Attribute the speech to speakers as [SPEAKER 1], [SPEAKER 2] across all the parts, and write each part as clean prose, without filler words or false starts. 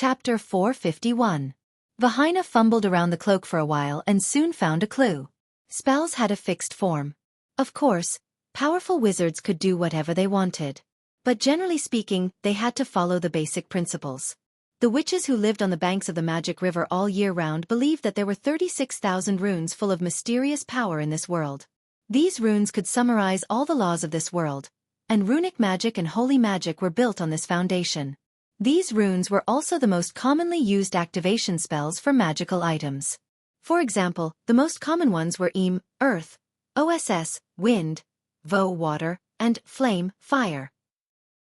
[SPEAKER 1] Chapter 451. Vahina fumbled around the cloak for a while and soon found a clue. Spells had a fixed form. Of course, powerful wizards could do whatever they wanted. But generally speaking, they had to follow the basic principles. The witches who lived on the banks of the magic river all year round believed that there were 36,000 runes full of mysterious power in this world. These runes could summarize all the laws of this world, and runic magic and holy magic were built on this foundation. These runes were also the most commonly used activation spells for magical items. For example, the most common ones were earth, oss, wind, vo, water, and flame, fire.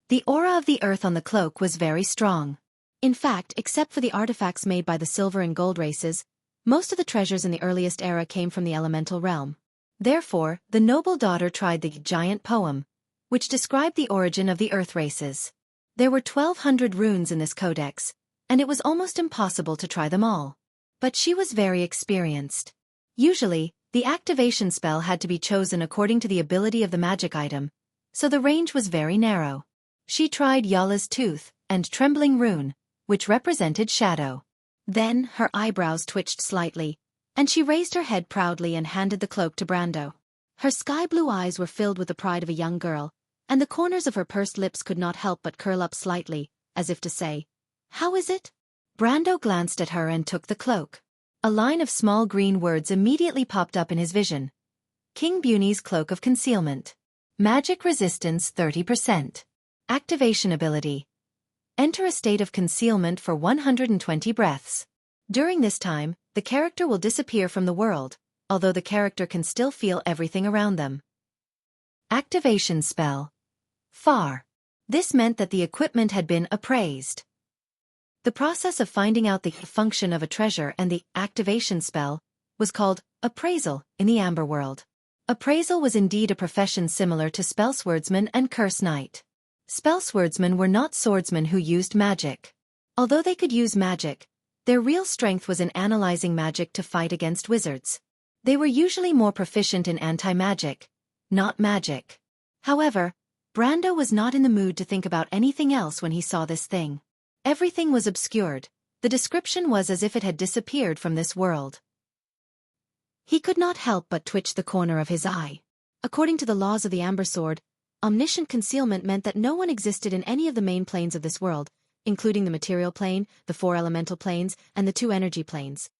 [SPEAKER 1] The aura of the earth on the cloak was very strong. In fact, except for the artifacts made by the silver and gold races, most of the treasures in the earliest era came from the elemental realm. Therefore, the noble daughter tried the giant poem, which described the origin of the earth races. There were 1,200 runes in this codex, and it was almost impossible to try them all. But she was very experienced. Usually, the activation spell had to be chosen according to the ability of the magic item, so the range was very narrow. She tried Yala's tooth and trembling rune, which represented shadow. Then, her eyebrows twitched slightly, and she raised her head proudly and handed the cloak to Brando. Her sky-blue eyes were filled with the pride of a young girl, and the corners of her pursed lips could not help but curl up slightly, as if to say, "How is it?" Brando glanced at her and took the cloak. A line of small green words immediately popped up in his vision. King Buni's Cloak of Concealment. Magic resistance 30%. Activation ability. Enter a state of concealment for 120 breaths. During this time, the character will disappear from the world, although the character can still feel everything around them. Activation spell. Far. This meant that the equipment had been appraised. The process of finding out the function of a treasure and the activation spell was called appraisal in the Amber world. Appraisal was indeed a profession similar to spell swordsman and curse knight. Spell swordsmen were not swordsmen who used magic. Although they could use magic, their real strength was in analyzing magic to fight against wizards. They were usually more proficient in anti-magic, not magic. However, Brando was not in the mood to think about anything else when he saw this thing. Everything was obscured. The description was as if it had disappeared from this world. He could not help but twitch the corner of his eye. According to the laws of the Amber Sword, omniscient concealment meant that no one existed in any of the main planes of this world, including the material plane, the 4 elemental planes, and the 2 energy planes.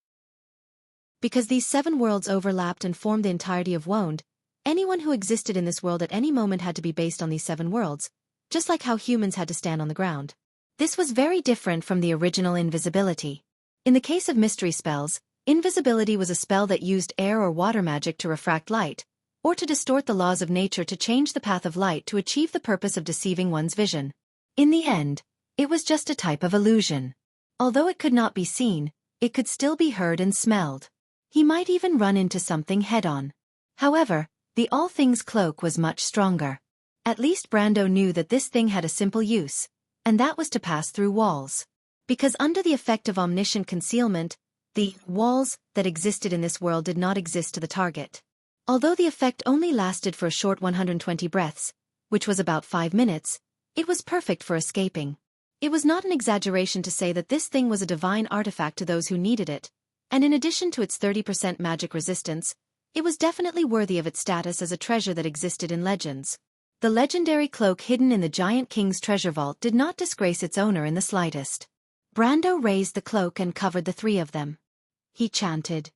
[SPEAKER 1] Because these 7 worlds overlapped and formed the entirety of Wonde, anyone who existed in this world at any moment had to be based on these 7 worlds, just like how humans had to stand on the ground. This was very different from the original invisibility. In the case of mystery spells, invisibility was a spell that used air or water magic to refract light, or to distort the laws of nature to change the path of light to achieve the purpose of deceiving one's vision. In the end, it was just a type of illusion. Although it could not be seen, it could still be heard and smelled. He might even run into something head-on. However, the All Things cloak was much stronger. At least Brando knew that this thing had a simple use, and that was to pass through walls. Because under the effect of omniscient concealment, the walls that existed in this world did not exist to the target. Although the effect only lasted for a short 120 breaths, which was about 5 minutes, it was perfect for escaping. It was not an exaggeration to say that this thing was a divine artifact to those who needed it, and in addition to its 30% magic resistance, it was definitely worthy of its status as a treasure that existed in legends. The legendary cloak hidden in the giant king's treasure vault did not disgrace its owner in the slightest. Brando raised the cloak and covered the 3 of them. He chanted,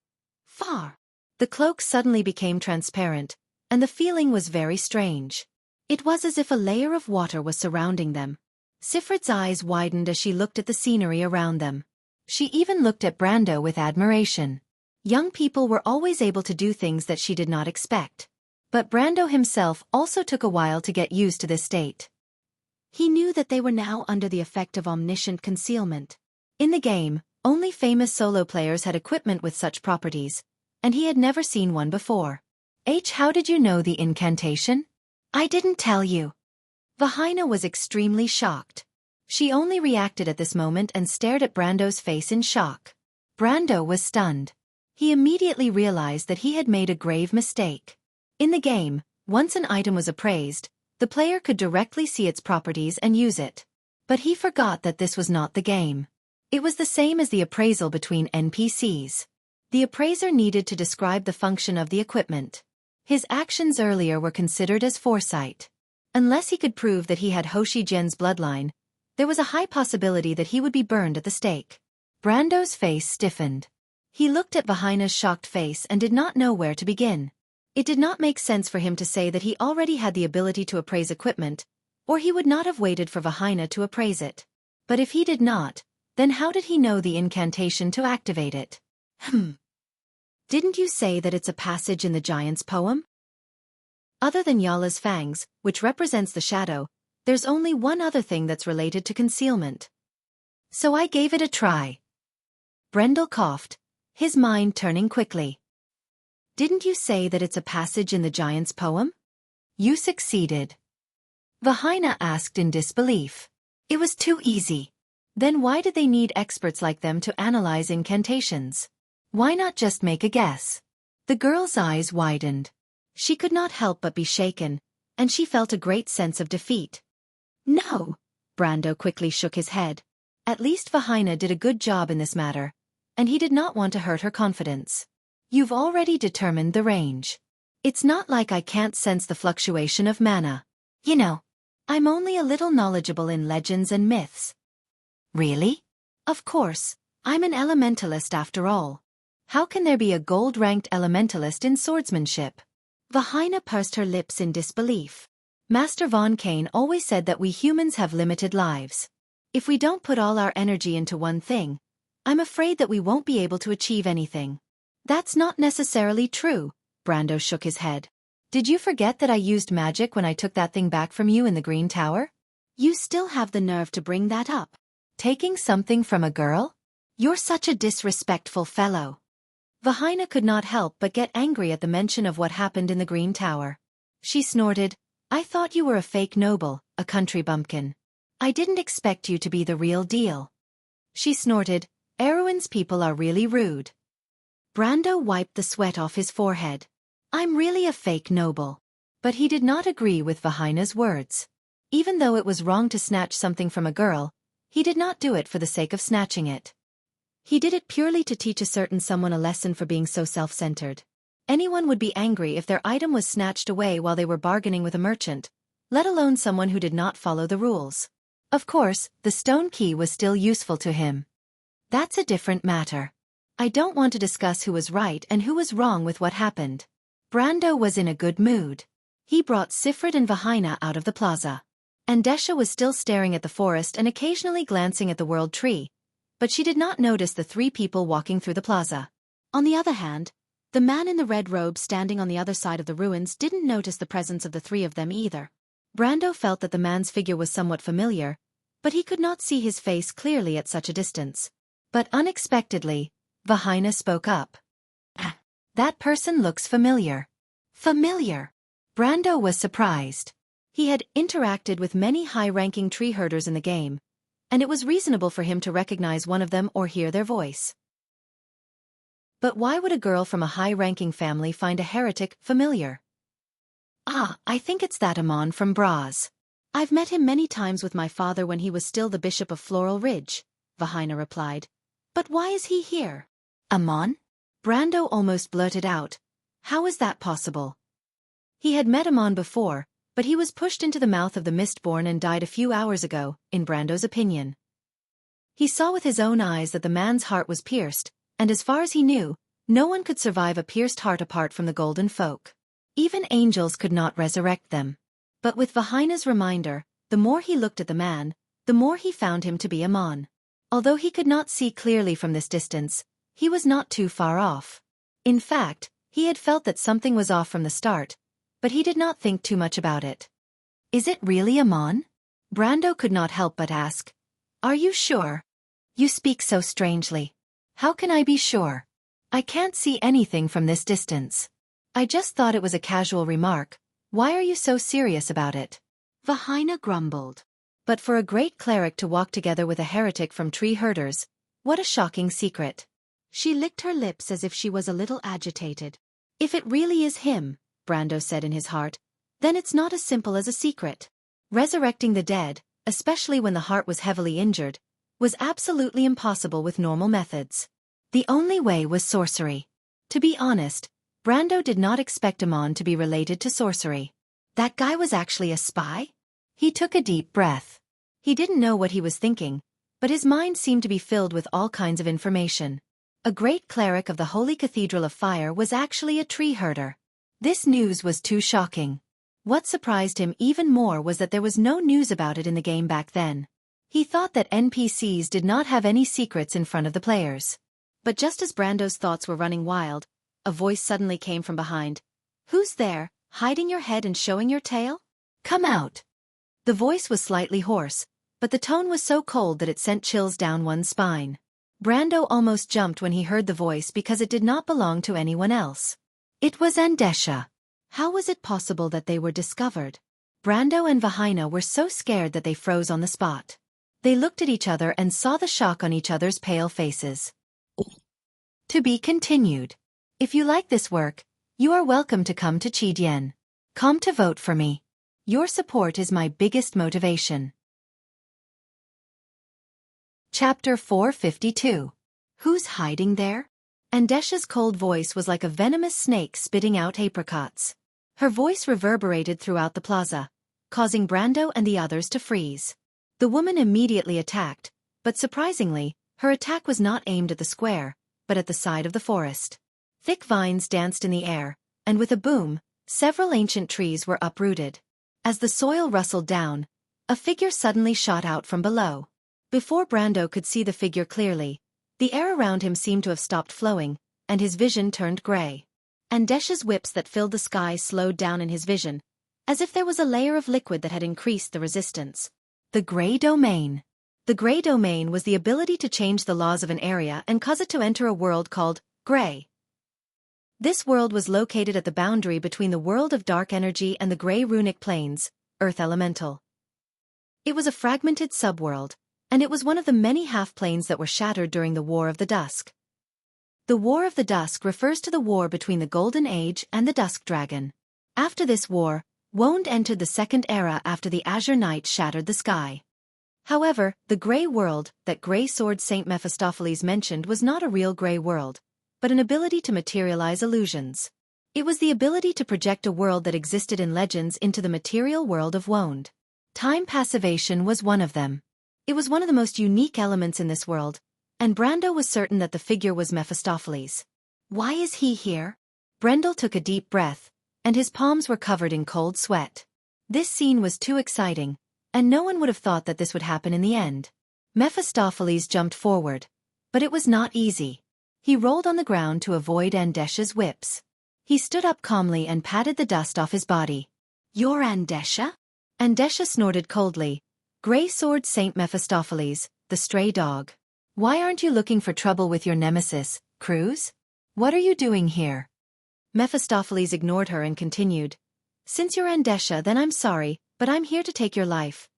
[SPEAKER 1] "Far." The cloak suddenly became transparent, and the feeling was very strange. It was as if a layer of water was surrounding them. Sifrit's eyes widened as she looked at the scenery around them. She even looked at Brando with admiration. Young people were always able to do things that she did not expect. But Brando himself also took a while to get used to this state. He knew that they were now under the effect of omniscient concealment. In the game, only famous solo players had equipment with such properties, and he had never seen one before. How did you know the incantation? I didn't tell you. Vahina was extremely shocked. She only reacted at this moment and stared at Brando's face in shock. Brando was stunned. He immediately realized that he had made a grave mistake. In the game, once an item was appraised, the player could directly see its properties and use it. But he forgot that this was not the game. It was the same as the appraisal between NPCs. The appraiser needed to describe the function of the equipment. His actions earlier were considered as foresight. Unless he could prove that he had Hoshi Gen's bloodline, there was a high possibility that he would be burned at the stake. Brando's face stiffened. He looked at Vahina's shocked face and did not know where to begin. It did not make sense for him to say that he already had the ability to appraise equipment, or he would not have waited for Vahina to appraise it. But if he did not, then how did he know the incantation to activate it? Didn't you say that it's a passage in the giant's poem? Other than Yala's fangs, which represents the shadow, there's only one other thing that's related to concealment. So I gave it a try. Brendel coughed, his mind turning quickly. Didn't you say that it's a passage in the giant's poem? You succeeded. Vahina asked in disbelief. It was too easy. Then why did they need experts like them to analyze incantations? Why not just make a guess? The girl's eyes widened. She could not help but be shaken, and she felt a great sense of defeat. No, Brando quickly shook his head. At least Vahina did a good job in this matter, and he did not want to hurt her confidence. You've already determined the range. It's not like I can't sense the fluctuation of mana. You know, I'm only a little knowledgeable in legends and myths. Really? Of course, I'm an elementalist after all. How can there be a gold-ranked elementalist in swordsmanship? Vahina pursed her lips in disbelief. Master Von Kane always said that we humans have limited lives. If we don't put all our energy into one thing, I'm afraid that we won't be able to achieve anything. That's not necessarily true, Brando shook his head. Did you forget that I used magic when I took that thing back from you in the Green Tower? You still have the nerve to bring that up. Taking something from a girl? You're such a disrespectful fellow. Vahina could not help but get angry at the mention of what happened in the Green Tower. She snorted, I thought you were a fake noble, a country bumpkin. I didn't expect you to be the real deal. She snorted, Erwin's people are really rude. Brando wiped the sweat off his forehead. I'm really a fake noble. But he did not agree with Vahina's words. Even though it was wrong to snatch something from a girl, he did not do it for the sake of snatching it. He did it purely to teach a certain someone a lesson for being so self-centered. Anyone would be angry if their item was snatched away while they were bargaining with a merchant, let alone someone who did not follow the rules. Of course, the stone key was still useful to him. That's a different matter. I don't want to discuss who was right and who was wrong with what happened. Brando was in a good mood. He brought Sifrid and Vahina out of the plaza. Andesha was still staring at the forest and occasionally glancing at the world tree, but she did not notice the three people walking through the plaza. On the other hand, the man in the red robe standing on the other side of the ruins didn't notice the presence of the three of them either. Brando felt that the man's figure was somewhat familiar, but he could not see his face clearly at such a distance. But unexpectedly, Vahina spoke up. That person looks familiar. Familiar. Brando was surprised. He had interacted with many high-ranking tree herders in the game, and it was reasonable for him to recognize one of them or hear their voice. But why would a girl from a high-ranking family find a heretic familiar? I think it's that Amon from Braz. I've met him many times with my father when he was still the Bishop of Floral Ridge, Vahina replied. But why is he here? Amon? Brando almost blurted out. How is that possible? He had met Amon before, but he was pushed into the mouth of the Mistborn and died a few hours ago, in Brando's opinion. He saw with his own eyes that the man's heart was pierced, and as far as he knew, no one could survive a pierced heart apart from the Golden Folk. Even angels could not resurrect them. But with Vahina's reminder, the more he looked at the man, the more he found him to be Amon. Although he could not see clearly from this distance, he was not too far off. In fact, he had felt that something was off from the start, but he did not think too much about it. Is it really Amon? Brando could not help but ask. Are you sure? You speak so strangely. How can I be sure? I can't see anything from this distance. I just thought it was a casual remark. Why are you so serious about it? Vahina grumbled. But for a great cleric to walk together with a heretic from tree herders, what a shocking secret. She licked her lips as if she was a little agitated. If it really is him, Brando said in his heart, then it's not as simple as a secret. Resurrecting the dead, especially when the heart was heavily injured, was absolutely impossible with normal methods. The only way was sorcery. To be honest, Brando did not expect Amon to be related to sorcery. That guy was actually a spy? He took a deep breath. He didn't know what he was thinking, but his mind seemed to be filled with all kinds of information. A great cleric of the Holy Cathedral of Fire was actually a tree herder. This news was too shocking. What surprised him even more was that there was no news about it in the game back then. He thought that NPCs did not have any secrets in front of the players. But just as Brando's thoughts were running wild, a voice suddenly came from behind. "Who's there, hiding your head and showing your tail? Come out." The voice was slightly hoarse, but the tone was so cold that it sent chills down one's spine. Brando almost jumped when he heard the voice because it did not belong to anyone else. It was Xianxia. How was it possible that they were discovered? Brando and Vahina were so scared that they froze on the spot. They looked at each other and saw the shock on each other's pale faces. To be continued. If you like this work, you are welcome to come to Chidien.com to vote for me. Your support is my biggest motivation. Chapter 452. Who's hiding there? Xianxia's cold voice was like a venomous snake spitting out apricots. Her voice reverberated throughout the plaza, causing Brando and the others to freeze. The woman immediately attacked, but surprisingly, her attack was not aimed at the square, but at the side of the forest. Thick vines danced in the air, and with a boom, several ancient trees were uprooted. As the soil rustled down, a figure suddenly shot out from below. Before Brando could see the figure clearly, the air around him seemed to have stopped flowing, and his vision turned gray. Xianxia's whips that filled the sky slowed down in his vision, as if there was a layer of liquid that had increased the resistance. The Gray Domain. The Gray Domain was the ability to change the laws of an area and cause it to enter a world called Gray. This world was located at the boundary between the world of dark energy and the Gray Runic Plains, Earth Elemental. It was a fragmented subworld, and it was one of the many half-planes that were shattered during the War of the Dusk. The War of the Dusk refers to the war between the Golden Age and the Dusk Dragon. After this war, Wond entered the Second Era after the Azure Night shattered the sky. However, the Grey World that Grey Sword Saint Mephistopheles mentioned was not a real Grey World, but an ability to materialize illusions. It was the ability to project a world that existed in legends into the material world of Wond. Time passivation was one of them. It was one of the most unique elements in this world, and Brando was certain that the figure was Mephistopheles. Why is he here? Brendel took a deep breath, and his palms were covered in cold sweat. This scene was too exciting, and no one would have thought that this would happen in the end. Mephistopheles jumped forward, but it was not easy. He rolled on the ground to avoid Xianxia's whips. He stood up calmly and patted the dust off his body. "You're Xianxia?" Xianxia snorted coldly. "Grey Sword Saint Mephistopheles, the stray dog. Why aren't you looking for trouble with your nemesis, Cruz? What are you doing here?" Mephistopheles ignored her and continued. "Since you're Xianxia, then I'm sorry, but I'm here to take your life."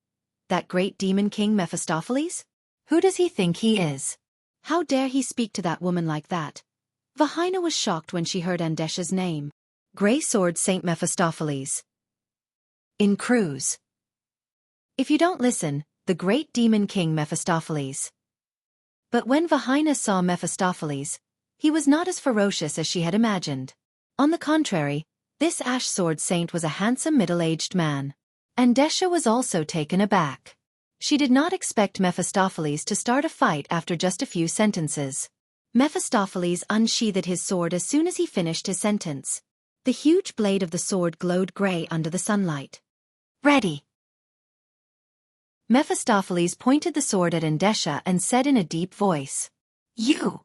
[SPEAKER 1] That great demon king Mephistopheles? Who does he think he is? How dare he speak to that woman like that? Vahina was shocked when she heard Xianxia's name. Grey Sword Saint Mephistopheles. In Cruz. If you don't listen, the great demon king Mephistopheles. But when Vahina saw Mephistopheles, he was not as ferocious as she had imagined. On the contrary, this ash sword saint was a handsome middle-aged man. Xianxia was also taken aback. She did not expect Mephistopheles to start a fight after just a few sentences. Mephistopheles unsheathed his sword as soon as he finished his sentence. The huge blade of the sword glowed gray under the sunlight. "Ready." Mephistopheles pointed the sword at Xianxia and said in a deep voice, "You."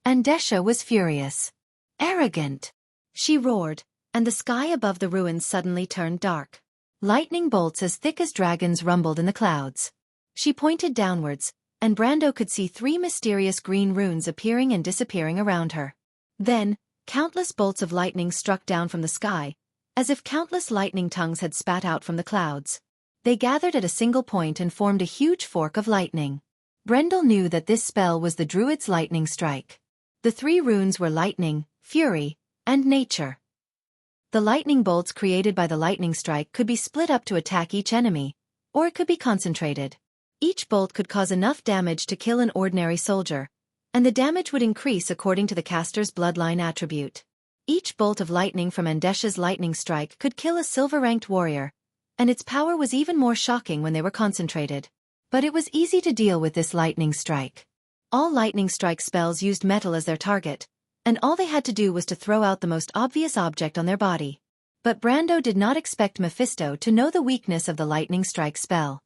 [SPEAKER 1] Xianxia was furious. "Arrogant," she roared, and the sky above the ruins suddenly turned dark. Lightning bolts as thick as dragons rumbled in the clouds. She pointed downwards, and Brando could see 3 mysterious green runes appearing and disappearing around her. Then, countless bolts of lightning struck down from the sky, as if countless lightning tongues had spat out from the clouds. They gathered at a single point and formed a huge fork of lightning. Brendel knew that this spell was the Druid's lightning strike. The 3 runes were lightning, fury, and nature. The lightning bolts created by the lightning strike could be split up to attack each enemy, or it could be concentrated. Each bolt could cause enough damage to kill an ordinary soldier, and the damage would increase according to the caster's bloodline attribute. Each bolt of lightning from Andesha's lightning strike could kill a silver-ranked warrior, and its power was even more shocking when they were concentrated. But it was easy to deal with this lightning strike. All lightning strike spells used metal as their target, and all they had to do was to throw out the most obvious object on their body. But Brando did not expect Mephisto to know the weakness of the lightning strike spell.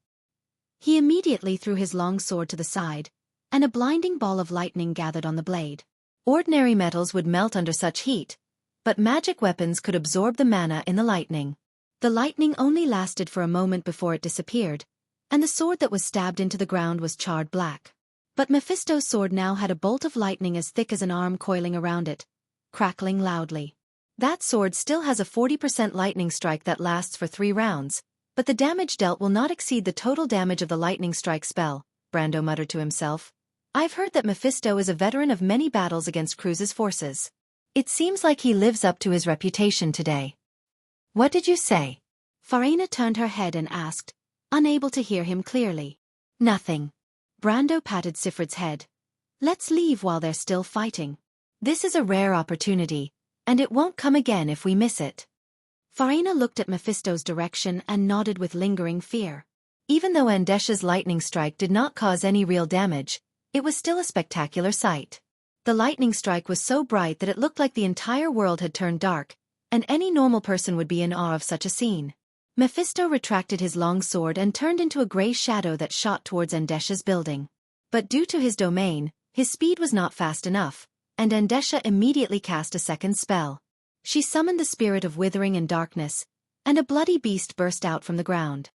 [SPEAKER 1] He immediately threw his long sword to the side, and a blinding ball of lightning gathered on the blade. Ordinary metals would melt under such heat, but magic weapons could absorb the mana in the lightning. The lightning only lasted for a moment before it disappeared, and the sword that was stabbed into the ground was charred black. But Mephisto's sword now had a bolt of lightning as thick as an arm coiling around it, crackling loudly. That sword still has a 40% lightning strike that lasts for 3 rounds, but the damage dealt will not exceed the total damage of the lightning strike spell, Brando muttered to himself. I've heard that Mephisto is a veteran of many battles against Cruz's forces. It seems like he lives up to his reputation today. What did you say? Farina turned her head and asked, unable to hear him clearly. Nothing. Brando patted Sifrid's head. Let's leave while they're still fighting. This is a rare opportunity, and it won't come again if we miss it. Farina looked at Mephisto's direction and nodded with lingering fear. Even though Andesha's lightning strike did not cause any real damage, it was still a spectacular sight. The lightning strike was so bright that it looked like the entire world had turned dark, and any normal person would be in awe of such a scene. Mephisto retracted his long sword and turned into a gray shadow that shot towards Andesha's building. But due to his domain, his speed was not fast enough, and Andesha immediately cast a second spell. She summoned the spirit of withering and darkness, and a bloody beast burst out from the ground.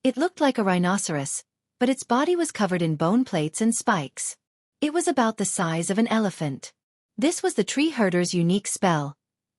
[SPEAKER 1] It looked like a rhinoceros, but its body was covered in bone plates and spikes. It was about the size of an elephant. This was the tree herder's unique spell,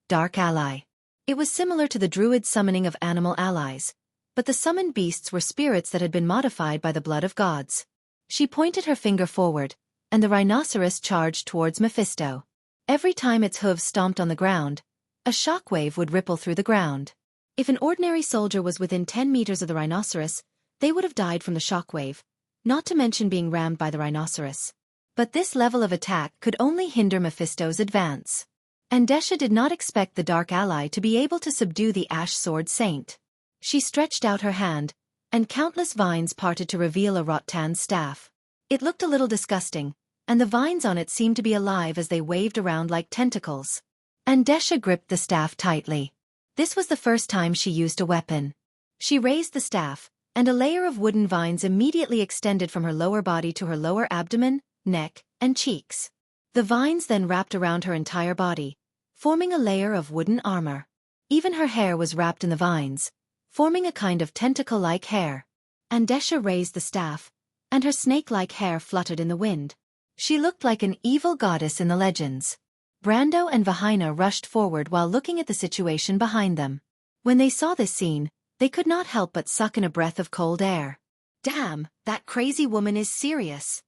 [SPEAKER 1] Dark Ally. It was similar to the druid's summoning of animal allies, but the summoned beasts were spirits that had been modified by the blood of gods. She pointed her finger forward, and the rhinoceros charged towards Mephisto. Every time its hooves stomped on the ground, a shockwave would ripple through the ground. If an ordinary soldier was within 10 meters of the rhinoceros, they would have died from the shockwave, not to mention being rammed by the rhinoceros. But this level of attack could only hinder Mephisto's advance. Andesha did not expect the Dark Ally to be able to subdue the Ash Sword Saint. She stretched out her hand, and countless vines parted to reveal a rattan's staff. It looked a little disgusting, and the vines on it seemed to be alive as they waved around like tentacles. Andesha gripped the staff tightly. This was the first time she used a weapon. She raised the staff, and a layer of wooden vines immediately extended from her lower body to her lower abdomen, neck, and cheeks. The vines then wrapped around her entire body, forming a layer of wooden armor. Even her hair was wrapped in the vines, forming a kind of tentacle-like hair. Andesha raised the staff, and her snake-like hair fluttered in the wind. She looked like an evil goddess in the legends. Brando and Vahina rushed forward while looking at the situation behind them. When they saw this scene, they could not help but suck in a breath of cold air. Damn, that crazy woman is serious.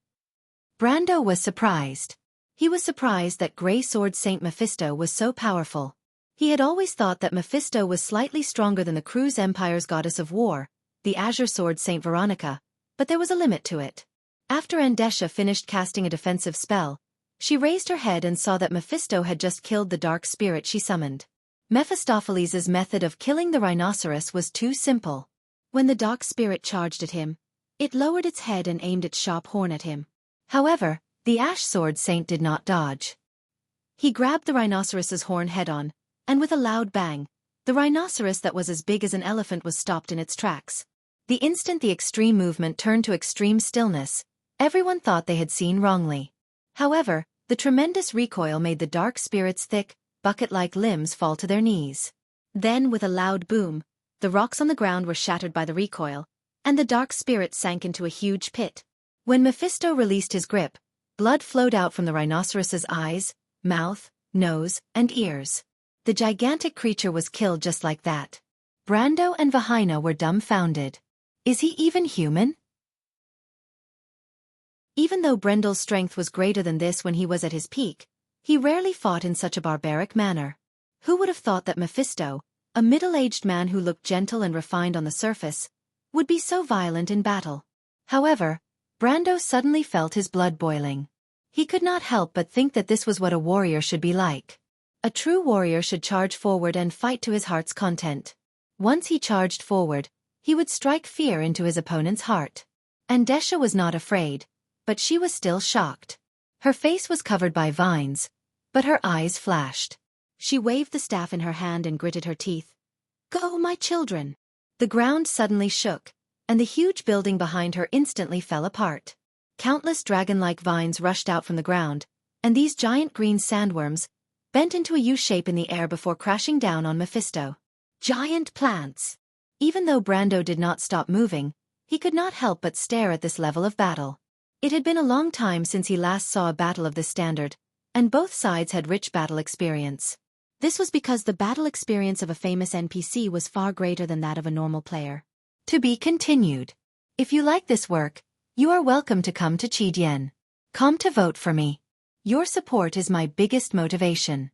[SPEAKER 1] Brando was surprised. He was surprised that Grey Sword Saint Mephisto was so powerful. He had always thought that Mephisto was slightly stronger than the Cruz Empire's goddess of war, the Azure Sword Saint Veronica, but there was a limit to it. After Andesha finished casting a defensive spell, she raised her head and saw that Mephisto had just killed the dark spirit she summoned. Mephistopheles' method of killing the rhinoceros was too simple. When the dark spirit charged at him, it lowered its head and aimed its sharp horn at him. However, the Ash Sword Saint did not dodge. He grabbed the rhinoceros's horn head-on, and with a loud bang, the rhinoceros that was as big as an elephant was stopped in its tracks. The instant the extreme movement turned to extreme stillness, everyone thought they had seen wrongly. However, the tremendous recoil made the dark spirit's thick, bucket-like limbs fall to their knees. Then, with a loud boom, the rocks on the ground were shattered by the recoil, and the dark spirit sank into a huge pit. When Mephisto released his grip, blood flowed out from the rhinoceros's eyes, mouth, nose, and ears. The gigantic creature was killed just like that. Brando and Vahina were dumbfounded. Is he even human? Even though Brendel's strength was greater than this when he was at his peak, he rarely fought in such a barbaric manner. Who would have thought that Mephisto, a middle-aged man who looked gentle and refined on the surface, would be so violent in battle. However, Brando suddenly felt his blood boiling. He could not help but think that this was what a warrior should be like. A true warrior should charge forward and fight to his heart's content. Once he charged forward, he would strike fear into his opponent's heart. Andesha was not afraid, but she was still shocked. Her face was covered by vines, but her eyes flashed. She waved the staff in her hand and gritted her teeth. "Go, my children!" The ground suddenly shook, and the huge building behind her instantly fell apart. Countless dragon-like vines rushed out from the ground, and these giant green sandworms bent into a U shape in the air before crashing down on Mephisto. Giant plants! Even though Brando did not stop moving, he could not help but stare at this level of battle. It had been a long time since he last saw a battle of this standard, and both sides had rich battle experience. This was because the battle experience of a famous NPC was far greater than that of a normal player. To be continued. If you like this work, you are welcome to come to Qidien.com to vote for me. Your support is my biggest motivation.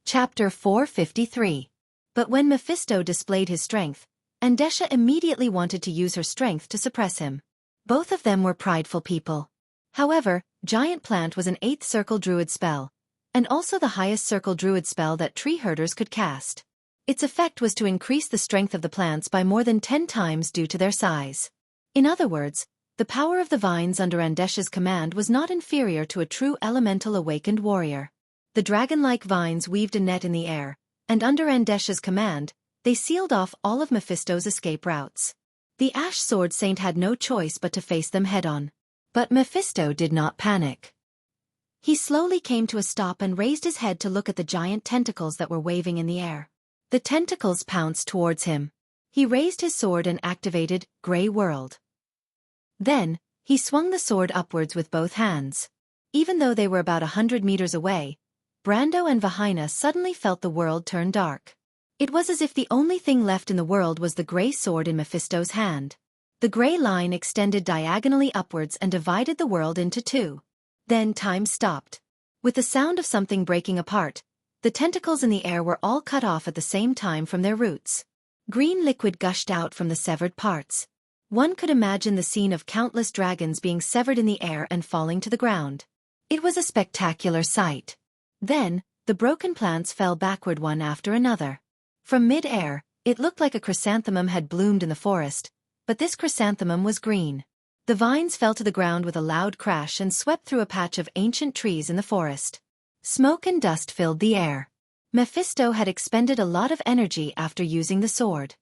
[SPEAKER 1] Chapter 453. But when Mephisto displayed his strength, Andesha immediately wanted to use her strength to suppress him. Both of them were prideful people. However, Giant Plant was an 8th Circle Druid spell, and also the highest Circle Druid spell that tree herders could cast. Its effect was to increase the strength of the plants by more than 10 times due to their size. In other words, the power of the vines under Andesha's command was not inferior to a true elemental awakened warrior. The dragon-like vines weaved a net in the air, and under Andesha's command, they sealed off all of Mephisto's escape routes. The Ash Sword Saint had no choice but to face them head-on. But Mephisto did not panic. He slowly came to a stop and raised his head to look at the giant tentacles that were waving in the air. The tentacles pounced towards him. He raised his sword and activated Grey World. Then, he swung the sword upwards with both hands. Even though they were about 100 meters away, Brando and Vahina suddenly felt the world turn dark. It was as if the only thing left in the world was the grey sword in Mephisto's hand. The grey line extended diagonally upwards and divided the world into two. Then time stopped. With the sound of something breaking apart, the tentacles in the air were all cut off at the same time from their roots. Green liquid gushed out from the severed parts. One could imagine the scene of countless dragons being severed in the air and falling to the ground. It was a spectacular sight. Then, the broken plants fell backward one after another. From mid-air, it looked like a chrysanthemum had bloomed in the forest, but this chrysanthemum was green. The vines fell to the ground with a loud crash and swept through a patch of ancient trees in the forest. Smoke and dust filled the air. Mephisto had expended a lot of energy after using the sword.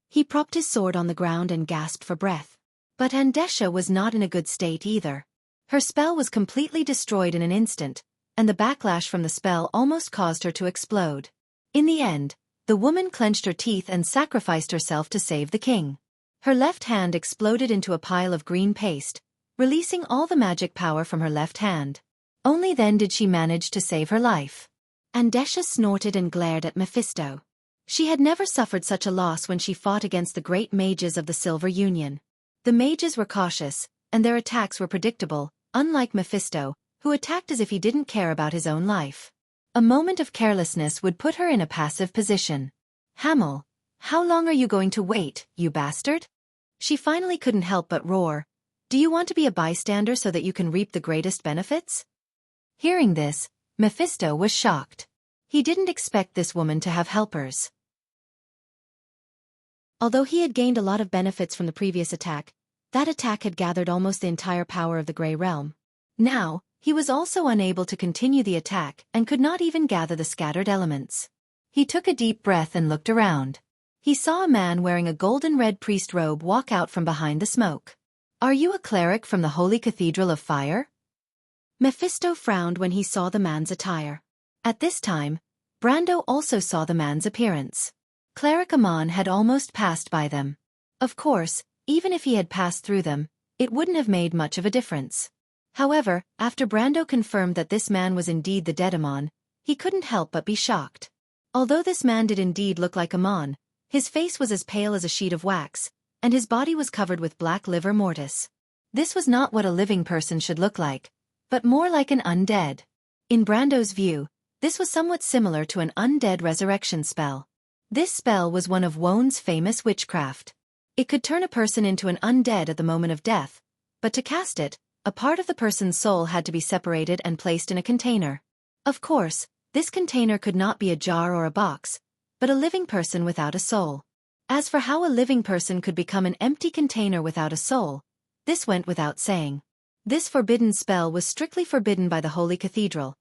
[SPEAKER 1] He propped his sword on the ground and gasped for breath. But Andesha was not in a good state either. Her spell was completely destroyed in an instant, and the backlash from the spell almost caused her to explode. In the end, the woman clenched her teeth and sacrificed herself to save the king. Her left hand exploded into a pile of green paste, releasing all the magic power from her left hand. Only then did she manage to save her life. Andesha snorted and glared at Mephisto. She had never suffered such a loss when she fought against the great mages of the Silver Union. The mages were cautious, and their attacks were predictable, unlike Mephisto, who attacked as if he didn't care about his own life. A moment of carelessness would put her in a passive position. "Hamel, how long are you going to wait, you bastard?" She finally couldn't help but roar. "Do you want to be a bystander so that you can reap the greatest benefits?" Hearing this, Mephisto was shocked. He didn't expect this woman to have helpers. Although he had gained a lot of benefits from the previous attack, that attack had gathered almost the entire power of the Grey Realm. Now, he was also unable to continue the attack and could not even gather the scattered elements. He took a deep breath and looked around. He saw a man wearing a golden-red priest robe walk out from behind the smoke. "Are you a cleric from the Holy Cathedral of Fire?" Mephisto frowned when he saw the man's attire. At this time, Brando also saw the man's appearance. Cleric Amon had almost passed by them. Of course, even if he had passed through them, it wouldn't have made much of a difference. However, after Brando confirmed that this man was indeed the dead Amon, he couldn't help but be shocked. Although this man did indeed look like Amon, his face was as pale as a sheet of wax, and his body was covered with black liver mortis. This was not what a living person should look like, but more like an undead. In Brando's view, this was somewhat similar to an undead resurrection spell. This spell was one of Won's famous witchcraft. It could turn a person into an undead at the moment of death, but to cast it, a part of the person's soul had to be separated and placed in a container. Of course, this container could not be a jar or a box, but a living person without a soul. As for how a living person could become an empty container without a soul, this went without saying. This forbidden spell was strictly forbidden by the Holy Cathedral,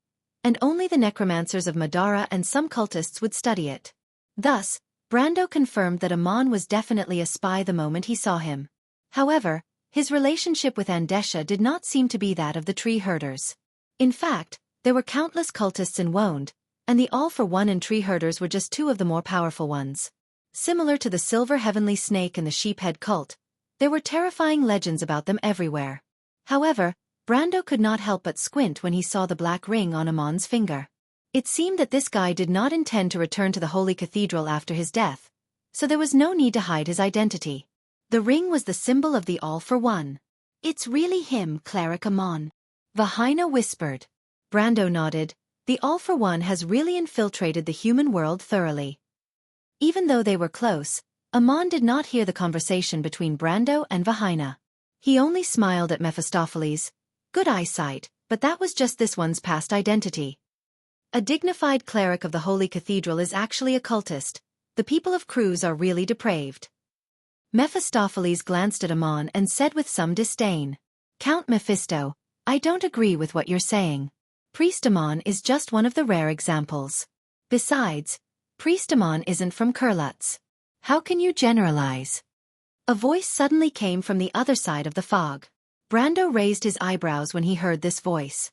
[SPEAKER 1] and only the necromancers of Madara and some cultists would study it. Thus, Brando confirmed that Amon was definitely a spy the moment he saw him. However, his relationship with Andesha did not seem to be that of the tree herders. In fact, there were countless cultists in Wonde, and the All-for-One and tree herders were just two of the more powerful ones. Similar to the Silver Heavenly Snake and the Sheephead cult, there were terrifying legends about them everywhere. However, Brando could not help but squint when he saw the black ring on Amon's finger. It seemed that this guy did not intend to return to the Holy Cathedral after his death, so there was no need to hide his identity. The ring was the symbol of the All-for-One. "It's really him, Cleric Amon," Vahina whispered. Brando nodded. The All-for-One has really infiltrated the human world thoroughly. Even though they were close, Amon did not hear the conversation between Brando and Vahina. He only smiled at Mephistopheles. Good eyesight, but that was just this one's past identity. A dignified cleric of the Holy Cathedral is actually a cultist. The people of Cruz are really depraved. Mephistopheles glanced at Amon and said with some disdain, "Count Mephisto, I don't agree with what you're saying. Priest Amon is just one of the rare examples. Besides, Priest Amon isn't from Kurlutz. How can you generalize?" A voice suddenly came from the other side of the fog. Brando raised his eyebrows when he heard this voice.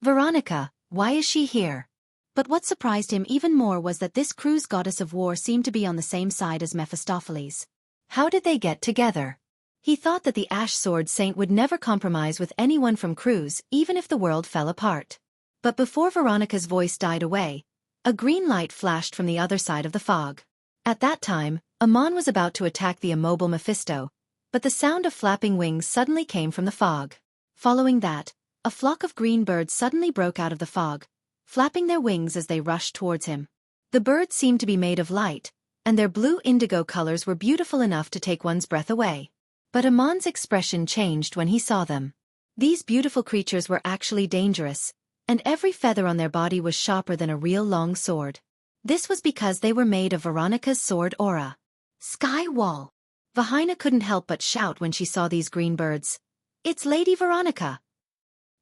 [SPEAKER 1] "Veronica, why is she here?" But what surprised him even more was that this Cruz goddess of war seemed to be on the same side as Mephistopheles. How did they get together? He thought that the Ash Sword Saint would never compromise with anyone from Cruz, even if the world fell apart. But before Veronica's voice died away, a green light flashed from the other side of the fog. At that time, Amon was about to attack the immobile Mephisto, but the sound of flapping wings suddenly came from the fog. Following that, a flock of green birds suddenly broke out of the fog, flapping their wings as they rushed towards him. The birds seemed to be made of light, and their blue indigo colors were beautiful enough to take one's breath away. But Amon's expression changed when he saw them. These beautiful creatures were actually dangerous, and every feather on their body was sharper than a real long sword. This was because they were made of Veronica's sword aura. "Sky Wall!" Vahina couldn't help but shout when she saw these green birds. "It's Lady Veronica!"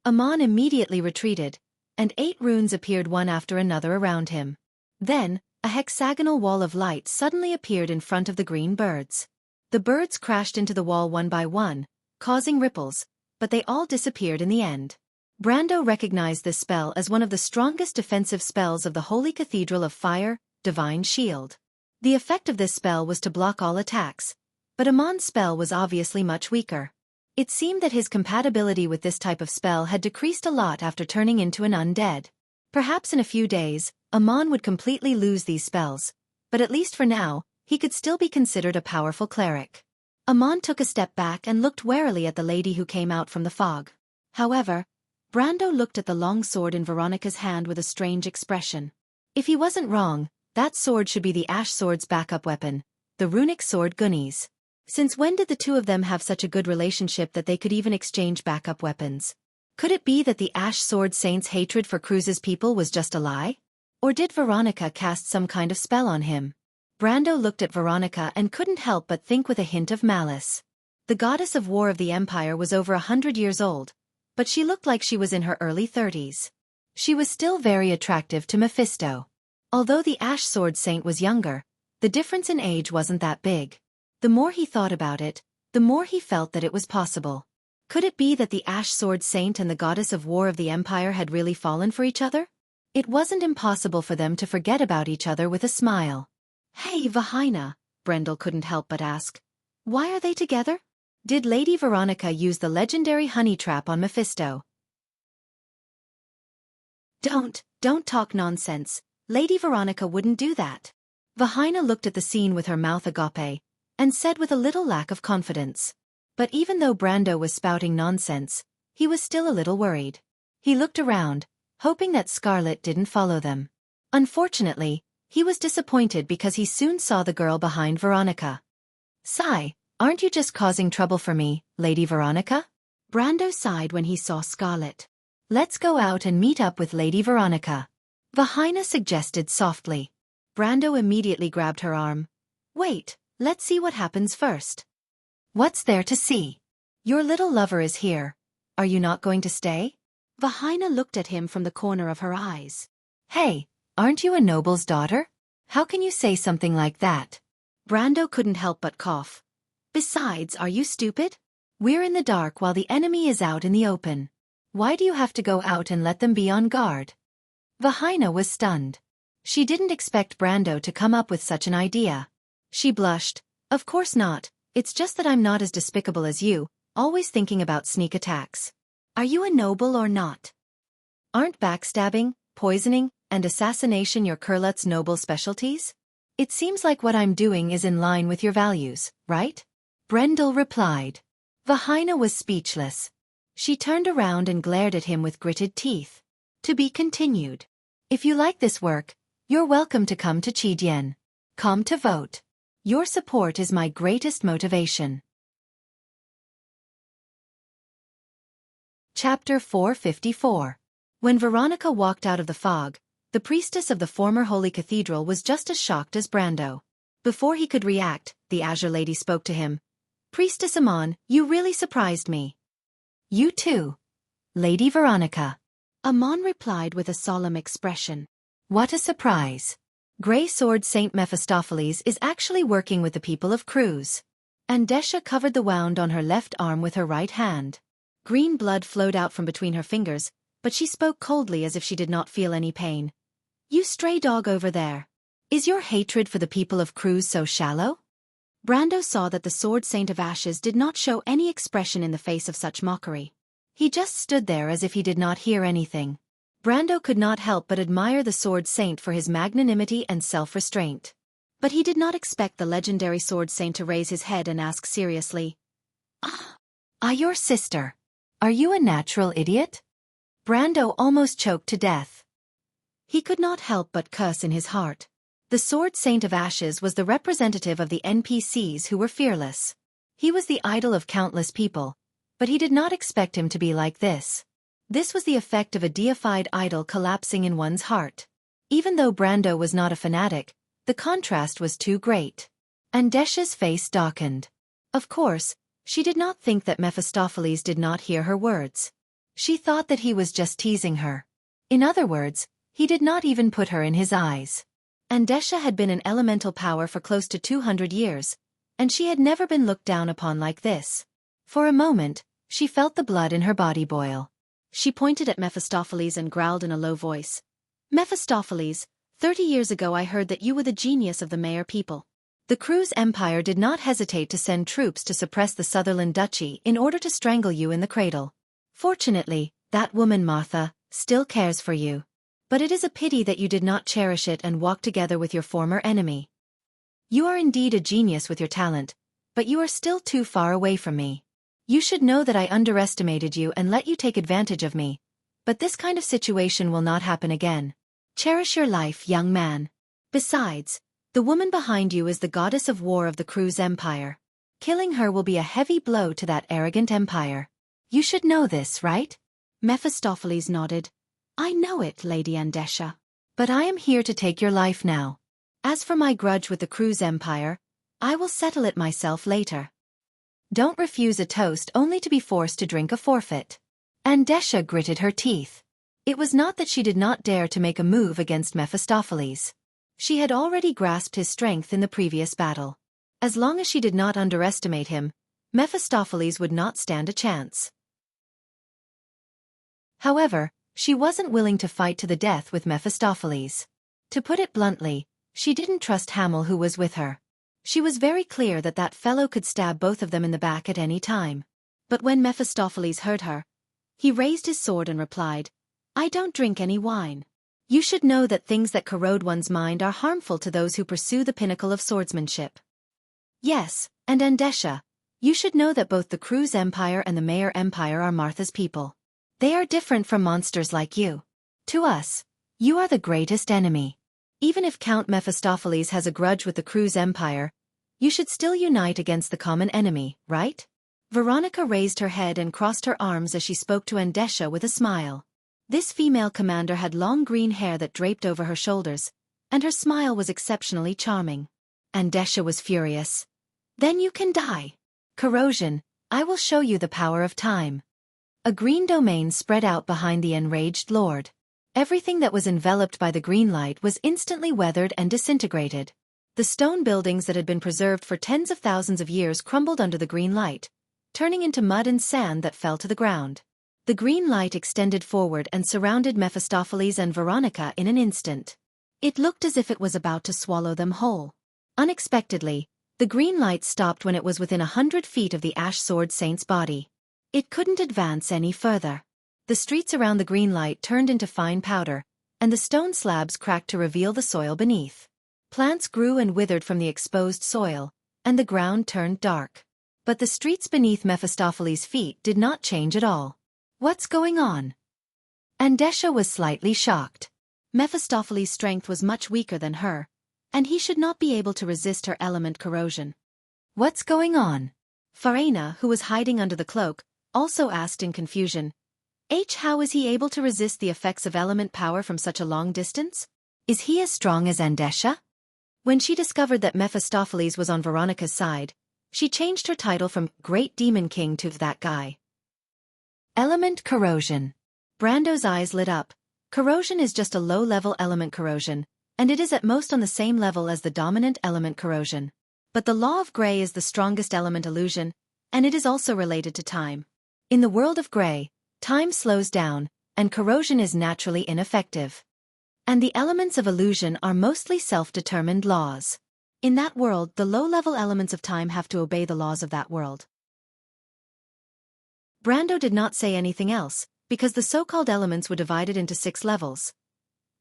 [SPEAKER 1] Amon immediately retreated, and 8 runes appeared one after another around him. Then, a hexagonal wall of light suddenly appeared in front of the green birds. The birds crashed into the wall one by one, causing ripples, but they all disappeared in the end. Brando recognized this spell as one of the strongest defensive spells of the Holy Cathedral of Fire, Divine Shield. The effect of this spell was to block all attacks, but Amon's spell was obviously much weaker. It seemed that his compatibility with this type of spell had decreased a lot after turning into an undead. Perhaps in a few days, Amon would completely lose these spells, but at least for now, he could still be considered a powerful cleric. Amon took a step back and looked warily at the lady who came out from the fog. However, Brando looked at the long sword in Veronica's hand with a strange expression. If he wasn't wrong, that sword should be the Ash Sword's backup weapon, the runic sword Gunnies. Since when did the two of them have such a good relationship that they could even exchange backup weapons? Could it be that the Ash Sword Saint's hatred for Cruz's people was just a lie? Or did Veronica cast some kind of spell on him? Brando looked at Veronica and couldn't help but think with a hint of malice. The goddess of war of the Empire was over 100 years old, but she looked like she was in her early 30s. She was still very attractive to Mephisto. Although the Ash Sword Saint was younger, the difference in age wasn't that big. The more he thought about it, the more he felt that it was possible. Could it be that the Ash Sword Saint and the goddess of war of the Empire had really fallen for each other? It wasn't impossible for them to forget about each other with a smile. "Hey Vahina," Brendel couldn't help but ask. "Why are they together? Did Lady Veronica use the legendary honey trap on Mephisto?" Don't talk nonsense. Lady Veronica wouldn't do that." Vahina looked at the scene with her mouth agape, and said with a little lack of confidence. But even though Brando was spouting nonsense, he was still a little worried. He looked around, hoping that Scarlet didn't follow them. Unfortunately, He was disappointed because he soon saw the girl behind Veronica. "Sigh, aren't you just causing trouble for me, Lady Veronica?" Brando sighed when he saw Scarlet. "Let's go out and meet up with Lady Veronica," Vahina suggested softly. Brando immediately grabbed her arm. "Wait, let's see what happens first." "What's there to see? Your little lover is here. Are you not going to stay?" Vahina looked at him from the corner of her eyes. "Hey, aren't you a noble's daughter? How can you say something like that?" Brando couldn't help but cough. "Besides, are you stupid? We're in the dark while the enemy is out in the open. Why do you have to go out and let them be on guard?" Vahina was stunned. She didn't expect Brando to come up with such an idea. She blushed. "Of course not, it's just that I'm not as despicable as you, always thinking about sneak attacks. Are you a noble or not? Aren't backstabbing, poisoning, and assassination your Kurlut's noble specialties? It seems like what I'm doing is in line with your values, right?" Brendel replied. Vahina was speechless. She turned around and glared at him with gritted teeth. To be continued. If you like this work, you're welcome to come to Qidian. Come to vote. Your support is my greatest motivation. Chapter 454. When Veronica walked out of the fog, the priestess of the former holy cathedral was just as shocked as Brando. Before he could react, the Azure Lady spoke to him. "Priestess Amon, you really surprised me." "You too, Lady Veronica," Amon replied with a solemn expression. "What a surprise. Grey Sword Saint Mephistopheles is actually working with the people of Cruz." Andesha covered the wound on her left arm with her right hand. Green blood flowed out from between her fingers, but she spoke coldly as if she did not feel any pain. "You stray dog over there. Is your hatred for the people of Cruz so shallow?" Brando saw that the Sword Saint of Ashes did not show any expression in the face of such mockery. He just stood there as if he did not hear anything. Brando could not help but admire the Sword Saint for his magnanimity and self-restraint. But he did not expect the legendary Sword Saint to raise his head and ask seriously, Your sister. Are you a natural idiot?" Brando almost choked to death. He could not help but curse in his heart. The Sword Saint of Ashes was the representative of the NPCs who were fearless. He was the idol of countless people, but he did not expect him to be like this. This was the effect of a deified idol collapsing in one's heart. Even though Brando was not a fanatic, the contrast was too great. Andesha's face darkened. Of course, she did not think that Mephistopheles did not hear her words. She thought that he was just teasing her. In other words, he did not even put her in his eyes. Andesha had been an elemental power for close to 200 years, and she had never been looked down upon like this. For a moment, she felt the blood in her body boil. She pointed at Mephistopheles and growled in a low voice. "Mephistopheles, 30 years ago I heard that you were the genius of the Mayor people. The Cruz Empire did not hesitate to send troops to suppress the Sutherland Duchy in order to strangle you in the cradle. Fortunately, that woman Martha still cares for you. But it is a pity that you did not cherish it and walk together with your former enemy. You are indeed a genius with your talent, but you are still too far away from me. You should know that I underestimated you and let you take advantage of me. But this kind of situation will not happen again. Cherish your life, young man. Besides, the woman behind you is the goddess of war of the Cruz Empire. Killing her will be a heavy blow to that arrogant empire. You should know this, right?" Mephistopheles nodded. "I know it, Lady Andesha. But I am here to take your life now. As for my grudge with the Cruz Empire, I will settle it myself later." Don't refuse a toast only to be forced to drink a forfeit. Andesha gritted her teeth. It was not that she did not dare to make a move against Mephistopheles. She had already grasped his strength in the previous battle. As long as she did not underestimate him, Mephistopheles would not stand a chance. However, she wasn't willing to fight to the death with Mephistopheles. To put it bluntly, she didn't trust Hamel who was with her. She was very clear that that fellow could stab both of them in the back at any time. But when Mephistopheles heard her, he raised his sword and replied, "I don't drink any wine. You should know that things that corrode one's mind are harmful to those who pursue the pinnacle of swordsmanship. Yes, and Andesha, you should know that both the Cruz Empire and the Mayor Empire are Martha's people. They are different from monsters like you. To us, you are the greatest enemy. Even if Count Mephistopheles has a grudge with the crew's empire, you should still unite against the common enemy, right? Veronica raised her head and crossed her arms as she spoke to Andesha with a smile. This female commander had long green hair that draped over her shoulders, and her smile was exceptionally charming. Andesha was furious. Then you can die. Corrosion, I will show you the power of time. A green domain spread out behind the enraged lord. Everything that was enveloped by the green light was instantly weathered and disintegrated. The stone buildings that had been preserved for tens of thousands of years crumbled under the green light, turning into mud and sand that fell to the ground. The green light extended forward and surrounded Mephistopheles and Veronica in an instant. It looked as if it was about to swallow them whole. Unexpectedly, the green light stopped when it was within 100 feet of the Ash Sword Saint's body. It couldn't advance any further. The streets around the green light turned into fine powder, and the stone slabs cracked to reveal the soil beneath. Plants grew and withered from the exposed soil, and the ground turned dark. But the streets beneath Mephistopheles' feet did not change at all. What's going on? Andesha was slightly shocked. Mephistopheles' strength was much weaker than her, and he should not be able to resist her element corrosion. What's going on? Farina, who was hiding under the cloak, also asked in confusion. How is he able to resist the effects of element power from such a long distance? Is he as strong as Andesha? When she discovered that Mephistopheles was on Veronica's side, she changed her title from Great Demon King to that guy. Element corrosion. Brando's eyes lit up. Corrosion is just a low-level element corrosion, and it is at most on the same level as the dominant element corrosion. But the law of Grey is the strongest element illusion, and it is also related to time. In the world of Grey, time slows down, and corrosion is naturally ineffective. And the elements of illusion are mostly self-determined laws. In that world, the low-level elements of time have to obey the laws of that world. Brando did not say anything else, because the so-called elements were divided into 6 levels.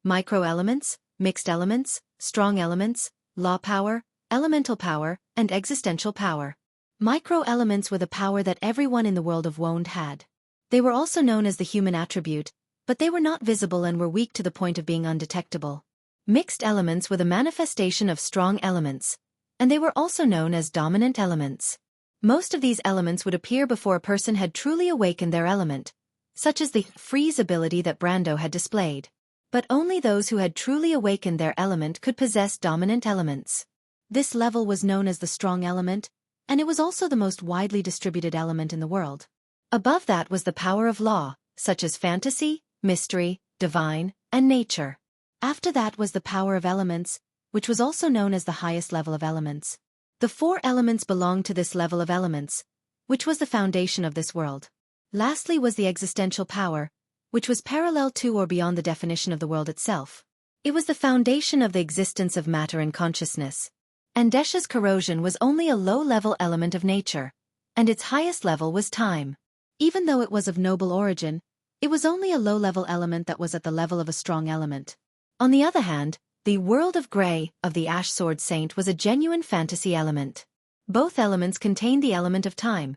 [SPEAKER 1] Micro-elements, mixed elements, strong elements, law power, elemental power, and existential power. Micro-elements were the power that everyone in the world of Wond had. They were also known as the human attribute, but they were not visible and were weak to the point of being undetectable. Mixed elements were the manifestation of strong elements, and they were also known as dominant elements. Most of these elements would appear before a person had truly awakened their element, such as the freeze ability that Brando had displayed. But only those who had truly awakened their element could possess dominant elements. This level was known as the strong element, and it was also the most widely distributed element in the world. Above that was the power of law, such as fantasy, mystery, divine, and nature. After that was the power of elements, which was also known as the highest level of elements. The 4 elements belonged to this level of elements, which was the foundation of this world. Lastly was the existential power, which was parallel to or beyond the definition of the world itself. It was the foundation of the existence of matter and consciousness. Andesha's corrosion was only a low-level element of nature, and its highest level was time. Even though it was of noble origin, it was only a low-level element that was at the level of a strong element. On the other hand, the world of Grey, of the Ash Sword Saint, was a genuine fantasy element. Both elements contained the element of time,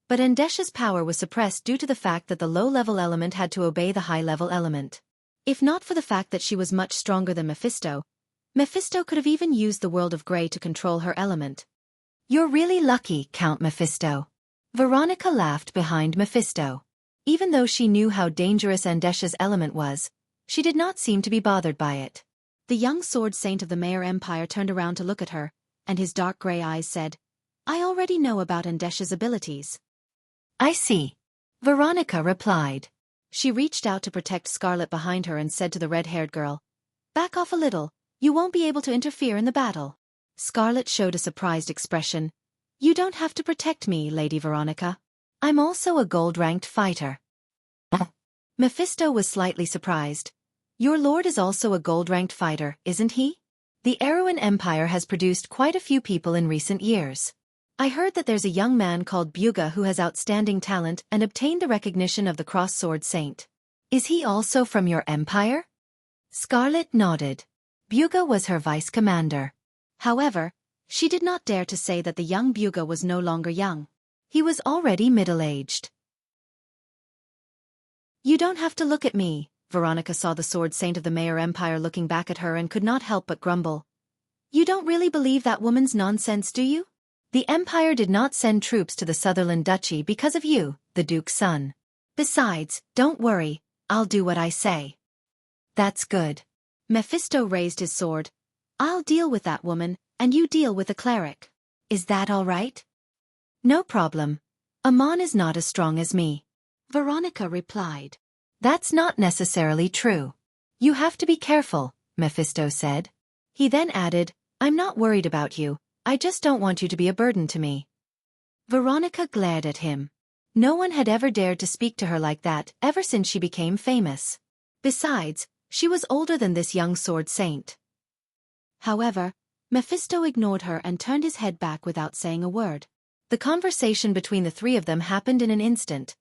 [SPEAKER 1] but Andesha's power was suppressed due to the fact that the low-level element had to obey the high-level element. If not for the fact that she was much stronger than Mephisto could have even used the world of Grey to control her element. You're really lucky, Count Mephisto. Veronica laughed behind Mephisto. Even though she knew how dangerous Andesha's element was, she did not seem to be bothered by it. The young sword saint of the Mayor Empire turned around to look at her, and his dark gray eyes said, I already know about Andesha's abilities. I see. Veronica replied. She reached out to protect Scarlet behind her and said to the red-haired girl, Back off a little, you won't be able to interfere in the battle. Scarlet showed a surprised expression. You don't have to protect me, Lady Veronica. I'm also a gold-ranked fighter. Mephisto was slightly surprised. Your lord is also a gold-ranked fighter, isn't he? The Erewhon Empire has produced quite a few people in recent years. I heard that there's a young man called Buga who has outstanding talent and obtained the recognition of the Cross-Sword Saint. Is he also from your empire? Scarlet nodded. Buga was her vice-commander. However, she did not dare to say that the young Buga was no longer young. He was already middle-aged. You don't have to look at me, Veronica saw the sword saint of the Mayor Empire looking back at her and could not help but grumble. You don't really believe that woman's nonsense, do you? The Empire did not send troops to the Sutherland Duchy because of you, the Duke's son. Besides, don't worry, I'll do what I say. That's good. Mephisto raised his sword. I'll deal with that woman, and you deal with the cleric. Is that all right? No problem. Amon is not as strong as me. Veronica replied. That's not necessarily true. You have to be careful, Mephisto said. He then added, I'm not worried about you, I just don't want you to be a burden to me. Veronica glared at him. No one had ever dared to speak to her like that ever since she became famous. Besides, she was older than this young sword saint. However, Mephisto ignored her and turned his head back without saying a word. The conversation between the three of them happened in an instant,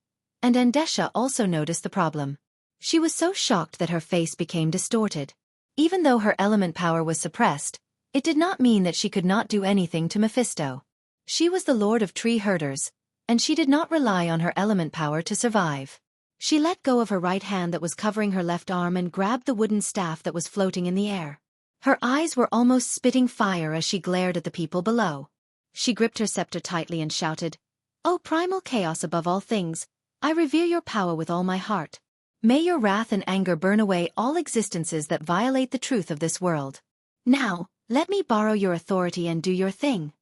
[SPEAKER 1] and Andesha also noticed the problem. She was so shocked that her face became distorted. Even though her element power was suppressed, it did not mean that she could not do anything to Mephisto. She was the Lord of Tree Herders, and she did not rely on her element power to survive. She let go of her right hand that was covering her left arm and grabbed the wooden staff that was floating in the air. Her eyes were almost spitting fire as she glared at the people below. She gripped her scepter tightly and shouted, "O primal chaos above all things, I revere your power with all my heart. May your wrath and anger burn away all existences that violate the truth of this world. Now, let me borrow your authority and do your thing."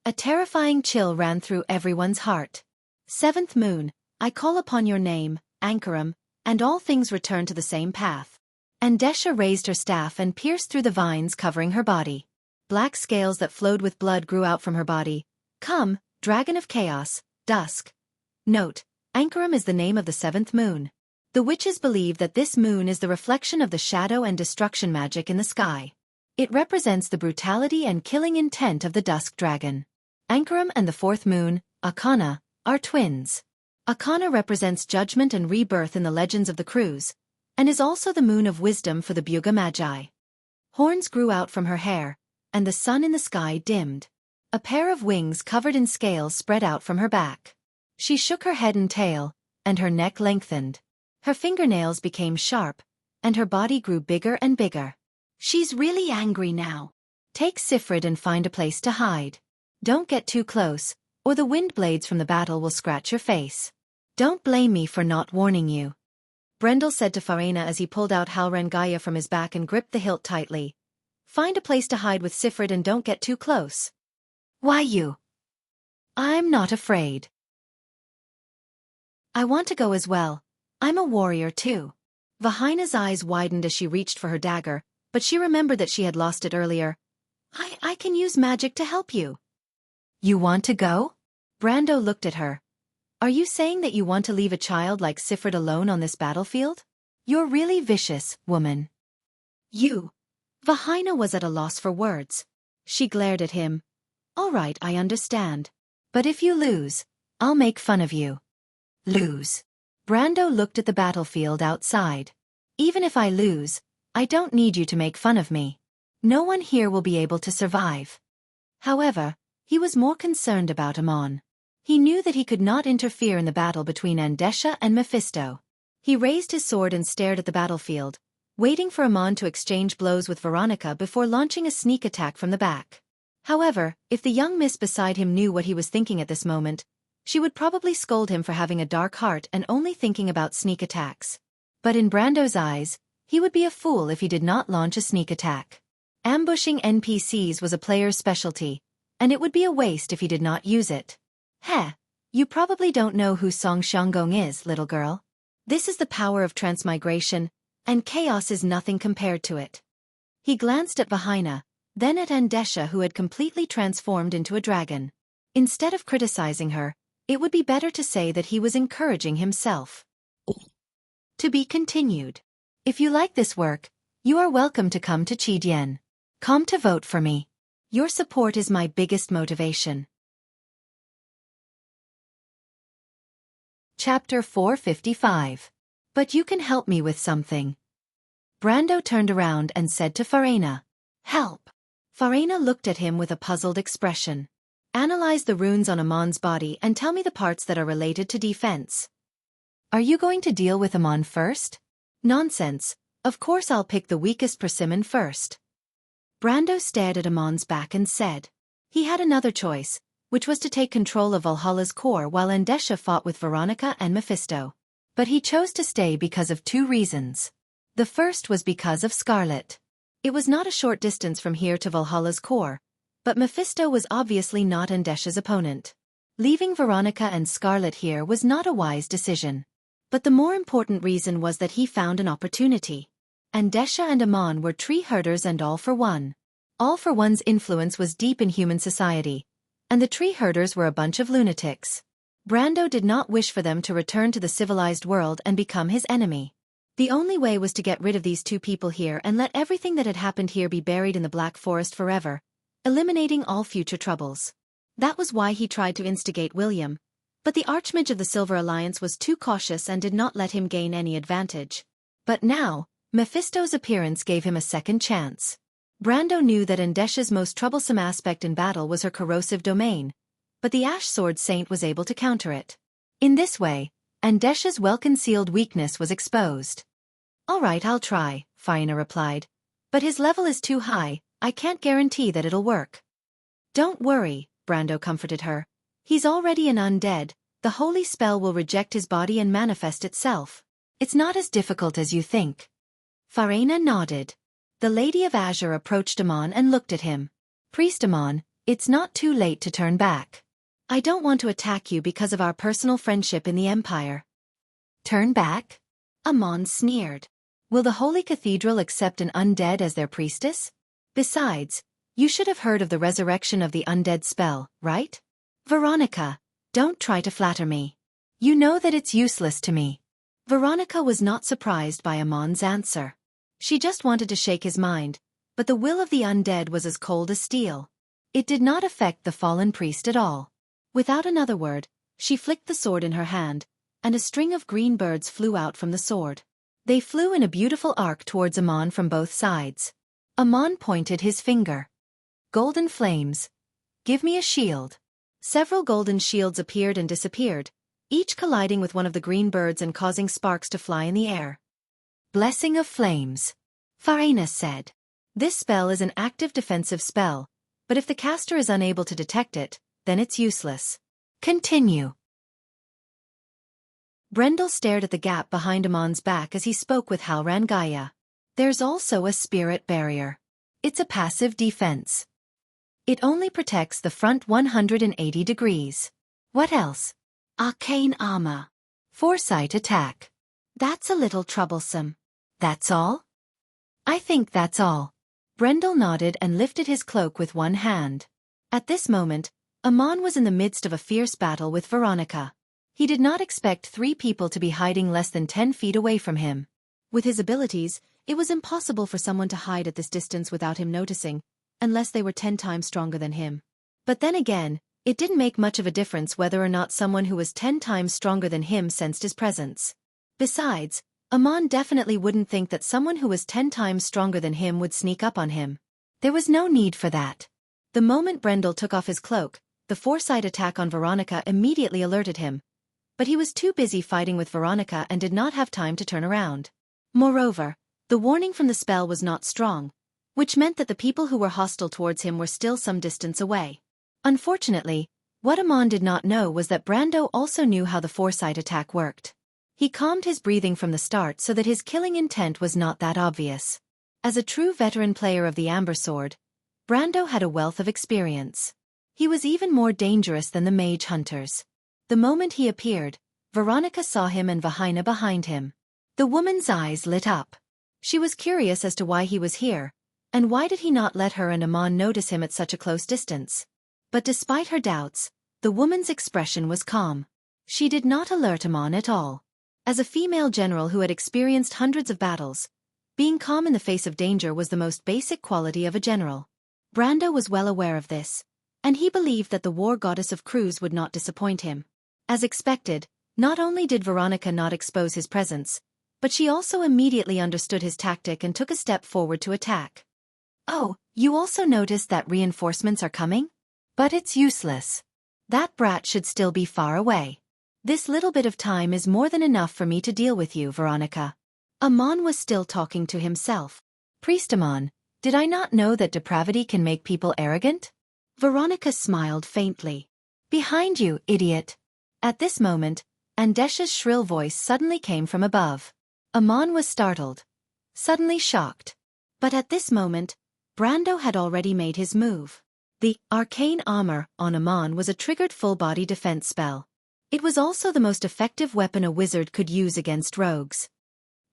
[SPEAKER 1] A terrifying chill ran through everyone's heart. Seventh moon, I call upon your name, Ankaram, and all things return to the same path. Andesha raised her staff and pierced through the vines covering her body. Black scales that flowed with blood grew out from her body. Come, dragon of chaos, dusk. Note, Ankaram is the name of the seventh moon. The witches believe that this moon is the reflection of the shadow and destruction magic in the sky. It represents the brutality and killing intent of the dusk dragon. Ankaram and the fourth moon, Akana, are twins. Akana represents judgment and rebirth in the legends of the Crews, and is also the moon of wisdom for the Buga Magi. Horns grew out from her hair, and the sun in the sky dimmed. A pair of wings covered in scales spread out from her back. She shook her head and tail, and her neck lengthened. Her fingernails became sharp, and her body grew bigger and bigger. She's really angry now. Take Sifrid and find a place to hide. Don't get too close, or the wind blades from the battle will scratch your face. Don't blame me for not warning you. Brendel said to Farina as he pulled out Halrengaya from his back and gripped the hilt tightly. Find a place to hide with Sifrid and don't get too close. Why you? I'm not afraid. I want to go as well. I'm a warrior too. Vahina's eyes widened as she reached for her dagger, but she remembered that she had lost it earlier. I can use magic to help you. You want to go? Brando looked at her. Are you saying that you want to leave a child like Sifrid alone on this battlefield? You're really vicious, woman. You. Vahina was at a loss for words. She glared at him. All right, I understand. But if you lose, I'll make fun of you. Lose. Brando looked at the battlefield outside. Even if I lose, I don't need you to make fun of me. No one here will be able to survive. However, he was more concerned about Amon. He knew that he could not interfere in the battle between Andesha and Mephisto. He raised his sword and stared at the battlefield, waiting for Amon to exchange blows with Veronica before launching a sneak attack from the back. However, if the young miss beside him knew what he was thinking at this moment, she would probably scold him for having a dark heart and only thinking about sneak attacks. But in Brando's eyes, he would be a fool if he did not launch a sneak attack. Ambushing NPCs was a player's specialty, and it would be a waste if he did not use it. Heh, you probably don't know who Song Xianggong is, little girl. This is the power of transmigration, and chaos is nothing compared to it. He glanced at Vahina, then at Andesha who had completely transformed into a dragon. Instead of criticizing her, it would be better to say that he was encouraging himself. To be continued. If you like this work, you are welcome to come to Chidian. Come to vote for me. Your support is my biggest motivation. Chapter 455. But you can help me with something. Brando turned around and said to Farina. Help. Farina looked at him with a puzzled expression. Analyze the runes on Amon's body and tell me the parts that are related to defense. Are you going to deal with Amon first? Nonsense, of course I'll pick the weakest persimmon first. Brando stared at Amon's back and said. He had another choice, which was to take control of Valhalla's core while Xianxia fought with Veronica and Mephisto. But he chose to stay because of two reasons. The first was because of Scarlet. It was not a short distance from here to Valhalla's core, but Mephisto was obviously not Xianxia's opponent. Leaving Veronica and Scarlet here was not a wise decision. But the more important reason was that he found an opportunity. Xianxia and Amon were tree herders and All for One. All for One's influence was deep in human society, and the tree herders were a bunch of lunatics. Brando did not wish for them to return to the civilized world and become his enemy. The only way was to get rid of these two people here and let everything that had happened here be buried in the Black Forest forever, eliminating all future troubles. That was why he tried to instigate William, but the Archmage of the Silver Alliance was too cautious and did not let him gain any advantage. But now, Mephisto's appearance gave him a second chance. Brando knew that Xianxia's most troublesome aspect in battle was her corrosive domain, but the Ash Sword Saint was able to counter it. In this way, Xianxia's well-concealed weakness was exposed. "All right, I'll try," Faina replied. "But his level is too high, I can't guarantee that it'll work." "Don't worry," Brando comforted her. "He's already an undead, the holy spell will reject his body and manifest itself. It's not as difficult as you think." Faina nodded. The Lady of Azure approached Amon and looked at him. "Priest Amon, it's not too late to turn back. I don't want to attack you because of our personal friendship in the Empire." "Turn back?" Amon sneered. "Will the Holy Cathedral accept an undead as their priestess? Besides, you should have heard of the resurrection of the undead spell, right? Veronica, don't try to flatter me. You know that it's useless to me." Veronica was not surprised by Amon's answer. She just wanted to shake his mind, but the will of the undead was as cold as steel. It did not affect the fallen priest at all. Without another word, she flicked the sword in her hand, and a string of green birds flew out from the sword. They flew in a beautiful arc towards Amon from both sides. Amon pointed his finger. "Golden flames. Give me a shield." Several golden shields appeared and disappeared, each colliding with one of the green birds and causing sparks to fly in the air. "Blessing of Flames," Faina said. "This spell is an active defensive spell, but if the caster is unable to detect it, then it's useless. Continue." Brendel stared at the gap behind Amon's back as he spoke with Halrangaya. "There's also a spirit barrier. It's a passive defense. It only protects the front 180 degrees. What else? Arcane armor. Foresight attack. That's a little troublesome. That's all?" "I think that's all." Brendel nodded and lifted his cloak with one hand. At this moment, Amon was in the midst of a fierce battle with Veronica. He did not expect three people to be hiding less than 10 feet away from him. With his abilities, it was impossible for someone to hide at this distance without him noticing, unless they were 10 times stronger than him. But then again, it didn't make much of a difference whether or not someone who was 10 times stronger than him sensed his presence. Besides, Amon definitely wouldn't think that someone who was 10 times stronger than him would sneak up on him. There was no need for that. The moment Brendel took off his cloak, the foresight attack on Veronica immediately alerted him. But he was too busy fighting with Veronica and did not have time to turn around. Moreover, the warning from the spell was not strong, which meant that the people who were hostile towards him were still some distance away. Unfortunately, what Amon did not know was that Brando also knew how the foresight attack worked. He calmed his breathing from the start so that his killing intent was not that obvious. As a true veteran player of the Amber Sword, Brando had a wealth of experience. He was even more dangerous than the mage hunters. The moment he appeared, Veronica saw him and Vahina behind him. The woman's eyes lit up. She was curious as to why he was here, and why did he not let her and Amon notice him at such a close distance. But despite her doubts, the woman's expression was calm. She did not alert Amon at all. As a female general who had experienced hundreds of battles, being calm in the face of danger was the most basic quality of a general. Brando was well aware of this, and he believed that the war goddess of Cruz would not disappoint him. As expected, not only did Veronica not expose his presence, but she also immediately understood his tactic and took a step forward to attack. "Oh, you also noticed that reinforcements are coming? But it's useless. That brat should still be far away. This little bit of time is more than enough for me to deal with you, Veronica." Amon was still talking to himself. Priest Amon, did I not know that depravity can make people arrogant? Veronica smiled faintly. Behind you, idiot. At this moment, Andesha's shrill voice suddenly came from above. Amon was startled. Suddenly shocked. But at this moment, Brando had already made his move. The arcane armor on Amon was a triggered full-body defense spell. It was also the most effective weapon a wizard could use against rogues.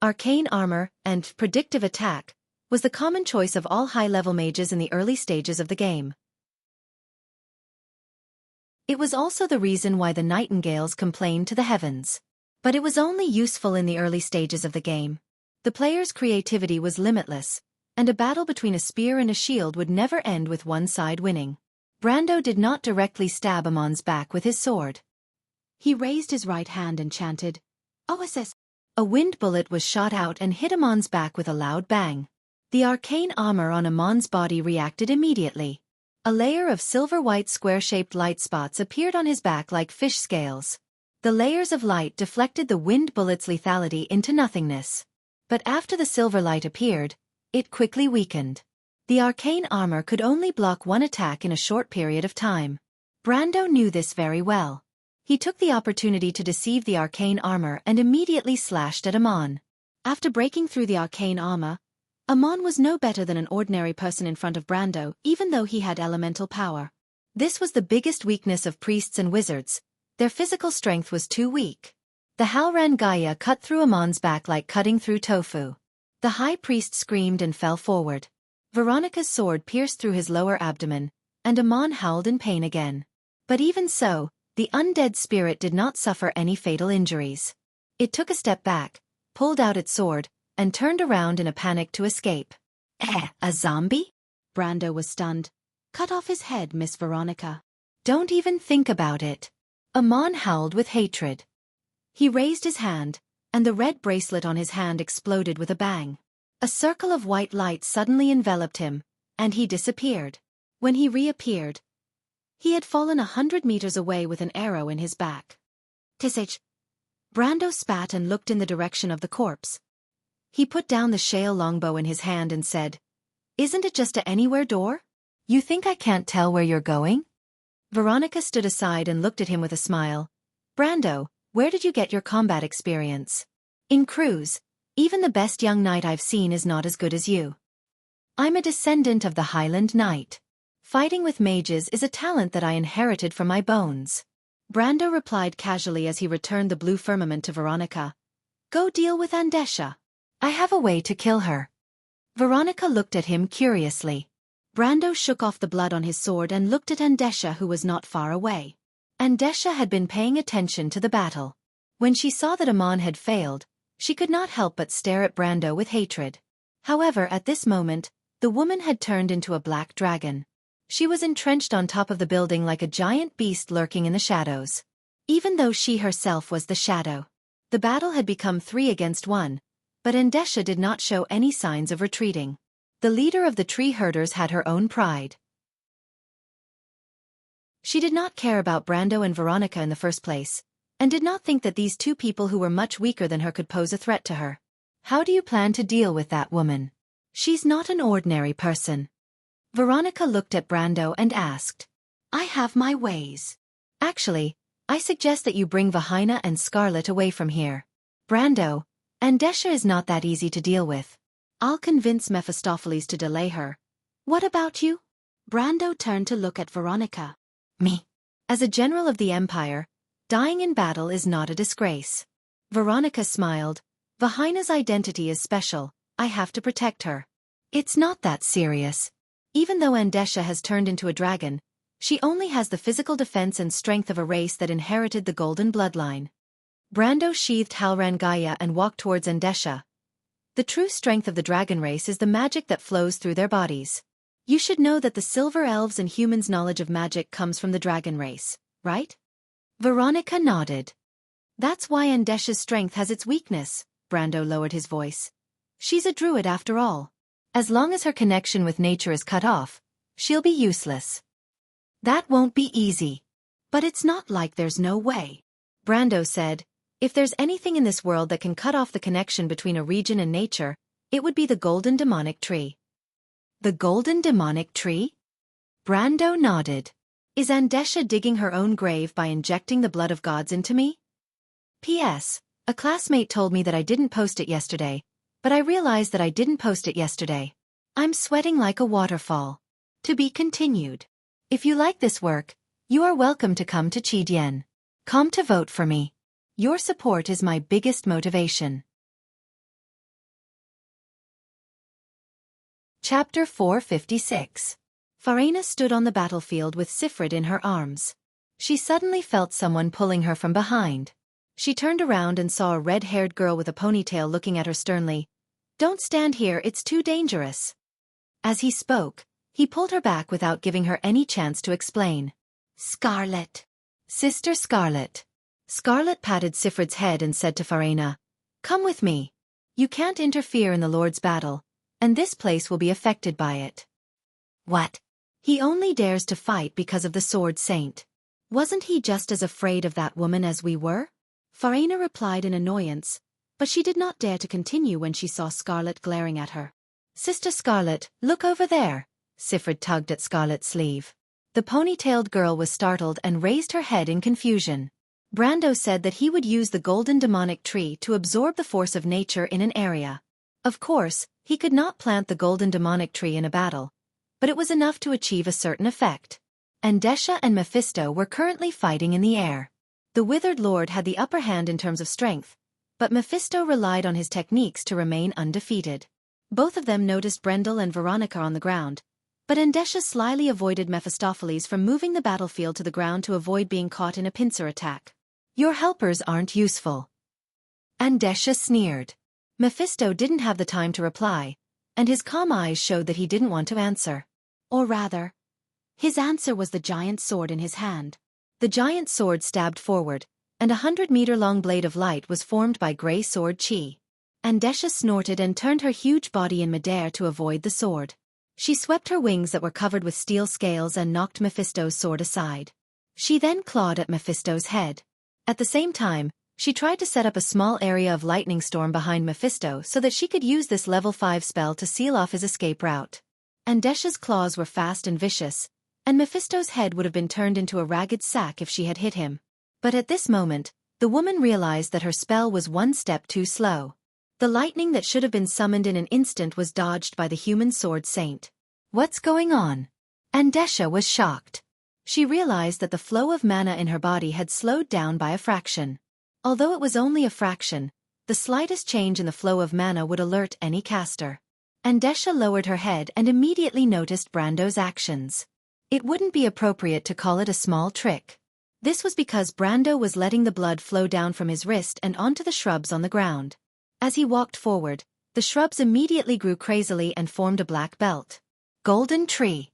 [SPEAKER 1] Arcane armor and predictive attack was the common choice of all high-level mages in the early stages of the game. It was also the reason why the nightingales complained to the heavens. But it was only useful in the early stages of the game. The player's creativity was limitless, and a battle between a spear and a shield would never end with one side winning. Brando did not directly stab Amon's back with his sword. He raised his right hand and chanted, "OSS." A wind bullet was shot out and hit Amon's back with a loud bang. The arcane armor on Amon's body reacted immediately. A layer of silver-white square-shaped light spots appeared on his back like fish scales. The layers of light deflected the wind bullet's lethality into nothingness. But after the silver light appeared, it quickly weakened. The arcane armor could only block one attack in a short period of time. Brando knew this very well. He took the opportunity to deceive the arcane armor and immediately slashed at Amon. After breaking through the arcane armor, Amon was no better than an ordinary person in front of Brando, even though he had elemental power. This was the biggest weakness of priests and wizards. Their physical strength was too weak. The Xianxia cut through Amon's back like cutting through tofu. The high priest screamed and fell forward. Veronica's sword pierced through his lower abdomen, and Amon howled in pain again. But even so, the undead spirit did not suffer any fatal injuries. It took a step back, pulled out its sword, and turned around in a panic to escape. A zombie? Brando was stunned. Cut off his head, Miss Veronica. Don't even think about it. Amon howled with hatred. He raised his hand, and the red bracelet on his hand exploded with a bang. A circle of white light suddenly enveloped him, and he disappeared. When he reappeared, he had fallen 100 meters away with an arrow in his back. Tisage. Brando spat and looked in the direction of the corpse. He put down the shale longbow in his hand and said, "Isn't it just a anywhere door? You think I can't tell where you're going?" Veronica stood aside and looked at him with a smile. "Brando, where did you get your combat experience?" "In Cruz, even the best young knight I've seen is not as good as you." "I'm a descendant of the Highland Knight. Fighting with mages is a talent that I inherited from my bones." Brando replied casually as he returned the blue firmament to Veronica. "Go deal with Andesha. I have a way to kill her." Veronica looked at him curiously. Brando shook off the blood on his sword and looked at Andesha, who was not far away. Andesha had been paying attention to the battle. When she saw that Amon had failed, she could not help but stare at Brando with hatred. However, at this moment, the woman had turned into a black dragon. She was entrenched on top of the building like a giant beast lurking in the shadows. Even though she herself was the shadow. The battle had become 3 against 1, but Andesha did not show any signs of retreating. The leader of the tree herders had her own pride. She did not care about Brando and Veronica in the first place, and did not think that these two people who were much weaker than her could pose a threat to her. "How do you plan to deal with that woman? She's not an ordinary person." Veronica looked at Brando and asked, "I have my ways. Actually, I suggest that you bring Vahina and Scarlet away from here. Brando, Andesha is not that easy to deal with. I'll convince Mephistopheles to delay her. What about you?" Brando turned to look at Veronica. "Me. As a general of the Empire, dying in battle is not a disgrace." Veronica smiled. "Vahina's identity is special. I have to protect her. It's not that serious. Even though Andesha has turned into a dragon, she only has the physical defense and strength of a race that inherited the golden bloodline." Brando sheathed Xianxia and walked towards Andesha. "The true strength of the dragon race is the magic that flows through their bodies. You should know that the silver elves and humans' knowledge of magic comes from the dragon race, right?" Veronica nodded. "That's why Andesha's strength has its weakness." Brando lowered his voice. "She's a druid after all. As long as her connection with nature is cut off, she'll be useless." "That won't be easy. But it's not like there's no way," Brando said. If there's anything in this world that can cut off the connection between a region and nature, it would be the golden demonic tree. The golden demonic tree? Brando nodded. Is Andesha digging her own grave by injecting the blood of gods into me? P.S. A classmate told me that I didn't post it yesterday, but I realized that I didn't post it yesterday. I'm sweating like a waterfall. To be continued. If you like this work, you are welcome to come to Chidian.com to vote for me. Your support is my biggest motivation. Chapter 456. Farina stood on the battlefield with Sifrid in her arms. She suddenly felt someone pulling her from behind. She turned around and saw a red-haired girl with a ponytail looking at her sternly. "Don't stand here, it's too dangerous." As he spoke, he pulled her back without giving her any chance to explain. "Scarlet. Sister Scarlet." Scarlet patted Sifrid's head and said to Farina, "Come with me. You can't interfere in the Lord's battle, and this place will be affected by it." "What? He only dares to fight because of the Sword Saint. Wasn't he just as afraid of that woman as we were?" Farina replied in annoyance, but she did not dare to continue when she saw Scarlet glaring at her. "Sister Scarlet, look over there." Sifrid tugged at Scarlet's sleeve. The ponytailed girl was startled and raised her head in confusion. Brando said that he would use the golden demonic tree to absorb the force of nature in an area. Of course, he could not plant the golden demonic tree in a battle, but it was enough to achieve a certain effect. Andesha and Mephisto were currently fighting in the air. The Withered Lord had the upper hand in terms of strength, but Mephisto relied on his techniques to remain undefeated. Both of them noticed Brendel and Veronica on the ground, but Andesha slyly avoided Mephistopheles from moving the battlefield to the ground to avoid being caught in a pincer attack. "Your helpers aren't useful." Andesha sneered. Mephisto didn't have the time to reply, and his calm eyes showed that he didn't want to answer. Or rather, his answer was the giant sword in his hand. The giant sword stabbed forward, and 100-meter-long blade of light was formed by Grey Sword Chi. Andesha snorted and turned her huge body in midair to avoid the sword. She swept her wings that were covered with steel scales and knocked Mephisto's sword aside. She then clawed at Mephisto's head. At the same time, she tried to set up a small area of lightning storm behind Mephisto so that she could use this level 5 spell to seal off his escape route. Andesha's claws were fast and vicious, and Mephisto's head would have been turned into a ragged sack if she had hit him. But at this moment, the woman realized that her spell was one step too slow. The lightning that should have been summoned in an instant was dodged by the human sword saint. "What's going on?" Andesha was shocked. She realized that the flow of mana in her body had slowed down by a fraction. Although it was only a fraction, the slightest change in the flow of mana would alert any caster. Andesha lowered her head and immediately noticed Brando's actions. It wouldn't be appropriate to call it a small trick. This was because Brando was letting the blood flow down from his wrist and onto the shrubs on the ground. As he walked forward, the shrubs immediately grew crazily and formed a black belt. Golden tree.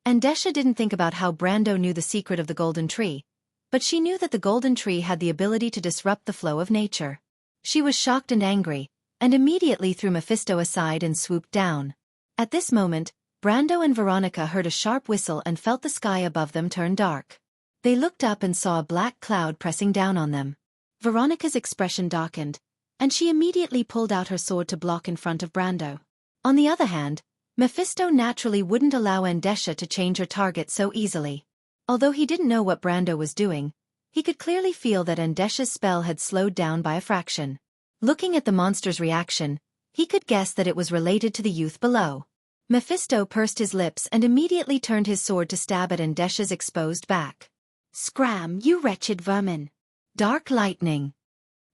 [SPEAKER 1] Andesha didn't think about how Brando knew the secret of the golden tree, but she knew that the golden tree had the ability to disrupt the flow of nature. She was shocked and angry, and immediately threw Mephisto aside and swooped down. At this moment, Brando and Veronica heard a sharp whistle and felt the sky above them turn dark. They looked up and saw a black cloud pressing down on them. Veronica's expression darkened, and she immediately pulled out her sword to block in front of Brando. On the other hand, Mephisto naturally wouldn't allow Andesha to change her target so easily. Although he didn't know what Brando was doing, he could clearly feel that Andesha's spell had slowed down by a fraction. Looking at the monster's reaction, he could guess that it was related to the youth below. Mephisto pursed his lips and immediately turned his sword to stab at Andesha's exposed back. "Scram, you wretched vermin!" Dark lightning.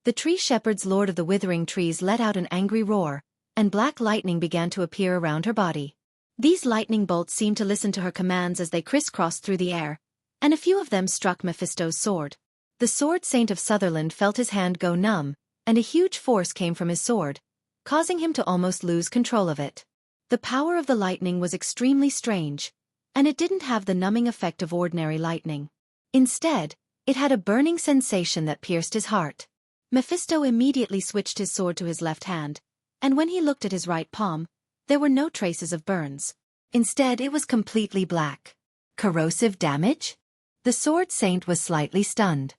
[SPEAKER 1] The tree shepherds, lord of the withering trees, let out an angry roar, and black lightning began to appear around her body. These lightning bolts seemed to listen to her commands as they crisscrossed through the air, and a few of them struck Mephisto's sword. The sword saint of Sutherland felt his hand go numb, and a huge force came from his sword, causing him to almost lose control of it. The power of the lightning was extremely strange, and it didn't have the numbing effect of ordinary lightning. Instead, it had a burning sensation that pierced his heart. Mephisto immediately switched his sword to his left hand, and when he looked at his right palm, there were no traces of burns. Instead, it was completely black. Corrosive damage? The sword saint was slightly stunned.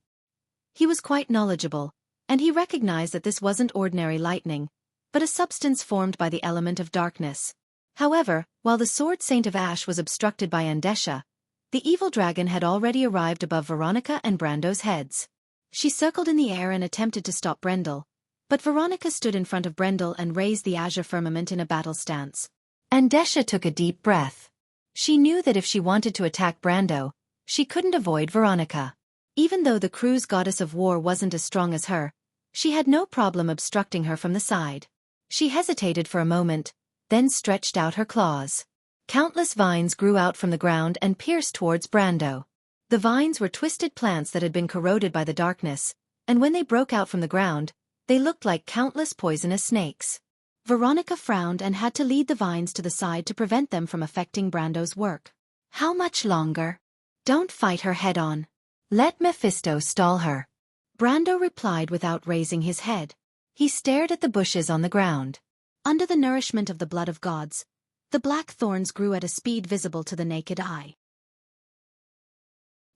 [SPEAKER 1] He was quite knowledgeable, and he recognized that this wasn't ordinary lightning, but a substance formed by the element of darkness. However, while the sword Saint of Ash was obstructed by Andesha, the evil dragon had already arrived above Veronica and Brando's heads. She circled in the air and attempted to stop Brendel, but Veronica stood in front of Brendel and raised the azure firmament in a battle stance. Andesha took a deep breath. She knew that if she wanted to attack Brando, she couldn't avoid Veronica. Even though the crew's goddess of war wasn't as strong as her, she had no problem obstructing her from the side. She hesitated for a moment, then stretched out her claws. Countless vines grew out from the ground and pierced towards Brando. The vines were twisted plants that had been corroded by the darkness, and when they broke out from the ground, they looked like countless poisonous snakes. Veronica frowned and had to lead the vines to the side to prevent them from affecting Brando's work. How much longer? Don't fight her head-on. Let Mephisto stall her. Brando replied without raising his head. He stared at the bushes on the ground. Under the nourishment of the blood of gods, the black thorns grew at a speed visible to the naked eye.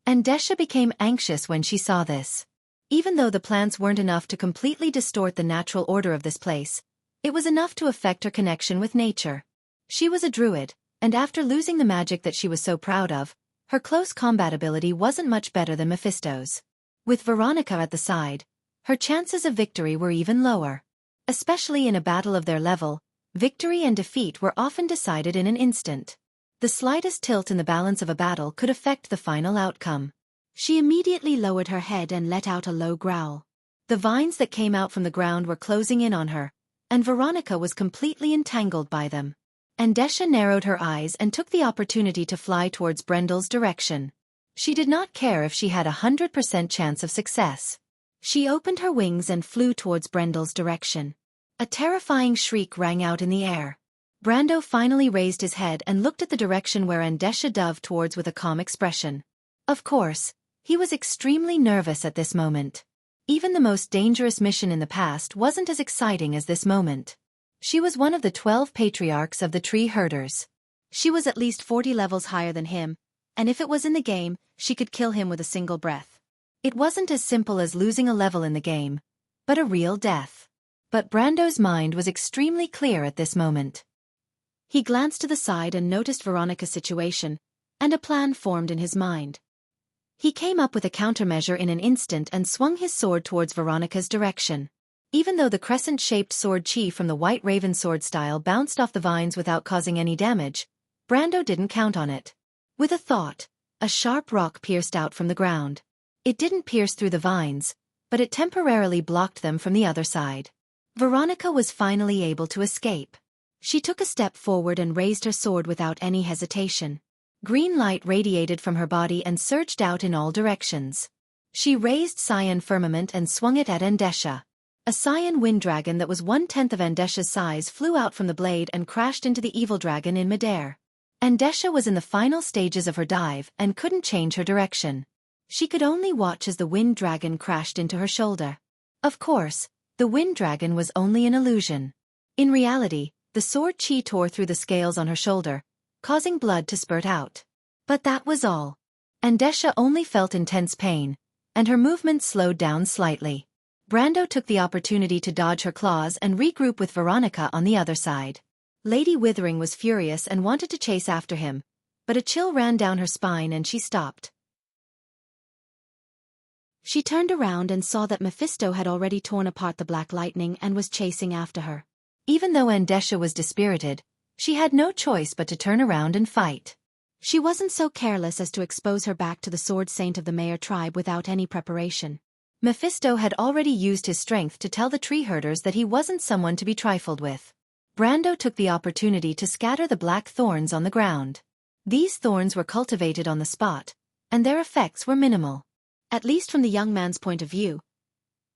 [SPEAKER 1] Andesha became anxious when she saw this. Even though the plants weren't enough to completely distort the natural order of this place, it was enough to affect her connection with nature. She was a druid, and after losing the magic that she was so proud of, her close combat ability wasn't much better than Mephisto's. With Veronica at the side, her chances of victory were even lower. Especially in a battle of their level, victory and defeat were often decided in an instant. The slightest tilt in the balance of a battle could affect the final outcome. She immediately lowered her head and let out a low growl. The vines that came out from the ground were closing in on her, and Veronica was completely entangled by them. Andesha narrowed her eyes and took the opportunity to fly towards Brendel's direction. She did not care if she had 100% chance of success. She opened her wings and flew towards Brendel's direction. A terrifying shriek rang out in the air. Brando finally raised his head and looked at the direction where Andesha dove towards with a calm expression. Of course, he was extremely nervous at this moment. Even the most dangerous mission in the past wasn't as exciting as this moment. She was one of the 12 patriarchs of the tree herders. She was at least 40 levels higher than him, and if it was in the game, she could kill him with a single breath. It wasn't as simple as losing a level in the game, but a real death. But Brando's mind was extremely clear at this moment. He glanced to the side and noticed Veronica's situation, and a plan formed in his mind. He came up with a countermeasure in an instant and swung his sword towards Veronica's direction. Even though the crescent-shaped sword chi from the White Raven sword style bounced off the vines without causing any damage, Brando didn't count on it. With a thought, a sharp rock pierced out from the ground. It didn't pierce through the vines, but it temporarily blocked them from the other side. Veronica was finally able to escape. She took a step forward and raised her sword without any hesitation. Green light radiated from her body and surged out in all directions. She raised Cyan Firmament and swung it at Andesha. A Cyan wind dragon that was 1/10 of Andesha's size flew out from the blade and crashed into the evil dragon in midair. Andesha was in the final stages of her dive and couldn't change her direction. She could only watch as the wind dragon crashed into her shoulder. Of course, the wind dragon was only an illusion. In reality, the sword chi tore through the scales on her shoulder, causing blood to spurt out. But that was all. Andesha only felt intense pain, and her movement slowed down slightly. Brando took the opportunity to dodge her claws and regroup with Veronica on the other side. Lady Withering was furious and wanted to chase after him, but a chill ran down her spine and she stopped. She turned around and saw that Mephisto had already torn apart the black lightning and was chasing after her. Even though Andesha was dispirited, she had no choice but to turn around and fight. She wasn't so careless as to expose her back to the sword saint of the Mayor tribe without any preparation. Mephisto had already used his strength to tell the tree herders that he wasn't someone to be trifled with. Brando took the opportunity to scatter the black thorns on the ground. These thorns were cultivated on the spot, and their effects were minimal. At least from the young man's point of view,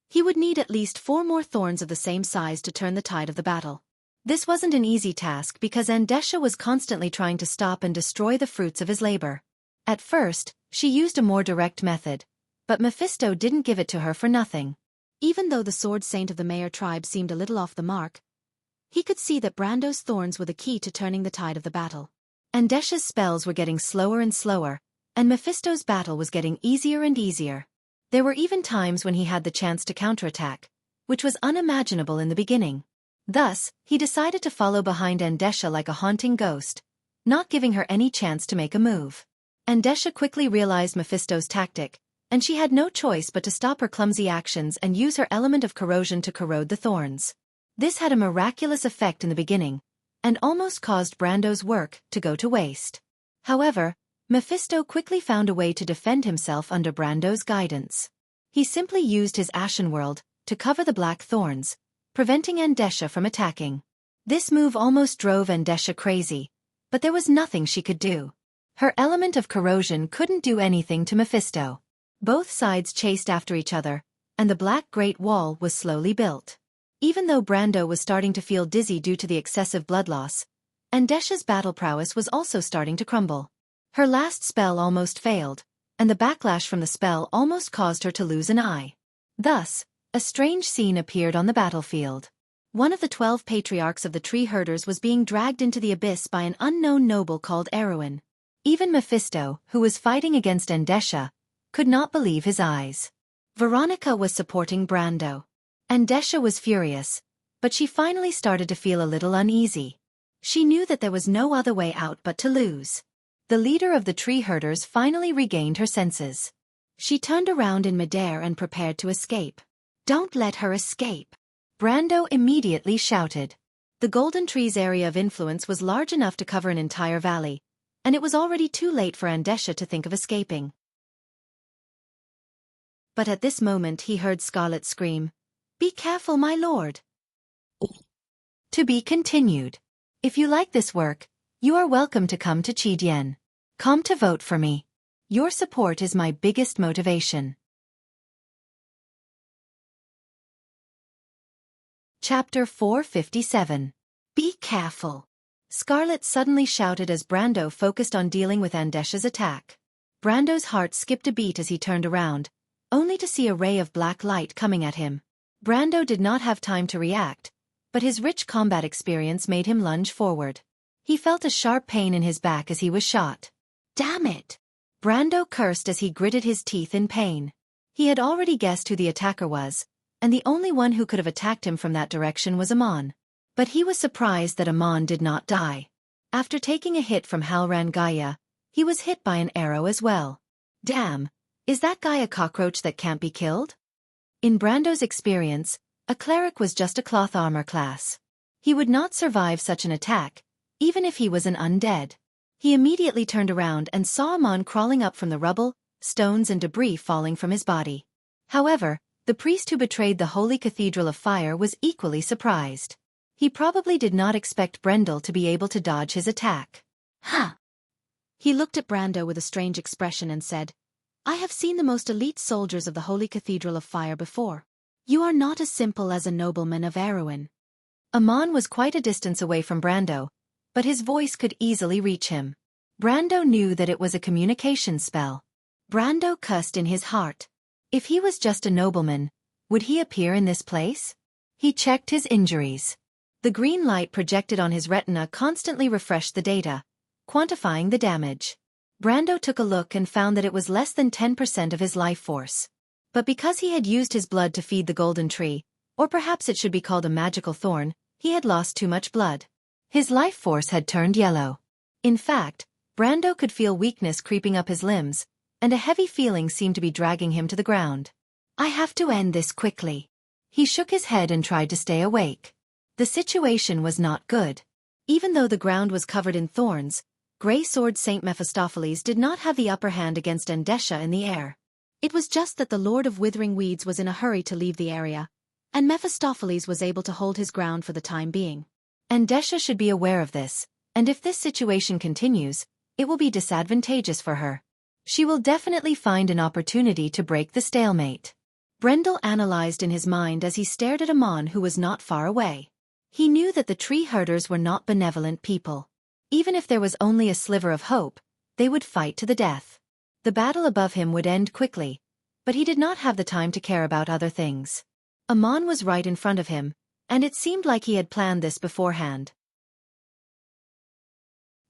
[SPEAKER 1] he would need at least 4 more thorns of the same size to turn the tide of the battle. This wasn't an easy task because Andesha was constantly trying to stop and destroy the fruits of his labor. At first, she used a more direct method, but Mephisto didn't give it to her for nothing. Even though the sword saint of the Mayor tribe seemed a little off the mark, he could see that Brando's thorns were the key to turning the tide of the battle. Andesha's spells were getting slower and slower, and Mephisto's battle was getting easier and easier. There were even times when he had the chance to counterattack, which was unimaginable in the beginning. Thus, he decided to follow behind Andesha like a haunting ghost, not giving her any chance to make a move. Andesha quickly realized Mephisto's tactic, and she had no choice but to stop her clumsy actions and use her element of corrosion to corrode the thorns. This had a miraculous effect in the beginning, and almost caused Brando's work to go to waste. However, Mephisto quickly found a way to defend himself under Brando's guidance. He simply used his Ashen World to cover the black thorns, preventing Andesha from attacking. This move almost drove Andesha crazy, but there was nothing she could do. Her element of corrosion couldn't do anything to Mephisto. Both sides chased after each other, and the Black Great Wall was slowly built. Even though Brando was starting to feel dizzy due to the excessive blood loss, Andesha's battle prowess was also starting to crumble. Her last spell almost failed, and the backlash from the spell almost caused her to lose an eye. Thus, a strange scene appeared on the battlefield. One of the 12 patriarchs of the tree herders was being dragged into the abyss by an unknown noble called Erwin. Even Mephisto, who was fighting against Andesha, could not believe his eyes. Veronica was supporting Brando. Andesha was furious, but she finally started to feel a little uneasy. She knew that there was no other way out but to lose. The leader of the tree herders finally regained her senses. She turned around in midair and prepared to escape. "Don't let her escape!" Brando immediately shouted. The Golden Tree's area of influence was large enough to cover an entire valley, and it was already too late for Andesha to think of escaping. But at this moment he heard Scarlet scream, "Be careful, my lord!" To be continued. If you like this work, you are welcome to come to Chidian.com to vote for me. Your support is my biggest motivation. Chapter 457. Be careful. Scarlet suddenly shouted as Brando focused on dealing with Andesha's attack. Brando's heart skipped a beat as he turned around, only to see a ray of black light coming at him. Brando did not have time to react, but his rich combat experience made him lunge forward. He felt a sharp pain in his back as he was shot. "Damn it!" Brando cursed as he gritted his teeth in pain. He had already guessed who the attacker was, and the only one who could have attacked him from that direction was Amon. But he was surprised that Amon did not die. After taking a hit from Halran Gaia, he was hit by an arrow as well. Damn, is that guy a cockroach that can't be killed? In Brando's experience, a cleric was just a cloth armor class. He would not survive such an attack, even if he was an undead. He immediately turned around and saw Amon crawling up from the rubble, stones and debris falling from his body. However, the priest who betrayed the Holy Cathedral of Fire was equally surprised. He probably did not expect Brendel to be able to dodge his attack. Huh. He looked at Brando with a strange expression and said, "I have seen the most elite soldiers of the Holy Cathedral of Fire before. You are not as simple as a nobleman of Erewhon." Amon was quite a distance away from Brando, but his voice could easily reach him. Brando knew that it was a communication spell. Brando cussed in his heart. If he was just a nobleman, would he appear in this place? He checked his injuries. The green light projected on his retina constantly refreshed the data, quantifying the damage. Brando took a look and found that it was less than 10% of his life force. But because he had used his blood to feed the golden tree, or perhaps it should be called a magical thorn, he had lost too much blood. His life force had turned yellow. In fact, Brando could feel weakness creeping up his limbs, and a heavy feeling seemed to be dragging him to the ground. "I have to end this quickly." He shook his head and tried to stay awake. The situation was not good. Even though the ground was covered in thorns, Grey Sword Saint Mephistopheles did not have the upper hand against Andesha in the air. It was just that the Lord of Withering Weeds was in a hurry to leave the area, and Mephistopheles was able to hold his ground for the time being. Andesha should be aware of this, and if this situation continues, it will be disadvantageous for her. She will definitely find an opportunity to break the stalemate. Brendel analyzed in his mind as he stared at Amon, who was not far away. He knew that the tree herders were not benevolent people. Even if there was only a sliver of hope, they would fight to the death. The battle above him would end quickly, but he did not have the time to care about other things. Amon was right in front of him, and it seemed like he had planned this beforehand.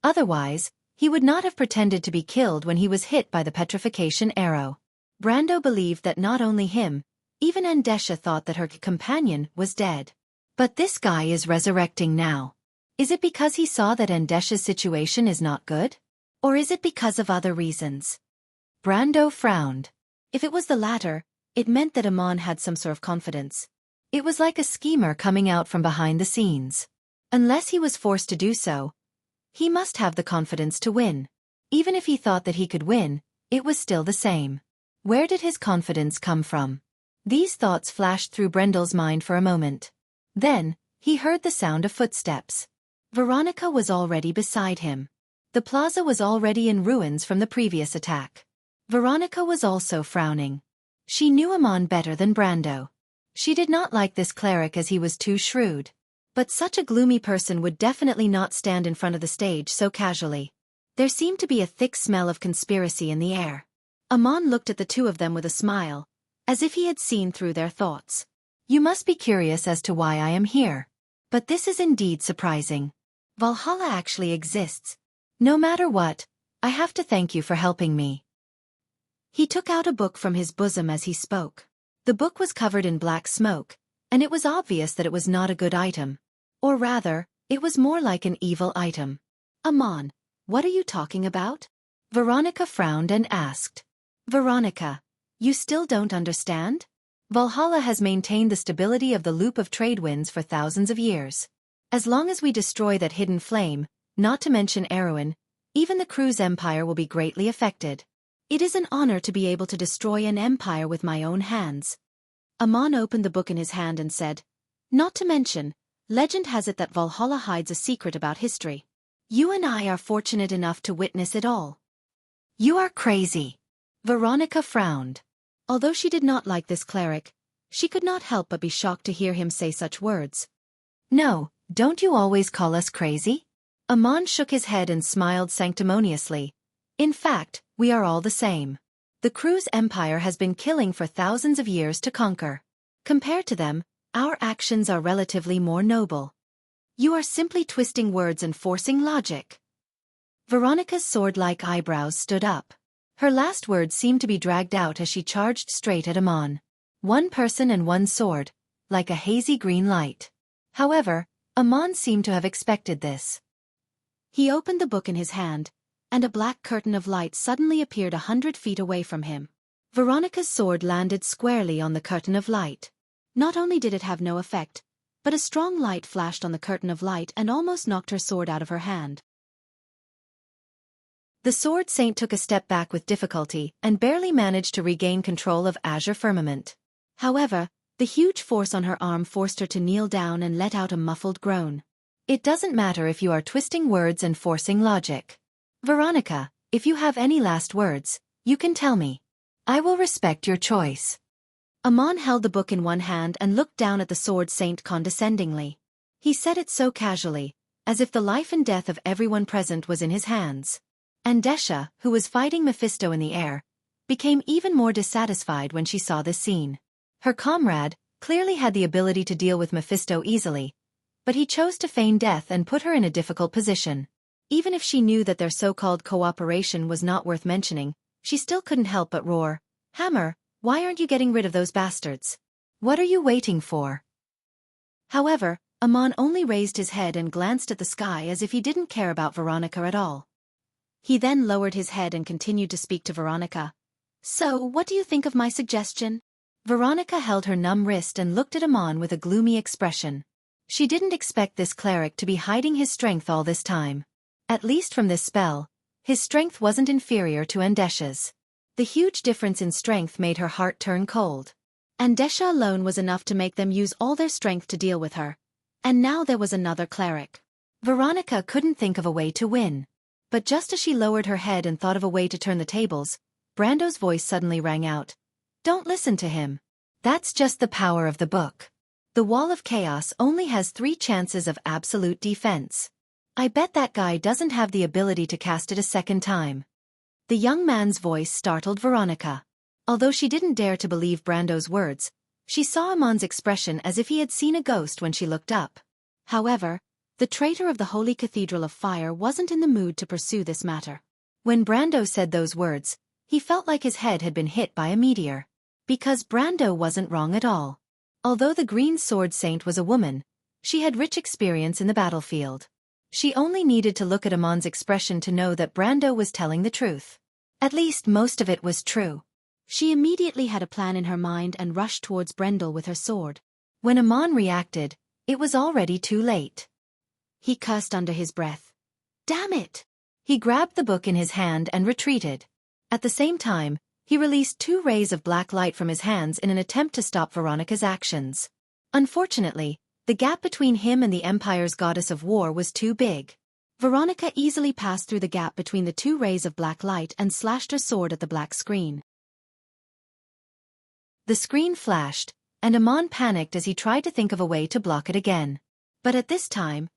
[SPEAKER 1] Otherwise, he would not have pretended to be killed when he was hit by the petrification arrow. Brando believed that not only him, even Andesha thought that her companion was dead. But this guy is resurrecting now. Is it because he saw that Andesha's situation is not good? Or is it because of other reasons? Brando frowned. If it was the latter, it meant that Amon had some sort of confidence. It was like a schemer coming out from behind the scenes. Unless he was forced to do so, he must have the confidence to win. Even if he thought that he could win, it was still the same. Where did his confidence come from? These thoughts flashed through Brendel's mind for a moment. Then, he heard the sound of footsteps. Veronica was already beside him. The plaza was already in ruins from the previous attack. Veronica was also frowning. She knew Amon better than Brando. She did not like this cleric as he was too shrewd. But such a gloomy person would definitely not stand in front of the stage so casually. There seemed to be a thick smell of conspiracy in the air. Amon looked at the two of them with a smile, as if he had seen through their thoughts. You must be curious as to why I am here. But this is indeed surprising. Valhalla actually exists. No matter what, I have to thank you for helping me. He took out a book from his bosom as he spoke. The book was covered in black smoke, and it was obvious that it was not a good item. Or rather, it was more like an evil item. Amon, what are you talking about? Veronica frowned and asked. Veronica, you still don't understand? Valhalla has maintained the stability of the loop of trade winds for thousands of years. As long as we destroy that hidden flame, not to mention Erewhon, even the crew's empire will be greatly affected. It is an honor to be able to destroy an empire with my own hands. Amon opened the book in his hand and said, Not to mention, legend has it that Valhalla hides a secret about history. You and I are fortunate enough to witness it all. You are crazy. Veronica frowned. Although she did not like this cleric, she could not help but be shocked to hear him say such words. No, don't you always call us crazy? Amon shook his head and smiled sanctimoniously. In fact, we are all the same. The crew's empire has been killing for thousands of years to conquer. Compared to them, our actions are relatively more noble. You are simply twisting words and forcing logic. Veronica's sword-like eyebrows stood up. Her last words seemed to be dragged out as she charged straight at Amon. One person and one sword, like a hazy green light. However, Amon seemed to have expected this. He opened the book in his hand, and a black curtain of light suddenly appeared 100 feet away from him. Veronica's sword landed squarely on the curtain of light. Not only did it have no effect, but a strong light flashed on the curtain of light and almost knocked her sword out of her hand. The sword saint took a step back with difficulty and barely managed to regain control of Azure Firmament. However, the huge force on her arm forced her to kneel down and let out a muffled groan. It doesn't matter if you are twisting words and forcing logic. Veronica, if you have any last words, you can tell me. I will respect your choice. Amon held the book in one hand and looked down at the sword saint condescendingly. He said it so casually, as if the life and death of everyone present was in his hands. Andesha, who was fighting Mephisto in the air, became even more dissatisfied when she saw this scene. Her comrade clearly had the ability to deal with Mephisto easily, but he chose to feign death and put her in a difficult position. Even if she knew that their so-called cooperation was not worth mentioning, she still couldn't help but roar, Hammer, why aren't you getting rid of those bastards? What are you waiting for? However, Amon only raised his head and glanced at the sky as if he didn't care about Veronica at all. He then lowered his head and continued to speak to Veronica. So, what do you think of my suggestion? Veronica held her numb wrist and looked at Amon with a gloomy expression. She didn't expect this cleric to be hiding his strength all this time. At least from this spell, his strength wasn't inferior to Andesha's. The huge difference in strength made her heart turn cold. Andesha alone was enough to make them use all their strength to deal with her. And now there was another cleric. Veronica couldn't think of a way to win. But just as she lowered her head and thought of a way to turn the tables, Brando's voice suddenly rang out. Don't listen to him. That's just the power of the book. The Wall of Chaos only has 3 chances of absolute defense. I bet that guy doesn't have the ability to cast it a second time. The young man's voice startled Veronica. Although she didn't dare to believe Brando's words, she saw Amon's expression as if he had seen a ghost when she looked up. However, the traitor of the Holy Cathedral of Fire wasn't in the mood to pursue this matter. When Brando said those words, He felt like his head had been hit by a meteor. Because Brando wasn't wrong at all. Although the green sword saint was a woman, she had rich experience in the battlefield. She only needed to look at Amon's expression to know that Brando was telling the truth. At least most of it was true. She immediately had a plan in her mind and rushed towards Brendel with her sword. When Amon reacted, it was already too late. He cursed under his breath. Damn it! He grabbed the book in his hand and retreated. At the same time, he released 2 rays of black light from his hands in an attempt to stop Veronica's actions. Unfortunately, the gap between him and the Empire's goddess of war was too big. Veronica easily passed through the gap between the 2 rays of black light and slashed her sword at the black screen. The screen flashed, and Amon panicked as he tried to think of a way to block it again. But at this time,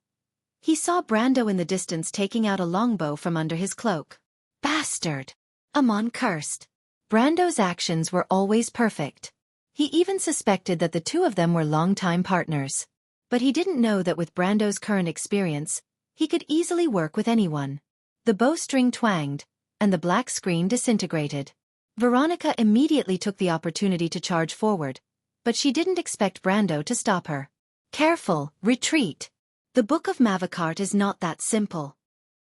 [SPEAKER 1] he saw Brando in the distance taking out a longbow from under his cloak. Bastard! Amon cursed. Brando's actions were always perfect. He even suspected that the 2 of them were longtime partners. But he didn't know that with Brando's current experience, he could easily work with anyone. The bowstring twanged, and the black screen disintegrated. Veronica immediately took the opportunity to charge forward, but she didn't expect Brando to stop her. Careful, retreat. The Book of Mavacart is not that simple.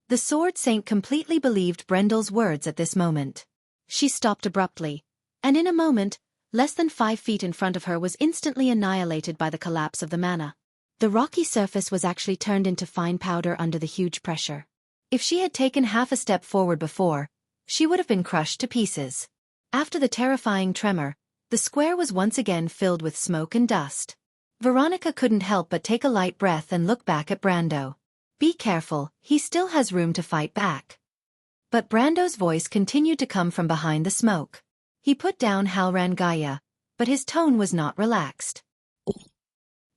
[SPEAKER 1] The Sword Saint completely believed Brendel's words at this moment. She stopped abruptly, and in a moment, less than 5 feet in front of her was instantly annihilated by the collapse of the mana. The rocky surface was actually turned into fine powder under the huge pressure. If she had taken half a step forward before, she would have been crushed to pieces. After the terrifying tremor, the square was once again filled with smoke and dust. Veronica couldn't help but take a light breath and look back at Brando. Be careful, he still has room to fight back. But Brando's voice continued to come from behind the smoke. He put down Halran Gaia, but his tone was not relaxed.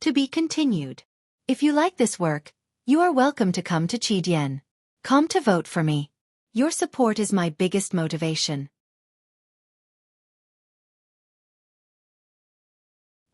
[SPEAKER 1] To be continued. If you like this work, you are welcome to come to Qidien. Come to vote for me. Your support is my biggest motivation.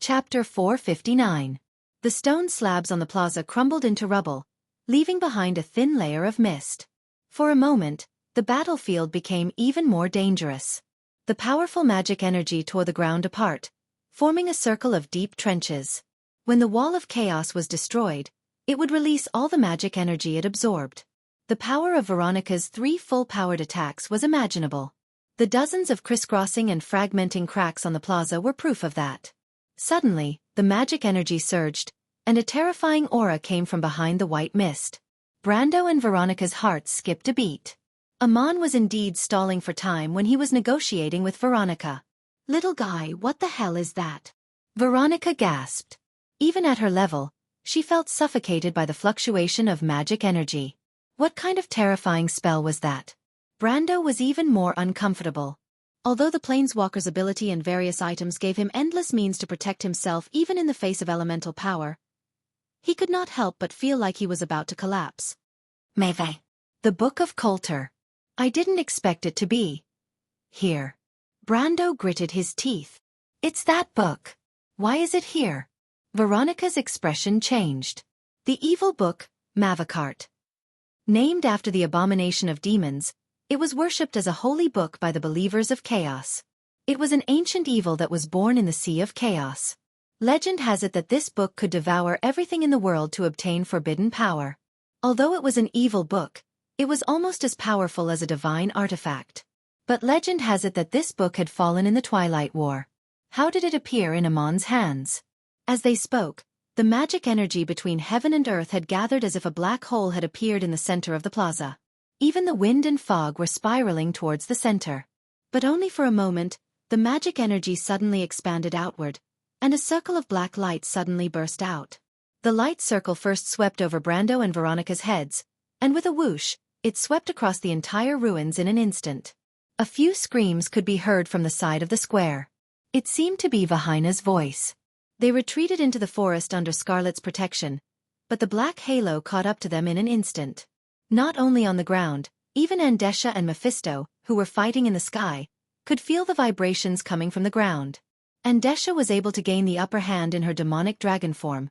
[SPEAKER 1] Chapter 459. The stone slabs on the plaza crumbled into rubble, leaving behind a thin layer of mist. For a moment, the battlefield became even more dangerous. The powerful magic energy tore the ground apart, forming a circle of deep trenches. When the wall of chaos was destroyed, it would release all the magic energy it absorbed. The power of Veronica's 3 full-powered attacks was imaginable. The dozens of crisscrossing and fragmenting cracks on the plaza were proof of that. Suddenly, the magic energy surged, and a terrifying aura came from behind the white mist. Brando and Veronica's hearts skipped a beat. Amon was indeed stalling for time when he was negotiating with Veronica. Little guy, what the hell is that? Veronica gasped. Even at her level, she felt suffocated by the fluctuation of magic energy. What kind of terrifying spell was that? Brando was even more uncomfortable. Although the Planeswalker's ability and various items gave him endless means to protect himself even in the face of elemental power, he could not help but feel like he was about to collapse. Meve. The Book of Coulter. I didn't expect it to be here. Brando gritted his teeth. It's that book. Why is it here? Veronica's expression changed. The evil book, Mavacart. Named after the abomination of demons, it was worshipped as a holy book by the believers of chaos. It was an ancient evil that was born in the Sea of Chaos. Legend has it that this book could devour everything in the world to obtain forbidden power. Although it was an evil book, it was almost as powerful as a divine artifact. But legend has it that this book had fallen in the Twilight War. How did it appear in Amon's hands? As they spoke, the magic energy between heaven and earth had gathered as if a black hole had appeared in the center of the plaza. Even the wind and fog were spiraling towards the center. But only for a moment, the magic energy suddenly expanded outward, and a circle of black light suddenly burst out. The light circle first swept over Brando and Veronica's heads, and with a whoosh, it swept across the entire ruins in an instant. A few screams could be heard from the side of the square. It seemed to be Vahina's voice. They retreated into the forest under Scarlet's protection, but the black halo caught up to them in an instant. Not only on the ground, even Andesha and Mephisto, who were fighting in the sky, could feel the vibrations coming from the ground. Andesha was able to gain the upper hand in her demonic dragon form,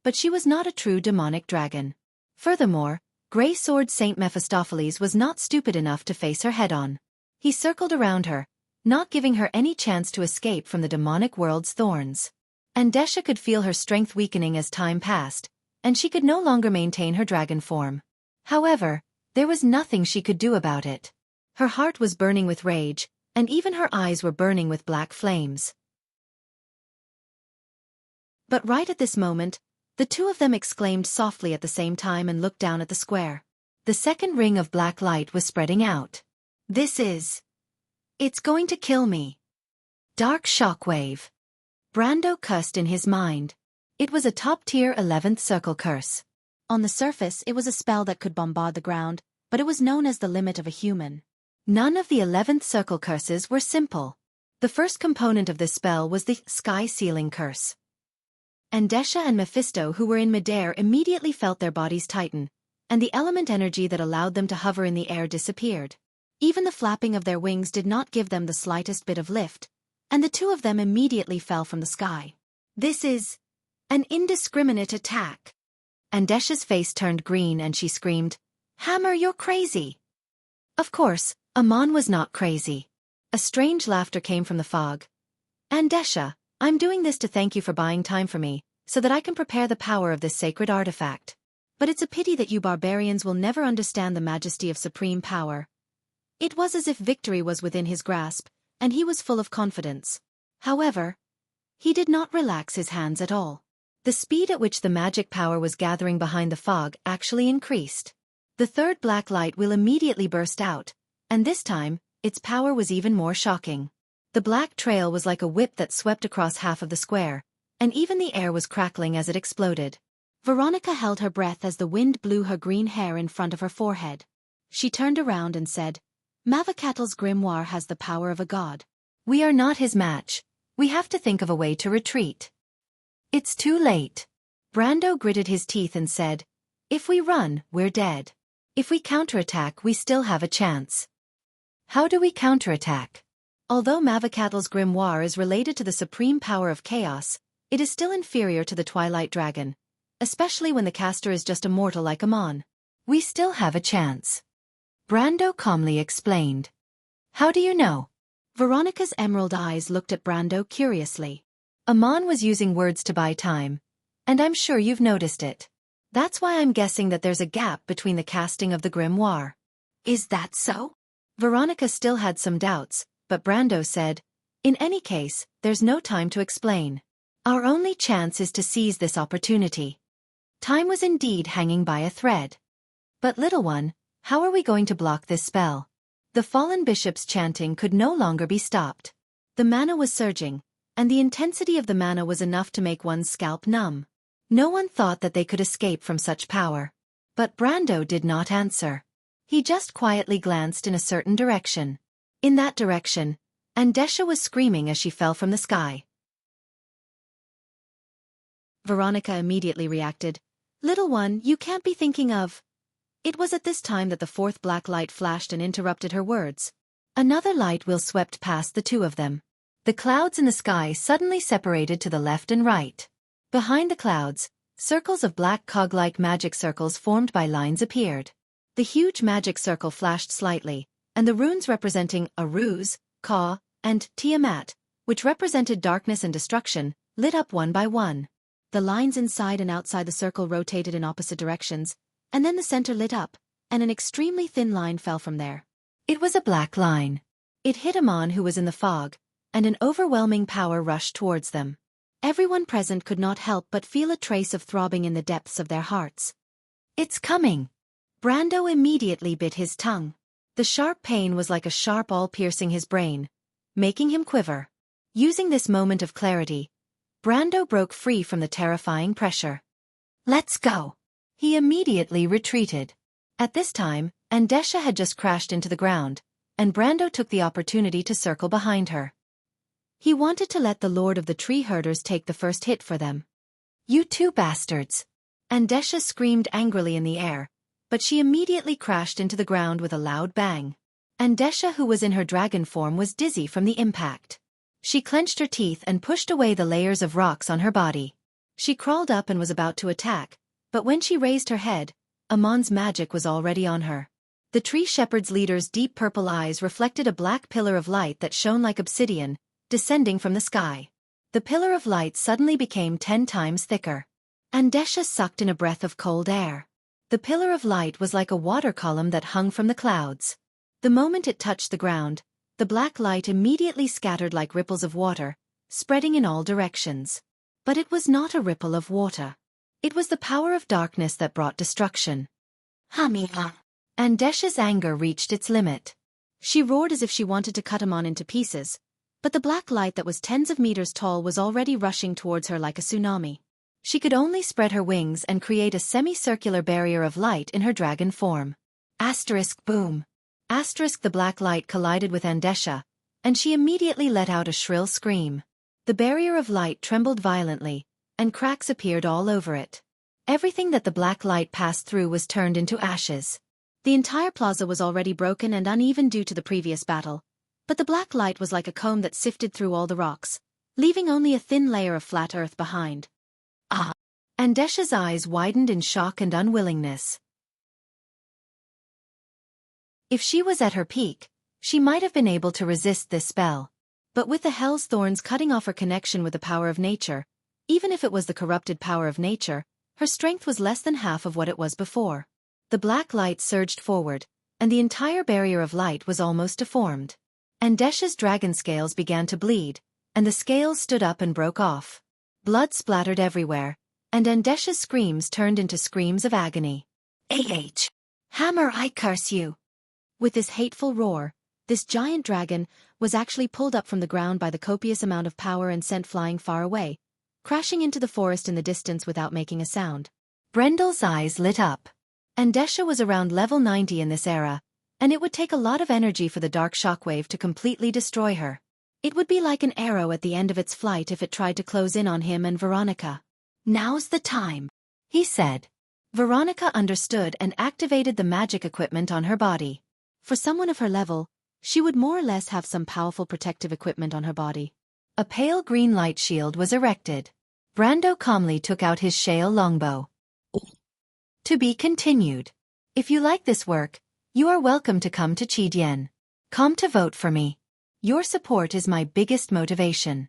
[SPEAKER 1] but she was not a true demonic dragon. Furthermore, Grey Sword Saint Mephistopheles was not stupid enough to face her head-on. He circled around her, not giving her any chance to escape from the demonic world's thorns. Andesha could feel her strength weakening as time passed, and she could no longer maintain her dragon form. However, there was nothing she could do about it. Her heart was burning with rage, and even her eyes were burning with black flames. But right at this moment, the two of them exclaimed softly at the same time and looked down at the square. The second ring of black light was spreading out. It's going to kill me. Dark shockwave. Brando cursed in his mind. It was a top-tier 11th circle curse. On the surface, it was a spell that could bombard the ground, but it was known as the limit of a human. None of the 11th circle curses were simple. The first component of this spell was the sky ceiling curse. Andesha and Mephisto, who were in midair, immediately felt their bodies tighten, and the element energy that allowed them to hover in the air disappeared. Even the flapping of their wings did not give them the slightest bit of lift, and the two of them immediately fell from the sky. This is an indiscriminate attack. Andesha's face turned green and she screamed, "Hammer, you're crazy!" Of course, Amon was not crazy. A strange laughter came from the fog. "Andesha, I'm doing this to thank you for buying time for me, so that I can prepare the power of this sacred artifact. But it's a pity that you barbarians will never understand the majesty of supreme power." It was as if victory was within his grasp, and he was full of confidence. However, he did not relax his hands at all. The speed at which the magic power was gathering behind the fog actually increased. The third black light will immediately burst out, and this time, its power was even more shocking. The black trail was like a whip that swept across half of the square, and even the air was crackling as it exploded. Veronica held her breath as the wind blew her green hair in front of her forehead. She turned around and said, "Mavakatl's grimoire has the power of a god. We are not his match. We have to think of a way to retreat." "It's too late." Brando gritted his teeth and said, "If we run, we're dead. If we counterattack, we still have a chance." "How do we counterattack?" Although Mavakatl's grimoire is related to the supreme power of chaos, it is still inferior to the Twilight Dragon, especially when the caster is just a mortal like Amon. "We still have a chance," Brando calmly explained. "How do you know?" Veronica's emerald eyes looked at Brando curiously. "Amon was using words to buy time, and I'm sure you've noticed it. That's why I'm guessing that there's a gap between the casting of the grimoire." "Is that so?" Veronica still had some doubts, but Brando said, "In any case, there's no time to explain. Our only chance is to seize this opportunity." Time was indeed hanging by a thread. "But little one, how are we going to block this spell?" The fallen bishop's chanting could no longer be stopped. The mana was surging, and the intensity of the mana was enough to make one's scalp numb. No one thought that they could escape from such power. But Brando did not answer. He just quietly glanced in a certain direction. In that direction, Andesha was screaming as she fell from the sky. Veronica immediately reacted, "Little one, you can't be thinking of..." It was at this time that the fourth black light flashed and interrupted her words. Another light wheel swept past the two of them. The clouds in the sky suddenly separated to the left and right. Behind the clouds, circles of black cog-like magic circles formed by lines appeared. The huge magic circle flashed slightly, and the runes representing Aruz, Ka, and Tiamat, which represented darkness and destruction, lit up one by one. The lines inside and outside the circle rotated in opposite directions, and then the center lit up, and an extremely thin line fell from there. It was a black line. It hit Amon, who was in the fog, and an overwhelming power rushed towards them. Everyone present could not help but feel a trace of throbbing in the depths of their hearts. "It's coming!" Brando immediately bit his tongue. The sharp pain was like a sharp awl piercing his brain, making him quiver. Using this moment of clarity, Brando broke free from the terrifying pressure. "Let's go!" He immediately retreated. At this time, Andesha had just crashed into the ground, and Brando took the opportunity to circle behind her. He wanted to let the Lord of the Tree Herders take the first hit for them. "You two bastards!" Andesha screamed angrily in the air, but she immediately crashed into the ground with a loud bang. Andesha, who was in her dragon form, was dizzy from the impact. She clenched her teeth and pushed away the layers of rocks on her body. She crawled up and was about to attack, but when she raised her head, Amon's magic was already on her. The tree shepherd's leader's deep purple eyes reflected a black pillar of light that shone like obsidian, descending from the sky. The pillar of light suddenly became 10 times thicker. Andesha sucked in a breath of cold air. The pillar of light was like a water column that hung from the clouds. The moment it touched the ground, the black light immediately scattered like ripples of water, spreading in all directions. But it was not a ripple of water. It was the power of darkness that brought destruction. Hamiha! Andesha's anger reached its limit. She roared as if she wanted to cut Amon into pieces, but the black light that was tens of meters tall was already rushing towards her like a tsunami. She could only spread her wings and create a semicircular barrier of light in her dragon form. Asterisk boom. Asterisk the black light collided with Andesha, and she immediately let out a shrill scream. The barrier of light trembled violently, and cracks appeared all over it. Everything that the black light passed through was turned into ashes. The entire plaza was already broken and uneven due to the previous battle, but the black light was like a comb that sifted through all the rocks, leaving only a thin layer of flat earth behind. Ah! Andesha's eyes widened in shock and unwillingness. If she was at her peak, she might have been able to resist this spell. But with the hell's thorns cutting off her connection with the power of nature, even if it was the corrupted power of nature, her strength was less than half of what it was before. The black light surged forward, and the entire barrier of light was almost deformed. Andesha's dragon scales began to bleed, and the scales stood up and broke off. Blood splattered everywhere, and Andesha's screams turned into screams of agony. Hammer, I curse you! With this hateful roar, this giant dragon was actually pulled up from the ground by the copious amount of power and sent flying far away, crashing into the forest in the distance without making a sound. Brendel's eyes lit up. Andesha was around level 90 in this era, and it would take a lot of energy for the dark shockwave to completely destroy her. It would be like an arrow at the end of its flight if it tried to close in on him and Veronica. Now's the time, he said. Veronica understood and activated the magic equipment on her body. For someone of her level, she would more or less have some powerful protective equipment on her body. A pale green light shield was erected. Brando calmly took out his shale longbow. To be continued. If you like this work, you are welcome to come to Chidian. Come to vote for me. Your support is my biggest motivation.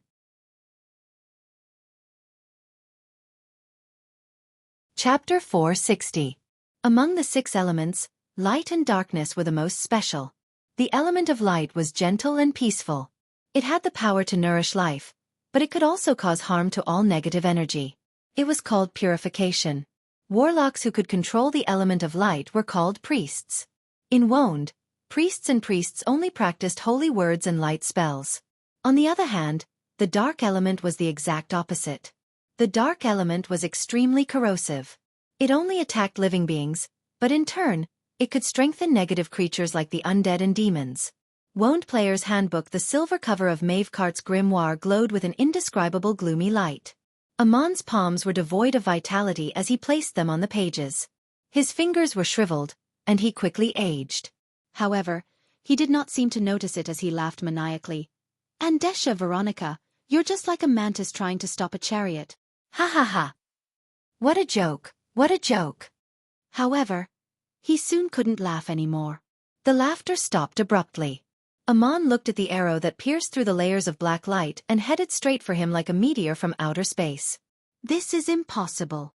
[SPEAKER 1] Chapter 460. Among the 6 elements, light and darkness were the most special. The element of light was gentle and peaceful. It had the power to nourish life, but it could also cause harm to all negative energy. It was called purification. Warlocks who could control the element of light were called priests. In Wonde, priests only practiced holy words and light spells. On the other hand, the dark element was the exact opposite. The dark element was extremely corrosive. It only attacked living beings, but in turn, it could strengthen negative creatures like the undead and demons. Wonde Player's Handbook. The silver cover of Maeve Cart's grimoire glowed with an indescribable gloomy light. Amon's palms were devoid of vitality as he placed them on the pages. His fingers were shriveled, and he quickly aged. However, he did not seem to notice it as he laughed maniacally. Andesha, Veronica, you're just like a mantis trying to stop a chariot. Ha ha ha. What a joke, what a joke. However, he soon couldn't laugh anymore. The laughter stopped abruptly. Amon looked at the arrow that pierced through the layers of black light and headed straight for him like a meteor from outer space. This is impossible.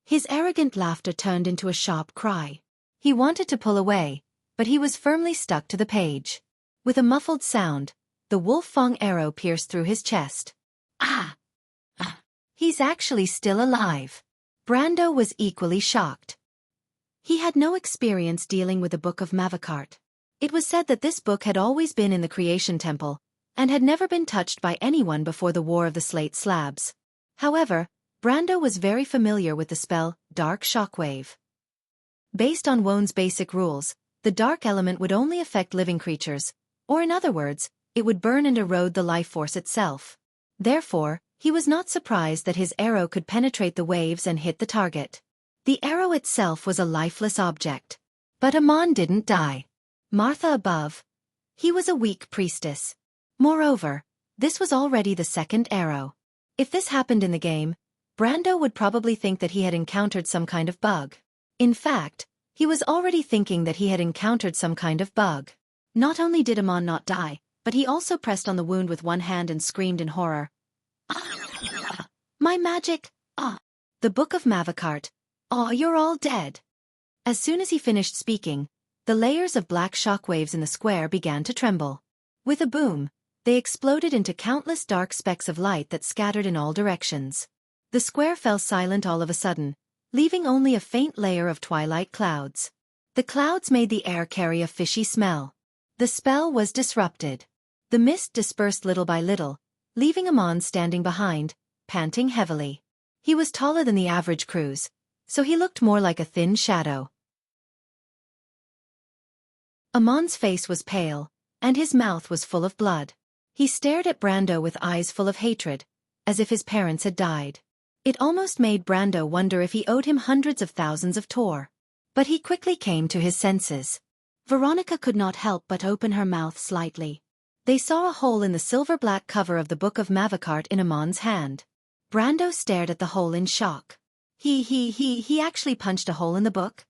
[SPEAKER 1] His arrogant laughter turned into a sharp cry. He wanted to pull away, but he was firmly stuck to the page. With a muffled sound, the wolf-fang arrow pierced through his chest. Ah! Ah! He's actually still alive. Brando was equally shocked. He had no experience dealing with the Book of Mavakart. It was said that this book had always been in the Creation Temple, and had never been touched by anyone before the War of the Slate Slabs. However, Brando was very familiar with the spell, Dark Shockwave. Based on Wonde's basic rules, the dark element would only affect living creatures, or in other words, it would burn and erode the life force itself. Therefore, he was not surprised that his arrow could penetrate the waves and hit the target. The arrow itself was a lifeless object. But Amon didn't die. Martha above. He was a weak priestess. Moreover, this was already the second arrow. If this happened in the game, Brando would probably think that he had encountered some kind of bug. In fact, He was already thinking that he had encountered some kind of bug. Not only did Amon not die, but he also pressed on the wound with one hand and screamed in horror. "Ah, my magic! Ah! The Book of Mavakart! Ah, you're all dead!" As soon as he finished speaking, the layers of black shockwaves in the square began to tremble. With a boom, they exploded into countless dark specks of light that scattered in all directions. The square fell silent all of a sudden, leaving only a faint layer of twilight clouds. The clouds made the air carry a fishy smell. The spell was disrupted. The mist dispersed little by little, leaving Amon standing behind, panting heavily. He was taller than the average Cruz, so he looked more like a thin shadow. Amon's face was pale, and his mouth was full of blood. He stared at Brando with eyes full of hatred, as if his parents had died. It almost made Brando wonder if he owed him hundreds of thousands of tor. But he quickly came to his senses. Veronica could not help but open her mouth slightly. They saw a hole in the silver-black cover of the Book of Mavakart in Amon's hand. Brando stared at the hole in shock. He actually punched a hole in the book?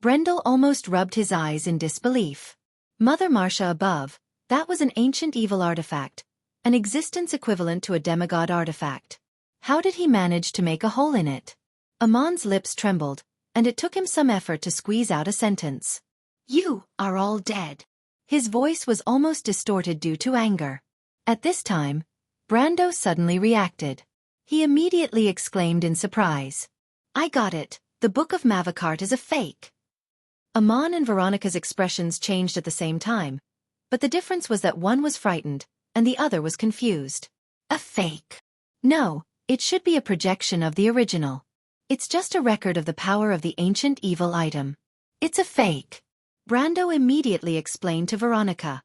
[SPEAKER 1] Brendel almost rubbed his eyes in disbelief. Mother Marcia above, that was an ancient evil artifact, an existence equivalent to a demigod artifact. How did he manage to make a hole in it? Amon's lips trembled, and it took him some effort to squeeze out a sentence. "You are all dead." His voice was almost distorted due to anger. At this time, Brando suddenly reacted. He immediately exclaimed in surprise. "I got it, the Book of Mavakart is a fake." Amon and Veronica's expressions changed at the same time, but the difference was that one was frightened, and the other was confused. "A fake? No, it should be a projection of the original. It's just a record of the power of the ancient evil item. It's a fake." Brando immediately explained to Veronica.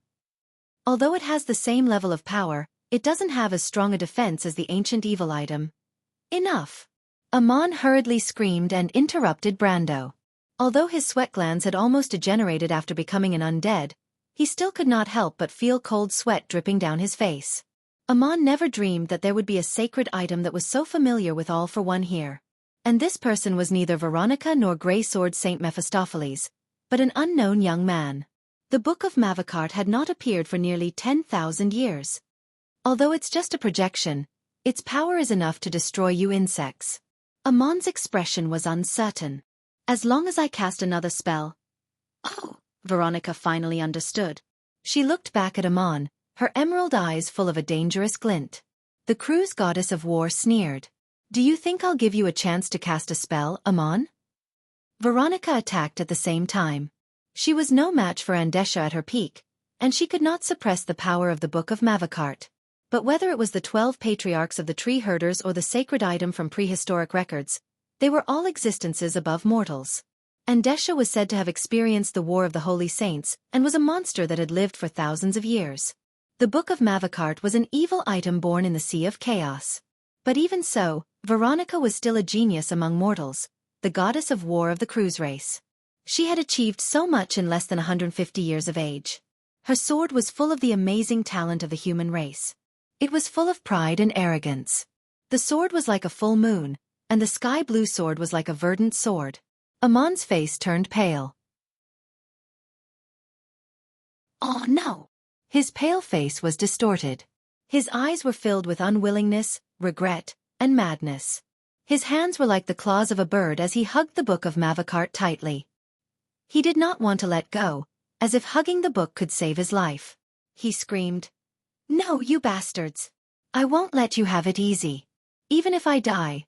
[SPEAKER 1] "Although it has the same level of power, it doesn't have as strong a defense as the ancient evil item." "Enough!" Amon hurriedly screamed and interrupted Brando. Although his sweat glands had almost degenerated after becoming an undead, he still could not help but feel cold sweat dripping down his face. Amon never dreamed that there would be a sacred item that was so familiar with all for one here. And this person was neither Veronica nor Grey Sword Saint Mephistopheles, but an unknown young man. The Book of Mavakart had not appeared for nearly 10,000 years. Although it's just a projection, its power is enough to destroy you insects. Amon's expression was uncertain. "As long as I cast another spell." "Oh," Veronica finally understood. She looked back at Amon, her emerald eyes full of a dangerous glint. The Cruz goddess of war sneered. "Do you think I'll give you a chance to cast a spell, Amon?" Veronica attacked at the same time. She was no match for Andesha at her peak, and she could not suppress the power of the Book of Mavakart. But whether it was the 12 patriarchs of the tree herders or the sacred item from prehistoric records, they were all existences above mortals. Andesha was said to have experienced the War of the Holy Saints and was a monster that had lived for thousands of years. The Book of Mavakart was an evil item born in the Sea of Chaos. But even so, Veronica was still a genius among mortals, the goddess of war of the Cruz race. She had achieved so much in less than 150 years of age. Her sword was full of the amazing talent of the human race. It was full of pride and arrogance. The sword was like a full moon, and the sky-blue sword was like a verdant sword. Amon's face turned pale. "Oh no!" His pale face was distorted. His eyes were filled with unwillingness, regret, and madness. His hands were like the claws of a bird as he hugged the Book of Mavakart tightly. He did not want to let go, as if hugging the book could save his life. He screamed, "No, you bastards! I won't let you have it easy. Even if I die."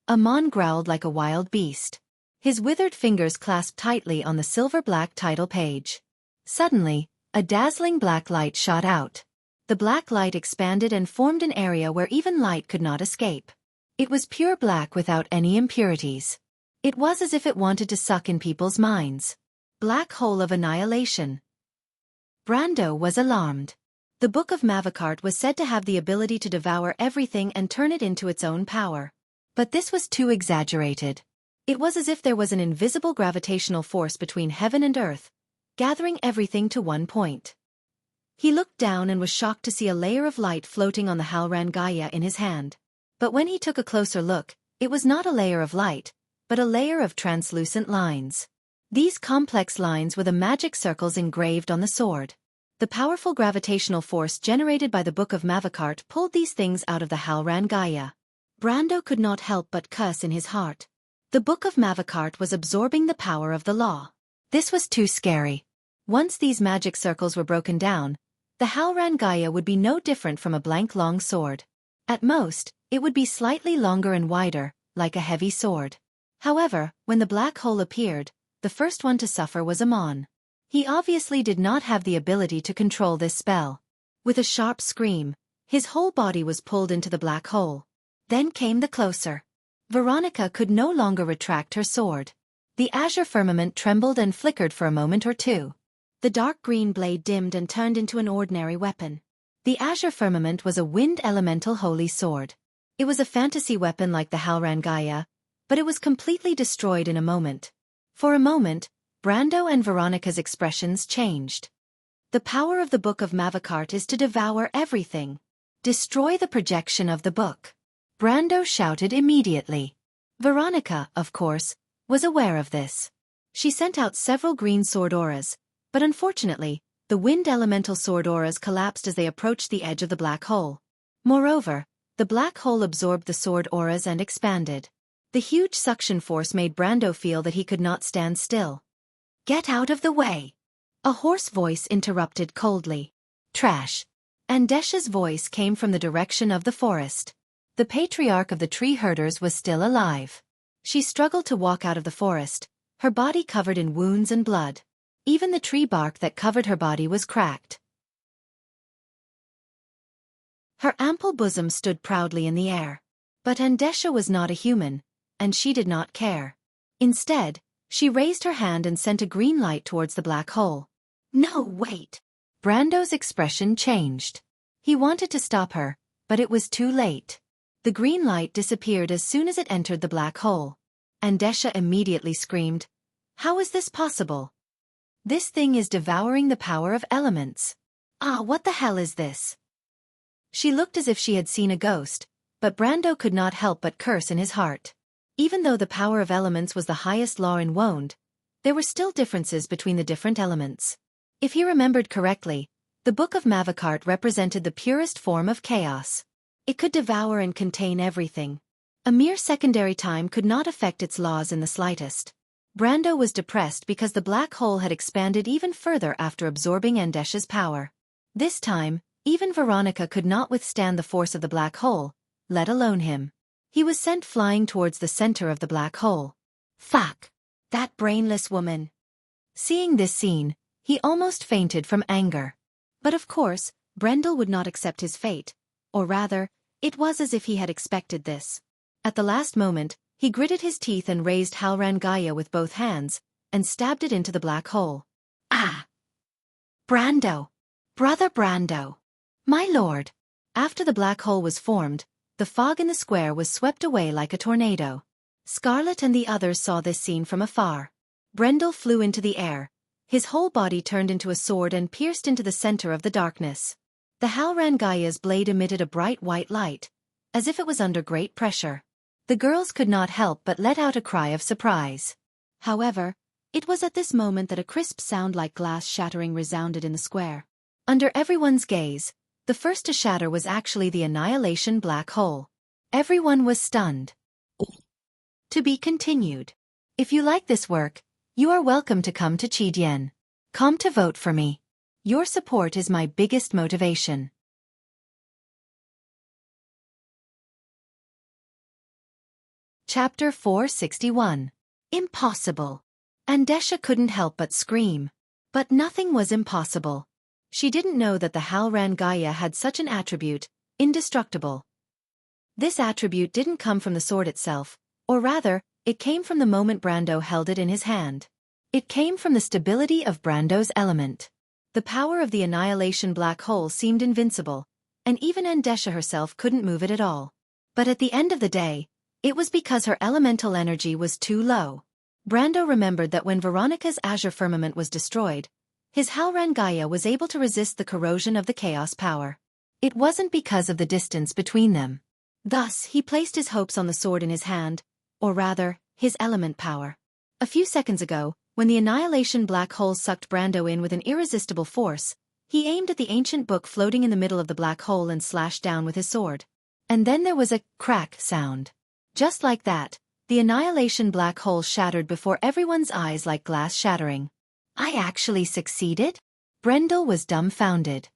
[SPEAKER 1] Amon growled like a wild beast. His withered fingers clasped tightly on the silver-black title page. Suddenly, a dazzling black light shot out. The black light expanded and formed an area where even light could not escape. It was pure black without any impurities. It was as if it wanted to suck in people's minds. Black hole of annihilation. Brando was alarmed. The Book of Mavakart was said to have the ability to devour everything and turn it into its own power. But this was too exaggerated. It was as if there was an invisible gravitational force between heaven and earth, gathering everything to one point. He looked down and was shocked to see a layer of light floating on the Halran Gaia in his hand. But when he took a closer look, it was not a layer of light, but a layer of translucent lines. These complex lines were the magic circles engraved on the sword. The powerful gravitational force generated by the Book of Mavakart pulled these things out of the Halran Gaia. Brando could not help but curse in his heart. The Book of Mavakart was absorbing the power of the law. This was too scary. Once these magic circles were broken down, the Halran Gaia would be no different from a blank long sword. At most, it would be slightly longer and wider, like a heavy sword. However, when the black hole appeared, the first one to suffer was Amon. He obviously did not have the ability to control this spell. With a sharp scream, his whole body was pulled into the black hole. Then came the closer. Veronica could no longer retract her sword. The azure firmament trembled and flickered for a moment or two. The dark green blade dimmed and turned into an ordinary weapon. The azure firmament was a wind elemental holy sword. It was a fantasy weapon like the Halran Gaia, but it was completely destroyed in a moment. For a moment, Brando and Veronica's expressions changed. The power of the Book of Mavakart is to devour everything. Destroy the projection of the book. Brando shouted immediately. Veronica, of course, was aware of this. She sent out several green sword auras, but unfortunately, the wind elemental sword auras collapsed as they approached the edge of the black hole. Moreover, the black hole absorbed the sword auras and expanded. The huge suction force made Brando feel that he could not stand still. "Get out of the way!" A hoarse voice interrupted coldly. "Trash!" Andesha's voice came from the direction of the forest. The patriarch of the tree herders was still alive. She struggled to walk out of the forest, her body covered in wounds and blood. Even the tree bark that covered her body was cracked. Her ample bosom stood proudly in the air. But Andesha was not a human, and she did not care. Instead, she raised her hand and sent a green light towards the black hole. "No, wait!" Brando's expression changed. He wanted to stop her, but it was too late. The green light disappeared as soon as it entered the black hole. Andesha immediately screamed, "How is this possible? This thing is devouring the power of elements. Ah, what the hell is this?" She looked as if she had seen a ghost, but Brando could not help but curse in his heart. Even though the power of elements was the highest law in Wond, there were still differences between the different elements. If he remembered correctly, the Book of Mavakart represented the purest form of chaos. It could devour and contain everything. A mere secondary time could not affect its laws in the slightest. Brando was depressed because the black hole had expanded even further after absorbing Andesha's power. This time, even Veronica could not withstand the force of the black hole, let alone him. He was sent flying towards the center of the black hole. Fuck! That brainless woman! Seeing this scene, he almost fainted from anger. But of course, Brendel would not accept his fate, or rather, it was as if he had expected this. At the last moment, he gritted his teeth and raised Halran Gaia with both hands, and stabbed it into the black hole. Ah! Brando! Brother Brando! My lord! After the black hole was formed, the fog in the square was swept away like a tornado. Scarlet and the others saw this scene from afar. Brendel flew into the air. His whole body turned into a sword and pierced into the center of the darkness. The Halran Gaia's blade emitted a bright white light, as if it was under great pressure. The girls could not help but let out a cry of surprise. However, it was at this moment that a crisp sound like glass shattering resounded in the square. Under everyone's gaze, the first to shatter was actually the annihilation black hole. Everyone was stunned. To be continued. If you like this work, you are welcome to come to Chidien.com to vote for me. Your support is my biggest motivation. Chapter 461. Impossible. Andesha couldn't help but scream. But nothing was impossible. She didn't know that the Halran Gaia had such an attribute, indestructible. This attribute didn't come from the sword itself, or rather, it came from the moment Brando held it in his hand. It came from the stability of Brando's element. The power of the annihilation black hole seemed invincible, and even Andesha herself couldn't move it at all. But at the end of the day, it was because her elemental energy was too low. Brando remembered that when Veronica's azure firmament was destroyed, his Halran Gaia was able to resist the corrosion of the chaos power. It wasn't because of the distance between them. Thus, he placed his hopes on the sword in his hand, or rather, his element power. A few seconds ago, When the annihilation black hole sucked Brando in with an irresistible force, he aimed at the ancient book floating in the middle of the black hole and slashed down with his sword. And then there was a crack sound. Just like that, the annihilation black hole shattered before everyone's eyes like glass shattering. I actually succeeded? Brendel was dumbfounded.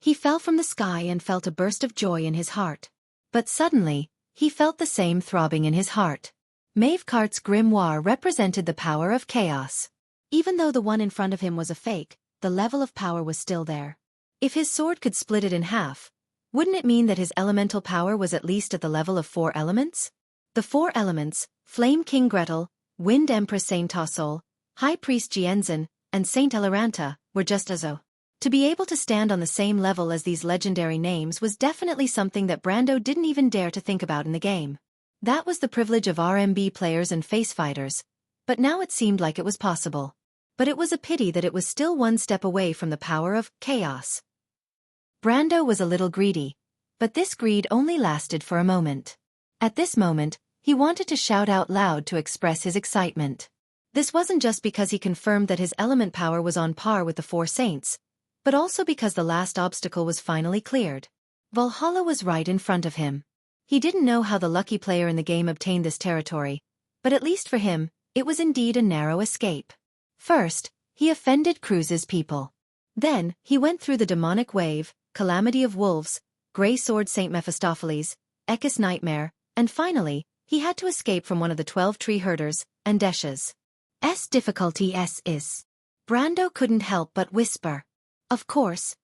[SPEAKER 1] He fell from the sky and felt a burst of joy in his heart. But suddenly, he felt the same throbbing in his heart. Mavecart's grimoire represented the power of chaos. Even though the one in front of him was a fake, the level of power was still there. If his sword could split it in half, wouldn't it mean that his elemental power was at least at the level of 4 elements? The 4 elements, Flame King Gretel, Wind Empress Saint Tossol, High Priest Jienzhen, and Saint Elaranta, were just as oh. To be able to stand on the same level as these legendary names was definitely something that Brando didn't even dare to think about in the game. That was the privilege of RMB players and face fighters, but now it seemed like it was possible. But it was a pity that it was still one step away from the power of chaos. Brando was a little greedy, but this greed only lasted for a moment. At this moment, he wanted to shout out loud to express his excitement. This wasn't just because he confirmed that his element power was on par with the 4 saints, but also because the last obstacle was finally cleared. Valhalla was right in front of him. He didn't know how the lucky player in the game obtained this territory, but at least for him, it was indeed a narrow escape. First, he offended Cruz's people. Then, he went through the demonic wave, Calamity of Wolves, Grey Sword Saint Mephistopheles, Ekis Nightmare, and finally, he had to escape from one of the 12 tree herders, Andesha's. Difficulty S is. Brando couldn't help but whisper. Of course,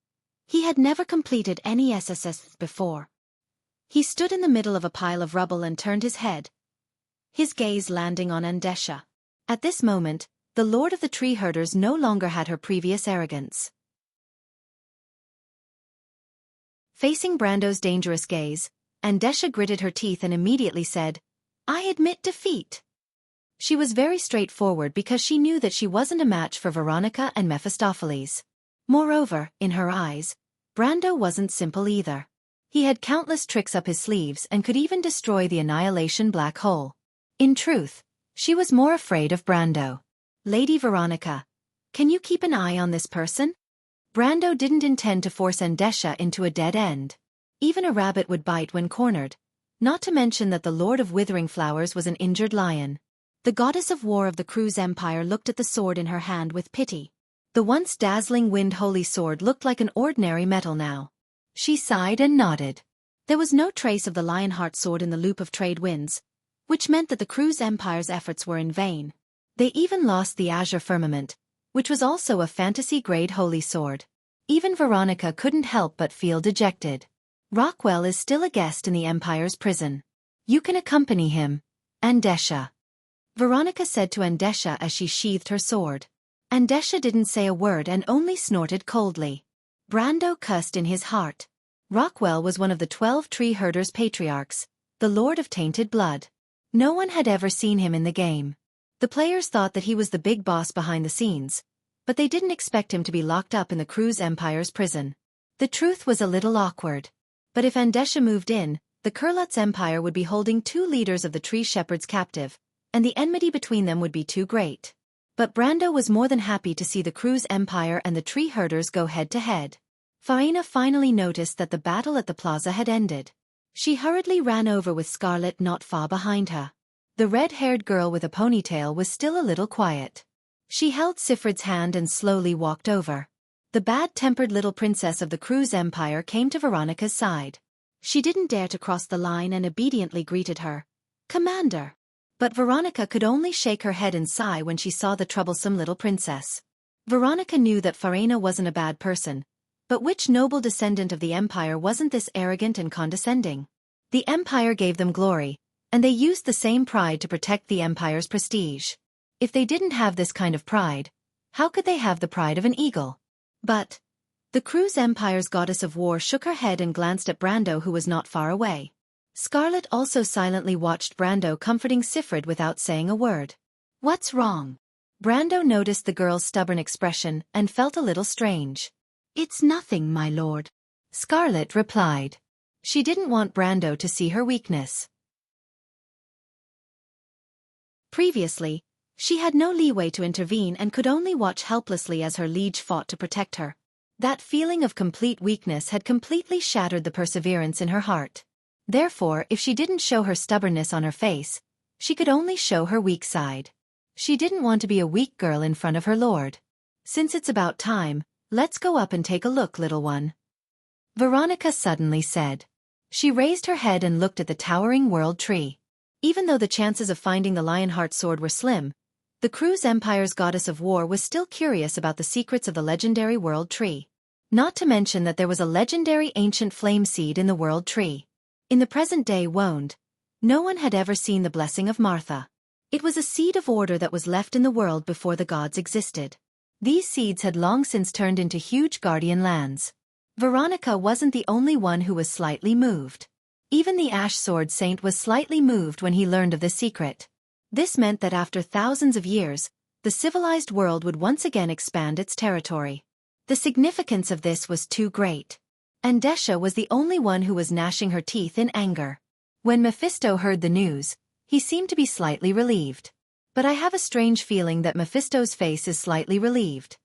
[SPEAKER 1] he had never completed any SSS before. He stood in the middle of a pile of rubble and turned his head, his gaze landing on Andesha. At this moment, the Lord of the Tree Herders no longer had her previous arrogance. Facing Brando's dangerous gaze, Andesha gritted her teeth and immediately said, I admit defeat. She was very straightforward because she knew that she wasn't a match for Veronica and Mephistopheles. Moreover, in her eyes, Brando wasn't simple either. He had countless tricks up his sleeves and could even destroy the annihilation black hole. In truth, she was more afraid of Brando. Lady Veronica, can you keep an eye on this person? Brando didn't intend to force Andesha into a dead end. Even a rabbit would bite when cornered, not to mention that the Lord of Withering Flowers was an injured lion. The goddess of war of the Cruz Empire looked at the sword in her hand with pity. The once dazzling wind holy sword looked like an ordinary metal now. She sighed and nodded. There was no trace of the Lionheart sword in the loop of trade winds, which meant that the Cruz Empire's efforts were in vain. They even lost the Azure Firmament, which was also a fantasy-grade holy sword. Even Veronica couldn't help but feel dejected. Rockwell is still a guest in the Empire's prison. You can accompany him, Andesha. Veronica said to Andesha as she sheathed her sword. Andesha didn't say a word and only snorted coldly. Brando cussed in his heart. Rockwell was one of the 12 tree herders' patriarchs, the Lord of Tainted Blood. No one had ever seen him in the game. The players thought that he was the big boss behind the scenes, but they didn't expect him to be locked up in the Cruz Empire's prison. The truth was a little awkward. But if Andesha moved in, the Kurlutz Empire would be holding 2 leaders of the Tree Shepherds captive, and the enmity between them would be too great. But Brando was more than happy to see the Cruz Empire and the Tree Herders go head-to-head. Farina finally noticed that the battle at the plaza had ended. She hurriedly ran over with Scarlet not far behind her. The red-haired girl with a ponytail was still a little quiet. She held Sifrid's hand and slowly walked over. The bad-tempered little princess of the Cruz Empire came to Veronica's side. She didn't dare to cross the line and obediently greeted her. Commander. But Veronica could only shake her head and sigh when she saw the troublesome little princess. Veronica knew that Farina wasn't a bad person, but which noble descendant of the Empire wasn't this arrogant and condescending? The Empire gave them glory, and they used the same pride to protect the Empire's prestige. If they didn't have this kind of pride, how could they have the pride of an eagle? But the Cruz Empire's goddess of war shook her head and glanced at Brando, who was not far away. Scarlet also silently watched Brando comforting Sifrid without saying a word. What's wrong? Brando noticed the girl's stubborn expression and felt a little strange. It's nothing, my lord. Scarlet replied. She didn't want Brando to see her weakness. Previously, She had no leeway to intervene and could only watch helplessly as her liege fought to protect her. That feeling of complete weakness had completely shattered the perseverance in her heart. Therefore, if she didn't show her stubbornness on her face, she could only show her weak side. She didn't want to be a weak girl in front of her lord. Since it's about time, let's go up and take a look, little one, Veronica suddenly said. She raised her head and looked at the towering world tree. Even though the chances of finding the Lionheart sword were slim, the Cruz Empire's goddess of war was still curious about the secrets of the legendary world tree. Not to mention that there was a legendary ancient flame seed in the world tree. In the present-day Wonde, no one had ever seen the blessing of Martha. It was a seed of order that was left in the world before the gods existed. These seeds had long since turned into huge guardian lands. Veronica wasn't the only one who was slightly moved. Even the Ash Sword Saint was slightly moved when he learned of the secret. This meant that after thousands of years, the civilized world would once again expand its territory. The significance of this was too great. Andesha was the only one who was gnashing her teeth in anger. When Mephisto heard the news, he seemed to be slightly relieved. But I have a strange feeling that Mephisto's face is slightly relieved.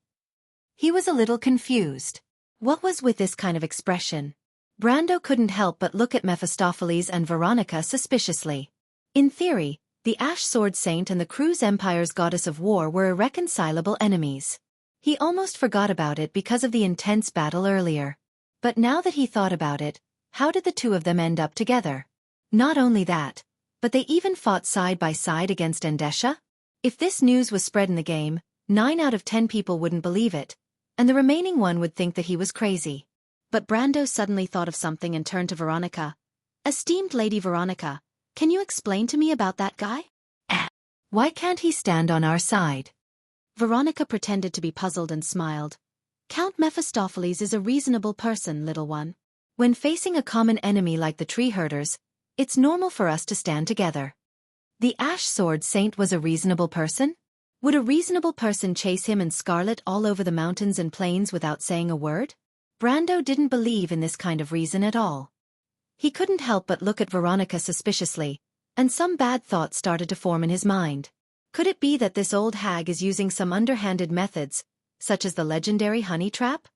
[SPEAKER 1] He was a little confused. What was with this kind of expression? Brando couldn't help but look at Mephistopheles and Veronica suspiciously. In theory, the Ash Sword Saint and the Cruz Empire's goddess of war were irreconcilable enemies. He almost forgot about it because of the intense battle earlier. But now that he thought about it, how did the two of them end up together? Not only that, but they even fought side by side against Andesha? If this news was spread in the game, 9 out of 10 people wouldn't believe it, and the remaining one would think that he was crazy. But Brando suddenly thought of something and turned to Veronica. "Esteemed Lady Veronica, can you explain to me about that guy? Why can't he stand on our side?" Veronica pretended to be puzzled and smiled. "Count Mephistopheles is a reasonable person, little one. When facing a common enemy like the tree herders, it's normal for us to stand together." The Ash Sword Saint was a reasonable person? Would a reasonable person chase him in scarlet all over the mountains and plains without saying a word? Brando didn't believe in this kind of reason at all. He couldn't help but look at Veronica suspiciously, and some bad thoughts started to form in his mind. Could it be that this old hag is using some underhanded methods, such as the legendary honey trap?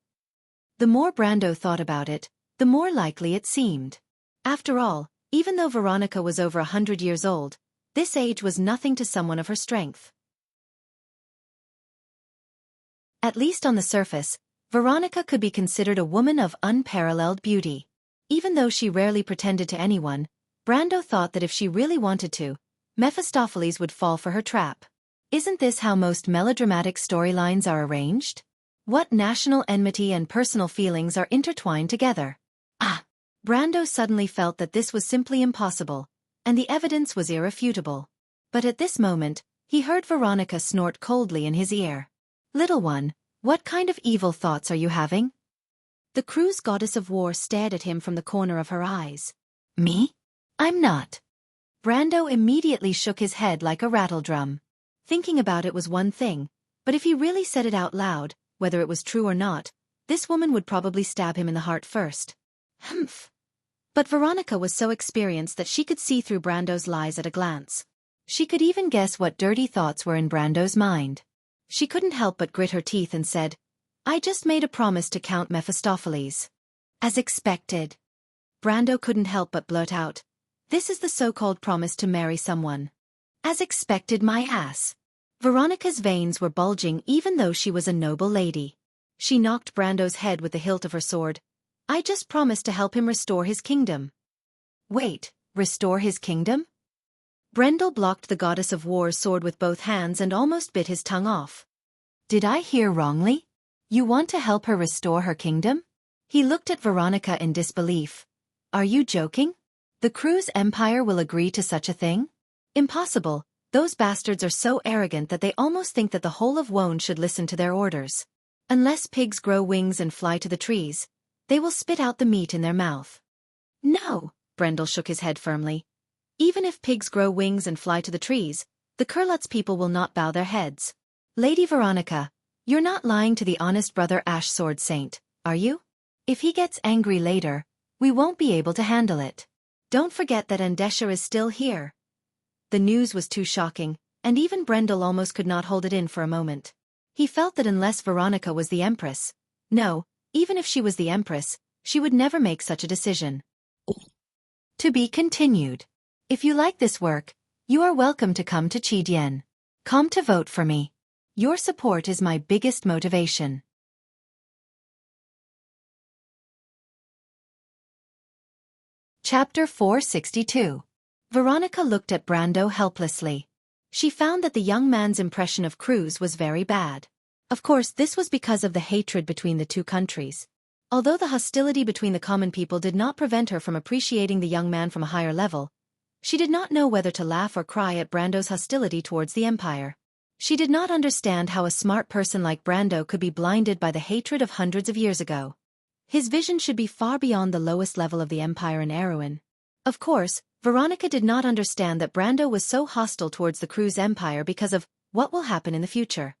[SPEAKER 1] The more Brando thought about it, the more likely it seemed. After all, even though Veronica was over 100 years old, this age was nothing to someone of her strength. At least on the surface, Veronica could be considered a woman of unparalleled beauty. Even though she rarely pretended to anyone, Brando thought that if she really wanted to, Mephistopheles would fall for her trap. Isn't this how most melodramatic storylines are arranged? What national enmity and personal feelings are intertwined together? Brando suddenly felt that this was simply impossible, and the evidence was irrefutable. But at this moment, he heard Veronica snort coldly in his ear. "Little one, what kind of evil thoughts are you having?" The Cruz goddess of war stared at him from the corner of her eyes. "Me? I'm not." Brando immediately shook his head like a rattledrum. Thinking about it was one thing, but if he really said it out loud, whether it was true or not, this woman would probably stab him in the heart first. Humph. But Veronica was so experienced that she could see through Brando's lies at a glance. She could even guess what dirty thoughts were in Brando's mind. She couldn't help but grit her teeth and said, "I just made a promise to Count Mephistopheles." As expected. Brando couldn't help but blurt out, "This is the so-called promise to marry someone." As expected, my ass. Veronica's veins were bulging even though she was a noble lady. She knocked Brando's head with the hilt of her sword. "I just promised to help him restore his kingdom." Wait, restore his kingdom? Brendel blocked the goddess of war's sword with both hands and almost bit his tongue off. Did I hear wrongly? You want to help her restore her kingdom? He looked at Veronica in disbelief. Are you joking? The Cruz Empire will agree to such a thing? Impossible. Those bastards are so arrogant that they almost think that the whole of Wonde should listen to their orders. Unless pigs grow wings and fly to the trees, they will spit out the meat in their mouth. No, Brendel shook his head firmly. Even if pigs grow wings and fly to the trees, the Kurlutz people will not bow their heads. Lady Veronica, you're not lying to the honest brother Ash Sword Saint, are you? If he gets angry later, we won't be able to handle it. Don't forget that Andesha is still here. The news was too shocking, and even Brendel almost could not hold it in for a moment. He felt that unless Veronica was the Empress, no, even if she was the Empress, she would never make such a decision. To be continued. If you like this work, you are welcome to come to Qidian.com to vote for me. Your support is my biggest motivation. Chapter 462. Veronica looked at Brando helplessly. She found that the young man's impression of Cruz was very bad. Of course, this was because of the hatred between the two countries. Although the hostility between the common people did not prevent her from appreciating the young man from a higher level, she did not know whether to laugh or cry at Brando's hostility towards the Empire. She did not understand how a smart person like Brando could be blinded by the hatred of hundreds of years ago. His vision should be far beyond the lowest level of the Empire in Erewhon. Of course, Veronica did not understand that Brando was so hostile towards the Cruz Empire because of what will happen in the future.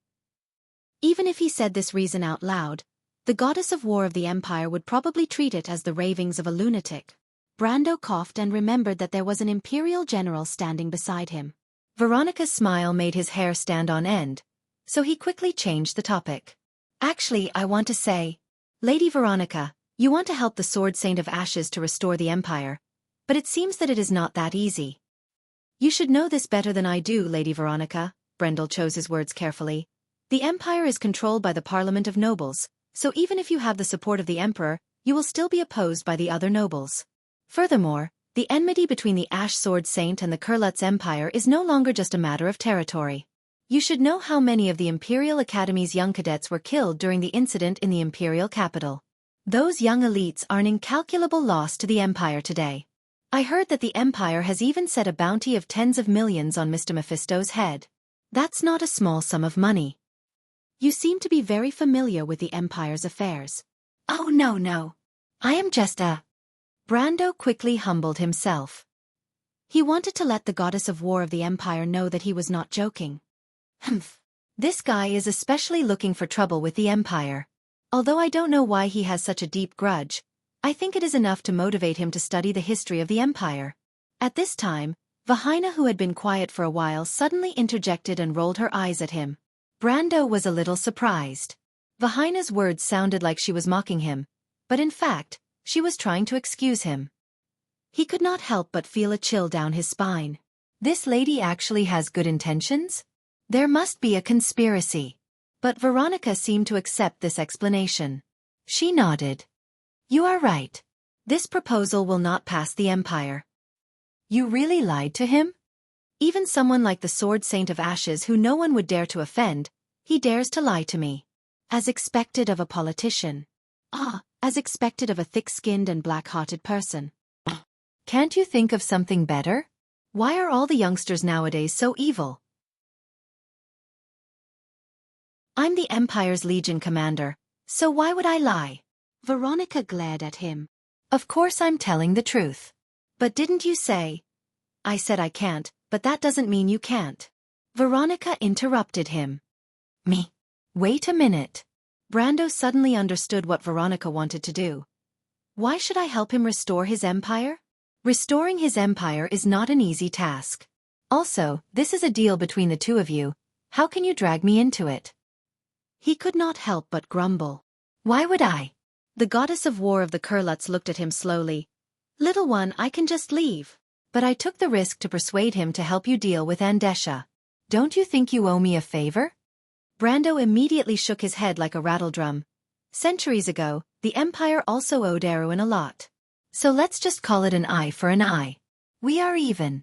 [SPEAKER 1] Even if he said this reason out loud, the goddess of war of the Empire would probably treat it as the ravings of a lunatic. Brando coughed and remembered that there was an imperial general standing beside him. Veronica's smile made his hair stand on end, so he quickly changed the topic. Actually, I want to say, Lady Veronica, you want to help the Sword Saint of Ashes to restore the Empire, but it seems that it is not that easy. You should know this better than I do, Lady Veronica. Brendel chose his words carefully. The Empire is controlled by the Parliament of Nobles, so even if you have the support of the Emperor, you will still be opposed by the other nobles. Furthermore, the enmity between the Ash Sword Saint and the Kurlutz Empire is no longer just a matter of territory. You should know how many of the Imperial Academy's young cadets were killed during the incident in the Imperial capital. Those young elites are an incalculable loss to the Empire today. I heard that the Empire has even set a bounty of tens of millions on Mr. Mephisto's head. That's not a small sum of money. You seem to be very familiar with the Empire's affairs. Oh no. I am just a... Brando quickly humbled himself. He wanted to let the goddess of war of the Empire know that he was not joking. Humph. This guy is especially looking for trouble with the Empire. Although I don't know why he has such a deep grudge, I think it is enough to motivate him to study the history of the Empire. At this time, Vahina, who had been quiet for a while, suddenly interjected and rolled her eyes at him. Brando was a little surprised. Vahina's words sounded like she was mocking him, but in fact, she was trying to excuse him. He could not help but feel a chill down his spine. This lady actually has good intentions? There must be a conspiracy. But Veronica seemed to accept this explanation. She nodded. You are right. This proposal will not pass the Empire. You really lied to him? Even someone like the Sword Saint of Ashes, who no one would dare to offend, he dares to lie to me. As expected of a politician. As expected of a thick-skinned and black-hearted person. Can't you think of something better? Why are all the youngsters nowadays so evil? I'm the Empire's Legion commander, so why would I lie? Veronica glared at him. Of course I'm telling the truth. But didn't you say? I said I can't, but that doesn't mean you can't. Veronica interrupted him. Me? Wait a minute. Brando suddenly understood what Veronica wanted to do. Why should I help him restore his empire? Restoring his empire is not an easy task. Also, this is a deal between the two of you. How can you drag me into it? He could not help but grumble. Why would I? The goddess of war of the Kurlutz looked at him slowly. Little one, I can just leave. But I took the risk to persuade him to help you deal with Andesha. Don't you think you owe me a favor? Brando immediately shook his head like a rattledrum. Centuries ago, the Empire also owed Erewhon a lot. So let's just call it an eye for an eye. We are even.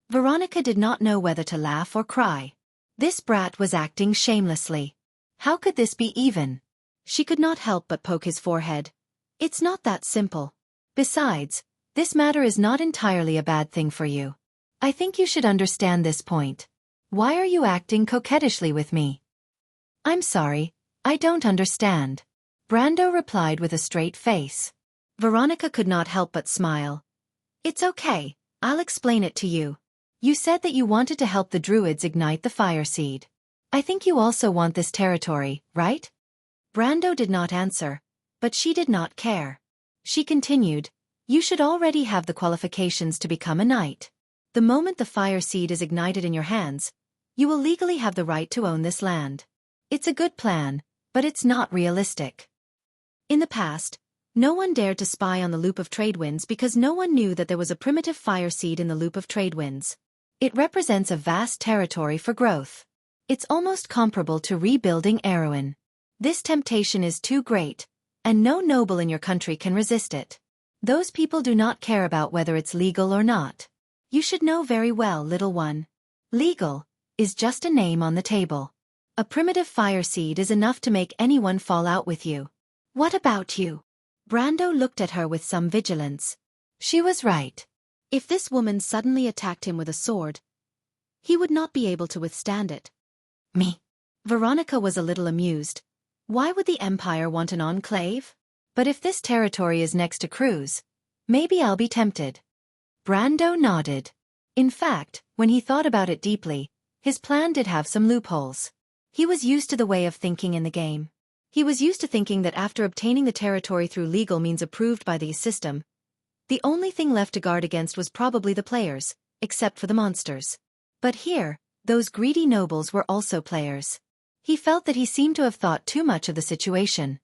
[SPEAKER 1] Veronica did not know whether to laugh or cry. This brat was acting shamelessly. How could this be even? She could not help but poke his forehead. It's not that simple. Besides, this matter is not entirely a bad thing for you. I think you should understand this point. Why are you acting coquettishly with me? I'm sorry, I don't understand. Brando replied with a straight face. Veronica could not help but smile. It's okay, I'll explain it to you. You said that you wanted to help the Druids ignite the fire seed. I think you also want this territory, right? Brando did not answer, but she did not care. She continued, you should already have the qualifications to become a knight. The moment the fire seed is ignited in your hands, You will legally have the right to own this land. It's a good plan, but it's not realistic. In the past, no one dared to spy on the loop of trade winds because no one knew that there was a primitive fire seed in the loop of trade winds. It represents a vast territory for growth. It's almost comparable to rebuilding Erewhon. This temptation is too great, and no noble in your country can resist it. Those people do not care about whether it's legal or not. You should know very well, little one. Legal is just a name on the table. A primitive fire seed is enough to make anyone fall out with you. What about you? Brando looked at her with some vigilance. She was right. If this woman suddenly attacked him with a sword, he would not be able to withstand it. Me? Veronica was a little amused. Why would the Empire want an enclave? But if this territory is next to Cruz, maybe I'll be tempted. Brando nodded. In fact, when he thought about it deeply, his plan did have some loopholes. He was used to the way of thinking in the game. He was used to thinking that after obtaining the territory through legal means approved by the system, the only thing left to guard against was probably the players, except for the monsters. But here, those greedy nobles were also players. He felt that he seemed to have thought too much of the situation.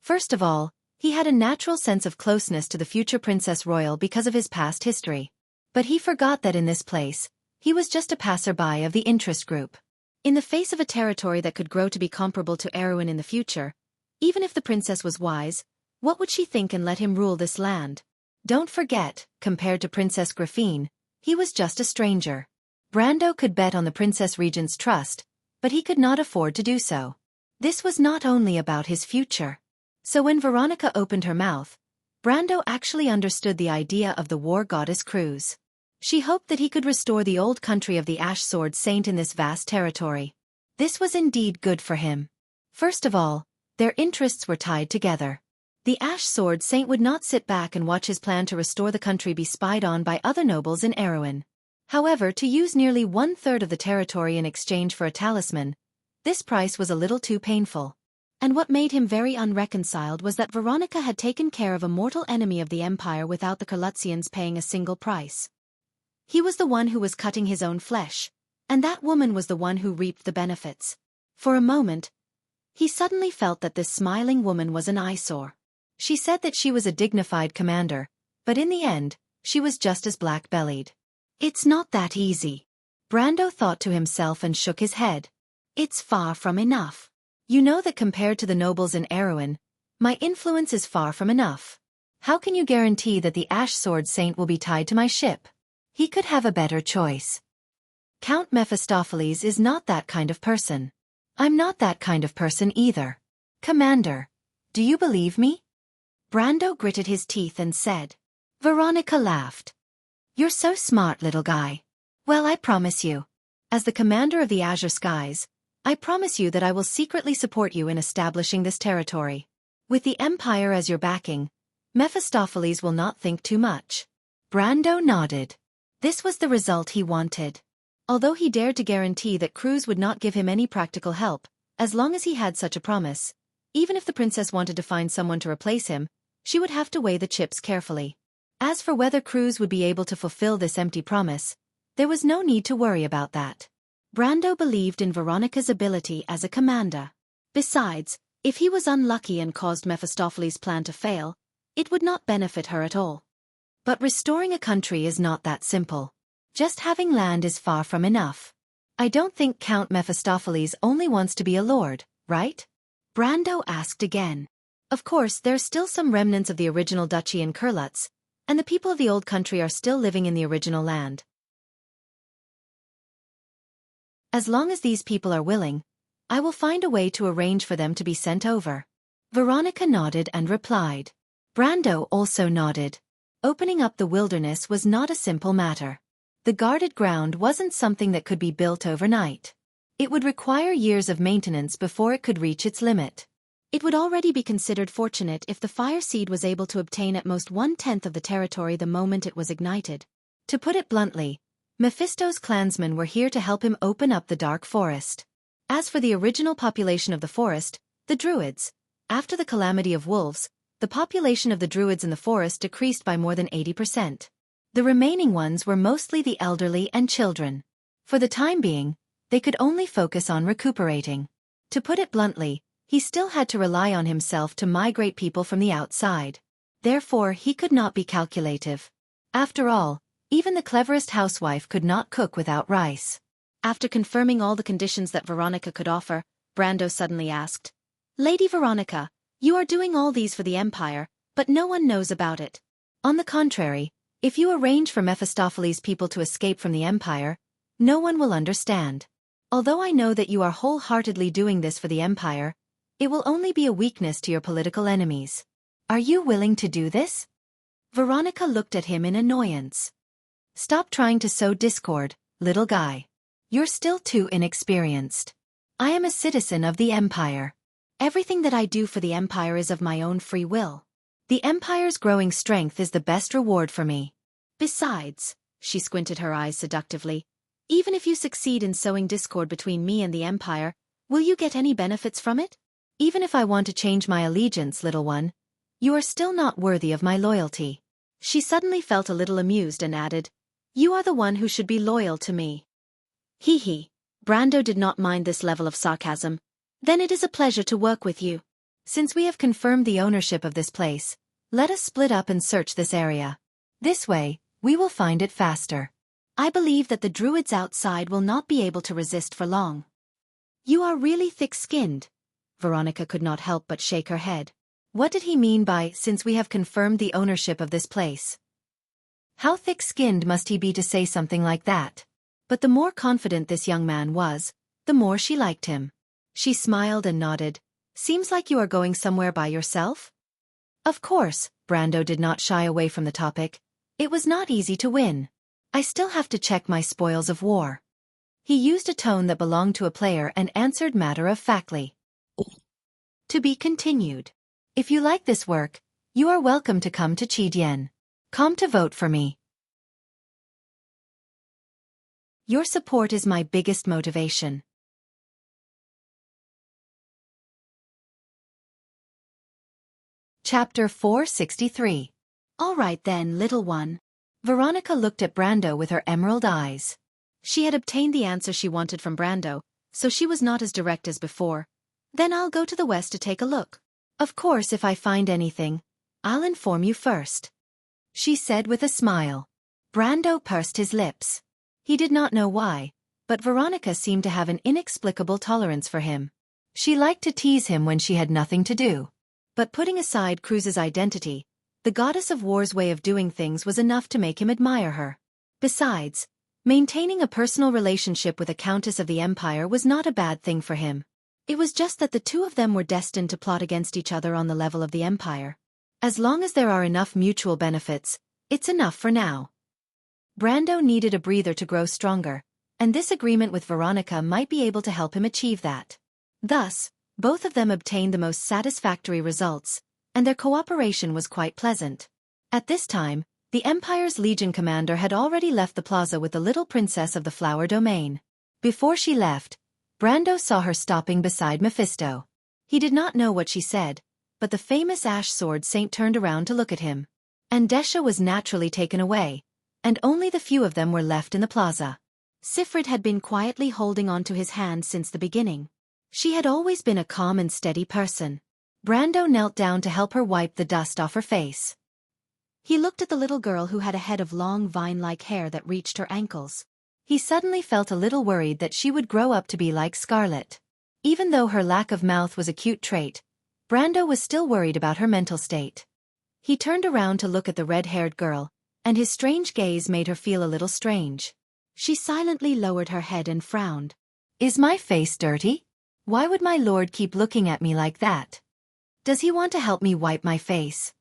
[SPEAKER 1] First of all, he had a natural sense of closeness to the future Princess Royal because of his past history. But he forgot that in this place, he was just a passerby of the interest group. In the face of a territory that could grow to be comparable to Erewhon in the future, even if the princess was wise, what would she think and let him rule this land? Don't forget, compared to Princess Graphine, he was just a stranger. Brando could bet on the Princess Regent's trust, but he could not afford to do so. This was not only about his future. So when Veronica opened her mouth, Brando actually understood the idea of the war goddess Cruz. She hoped that he could restore the old country of the Ash Sword Saint in this vast territory. This was indeed good for him. First of all, their interests were tied together. The Ash Sword Saint would not sit back and watch his plan to restore the country be spied on by other nobles in Erewhon. However, to use nearly 1/3 of the territory in exchange for a talisman, this price was a little too painful. And what made him very unreconciled was that Veronica had taken care of a mortal enemy of the Empire without the Carlutzians paying a single price. He was the one who was cutting his own flesh, and that woman was the one who reaped the benefits. For a moment, he suddenly felt that this smiling woman was an eyesore. She said that she was a dignified commander, but in the end, she was just as black-bellied. It's not that easy. Brando thought to himself and shook his head. It's far from enough. You know that compared to the nobles in Erewhon, my influence is far from enough. How can you guarantee that the Ash Sword Saint will be tied to my ship? He could have a better choice. Count Mephistopheles is not that kind of person. I'm not that kind of person either. Commander, do you believe me? Brando gritted his teeth and said. Veronica laughed. You're so smart, little guy. Well, I promise you. As the commander of the Azure Skies, I promise you that I will secretly support you in establishing this territory. With the Empire as your backing, Mephistopheles will not think too much. Brando nodded. This was the result he wanted. Although he dared to guarantee that Cruz would not give him any practical help, as long as he had such a promise, even if the princess wanted to find someone to replace him, she would have to weigh the chips carefully. As for whether Cruz would be able to fulfill this empty promise, there was no need to worry about that. Brando believed in Veronica's ability as a commander. Besides, if he was unlucky and caused Mephistopheles' plan to fail, it would not benefit her at all. But restoring a country is not that simple. Just having land is far from enough. I don't think Count Mephistopheles only wants to be a lord, right? Brando asked again. Of course, there's still some remnants of the original duchy in Kurlutz, and the people of the old country are still living in the original land. As long as these people are willing, I will find a way to arrange for them to be sent over. Veronica nodded and replied. Brando also nodded. Opening up the wilderness was not a simple matter. The guarded ground wasn't something that could be built overnight. It would require years of maintenance before it could reach its limit. It would already be considered fortunate if the fire seed was able to obtain at most 1/10 of the territory the moment it was ignited. To put it bluntly, Mephisto's clansmen were here to help him open up the dark forest. As for the original population of the forest, the Druids, after the calamity of wolves, the population of the Druids in the forest decreased by more than 80%. The remaining ones were mostly the elderly and children. For the time being, they could only focus on recuperating. To put it bluntly, he still had to rely on himself to migrate people from the outside. Therefore, he could not be calculative. After all, even the cleverest housewife could not cook without rice. After confirming all the conditions that Veronica could offer, Brando suddenly asked, "Lady Veronica, you are doing all these for the Empire, but no one knows about it. On the contrary, if you arrange for Mephistopheles' people to escape from the Empire, no one will understand. Although I know that you are wholeheartedly doing this for the Empire, it will only be a weakness to your political enemies. Are you willing to do this?" Veronica looked at him in annoyance. "Stop trying to sow discord, little guy. You're still too inexperienced. I am a citizen of the Empire. Everything that I do for the Empire is of my own free will. The Empire's growing strength is the best reward for me. Besides," she squinted her eyes seductively, "even if you succeed in sowing discord between me and the Empire, will you get any benefits from it? Even if I want to change my allegiance, little one, you are still not worthy of my loyalty." She suddenly felt a little amused and added, "You are the one who should be loyal to me." Hee hee. Brando did not mind this level of sarcasm. "Then it is a pleasure to work with you. Since we have confirmed the ownership of this place, let us split up and search this area. This way, we will find it faster. I believe that the druids outside will not be able to resist for long." "You are really thick-skinned." Veronica could not help but shake her head. What did he mean by, "since we have confirmed the ownership of this place"? How thick-skinned must he be to say something like that? But the more confident this young man was, the more she liked him. She smiled and nodded. "Seems like you are going somewhere by yourself?" Of course, Brando did not shy away from the topic. It was not easy to win. "I still have to check my spoils of war." He used a tone that belonged to a player and answered matter-of-factly. To be continued. If you like this work, you are welcome to come to Jianghu.com to vote for me. Your support is my biggest motivation. Chapter 463. All right then, little one. Veronica looked at Brando with her emerald eyes. She had obtained the answer she wanted from Brando, so she was not as direct as before. "Then I'll go to the west to take a look. Of course, if I find anything, I'll inform you first," she said with a smile. Brando pursed his lips. He did not know why, but Veronica seemed to have an inexplicable tolerance for him. She liked to tease him when she had nothing to do. But putting aside Cruz's identity, the goddess of war's way of doing things was enough to make him admire her. Besides, maintaining a personal relationship with a countess of the Empire was not a bad thing for him. It was just that the two of them were destined to plot against each other on the level of the Empire. As long as there are enough mutual benefits, it's enough for now. Brando needed a breather to grow stronger, and this agreement with Veronica might be able to help him achieve that. Thus, both of them obtained the most satisfactory results, and their cooperation was quite pleasant. At this time, the Empire's Legion commander had already left the plaza with the little princess of the flower domain. Before she left, Brando saw her stopping beside Mephisto. He did not know what she said, but the famous ash sword saint turned around to look at him. And Desha was naturally taken away, and only the few of them were left in the plaza. Sifrid had been quietly holding on to his hand since the beginning. She had always been a calm and steady person. Brando knelt down to help her wipe the dust off her face. He looked at the little girl who had a head of long vine-like hair that reached her ankles. He suddenly felt a little worried that she would grow up to be like Scarlet. Even though her lack of mouth was a cute trait, Brando was still worried about her mental state. He turned around to look at the red-haired girl, and his strange gaze made her feel a little strange. She silently lowered her head and frowned. "Is my face dirty? Why would my lord keep looking at me like that? Does he want to help me wipe my face?"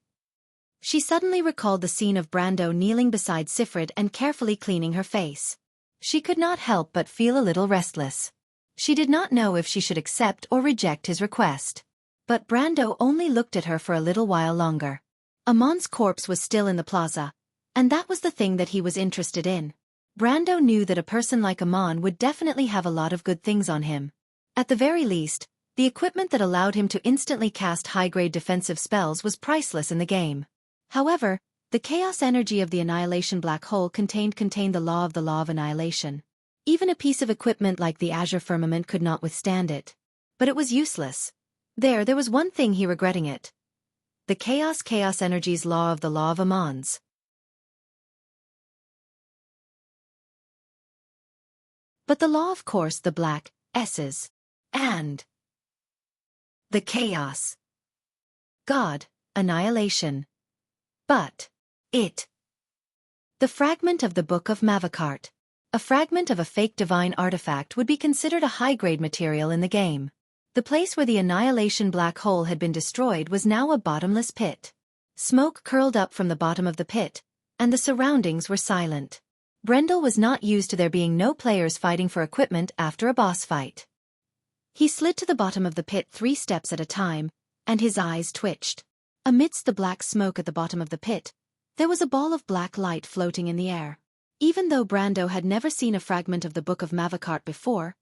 [SPEAKER 1] She suddenly recalled the scene of Brando kneeling beside Sifrid and carefully cleaning her face. She could not help but feel a little restless. She did not know if she should accept or reject his request. But Brando only looked at her for a little while longer. Amon's corpse was still in the plaza, and that was the thing that he was interested in. Brando knew that a person like Amon would definitely have a lot of good things on him. At the very least, the equipment that allowed him to instantly cast high-grade defensive spells was priceless in the game. However, The chaos energy of the annihilation black hole contained the law of annihilation. Even a piece of equipment like the azure firmament could not withstand it. But it was useless. There was one thing he regretting it. The chaos energy's law of Amans. But the law, of course, the black S's. And the chaos. God, annihilation. But the fragment of the Book of Mavakart. A fragment of a fake divine artifact would be considered a high-grade material in the game. The place where the annihilation black hole had been destroyed was now a bottomless pit. Smoke curled up from the bottom of the pit, and the surroundings were silent. Brendel was not used to there being no players fighting for equipment after a boss fight. He slid to the bottom of the pit 3 steps at a time, and his eyes twitched. Amidst the black smoke at the bottom of the pit, there was a ball of black light floating in the air. Even though Brando had never seen a fragment of the Book of Mavakart before,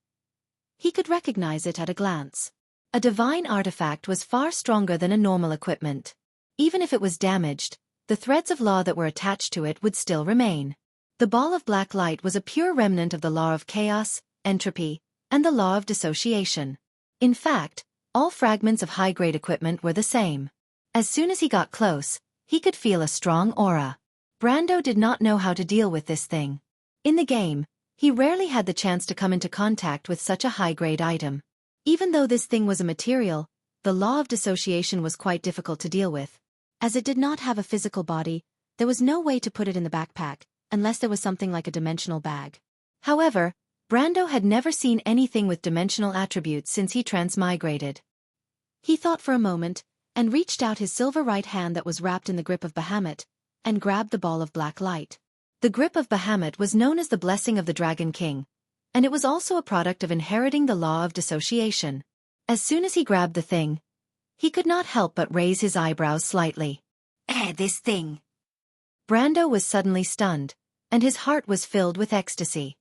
[SPEAKER 1] he could recognize it at a glance. A divine artifact was far stronger than a normal equipment. Even if it was damaged, the threads of law that were attached to it would still remain. The ball of black light was a pure remnant of the law of chaos, entropy, and the law of dissociation. In fact, all fragments of high-grade equipment were the same. As soon as he got close, he could feel a strong aura. Brando did not know how to deal with this thing. In the game, he rarely had the chance to come into contact with such a high-grade item. Even though this thing was a material, the law of dissociation was quite difficult to deal with. As it did not have a physical body, there was no way to put it in the backpack, unless there was something like a dimensional bag. However, Brando had never seen anything with dimensional attributes since he transmigrated. He thought for a moment, and reached out his silver right hand that was wrapped in the grip of Bahamut, and grabbed the ball of black light. The grip of Bahamut was known as the blessing of the Dragon King, and it was also a product of inheriting the law of dissociation. As soon as he grabbed the thing, he could not help but raise his eyebrows slightly. This thing. Brando was suddenly stunned, and his heart was filled with ecstasy.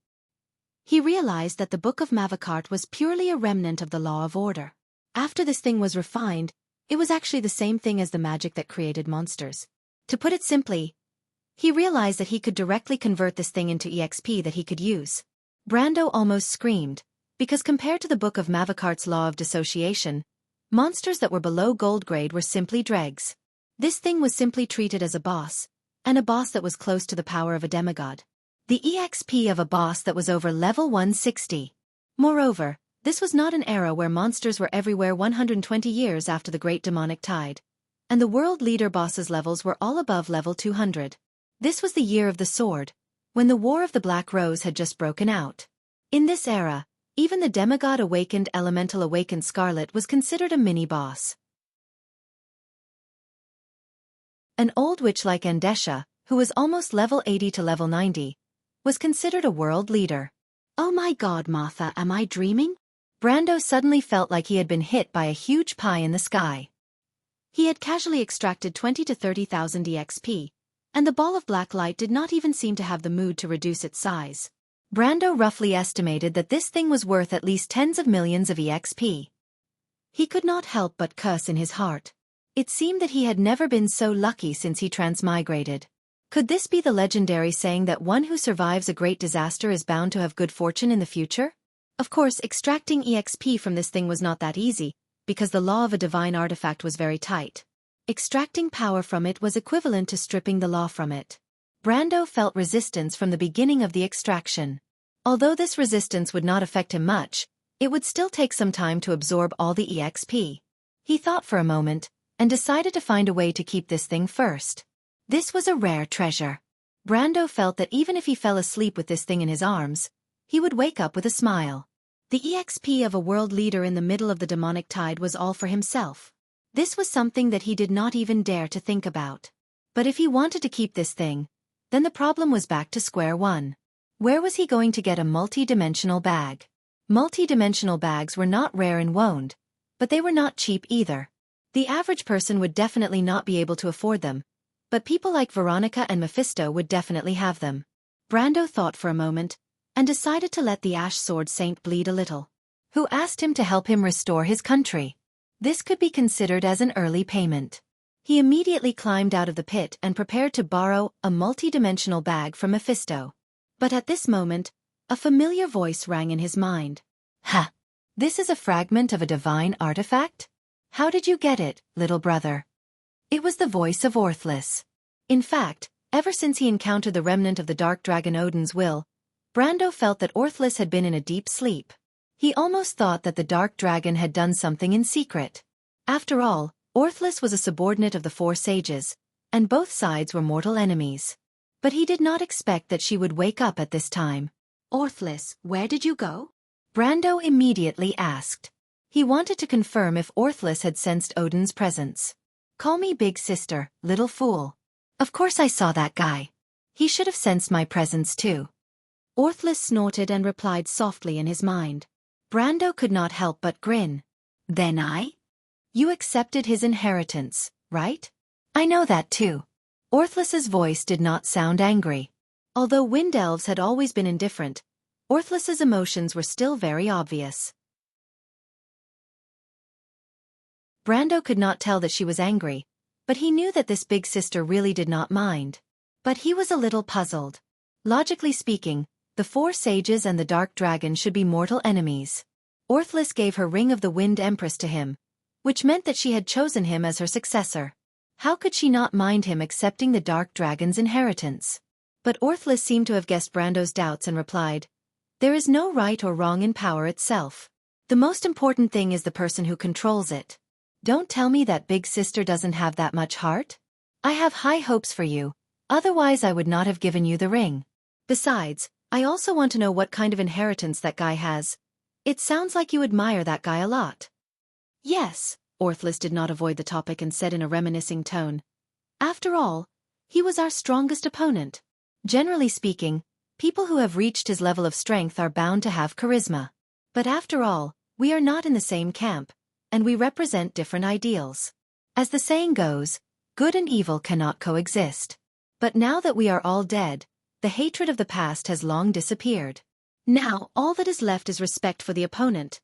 [SPEAKER 1] He realized that the Book of Mavakart was purely a remnant of the law of order. After this thing was refined, it was actually the same thing as the magic that created monsters. To put it simply, he realized that he could directly convert this thing into EXP that he could use. Brando almost screamed, because compared to the Book of Mavakart's law of dissociation, monsters that were below gold grade were simply dregs. This thing was simply treated as a boss, and a boss that was close to the power of a demigod. The EXP of a boss that was over level 160. Moreover, this was not an era where monsters were everywhere 120 years after the Great Demonic Tide, and the world leader bosses' levels were all above level 200. This was the year of the sword, when the War of the Black Rose had just broken out. In this era, even the demigod awakened elemental awakened Scarlet was considered a mini-boss. An old witch like Andesha, who was almost level 80 to level 90, was considered a world leader. Oh my god, Martha, am I dreaming? Brando suddenly felt like he had been hit by a huge pie in the sky. He had casually extracted 20 to 30,000 EXP, and the ball of black light did not even seem to have the mood to reduce its size. Brando roughly estimated that this thing was worth at least tens of millions of EXP. He could not help but curse in his heart. It seemed that he had never been so lucky since he transmigrated. Could this be the legendary saying that one who survives a great disaster is bound to have good fortune in the future? Of course, extracting EXP from this thing was not that easy, because the law of a divine artifact was very tight. Extracting power from it was equivalent to stripping the law from it. Brando felt resistance from the beginning of the extraction. Although this resistance would not affect him much, it would still take some time to absorb all the EXP. He thought for a moment, and decided to find a way to keep this thing first. This was a rare treasure. Brando felt that even if he fell asleep with this thing in his arms, he would wake up with a smile. The EXP of a world leader in the middle of the demonic tide was all for himself. This was something that he did not even dare to think about. But if he wanted to keep this thing, then the problem was back to square one. Where was he going to get a multi-dimensional bag? Multi-dimensional bags were not rare in Woned, but they were not cheap either. The average person would definitely not be able to afford them, but people like Veronica and Mephisto would definitely have them. Brando thought for a moment, and decided to let the Ash Sword Saint bleed a little, who asked him to help him restore his country. This could be considered as an early payment. He immediately climbed out of the pit and prepared to borrow a multi-dimensional bag from Mephisto. But at this moment, a familiar voice rang in his mind. Ha! This is a fragment of a divine artifact? How did you get it, little brother? It was the voice of Orthless. In fact, ever since he encountered the remnant of the dark dragon Odin's will, Brando felt that Orthless had been in a deep sleep. He almost thought that the dark dragon had done something in secret. After all, Orthless was a subordinate of the four sages, and both sides were mortal enemies. But he did not expect that she would wake up at this time. Orthless, where did you go? Brando immediately asked. He wanted to confirm if Orthless had sensed Odin's presence. Call me big sister, little fool. Of course I saw that guy. He should have sensed my presence too. Orthless snorted and replied softly in his mind. Brando could not help but grin. Then You accepted his inheritance, right? I know that too. Orthless's voice did not sound angry. Although wind elves had always been indifferent, Orthless's emotions were still very obvious. Brando could not tell that she was angry, but he knew that this big sister really did not mind. But he was a little puzzled. Logically speaking, the four sages and the dark dragon should be mortal enemies. Orthless gave her Ring of the Wind Empress to him, which meant that she had chosen him as her successor. How could she not mind him accepting the dark dragon's inheritance? But Orthless seemed to have guessed Brando's doubts and replied, There is no right or wrong in power itself. The most important thing is the person who controls it. Don't tell me that big sister doesn't have that much heart? I have high hopes for you, otherwise I would not have given you the ring. Besides, I also want to know what kind of inheritance that guy has. It sounds like you admire that guy a lot. Yes, Orthless did not avoid the topic and said in a reminiscing tone. After all, he was our strongest opponent. Generally speaking, people who have reached his level of strength are bound to have charisma. But after all, we are not in the same camp, and we represent different ideals. As the saying goes, good and evil cannot coexist. But now that we are all dead, the hatred of the past has long disappeared. Now all that is left is respect for the opponent.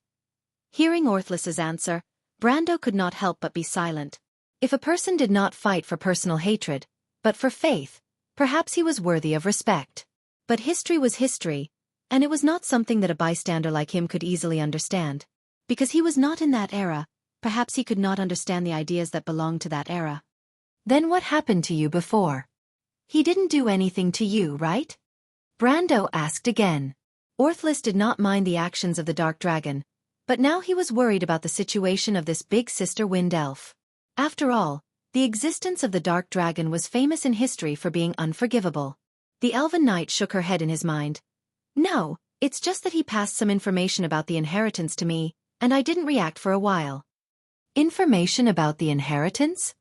[SPEAKER 1] Hearing Orthless's answer, Brando could not help but be silent. If a person did not fight for personal hatred, but for faith, perhaps he was worthy of respect. But history was history, and it was not something that a bystander like him could easily understand. Because he was not in that era, perhaps he could not understand the ideas that belonged to that era. Then what happened to you before? He didn't do anything to you, right? Brando asked again. Orthless did not mind the actions of the dark dragon, but now he was worried about the situation of this big sister wind elf. After all, the existence of the dark dragon was famous in history for being unforgivable. The elven knight shook her head in his mind. No, it's just that he passed some information about the inheritance to me, and I didn't react for a while. Information about the inheritance?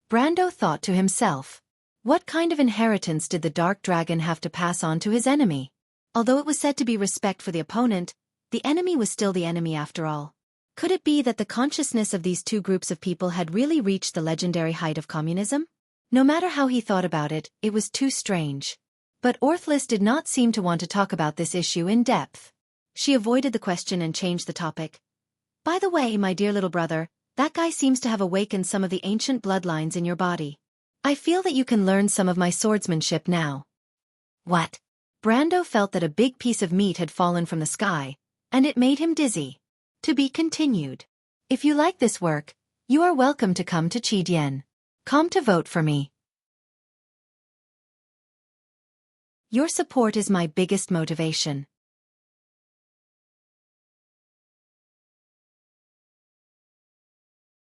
[SPEAKER 1] Brando thought to himself. What kind of inheritance did the dark dragon have to pass on to his enemy? Although it was said to be respect for the opponent, the enemy was still the enemy after all. Could it be that the consciousness of these two groups of people had really reached the legendary height of communism? No matter how he thought about it, it was too strange. But Orthless did not seem to want to talk about this issue in depth. She avoided the question and changed the topic. By the way, my dear little brother, that guy seems to have awakened some of the ancient bloodlines in your body. I feel that you can learn some of my swordsmanship now. What? Brando felt that a big piece of meat had fallen from the sky, and it made him dizzy. To be continued. If you like this work, you are welcome to come to Chidian. Come to vote for me. Your support is my biggest motivation.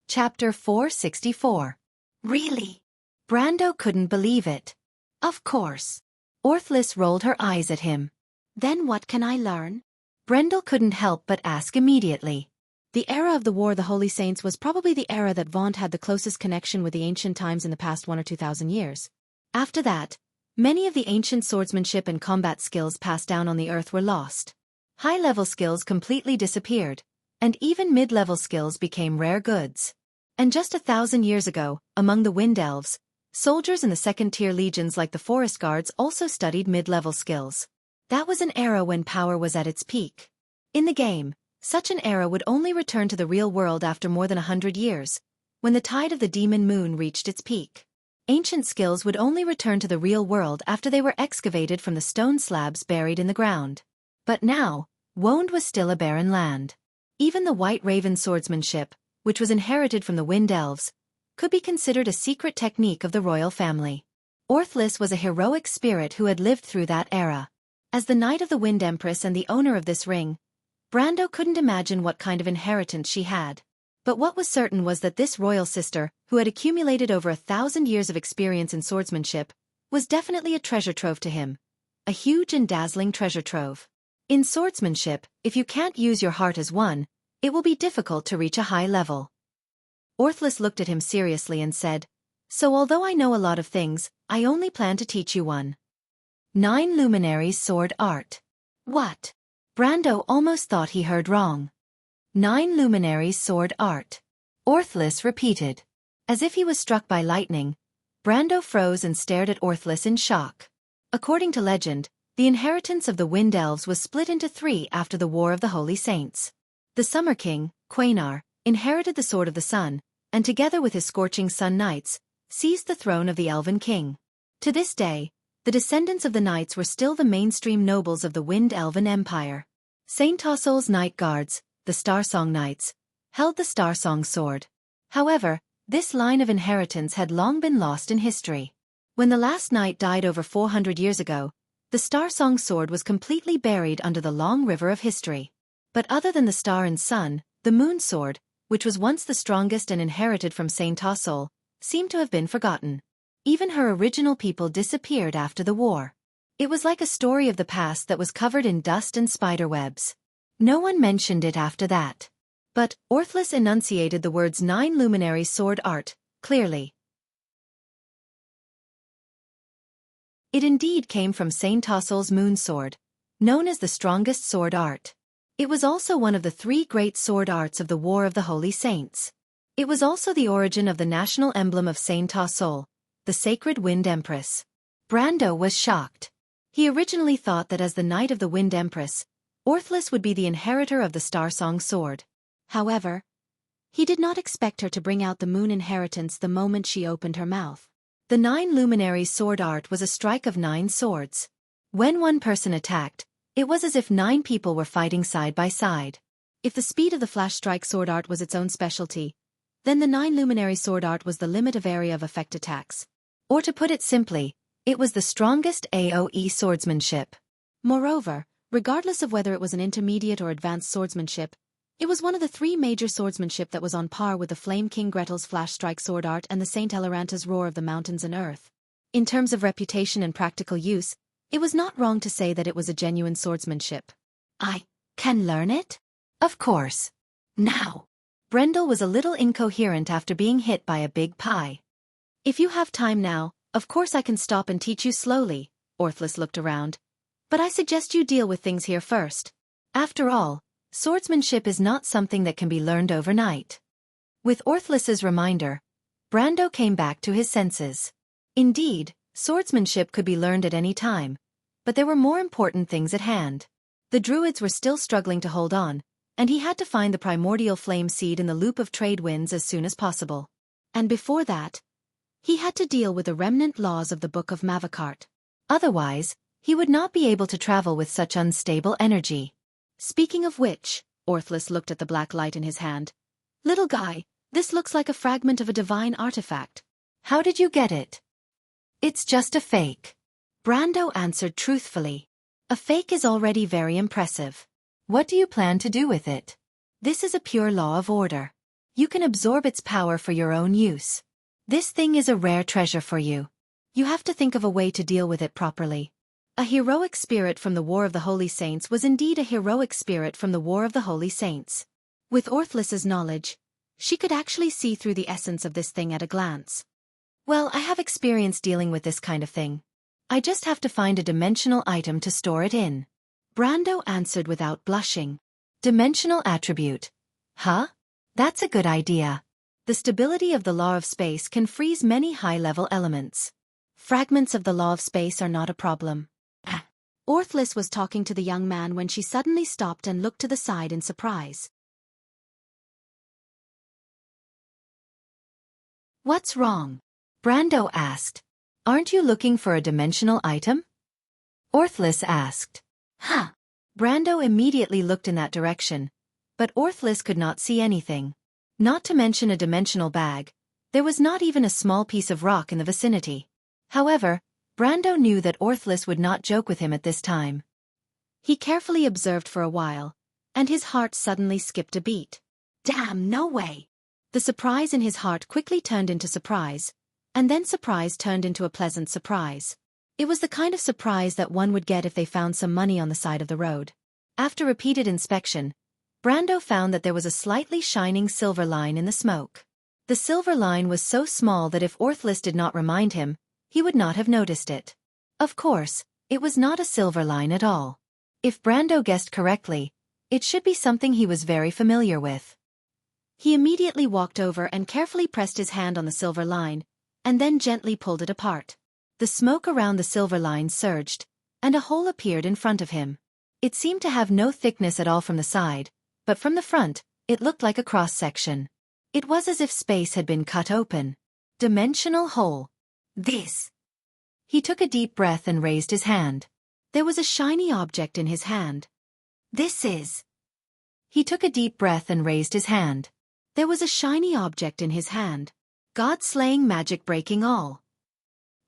[SPEAKER 1] Chapter 464. Really? Brando couldn't believe it. Of course. Orthless rolled her eyes at him. Then what can I learn? Brendel couldn't help but ask immediately. The era of the War of the Holy Saints was probably the era that Vaunt had the closest connection with the ancient times in the past 1 or 2,000 years. After that, many of the ancient swordsmanship and combat skills passed down on the earth were lost. High-level skills completely disappeared, and even mid-level skills became rare goods. And just 1,000 years ago, among the Wind Elves, soldiers in the second-tier legions like the Forest Guards also studied mid-level skills. That was an era when power was at its peak. In the game, such an era would only return to the real world after more than 100 years, when the tide of the demon moon reached its peak. Ancient skills would only return to the real world after they were excavated from the stone slabs buried in the ground. But now, Woand was still a barren land. Even the White Raven swordsmanship, which was inherited from the Wind Elves, could be considered a secret technique of the royal family. Orthlis was a heroic spirit who had lived through that era. As the Knight of the Wind Empress and the owner of this ring, Brando couldn't imagine what kind of inheritance she had. But what was certain was that this royal sister, who had accumulated over 1,000 years of experience in swordsmanship, was definitely a treasure trove to him. A huge and dazzling treasure trove. In swordsmanship, if you can't use your heart as one, it will be difficult to reach a high level. Orthlis looked at him seriously and said, "So although I know a lot of things, I only plan to teach you one. 9 Luminaries Sword Art." What? Brando almost thought he heard wrong. 9 Luminaries Sword Art. Orthlis repeated. As if he was struck by lightning, Brando froze and stared at Orthlis in shock. According to legend, the inheritance of the Wind Elves was split into 3 after the War of the Holy Saints. The Summer King, Quainar, inherited the Sword of the Sun, and together with his Scorching Sun Knights, seized the throne of the Elven King. To this day, the descendants of the knights were still the mainstream nobles of the Wind Elven Empire. Saint Tossol's Knight Guards, the Starsong Knights, held the Starsong sword. However, this line of inheritance had long been lost in history. When the last knight died over 400 years ago, the Starsong sword was completely buried under the long river of history. But other than the Star and Sun, the Moon Sword, which was once the strongest and inherited from Saint Tossol, seemed to have been forgotten. Even her original people disappeared after the war. It was like a story of the past that was covered in dust and spiderwebs. No one mentioned it after that. But Orthlis enunciated the words 9 Luminaries Sword Art clearly. It indeed came from Saint Tossol's Moon Sword, known as the strongest sword art. It was also one of the 3 great sword arts of the War of the Holy Saints. It was also the origin of the national emblem of Saint Tossol, the Sacred Wind Empress. Brando was shocked. He originally thought that as the Knight of the Wind Empress, Orthlis would be the inheritor of the Starsong sword. However, he did not expect her to bring out the moon inheritance the moment she opened her mouth. The 9 Luminaries Sword Art was a strike of 9 swords. When one person attacked, it was as if 9 people were fighting side by side. If the speed of the flash strike sword art was its own specialty, then the 9 Luminary Sword Art was the limit of area of effect attacks. Or to put it simply, it was the strongest AoE swordsmanship. Moreover, regardless of whether it was an intermediate or advanced swordsmanship, it was one of the 3 major swordsmanship that was on par with the Flame King Gretel's Flash Strike Sword Art and the Saint Eleranta's Roar of the Mountains and Earth. In terms of reputation and practical use, it was not wrong to say that it was a genuine swordsmanship. I can learn it? Of course. Now. Brendel was a little incoherent after being hit by a big pie. If you have time now, of course I can stop and teach you slowly. Orthlis looked around. But I suggest you deal with things here first. After all, swordsmanship is not something that can be learned overnight. With Orthlis's reminder, Brando came back to his senses. Indeed, swordsmanship could be learned at any time, but there were more important things at hand. The Druids were still struggling to hold on, and he had to find the primordial flame seed in the loop of trade winds as soon as possible. And before that, he had to deal with the remnant laws of the Book of Mavakart. Otherwise, he would not be able to travel with such unstable energy. Speaking of which, Orthlis looked at the black light in his hand. Little guy, this looks like a fragment of a divine artifact. How did you get it? It's just a fake. Brando answered truthfully. A fake is already very impressive. What do you plan to do with it? This is a pure law of order. You can absorb its power for your own use. This thing is a rare treasure for you. You have to think of a way to deal with it properly. A heroic spirit from the War of the Holy Saints was indeed a heroic spirit from the War of the Holy Saints. With Orthlis's knowledge, she could actually see through the essence of this thing at a glance. Well, I have experience dealing with this kind of thing. I just have to find a dimensional item to store it in. Brando answered without blushing. Dimensional attribute. Huh? That's a good idea. The stability of the law of space can freeze many high-level elements. Fragments of the law of space are not a problem. Orthlis was talking to the young man when she suddenly stopped and looked to the side in surprise. What's wrong? Brando asked. Aren't you looking for a dimensional item? Orthlis asked. Huh. Brando immediately looked in that direction, but Orthlis could not see anything. Not to mention a dimensional bag, there was not even a small piece of rock in the vicinity. However, Brando knew that Orthlis would not joke with him at this time. He carefully observed for a while, and his heart suddenly skipped a beat. Damn, no way! The surprise in his heart quickly turned into surprise, and then surprise turned into a pleasant surprise. It was the kind of surprise that one would get if they found some money on the side of the road. After repeated inspection, Brando found that there was a slightly shining silver line in the smoke. The silver line was so small that if Orthlis did not remind him, he would not have noticed it. Of course, it was not a silver line at all. If Brando guessed correctly, it should be something he was very familiar with. He immediately walked over and carefully pressed his hand on the silver line, and then gently pulled it apart. The smoke around the silver line surged, and a hole appeared in front of him. It seemed to have no thickness at all from the side, but from the front, it looked like a cross-section. It was as if space had been cut open. Dimensional hole. This. He took a deep breath and raised his hand. There was a shiny object in his hand. This is. He took a deep breath and raised his hand. There was a shiny object in his hand. God-slaying magic breaking all.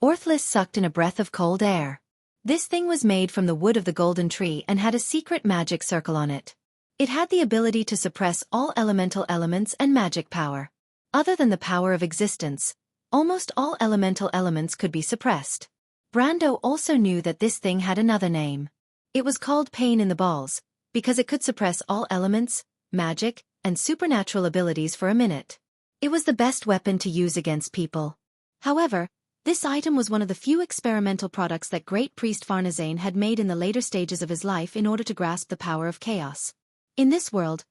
[SPEAKER 1] Orthlis sucked in a breath of cold air. This thing was made from the wood of the golden tree and had a secret magic circle on it. It had the ability to suppress all elemental elements and magic power. Other than the power of existence, almost all elemental elements could be suppressed. Brando also knew that this thing had another name. It was called Pain in the Balls, because it could suppress all elements, magic, and supernatural abilities for a minute. It was the best weapon to use against people. However, this item was one of the few experimental products that Great Priest Farnazane had made in the later stages of his life in order to grasp the power of chaos. In this world,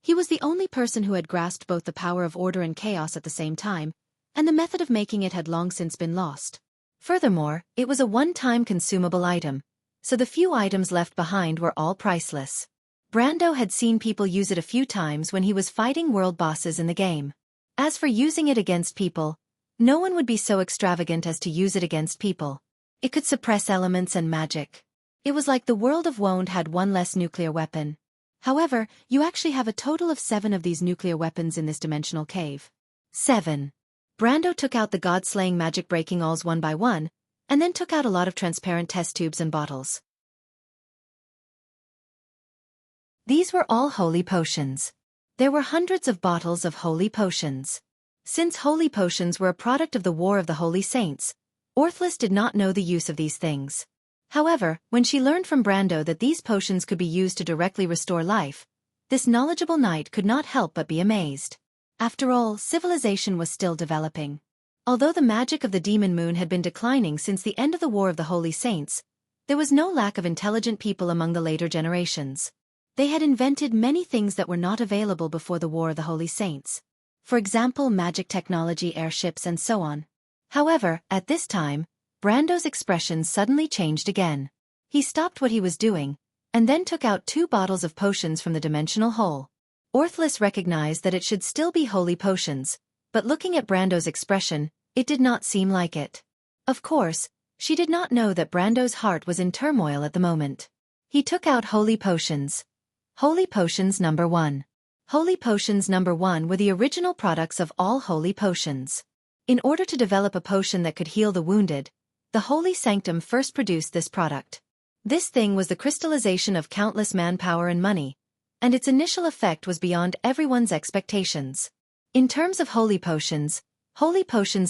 [SPEAKER 1] he was the only person who had grasped both the power of order and chaos at the same time, and the method of making it had long since been lost. Furthermore, it was a one-time consumable item, so the few items left behind were all priceless. Brando had seen people use it a few times when he was fighting world bosses in the game. As for using it against people, no one would be so extravagant as to use it against people. It could suppress elements and magic. It was like the world of Woned had one less nuclear weapon. However, you actually have a total of 7 of these nuclear weapons in this dimensional cave. 7. Brando took out the god-slaying magic-breaking alls one by one, and then took out a lot of transparent test tubes and bottles. These were all holy potions. There were hundreds of bottles of holy potions. Since holy potions were a product of the War of the Holy Saints, Orthlis did not know the use of these things. However, when she learned from Brando that these potions could be used to directly restore life, this knowledgeable knight could not help but be amazed. After all, civilization was still developing. Although the magic of the demon moon had been declining since the end of the War of the Holy Saints, there was no lack of intelligent people among the later generations. They had invented many things that were not available before the War of the Holy Saints. For example, magic technology, airships, and so on. However, at this time, Brando's expression suddenly changed again. He stopped what he was doing, and then took out 2 bottles of potions from the dimensional hole. Orthlis recognized that it should still be holy potions, but looking at Brando's expression, it did not seem like it. Of course, she did not know that Brando's heart was in turmoil at the moment. He took out holy potions. Holy potions number 1. Holy potions number 1 were the original products of all holy potions. In order to develop a potion that could heal the wounded, the Holy Sanctum first produced this product. This thing was the crystallization of countless manpower and money, and its initial effect was beyond everyone's expectations. In terms of holy potions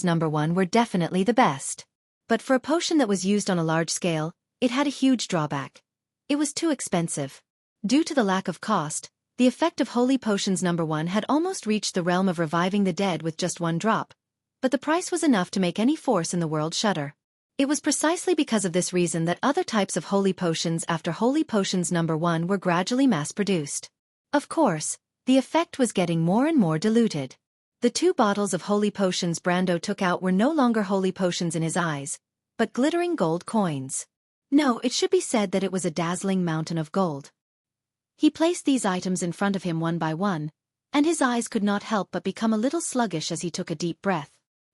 [SPEAKER 1] number 1 were definitely the best. But for a potion that was used on a large scale, it had a huge drawback. It was too expensive. Due to the lack of cost, the effect of holy potions number 1 had almost reached the realm of reviving the dead with just 1 drop, but the price was enough to make any force in the world shudder. It was precisely because of this reason that other types of holy potions after holy potions number 1 were gradually mass-produced. Of course, the effect was getting more and more diluted. The 2 bottles of holy potions Brando took out were no longer holy potions in his eyes, but glittering gold coins. No, it should be said that it was a dazzling mountain of gold. He placed these items in front of him one by one, and his eyes could not help but become a little sluggish as he took a deep breath.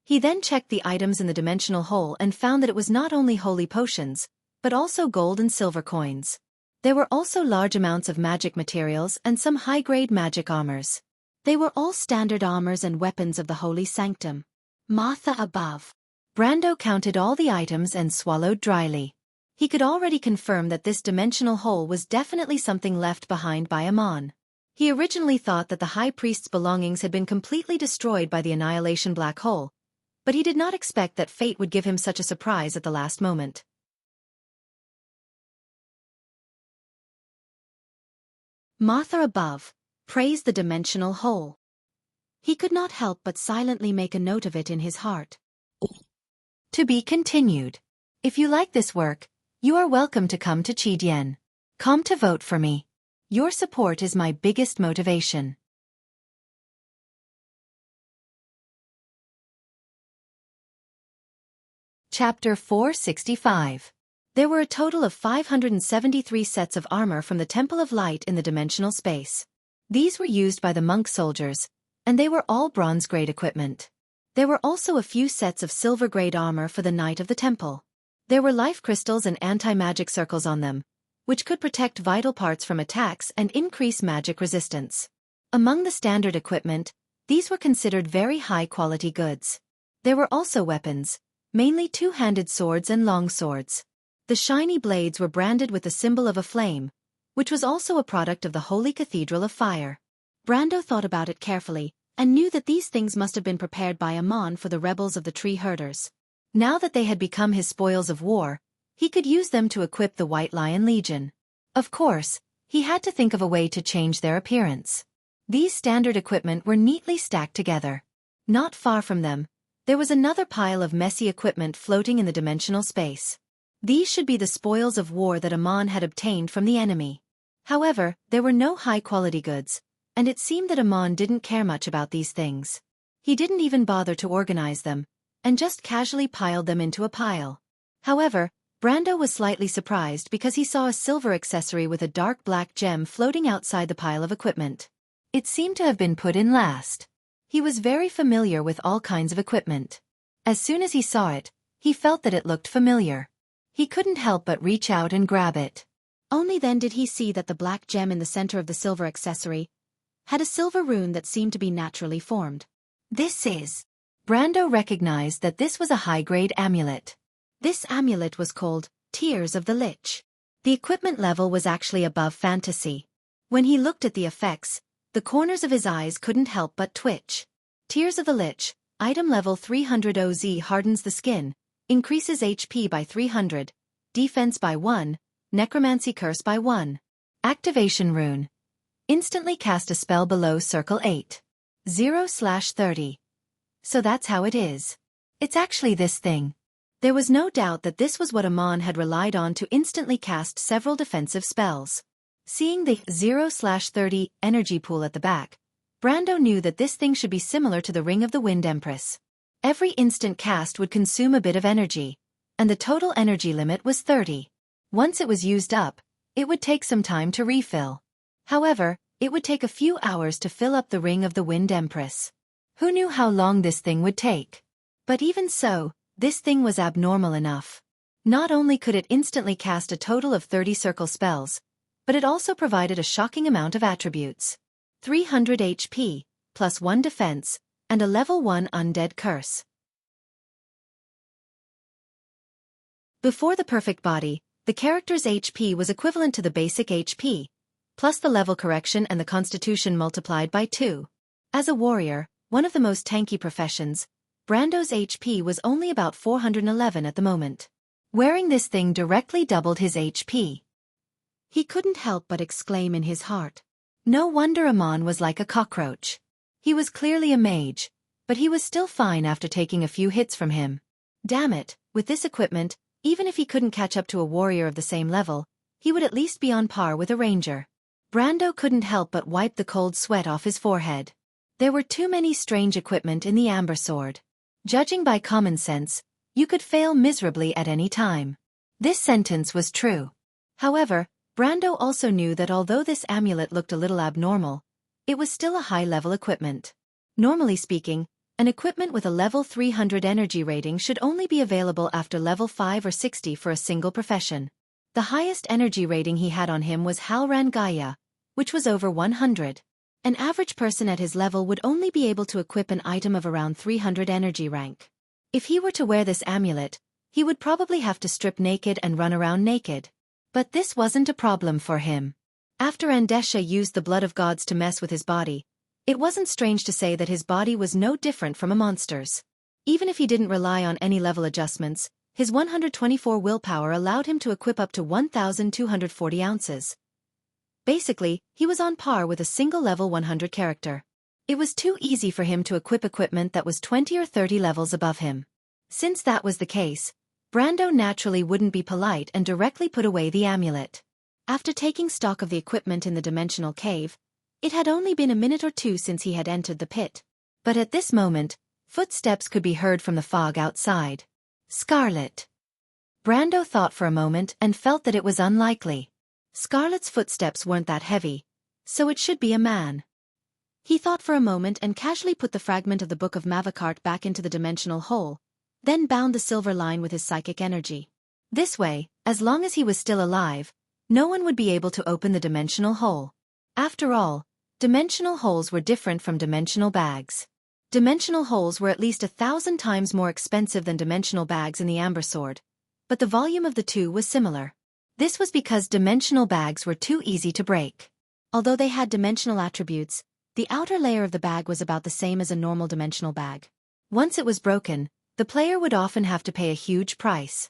[SPEAKER 1] He then checked the items in the dimensional hole and found that it was not only holy potions, but also gold and silver coins. There were also large amounts of magic materials and some high-grade magic armors. They were all standard armors and weapons of the holy sanctum. Martha above. Brando counted all the items and swallowed dryly. He could already confirm that this dimensional hole was definitely something left behind by Amon. He originally thought that the high priest's belongings had been completely destroyed by the annihilation black hole, but he did not expect that fate would give him such a surprise at the last moment. Martha above praised the dimensional hole. He could not help but silently make a note of it in his heart. To be continued. If you like this work, you are welcome to come to Chidian.com to vote for me. Your support is my biggest motivation. Chapter 465. There were a total of 573 sets of armor from the Temple of Light in the dimensional space. These were used by the monk soldiers, and they were all bronze-grade equipment. There were also a few sets of silver-grade armor for the Knight of the Temple. There were life crystals and anti-magic circles on them, which could protect vital parts from attacks and increase magic resistance. Among the standard equipment, these were considered very high-quality goods. There were also weapons, mainly two-handed swords and long swords. The shiny blades were branded with the symbol of a flame, which was also a product of the Holy Cathedral of Fire. Brando thought about it carefully, and knew that these things must have been prepared by Amon for the rebels of the Tree Herders. Now that they had become his spoils of war, he could use them to equip the White Lion Legion. Of course, he had to think of a way to change their appearance. These standard equipment were neatly stacked together. Not far from them, there was another pile of messy equipment floating in the dimensional space. These should be the spoils of war that Amon had obtained from the enemy. However, there were no high-quality goods, and it seemed that Amon didn't care much about these things. He didn't even bother to organize them, and just casually piled them into a pile. However, Brando was slightly surprised because he saw a silver accessory with a dark black gem floating outside the pile of equipment. It seemed to have been put in last. He was very familiar with all kinds of equipment. As soon as he saw it, he felt that it looked familiar. He couldn't help but reach out and grab it. Only then did he see that the black gem in the center of the silver accessory had a silver rune that seemed to be naturally formed. This is... Brando recognized that this was a high-grade amulet. This amulet was called Tears of the Lich. The equipment level was actually above fantasy. When he looked at the effects, the corners of his eyes couldn't help but twitch. Tears of the Lich, item level 300 OZ hardens the skin, increases HP by 300, defense by 1, necromancy curse by 1. Activation rune. Instantly cast a spell below circle 8. 0/30. So that's how it is. It's actually this thing. There was no doubt that this was what Amon had relied on to instantly cast several defensive spells. Seeing the 0/30 energy pool at the back, Brando knew that this thing should be similar to the Ring of the Wind Empress. Every instant cast would consume a bit of energy, and the total energy limit was 30. Once it was used up, it would take some time to refill. However, it would take a few hours to fill up the Ring of the Wind Empress. Who knew how long this thing would take? But even so, this thing was abnormal enough. Not only could it instantly cast a total of 30 circle spells, but it also provided a shocking amount of attributes. 300 HP, plus 1 defense, and a level 1 undead curse. Before the perfect body, the character's HP was equivalent to the basic HP, plus the level correction and the constitution multiplied by 2. As a warrior, one of the most tanky professions, Brando's HP was only about 411 at the moment. Wearing this thing directly doubled his HP. He couldn't help but exclaim in his heart. No wonder Amon was like a cockroach. He was clearly a mage, but he was still fine after taking a few hits from him. Damn it, with this equipment, even if he couldn't catch up to a warrior of the same level, he would at least be on par with a ranger. Brando couldn't help but wipe the cold sweat off his forehead. There were too many strange equipment in the Amber Sword. Judging by common sense, you could fail miserably at any time. This sentence was true. However, Brando also knew that although this amulet looked a little abnormal, it was still a high-level equipment. Normally speaking, An equipment with a level 300 energy rating should only be available after level 5 or 60 for a single profession. The highest energy rating he had on him was Halran Gaia, which was over 100. An average person at his level would only be able to equip an item of around 300 energy rank. If he were to wear this amulet, he would probably have to strip naked and run around naked. But this wasn't a problem for him. After Andesha used the blood of gods to mess with his body, it wasn't strange to say that his body was no different from a monster's. Even if he didn't rely on any level adjustments, his 124 willpower allowed him to equip up to 1,240 ounces. Basically, he was on par with a single level 100 character. It was too easy for him to equip equipment that was 20 or 30 levels above him. Since that was the case, Brando naturally wouldn't be polite and directly put away the amulet. After taking stock of the equipment in the dimensional cave, it had only been a minute or two since he had entered the pit. But at this moment, footsteps could be heard from the fog outside. Scarlet. Brando thought for a moment and felt that it was unlikely. Scarlet's footsteps weren't that heavy, so it should be a man. He thought for a moment and casually put the fragment of the Book of Mavakart back into the dimensional hole, then bound the silver line with his psychic energy. This way, as long as he was still alive, no one would be able to open the dimensional hole. After all, dimensional holes were different from dimensional bags. Dimensional holes were at least 1,000 times more expensive than dimensional bags in the Amber Sword, but the volume of the two was similar. This was because dimensional bags were too easy to break. Although they had dimensional attributes, the outer layer of the bag was about the same as a normal dimensional bag. Once it was broken, the player would often have to pay a huge price.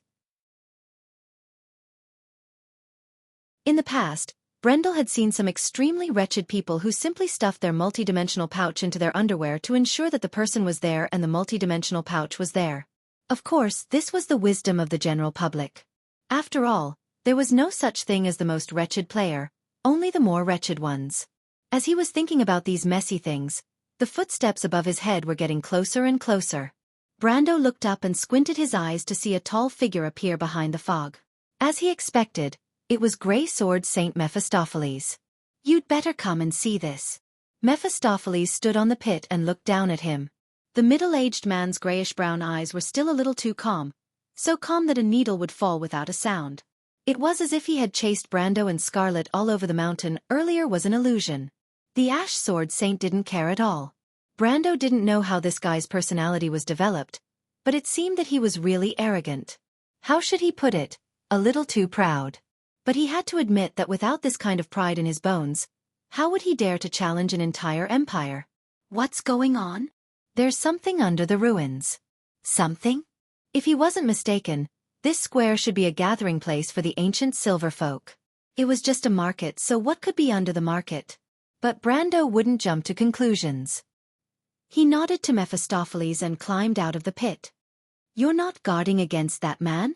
[SPEAKER 1] In the past, Brendel had seen some extremely wretched people who simply stuffed their multidimensional pouch into their underwear to ensure that the person was there and the multidimensional pouch was there. Of course, this was the wisdom of the general public. After all, there was no such thing as the most wretched player, only the more wretched ones. As he was thinking about these messy things, the footsteps above his head were getting closer and closer. Brando looked up and squinted his eyes to see a tall figure appear behind the fog. As he expected, it was Grey Sword Saint Mephistopheles. "You'd better come and see this." Mephistopheles stood on the pit and looked down at him. The middle-aged man's grayish-brown eyes were still a little too calm, so calm that a needle would fall without a sound. It was as if he had chased Brando and Scarlet all over the mountain earlier was an illusion. The Ash Sword Saint didn't care at all. Brando didn't know how this guy's personality was developed, but it seemed that he was really arrogant. How should he put it? A little too proud. But he had to admit that without this kind of pride in his bones, how would he dare to challenge an entire empire? "What's going on?" "There's something under the ruins." "Something?" If he wasn't mistaken, this square should be a gathering place for the ancient silver folk. It was just a market, so what could be under the market? But Brando wouldn't jump to conclusions. He nodded to Mephistopheles and climbed out of the pit. "You're not guarding against that man?"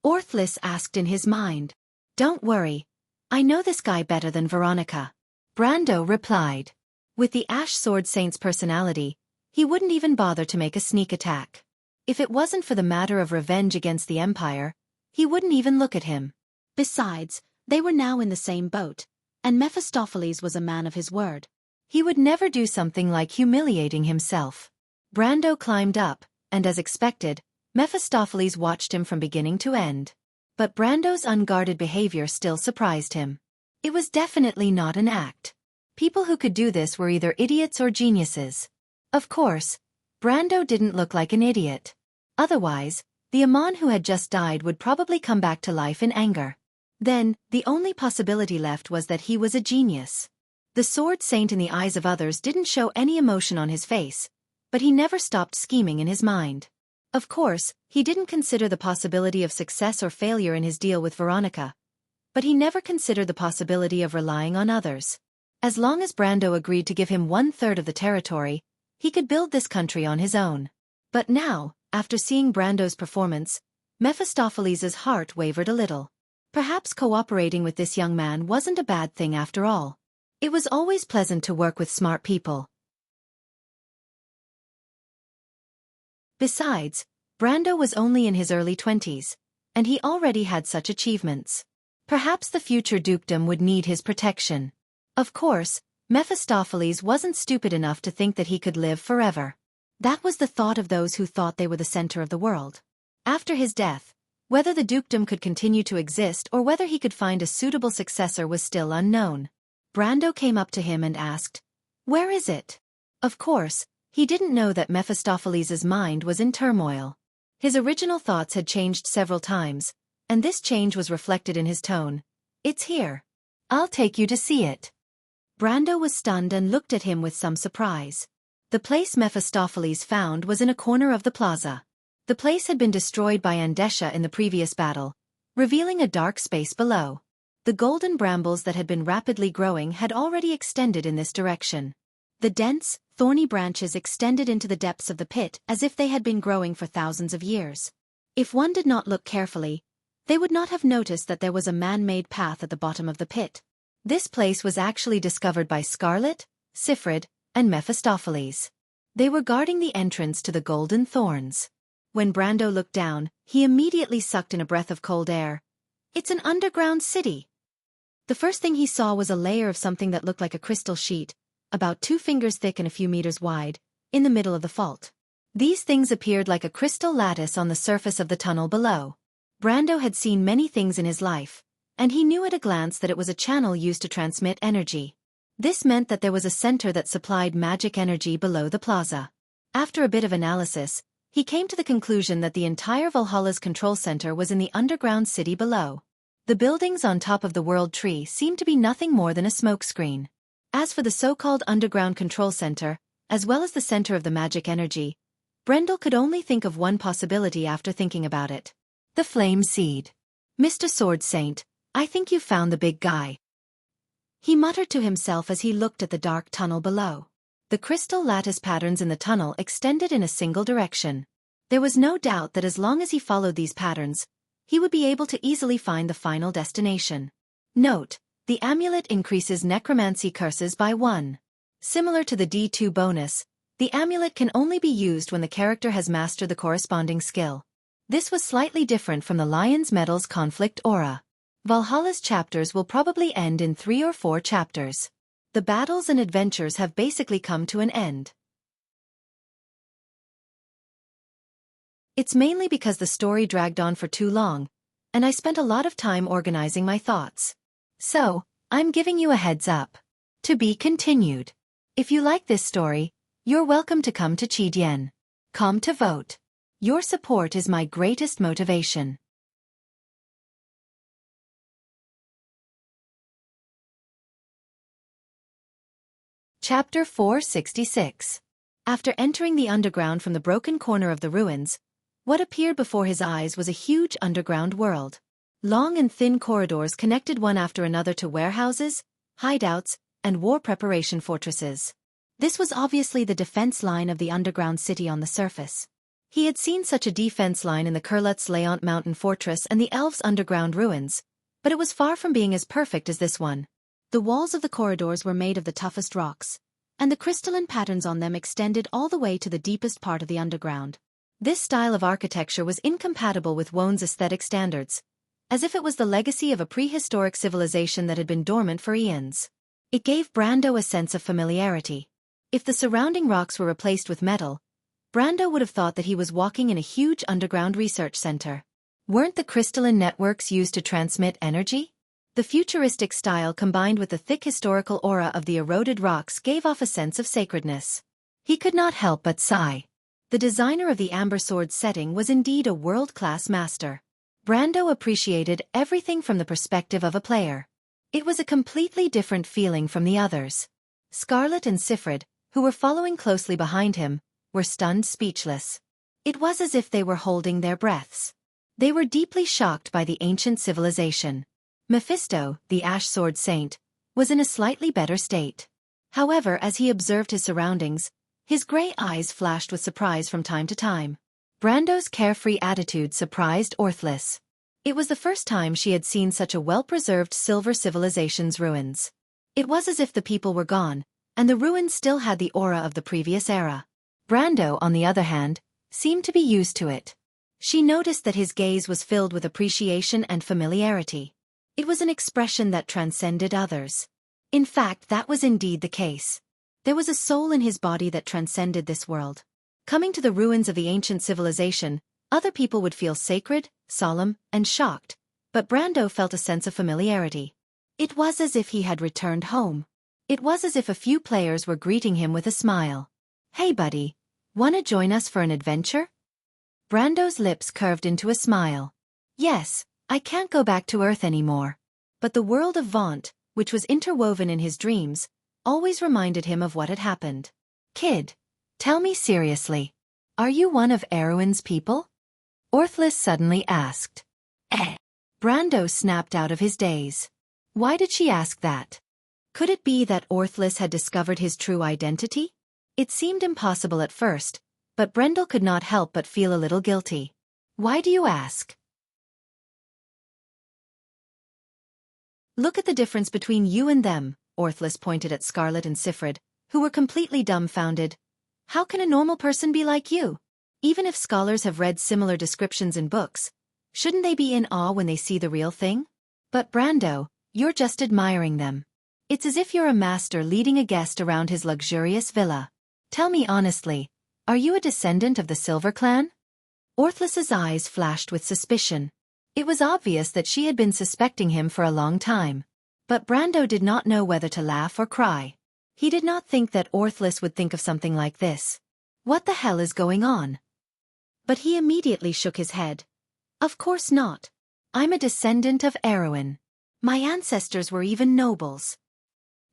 [SPEAKER 1] Orthlis asked in his mind. "Don't worry. I know this guy better than Veronica," Brando replied. With the Ash Sword Saint's personality, he wouldn't even bother to make a sneak attack. If it wasn't for the matter of revenge against the Empire, he wouldn't even look at him. Besides, they were now in the same boat, and Mephistopheles was a man of his word. He would never do something like humiliating himself. Brando climbed up, and as expected, Mephistopheles watched him from beginning to end. But Brando's unguarded behavior still surprised him. It was definitely not an act. People who could do this were either idiots or geniuses. Of course, Brando didn't look like an idiot. Otherwise, the Amon who had just died would probably come back to life in anger. Then, the only possibility left was that he was a genius. The Sword Saint in the eyes of others didn't show any emotion on his face, but he never stopped scheming in his mind. Of course, he didn't consider the possibility of success or failure in his deal with Veronica, but he never considered the possibility of relying on others. As long as Brando agreed to give him 1/3 of the territory, he could build this country on his own. But now, after seeing Brando's performance, Mephistopheles' heart wavered a little. Perhaps cooperating with this young man wasn't a bad thing after all. It was always pleasant to work with smart people. Besides, Brando was only in his early 20s, and he already had such achievements. Perhaps the future dukedom would need his protection. Of course, Mephistopheles wasn't stupid enough to think that he could live forever. That was the thought of those who thought they were the center of the world. After his death, whether the dukedom could continue to exist or whether he could find a suitable successor was still unknown. Brando came up to him and asked, "Where is it?" Of course, he didn't know that Mephistopheles' mind was in turmoil. His original thoughts had changed several times, and this change was reflected in his tone. "It's here. I'll take you to see it." Brando was stunned and looked at him with some surprise. The place Mephistopheles found was in a corner of the plaza. The place had been destroyed by Andesha in the previous battle, revealing a dark space below. The golden brambles that had been rapidly growing had already extended in this direction. The dense, thorny branches extended into the depths of the pit as if they had been growing for thousands of years. If one did not look carefully, they would not have noticed that there was a man-made path at the bottom of the pit. This place was actually discovered by Scarlet, Sifrid, and Mephistopheles. They were guarding the entrance to the golden thorns. When Brando looked down, he immediately sucked in a breath of cold air. It's an underground city. The first thing he saw was a layer of something that looked like a crystal sheet, about 2 fingers thick and a few meters wide, in the middle of the fault. These things appeared like a crystal lattice on the surface of the tunnel below. Brando had seen many things in his life, and he knew at a glance that it was a channel used to transmit energy. This meant that there was a center that supplied magic energy below the plaza. After a bit of analysis, he came to the conclusion that the entire Valhalla's control center was in the underground city below. The buildings on top of the World Tree seemed to be nothing more than a smokescreen. As for the so-called underground control center, as well as the center of the magic energy, Brendel could only think of one possibility after thinking about it. The flame seed. "Mr. Sword Saint, I think you found the big guy," he muttered to himself as he looked at the dark tunnel below. The crystal lattice patterns in the tunnel extended in a single direction. There was no doubt that as long as he followed these patterns, he would be able to easily find the final destination. Note: the amulet increases necromancy curses by 1. Similar to the D2 bonus, the amulet can only be used when the character has mastered the corresponding skill. This was slightly different from the Lion's Medal's conflict aura. Valhalla's chapters will probably end in 3 or 4 chapters. The battles and adventures have basically come to an end. It's mainly because the story dragged on for too long, and I spent a lot of time organizing my thoughts. So, I'm giving you a heads up. To be continued. If you like this story, you're welcome to come to Chidian.com to vote. Your support is my greatest motivation. Chapter 466. After entering the underground from the broken corner of the ruins, what appeared before his eyes was a huge underground world. Long and thin corridors connected one after another to warehouses, hideouts, and war preparation fortresses. This was obviously the defense line of the underground city on the surface. He had seen such a defense line in the Kurlut's Leont mountain fortress and the elves' underground ruins, but it was far from being as perfect as this one. The walls of the corridors were made of the toughest rocks, and the crystalline patterns on them extended all the way to the deepest part of the underground. This style of architecture was incompatible with Wone's aesthetic standards, as if it was the legacy of a prehistoric civilization that had been dormant for eons. It gave Brando a sense of familiarity. If the surrounding rocks were replaced with metal, Brando would have thought that he was walking in a huge underground research center. Weren't the crystalline networks used to transmit energy? The futuristic style combined with the thick historical aura of the eroded rocks gave off a sense of sacredness. He could not help but sigh. The designer of the Amber Sword setting was indeed a world-class master. Brando appreciated everything from the perspective of a player. It was a completely different feeling from the others. Scarlet and Sifrid, who were following closely behind him, were stunned speechless. It was as if they were holding their breaths. They were deeply shocked by the ancient civilization. Mephisto, the Ash Sword Saint, was in a slightly better state. However, as he observed his surroundings, his gray eyes flashed with surprise from time to time. Brando's carefree attitude surprised Orthlis. It was the first time she had seen such a well-preserved silver civilization's ruins. It was as if the people were gone, and the ruins still had the aura of the previous era. Brando, on the other hand, seemed to be used to it. She noticed that his gaze was filled with appreciation and familiarity. It was an expression that transcended others. In fact, that was indeed the case. There was a soul in his body that transcended this world. Coming to the ruins of the ancient civilization, other people would feel sacred, solemn, and shocked, but Brando felt a sense of familiarity. It was as if he had returned home. It was as if a few players were greeting him with a smile. "Hey buddy, wanna join us for an adventure?" Brando's lips curved into a smile. "Yes, I can't go back to Earth anymore." But the world of Vaunt, which was interwoven in his dreams, always reminded him of what had happened. "Kid, tell me seriously, are you one of Erwin's people?" Orthlis suddenly asked. Brando snapped out of his daze. Why did she ask that? Could it be that Orthlis had discovered his true identity? It seemed impossible at first, but Brendel could not help but feel a little guilty. "Why do you ask?" "Look at the difference between you and them," Orthlis pointed at Scarlet and Sifrid, who were completely dumbfounded. "How can a normal person be like you? Even if scholars have read similar descriptions in books, shouldn't they be in awe when they see the real thing? But Brando, you're just admiring them. It's as if you're a master leading a guest around his luxurious villa. Tell me honestly, are you a descendant of the Silver Clan?" Orthlis's eyes flashed with suspicion. It was obvious that she had been suspecting him for a long time. But Brando did not know whether to laugh or cry. He did not think that Orthlis would think of something like this. What the hell is going on? But he immediately shook his head. "Of course not. I'm a descendant of Erwin. My ancestors were even nobles."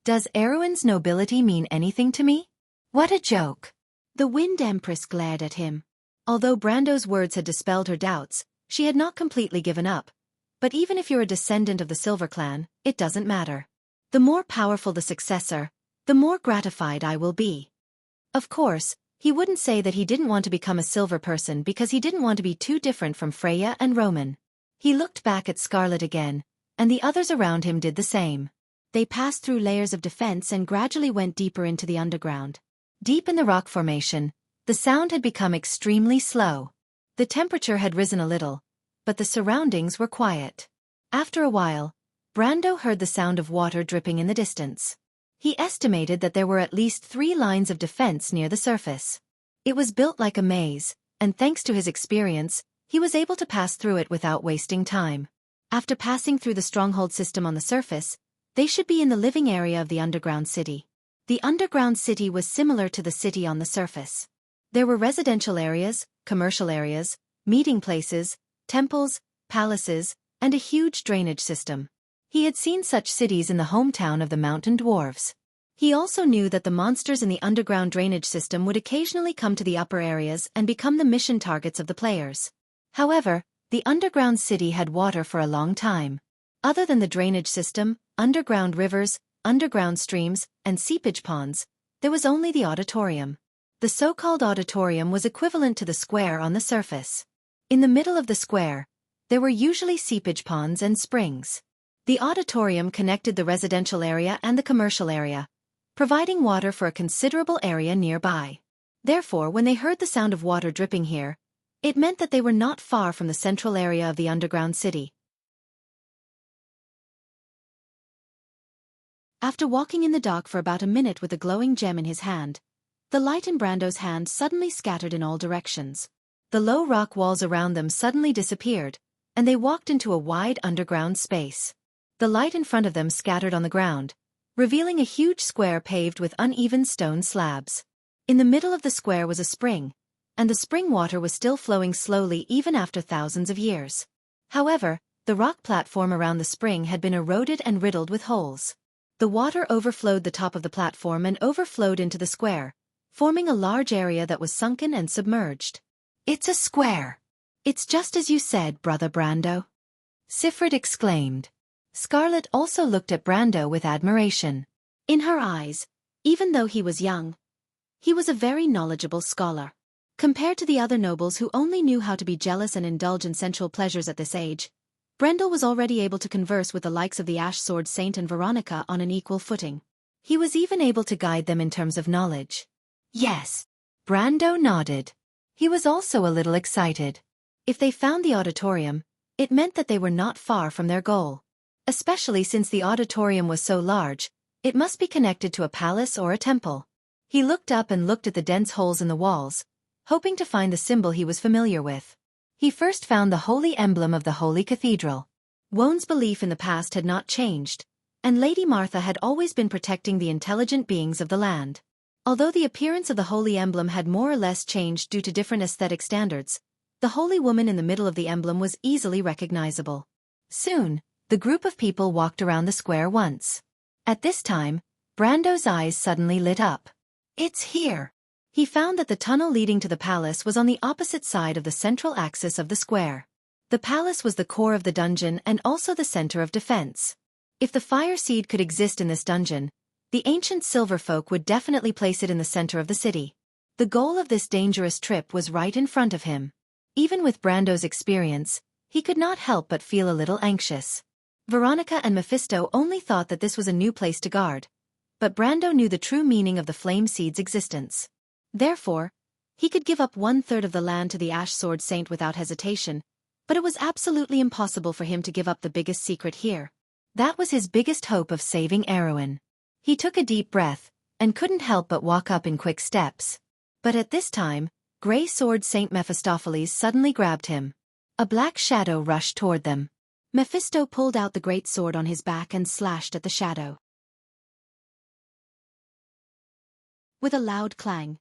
[SPEAKER 1] "Does Erwin's nobility mean anything to me?" "What a joke." The Wind Empress glared at him. Although Brando's words had dispelled her doubts, she had not completely given up. "But even if you're a descendant of the Silver Clan, it doesn't matter. The more powerful the successor, the more gratified I will be." Of course, he wouldn't say that he didn't want to become a silver person because he didn't want to be too different from Freya and Roman. He looked back at Scarlet again, and the others around him did the same. They passed through layers of defense and gradually went deeper into the underground. Deep in the rock formation, the sound had become extremely slow. The temperature had risen a little, but the surroundings were quiet. After a while, Brando heard the sound of water dripping in the distance. He estimated that there were at least 3 lines of defense near the surface. It was built like a maze, and thanks to his experience, he was able to pass through it without wasting time. After passing through the stronghold system on the surface, they should be in the living area of the underground city. The underground city was similar to the city on the surface. There were residential areas, commercial areas, meeting places, temples, palaces, and a huge drainage system. He had seen such cities in the hometown of the mountain dwarves. He also knew that the monsters in the underground drainage system would occasionally come to the upper areas and become the mission targets of the players. However, the underground city had water for a long time. Other than the drainage system, underground rivers, underground streams, and seepage ponds, there was only the auditorium. The so-called auditorium was equivalent to the square on the surface. In the middle of the square, there were usually seepage ponds and springs. The auditorium connected the residential area and the commercial area, providing water for a considerable area nearby. Therefore, when they heard the sound of water dripping here, it meant that they were not far from the central area of the underground city. After walking in the dark for about a minute with a glowing gem in his hand, the light in Brando's hand suddenly scattered in all directions. The low rock walls around them suddenly disappeared, and they walked into a wide underground space. The light in front of them scattered on the ground, revealing a huge square paved with uneven stone slabs. In the middle of the square was a spring, and the spring water was still flowing slowly even after thousands of years. However, the rock platform around the spring had been eroded and riddled with holes. The water overflowed the top of the platform and overflowed into the square, forming a large area that was sunken and submerged. "It's a square. It's just as you said, Brother Brando," Sifrid exclaimed. Scarlet also looked at Brando with admiration. In her eyes, even though he was young, he was a very knowledgeable scholar. Compared to the other nobles who only knew how to be jealous and indulge in sensual pleasures at this age, Brendel was already able to converse with the likes of the Ash Sword Saint and Veronica on an equal footing. He was even able to guide them in terms of knowledge. Yes. Brando nodded. He was also a little excited. If they found the auditorium, it meant that they were not far from their goal. Especially since the auditorium was so large, it must be connected to a palace or a temple. He looked up and looked at the dense holes in the walls, hoping to find the symbol he was familiar with. He first found the holy emblem of the Holy Cathedral. Won's belief in the past had not changed, and Lady Martha had always been protecting the intelligent beings of the land. Although the appearance of the holy emblem had more or less changed due to different aesthetic standards, the holy woman in the middle of the emblem was easily recognizable. Soon, the group of people walked around the square once. At this time, Brando's eyes suddenly lit up. It's here! He found that the tunnel leading to the palace was on the opposite side of the central axis of the square. The palace was the core of the dungeon and also the center of defense. If the fire seed could exist in this dungeon, the ancient silver folk would definitely place it in the center of the city. The goal of this dangerous trip was right in front of him. Even with Brando's experience, he could not help but feel a little anxious. Veronica and Mephisto only thought that this was a new place to guard, but Brando knew the true meaning of the flame seed's existence. Therefore, he could give up 1/3 of the land to the Ash Sword Saint without hesitation, but it was absolutely impossible for him to give up the biggest secret here. That was his biggest hope of saving Erwin. He took a deep breath, and couldn't help but walk up in quick steps. But at this time, Grey Sword Saint Mephistopheles suddenly grabbed him. A black shadow rushed toward them. Mephisto pulled out the great sword on his back and slashed at the shadow. With a loud clang,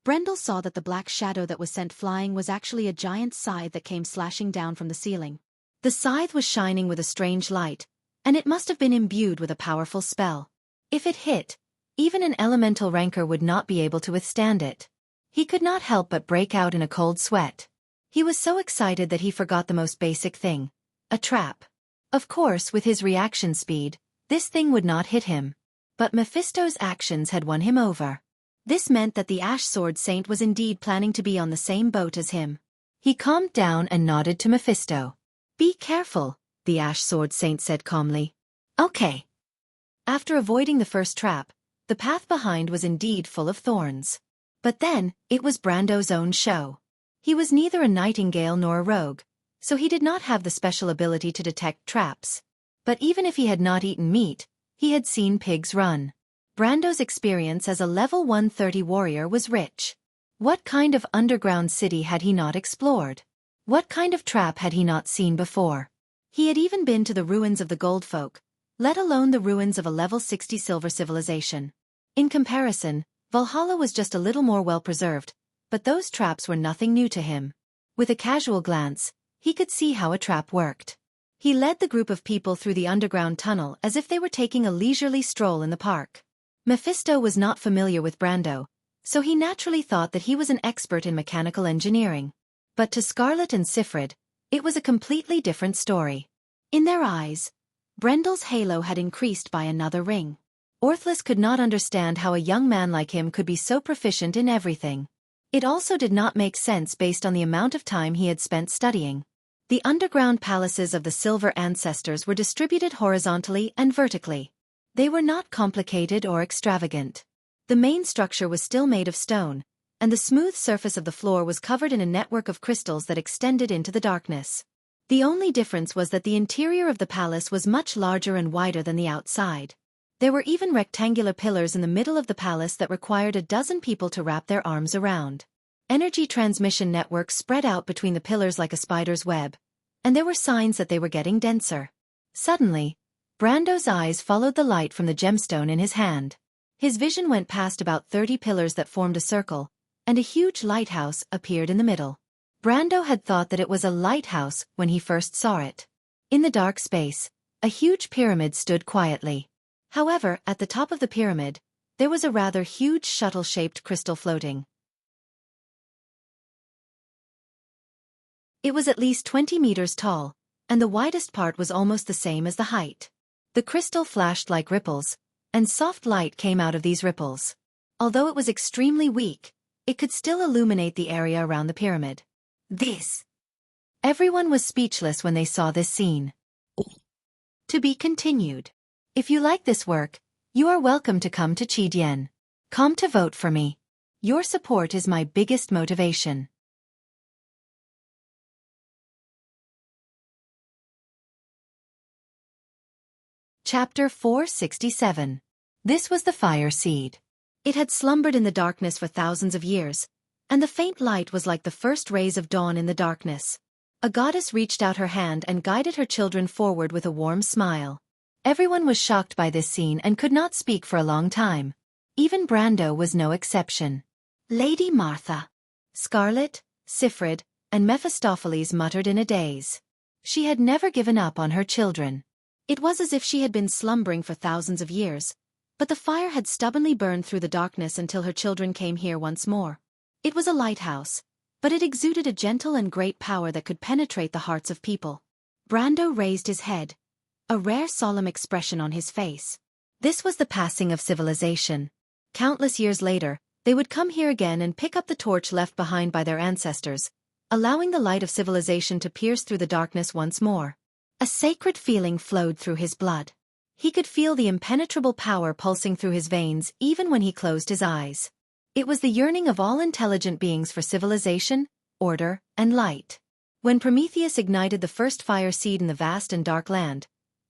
[SPEAKER 1] Brendel saw that the black shadow that was sent flying was actually a giant scythe that came slashing down from the ceiling. The scythe was shining with a strange light, and it must have been imbued with a powerful spell. If it hit, even an elemental rancor would not be able to withstand it. He could not help but break out in a cold sweat. He was so excited that he forgot the most basic thing: a trap. Of course, with his reaction speed, this thing would not hit him. But Mephisto's actions had won him over. This meant that the Ash Sword Saint was indeed planning to be on the same boat as him. He calmed down and nodded to Mephisto. "Be careful," the Ash Sword Saint said calmly. "Okay." After avoiding the first trap, the path behind was indeed full of thorns. But then, it was Brando's own show. He was neither a nightingale nor a rogue, so he did not have the special ability to detect traps. But even if he had not eaten meat, he had seen pigs run. Brando's experience as a level 130 warrior was rich. What kind of underground city had he not explored? What kind of trap had he not seen before? He had even been to the ruins of the Gold Folk, let alone the ruins of a level 60 silver civilization. In comparison, Valhalla was just a little more well-preserved, but those traps were nothing new to him. With a casual glance, he could see how a trap worked. He led the group of people through the underground tunnel as if they were taking a leisurely stroll in the park. Mephisto was not familiar with Brando, so he naturally thought that he was an expert in mechanical engineering. But to Scarlet and Sifrid, it was a completely different story. In their eyes, Brendel's halo had increased by another ring. Orthless could not understand how a young man like him could be so proficient in everything. It also did not make sense based on the amount of time he had spent studying. The underground palaces of the Silver Ancestors were distributed horizontally and vertically. They were not complicated or extravagant. The main structure was still made of stone, and the smooth surface of the floor was covered in a network of crystals that extended into the darkness. The only difference was that the interior of the palace was much larger and wider than the outside. There were even rectangular pillars in the middle of the palace that required a dozen people to wrap their arms around. Energy transmission networks spread out between the pillars like a spider's web, and there were signs that they were getting denser. Suddenly, Brando's eyes followed the light from the gemstone in his hand. His vision went past about 30 pillars that formed a circle, and a huge lighthouse appeared in the middle. Brando had thought that it was a lighthouse when he first saw it. In the dark space, a huge pyramid stood quietly. However, at the top of the pyramid, there was a rather huge shuttle-shaped crystal floating. It was at least 20 meters tall, and the widest part was almost the same as the height. The crystal flashed like ripples, and soft light came out of these ripples. Although it was extremely weak, it could still illuminate the area around the pyramid. Everyone was speechless when they saw this scene. To be continued. If you like this work, you are welcome to come to Chidian. Come to vote for me. Your support is my biggest motivation. Chapter 467. This was the fire seed. It had slumbered in the darkness for thousands of years, and the faint light was like the first rays of dawn in the darkness. A goddess reached out her hand and guided her children forward with a warm smile. Everyone was shocked by this scene and could not speak for a long time. Even Brando was no exception. Lady Martha, Scarlet, Siffred, and Mephistopheles muttered in a daze. She had never given up on her children. It was as if she had been slumbering for thousands of years, but the fire had stubbornly burned through the darkness until her children came here once more. It was a lighthouse, but it exuded a gentle and great power that could penetrate the hearts of people. Brando raised his head, a rare solemn expression on his face. This was the passing of civilization. Countless years later, they would come here again and pick up the torch left behind by their ancestors, allowing the light of civilization to pierce through the darkness once more. A sacred feeling flowed through his blood. He could feel the impenetrable power pulsing through his veins even when he closed his eyes. It was the yearning of all intelligent beings for civilization, order, and light. When Prometheus ignited the first fire seed in the vast and dark land,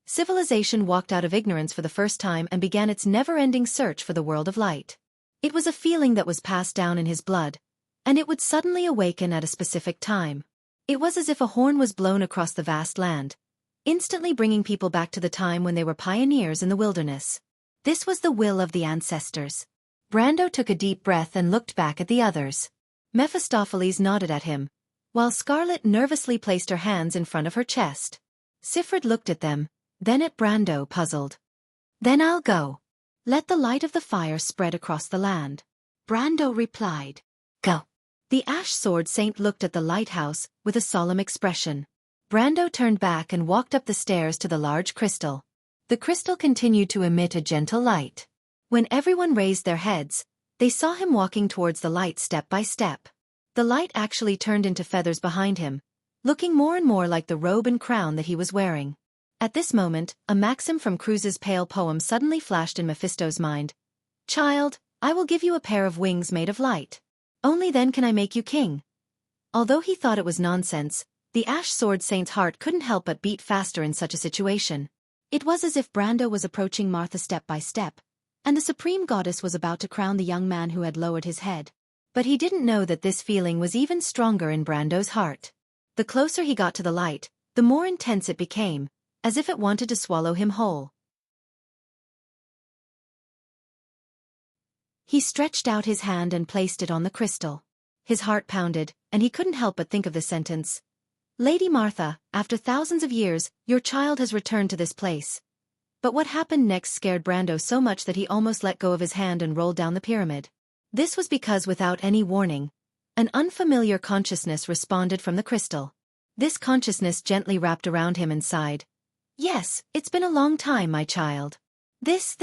[SPEAKER 1] civilization walked out of ignorance for the first time and began its never-ending search for the world of light. It was a feeling that was passed down in his blood, and it would suddenly awaken at a specific time. It was as if a horn was blown across the vast land, instantly bringing people back to the time when they were pioneers in the wilderness. This was the will of the ancestors. Brando took a deep breath and looked back at the others. Mephistopheles nodded at him, while Scarlet nervously placed her hands in front of her chest. Siffred looked at them, then at Brando, puzzled. "Then I'll go. Let the light of the fire spread across the land." Brando replied, "Go." The ash sword saint looked at the lighthouse with a solemn expression. Brando turned back and walked up the stairs to the large crystal. The crystal continued to emit a gentle light. When everyone raised their heads, they saw him walking towards the light step by step. The light actually turned into feathers behind him, looking more and more like the robe and crown that he was wearing. At this moment, a maxim from Cruz's Pale poem suddenly flashed in Mephisto's mind. "Child, I will give you a pair of wings made of light. Only then can I make you king." Although he thought it was nonsense, the Ash Sword Saint's heart couldn't help but beat faster in such a situation. It was as if Brando was approaching Martha step by step, and the Supreme Goddess was about to crown the young man who had lowered his head. But he didn't know that this feeling was even stronger in Brando's heart. The closer he got to the light, the more intense it became, as if it wanted to swallow him whole. He stretched out his hand and placed it on the crystal. His heart pounded, and he couldn't help but think of the sentence. "Lady Martha, after thousands of years, your child has returned to this place." But what happened next scared Brando so much that he almost let go of his hand and rolled down the pyramid. This was because without any warning, an unfamiliar consciousness responded from the crystal. This consciousness gently wrapped around him and sighed. "Yes, it's been a long time, my child." This.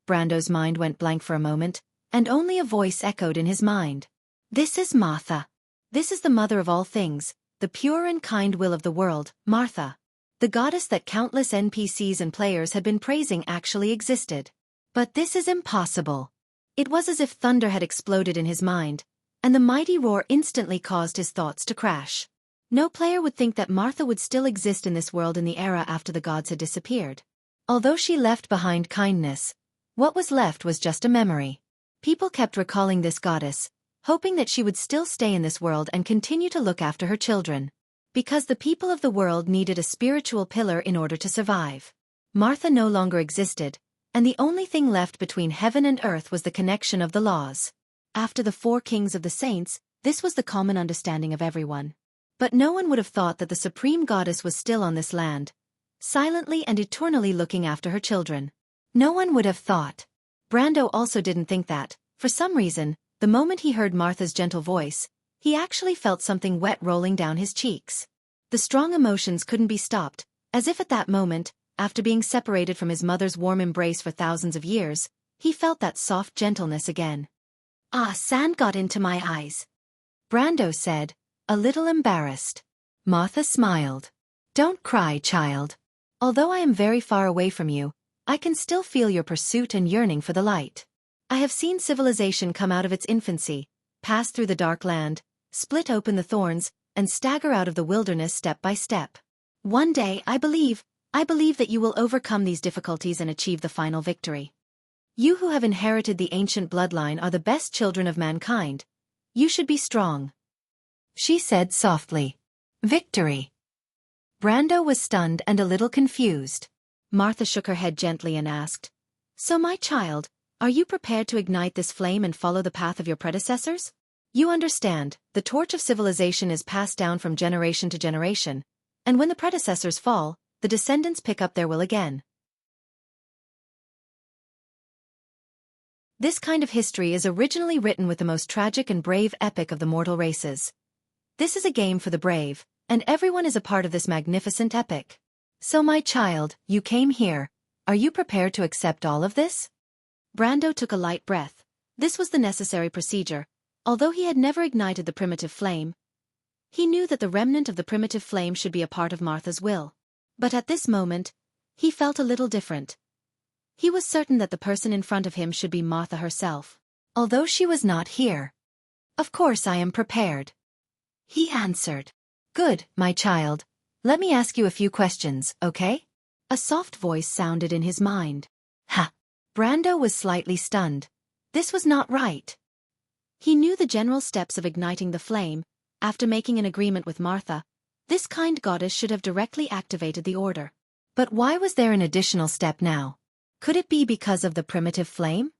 [SPEAKER 1] Brando's mind went blank for a moment, and only a voice echoed in his mind. "This is Martha. This is the mother of all things, the pure and kind will of the world, Martha." The goddess that countless NPCs and players had been praising actually existed. But this is impossible. It was as if thunder had exploded in his mind, and the mighty roar instantly caused his thoughts to crash. No player would think that Martha would still exist in this world in the era after the gods had disappeared. Although she left behind kindness, what was left was just a memory. People kept recalling this goddess, hoping that she would still stay in this world and continue to look after her children. Because the people of the world needed a spiritual pillar in order to survive. Martha no longer existed, and the only thing left between heaven and earth was the connection of the laws. After the 4 kings of the saints, this was the common understanding of everyone. But no one would have thought that the supreme goddess was still on this land, silently and eternally looking after her children. No one would have thought. Brando also didn't think that, for some reason, the moment he heard Martha's gentle voice, he actually felt something wet rolling down his cheeks. The strong emotions couldn't be stopped, as if at that moment, after being separated from his mother's warm embrace for thousands of years, he felt that soft gentleness again. "Sand got into my eyes," Brando said, a little embarrassed. Martha smiled. "Don't cry, child. Although I am very far away from you, I can still feel your pursuit and yearning for the light. I have seen civilization come out of its infancy, pass through the dark land, split open the thorns, and stagger out of the wilderness step by step. One day, I believe that you will overcome these difficulties and achieve the final victory. You who have inherited the ancient bloodline are the best children of mankind, You should be strong, she said softly. Victory. Brando was stunned and a little confused. Martha shook her head gently and asked, So my child, are you prepared to ignite this flame and follow the path of your predecessors? You understand, the torch of civilization is passed down from generation to generation, and when the predecessors fall, the descendants pick up their will again. This kind of history is originally written with the most tragic and brave epic of the mortal races. This is a game for the brave, and everyone is a part of this magnificent epic. So my child, you came here. Are you prepared to accept all of this? Brando took a light breath. This was the necessary procedure. Although he had never ignited the primitive flame, he knew that the remnant of the primitive flame should be a part of Martha's will. But at this moment, he felt a little different. He was certain that the person in front of him should be Martha herself. Although she was not here. Of course I am prepared, he answered. Good, my child. Let me ask you a few questions, okay? A soft voice sounded in his mind. Ha! Brando was slightly stunned. This was not right. He knew the general steps of igniting the flame. After making an agreement with Martha, this kind goddess should have directly activated the order. But why was there an additional step now? Could it be because of the primitive flame?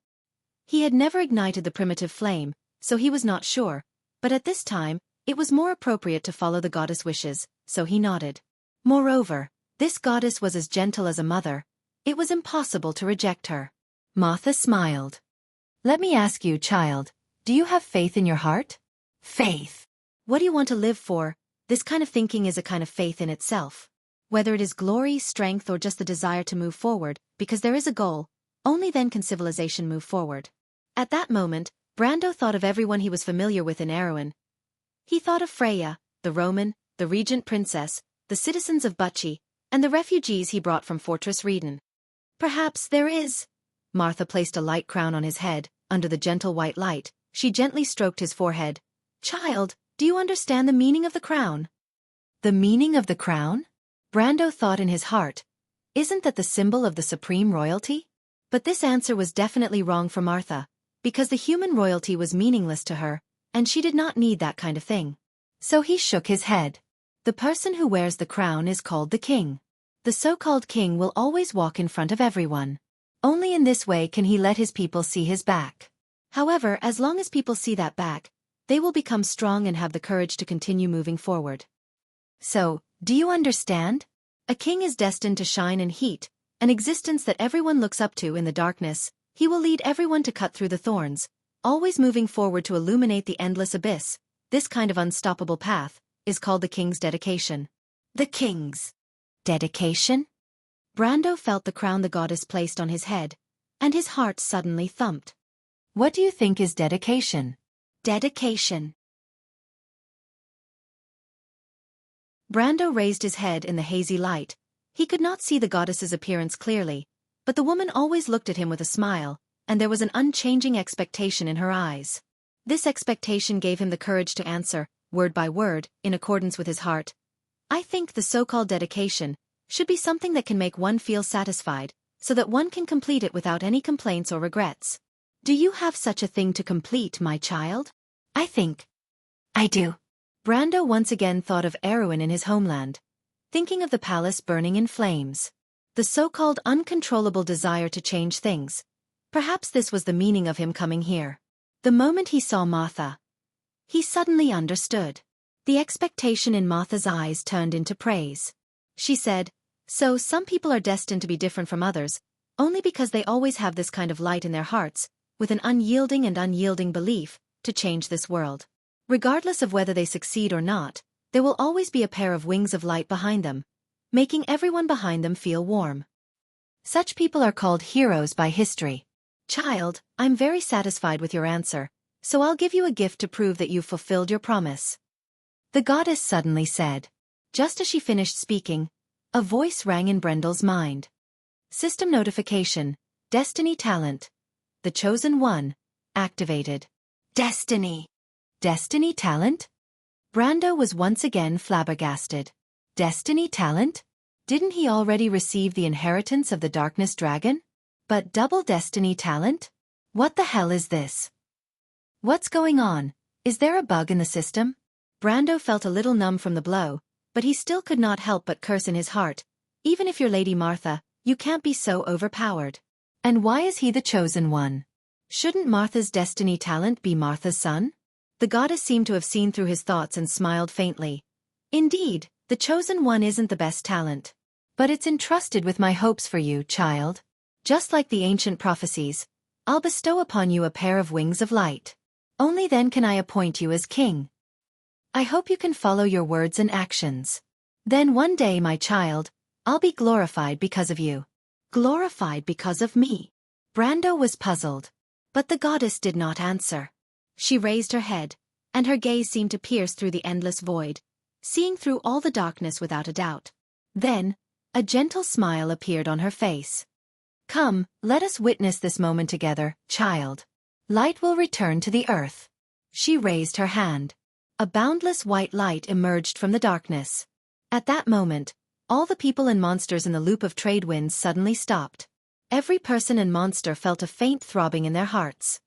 [SPEAKER 1] He had never ignited the primitive flame, so he was not sure, but at this time, it was more appropriate to follow the goddess' wishes, so he nodded. Moreover, this goddess was as gentle as a mother. It was impossible to reject her. Martha smiled. Let me ask you, child, do you have faith in your heart? Faith. What do you want to live for? This kind of thinking is a kind of faith in itself. Whether it is glory, strength, or just the desire to move forward, because there is a goal, only then can civilization move forward. At that moment, Brando thought of everyone he was familiar with in Erewhon. He thought of Freya, the Roman, the regent princess, the citizens of Bucci, and the refugees he brought from Fortress Reden. Perhaps there is. Martha placed a light crown on his head. Under the gentle white light, she gently stroked his forehead. Child, do you understand the meaning of the crown? The meaning of the crown? Brando thought in his heart. Isn't that the symbol of the supreme royalty? But this answer was definitely wrong for Martha, because the human royalty was meaningless to her, and she did not need that kind of thing. So he shook his head. The person who wears the crown is called the king. The so-called king will always walk in front of everyone. Only in this way can he let his people see his back. However, as long as people see that back, they will become strong and have the courage to continue moving forward. So, do you understand? A king is destined to shine in heat, an existence that everyone looks up to in the darkness. He will lead everyone to cut through the thorns, always moving forward to illuminate the endless abyss. This kind of unstoppable path is called the king's dedication. The king's dedication? Brando felt the crown the goddess placed on his head, and his heart suddenly thumped. What do you think is dedication? Dedication. Brando raised his head in the hazy light. He could not see the goddess's appearance clearly, but the woman always looked at him with a smile, and there was an unchanging expectation in her eyes. This expectation gave him the courage to answer, word by word, in accordance with his heart. I think the so-called dedication should be something that can make one feel satisfied, so that one can complete it without any complaints or regrets. Do you have such a thing to complete, my child? I think I do. Brando once again thought of Erewhon in his homeland, thinking of the palace burning in flames. The so-called uncontrollable desire to change things. Perhaps this was the meaning of him coming here. The moment he saw Martha, he suddenly understood. The expectation in Martha's eyes turned into praise. She said, So some people are destined to be different from others, only because they always have this kind of light in their hearts, with an unyielding belief, to change this world. Regardless of whether they succeed or not, there will always be a pair of wings of light behind them, making everyone behind them feel warm. Such people are called heroes by history. Child, I'm very satisfied with your answer, so I'll give you a gift to prove that you've fulfilled your promise. The goddess suddenly said. Just as she finished speaking, a voice rang in Brendel's mind. System notification, Destiny talent. The chosen one, activated. Destiny. Destiny talent? Brando was once again flabbergasted. Destiny talent? Didn't he already receive the inheritance of the Darkness Dragon? But double destiny talent? What the hell is this? What's going on? Is there a bug in the system? Brando felt a little numb from the blow, but he still could not help but curse in his heart. Even if you're Lady Martha, you can't be so overpowered. And why is he the chosen one? Shouldn't Martha's destiny talent be Martha's son? The goddess seemed to have seen through his thoughts and smiled faintly. Indeed, the chosen one isn't the best talent. But it's entrusted with my hopes for you, child. Just like the ancient prophecies, I'll bestow upon you a pair of wings of light. Only then can I appoint you as king. I hope you can follow your words and actions. Then one day, my child, I'll be glorified because of you. Glorified because of me? Brando was puzzled. But the goddess did not answer. She raised her head, and her gaze seemed to pierce through the endless void, seeing through all the darkness without a doubt. Then, a gentle smile appeared on her face. Come, let us witness this moment together, child. Light will return to the earth. She raised her hand. A boundless white light emerged from the darkness. At that moment, all the people and monsters in the loop of trade winds suddenly stopped. Every person and monster felt a faint throbbing in their hearts.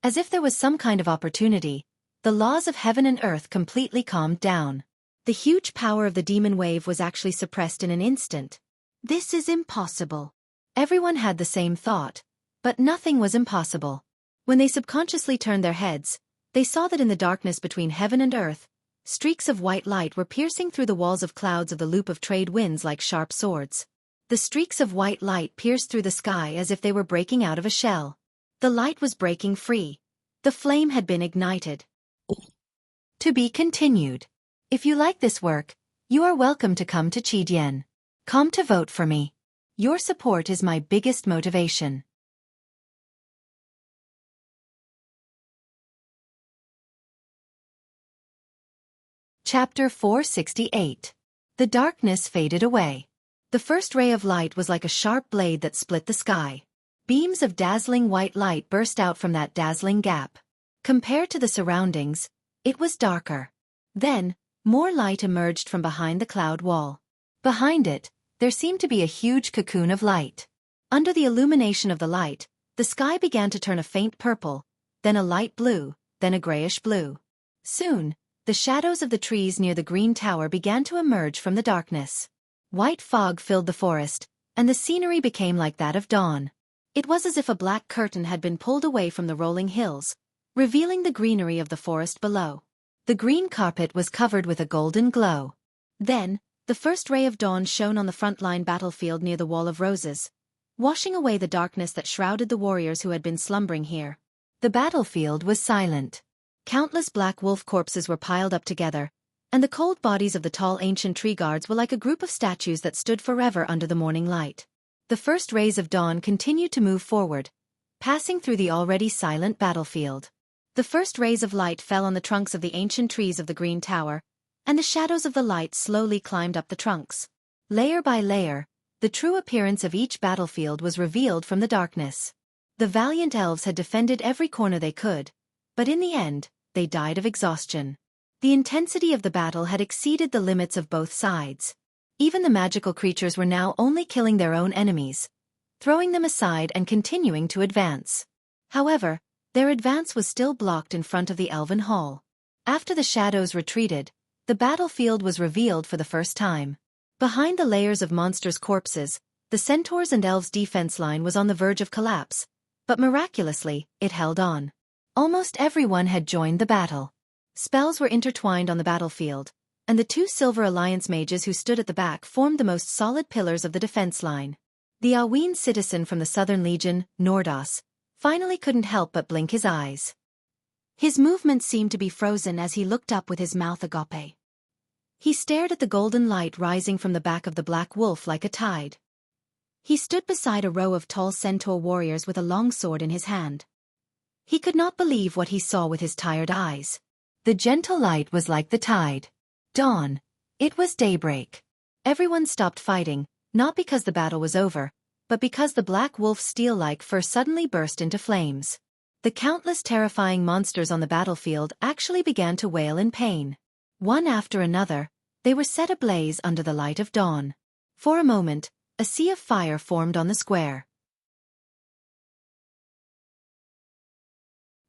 [SPEAKER 1] As if there was some kind of opportunity, the laws of heaven and earth completely calmed down. The huge power of the demon wave was actually suppressed in an instant. This is impossible. Everyone had the same thought, but nothing was impossible. When they subconsciously turned their heads, they saw that in the darkness between heaven and earth, streaks of white light were piercing through the walls of clouds of the loop of trade winds like sharp swords. The streaks of white light pierced through the sky as if they were breaking out of a shell. The light was breaking free. The flame had been ignited. To be continued. If you like this work, you are welcome to come to Qidian. Come to vote for me. Your support is my biggest motivation. Chapter 468. The darkness faded away. The first ray of light was like a sharp blade that split the sky. Beams of dazzling white light burst out from that dazzling gap. Compared to the surroundings, it was darker. Then, more light emerged from behind the cloud wall. Behind it, there seemed to be a huge cocoon of light. Under the illumination of the light, the sky began to turn a faint purple, then a light blue, then a grayish blue. Soon, the shadows of the trees near the green tower began to emerge from the darkness. White fog filled the forest, and the scenery became like that of dawn. It was as if a black curtain had been pulled away from the rolling hills, revealing the greenery of the forest below. The green carpet was covered with a golden glow. Then, the first ray of dawn shone on the front-line battlefield near the Wall of Roses, washing away the darkness that shrouded the warriors who had been slumbering here. The battlefield was silent. Countless black wolf corpses were piled up together, and the cold bodies of the tall ancient tree guards were like a group of statues that stood forever under the morning light. The first rays of dawn continued to move forward, passing through the already silent battlefield. The first rays of light fell on the trunks of the ancient trees of the green tower, and the shadows of the light slowly climbed up the trunks. Layer by layer, the true appearance of each battlefield was revealed from the darkness. The valiant elves had defended every corner they could, but in the end, they died of exhaustion. The intensity of the battle had exceeded the limits of both sides. Even the magical creatures were now only killing their own enemies, throwing them aside and continuing to advance. However, their advance was still blocked in front of the elven hall. After the shadows retreated, the battlefield was revealed for the first time. Behind the layers of monsters' corpses, the centaurs and elves' defense line was on the verge of collapse, but miraculously, it held on. Almost everyone had joined the battle. Spells were intertwined on the battlefield, and the two Silver Alliance mages who stood at the back formed the most solid pillars of the defense line. The Aween citizen from the Southern Legion, Nordos, finally couldn't help but blink his eyes. His movements seemed to be frozen as he looked up with his mouth agape. He stared at the golden light rising from the back of the black wolf like a tide. He stood beside a row of tall centaur warriors with a long sword in his hand. He could not believe what he saw with his tired eyes. The gentle light was like the tide. Dawn. It was daybreak. Everyone stopped fighting, not because the battle was over, but because the black wolf's steel-like fur suddenly burst into flames. The countless terrifying monsters on the battlefield actually began to wail in pain. One after another, they were set ablaze under the light of dawn. For a moment, a sea of fire formed on the square.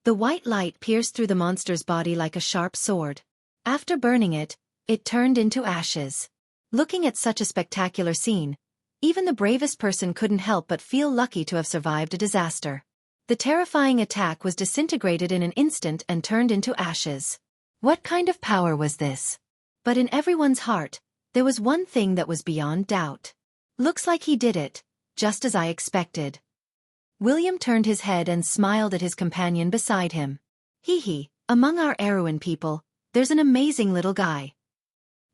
[SPEAKER 1] The white light pierced through the monster's body like a sharp sword. After burning it, it turned into ashes. Looking at such a spectacular scene, even the bravest person couldn't help but feel lucky to have survived a disaster. The terrifying attack was disintegrated in an instant and turned into ashes. What kind of power was this? But in everyone's heart, there was one thing that was beyond doubt. Looks like he did it, just as I expected. William turned his head and smiled at his companion beside him. Hee, among our Erewhon people, there's an amazing little guy.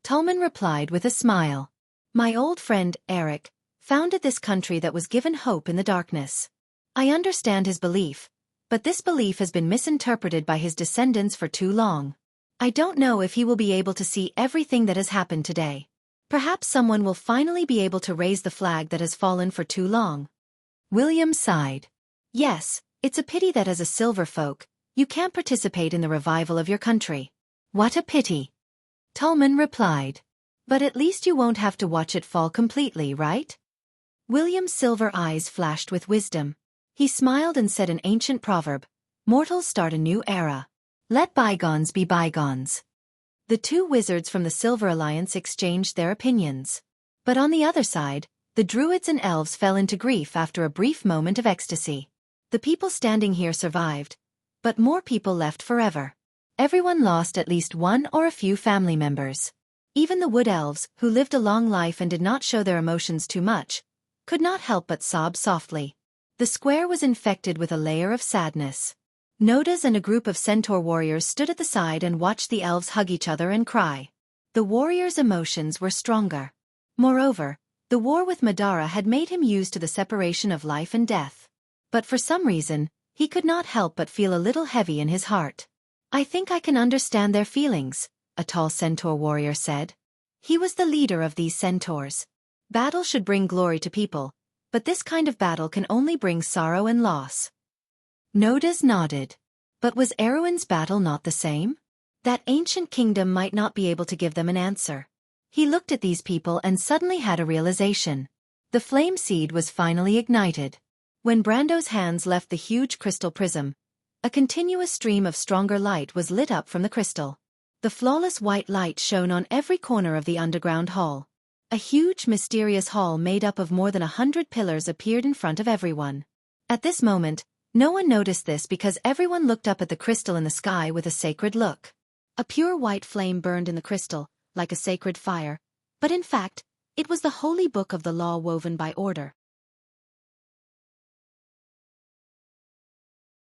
[SPEAKER 1] Tolman replied with a smile. My old friend, Eric, founded this country that was given hope in the darkness. I understand his belief, but this belief has been misinterpreted by his descendants for too long. I don't know if he will be able to see everything that has happened today. Perhaps someone will finally be able to raise the flag that has fallen for too long. William sighed. Yes, it's a pity that as a silver folk, you can't participate in the revival of your country. What a pity. Tolman replied. But at least you won't have to watch it fall completely, right? William's silver eyes flashed with wisdom. He smiled and said an ancient proverb, mortals start a new era. Let bygones be bygones. The two wizards from the Silver Alliance exchanged their opinions. But on the other side, the druids and elves fell into grief after a brief moment of ecstasy. The people standing here survived, but more people left forever. Everyone lost at least one or a few family members. Even the wood elves, who lived a long life and did not show their emotions too much, could not help but sob softly. The square was infected with a layer of sadness. Nodas and a group of centaur warriors stood at the side and watched the elves hug each other and cry. The warriors' emotions were stronger. Moreover, the war with Madara had made him used to the separation of life and death. But for some reason, he could not help but feel a little heavy in his heart. I think I can understand their feelings, a tall centaur warrior said. He was the leader of these centaurs. Battle should bring glory to people, but this kind of battle can only bring sorrow and loss. Nodas nodded. But was Erewhon's battle not the same? That ancient kingdom might not be able to give them an answer. He looked at these people and suddenly had a realization. The flame seed was finally ignited. When Brando's hands left the huge crystal prism, a continuous stream of stronger light was lit up from the crystal. The flawless white light shone on every corner of the underground hall. A huge, mysterious hall made up of more than 100 pillars appeared in front of everyone. At this moment, no one noticed this because everyone looked up at the crystal in the sky with a sacred look. A pure white flame burned in the crystal, like a sacred fire, but in fact, it was the holy book of the law woven by order.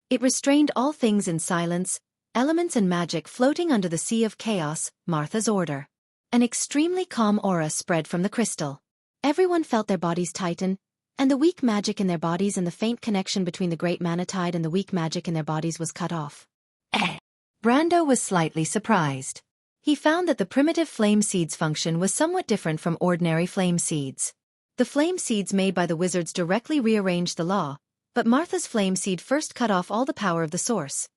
[SPEAKER 1] It restrained all things in silence, elements and magic floating under the sea of chaos, Martha's order. An extremely calm aura spread from the crystal. Everyone felt their bodies tighten, and the weak magic in their bodies and the faint connection between the great manatide and the weak magic in their bodies was cut off. Brando was slightly surprised. He found that the primitive flame seed's function was somewhat different from ordinary flame seeds. The flame seeds made by the wizards directly rearranged the law, but Martha's flame seed first cut off all the power of the source.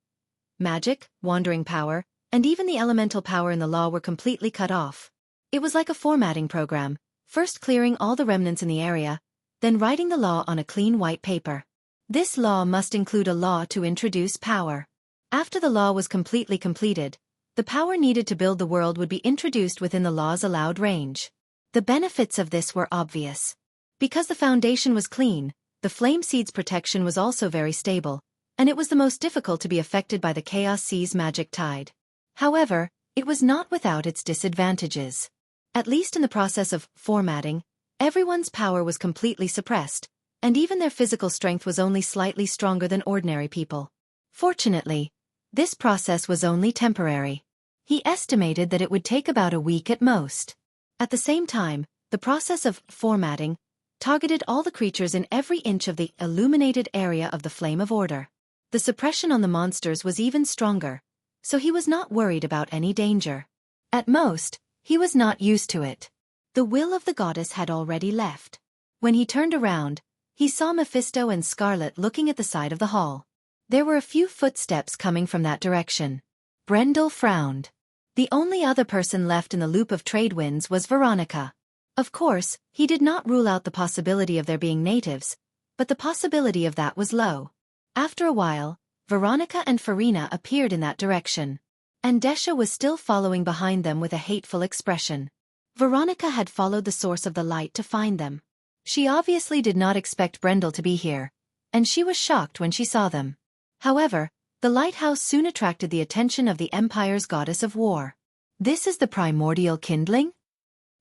[SPEAKER 1] Magic, wandering power, and even the elemental power in the law were completely cut off. It was like a formatting program, first clearing all the remnants in the area, then writing the law on a clean white paper. This law must include a law to introduce power. After the law was completely completed, the power needed to build the world would be introduced within the law's allowed range. The benefits of this were obvious. Because the foundation was clean, the flame seed's protection was also very stable, and it was the most difficult to be affected by the Chaos Sea's magic tide. However, it was not without its disadvantages. At least in the process of formatting, everyone's power was completely suppressed, and even their physical strength was only slightly stronger than ordinary people. Fortunately, this process was only temporary. He estimated that it would take about a week at most. At the same time, the process of formatting targeted all the creatures in every inch of the illuminated area of the Flame of Order. The suppression on the monsters was even stronger, so he was not worried about any danger. At most, he was not used to it. The will of the goddess had already left. When he turned around, he saw Mephisto and Scarlet looking at the side of the hall. There were a few footsteps coming from that direction. Brendel frowned. The only other person left in the loop of trade winds was Veronica. Of course, he did not rule out the possibility of there being natives, but the possibility of that was low. After a while, Veronica and Farina appeared in that direction. Andesha was still following behind them with a hateful expression. Veronica had followed the source of the light to find them. She obviously did not expect Brendel to be here, and she was shocked when she saw them. However, the lighthouse soon attracted the attention of the Empire's goddess of war. This is the primordial kindling?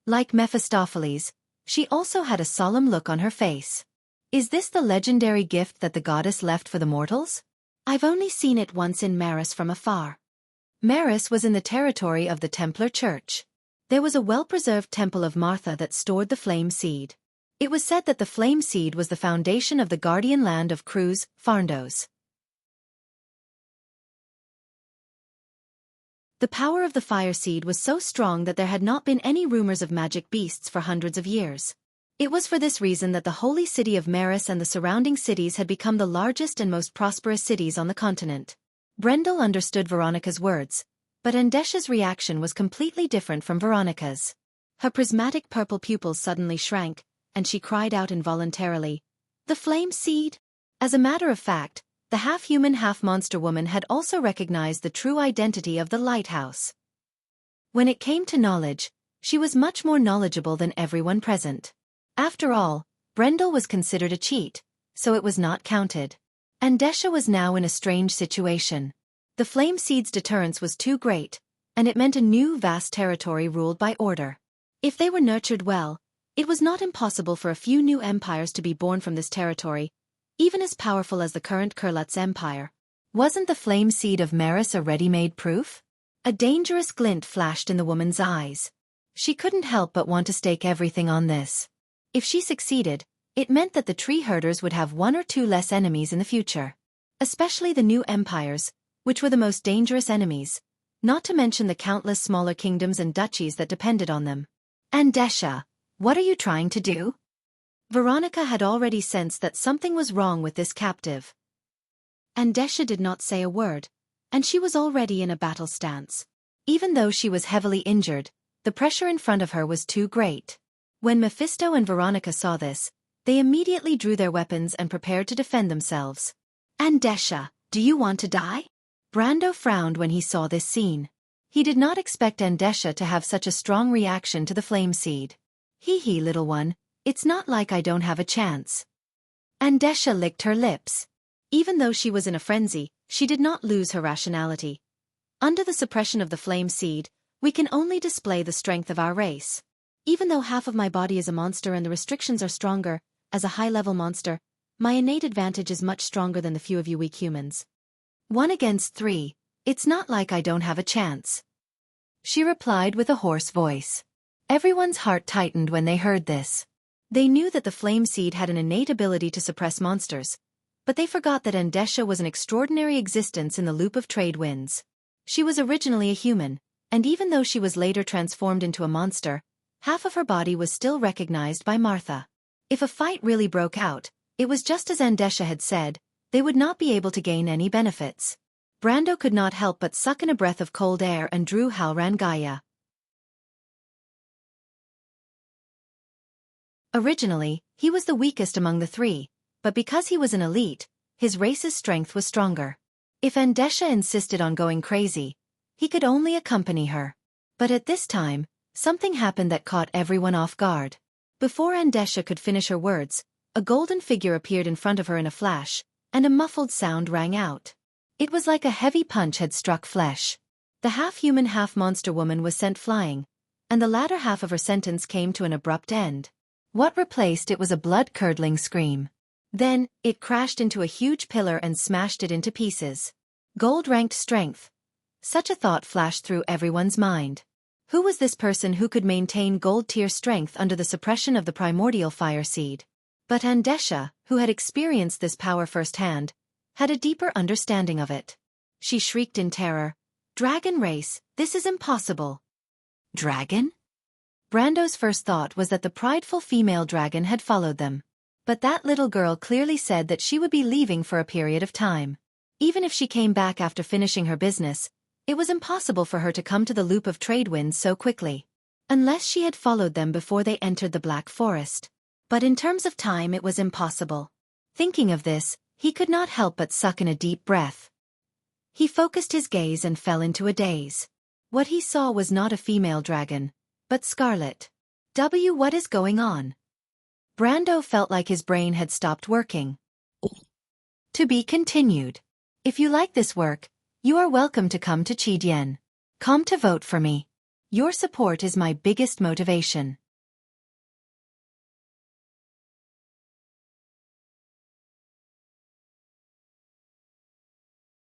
[SPEAKER 1] Like Mephistopheles, she also had a solemn look on her face. Is this the legendary gift that the goddess left for the mortals? I've only seen it once in Maris from afar. Maris was in the territory of the Templar Church. There was a well-preserved temple of Martha that stored the flame seed. It was said that the flame seed was the foundation of the guardian land of Cruz, Farndos. The power of the fire seed was so strong that there had not been any rumors of magic beasts for hundreds of years. It was for this reason that the holy city of Maris and the surrounding cities had become the largest and most prosperous cities on the continent. Brendel understood Veronica's words, but Andesha's reaction was completely different from Veronica's. Her prismatic purple pupils suddenly shrank, and she cried out involuntarily, "The flame seed?" As a matter of fact, the half-human half-monster woman had also recognized the true identity of the lighthouse. When it came to knowledge, she was much more knowledgeable than everyone present. After all, Brendel was considered a cheat, so it was not counted. Andesha was now in a strange situation. The flame seed's deterrence was too great, and it meant a new vast territory ruled by order. If they were nurtured well, it was not impossible for a few new empires to be born from this territory, even as powerful as the current Kurlutz Empire. Wasn't the flame seed of Maris a ready-made proof? A dangerous glint flashed in the woman's eyes. She couldn't help but want to stake everything on this. If she succeeded, it meant that the tree herders would have one or two less enemies in the future. Especially the new empires, which were the most dangerous enemies, not to mention the countless smaller kingdoms and duchies that depended on them. Andesha, what are you trying to do? Veronica had already sensed that something was wrong with this captive. Andesha did not say a word, and she was already in a battle stance. Even though she was heavily injured, the pressure in front of her was too great. When Mephisto and Veronica saw this, they immediately drew their weapons and prepared to defend themselves. Andesha, do you want to die? Brando frowned when he saw this scene. He did not expect Andesha to have such a strong reaction to the flame seed. Hee, little one. It's not like I don't have a chance. Andesha licked her lips. Even though she was in a frenzy, she did not lose her rationality. Under the suppression of the flame seed, we can only display the strength of our race. Even though half of my body is a monster and the restrictions are stronger, as a high-level monster, my innate advantage is much stronger than the few of you weak humans. 1 against 3, it's not like I don't have a chance. She replied with a hoarse voice. Everyone's heart tightened when they heard this. They knew that the flame seed had an innate ability to suppress monsters, but they forgot that Andesha was an extraordinary existence in the loop of trade winds. She was originally a human, and even though she was later transformed into a monster, half of her body was still recognized by Martha. If a fight really broke out, it was just as Andesha had said, they would not be able to gain any benefits. Brando could not help but suck in a breath of cold air and drew Halran Gaia. Originally, he was the weakest among the three, but because he was an elite, his race's strength was stronger. If Andesha insisted on going crazy, he could only accompany her. But at this time, something happened that caught everyone off guard. Before Andesha could finish her words, a golden figure appeared in front of her in a flash, and a muffled sound rang out. It was like a heavy punch had struck flesh. The half-human half-monster woman was sent flying, and the latter half of her sentence came to an abrupt end. What replaced it was a blood-curdling scream. Then, it crashed into a huge pillar and smashed it into pieces. Gold-ranked strength. Such a thought flashed through everyone's mind. Who was this person who could maintain gold-tier strength under the suppression of the primordial fire seed? But Andesha, who had experienced this power firsthand, had a deeper understanding of it. She shrieked in terror, "Dragon race, this is impossible." Dragon? Brando's first thought was that the prideful female dragon had followed them. But that little girl clearly said that she would be leaving for a period of time. Even if she came back after finishing her business, it was impossible for her to come to the loop of trade winds so quickly. Unless she had followed them before they entered the Black Forest. But in terms of time it was impossible. Thinking of this, he could not help but suck in a deep breath. He focused his gaze and fell into a daze. What he saw was not a female dragon, but Scarlet. What is going on? Brando felt like his brain had stopped working. To be continued. If you like this work, you are welcome to come to Qidian. Come to vote for me. Your support is my biggest motivation.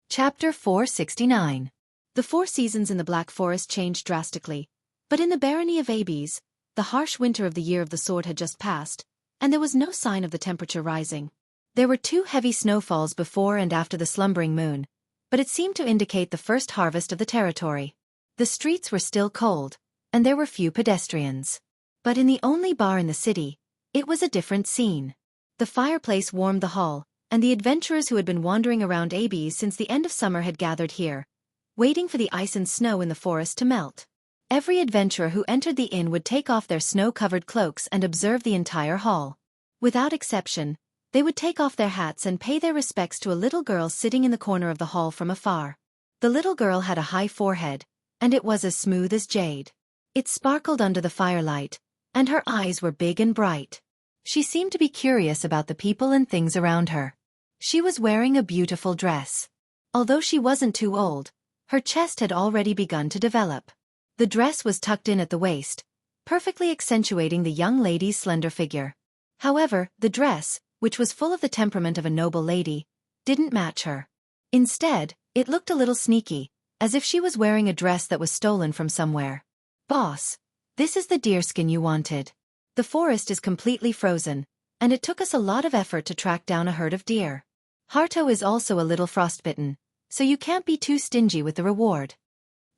[SPEAKER 1] Chapter 469. The 4 seasons in the Black Forest changed drastically, but in the barony of Abes, the harsh winter of the Year of the Sword had just passed, and there was no sign of the temperature rising. There were 2 heavy snowfalls before and after the slumbering moon, but it seemed to indicate the first harvest of the territory. The streets were still cold, and there were few pedestrians. But in the only bar in the city, it was a different scene. The fireplace warmed the hall, and the adventurers who had been wandering around Abes since the end of summer had gathered here, waiting for the ice and snow in the forest to melt. Every adventurer who entered the inn would take off their snow-covered cloaks and observe the entire hall. Without exception, they would take off their hats and pay their respects to a little girl sitting in the corner of the hall from afar. The little girl had a high forehead, and it was as smooth as jade. It sparkled under the firelight, and her eyes were big and bright. She seemed to be curious about the people and things around her. She was wearing a beautiful dress. Although she wasn't too old, her chest had already begun to develop. The dress was tucked in at the waist, perfectly accentuating the young lady's slender figure. However, the dress, which was full of the temperament of a noble lady, didn't match her. Instead, it looked a little sneaky, as if she was wearing a dress that was stolen from somewhere. "Boss, this is the deerskin you wanted. The forest is completely frozen, and it took us a lot of effort to track down a herd of deer. Harto is also a little frostbitten, so you can't be too stingy with the reward."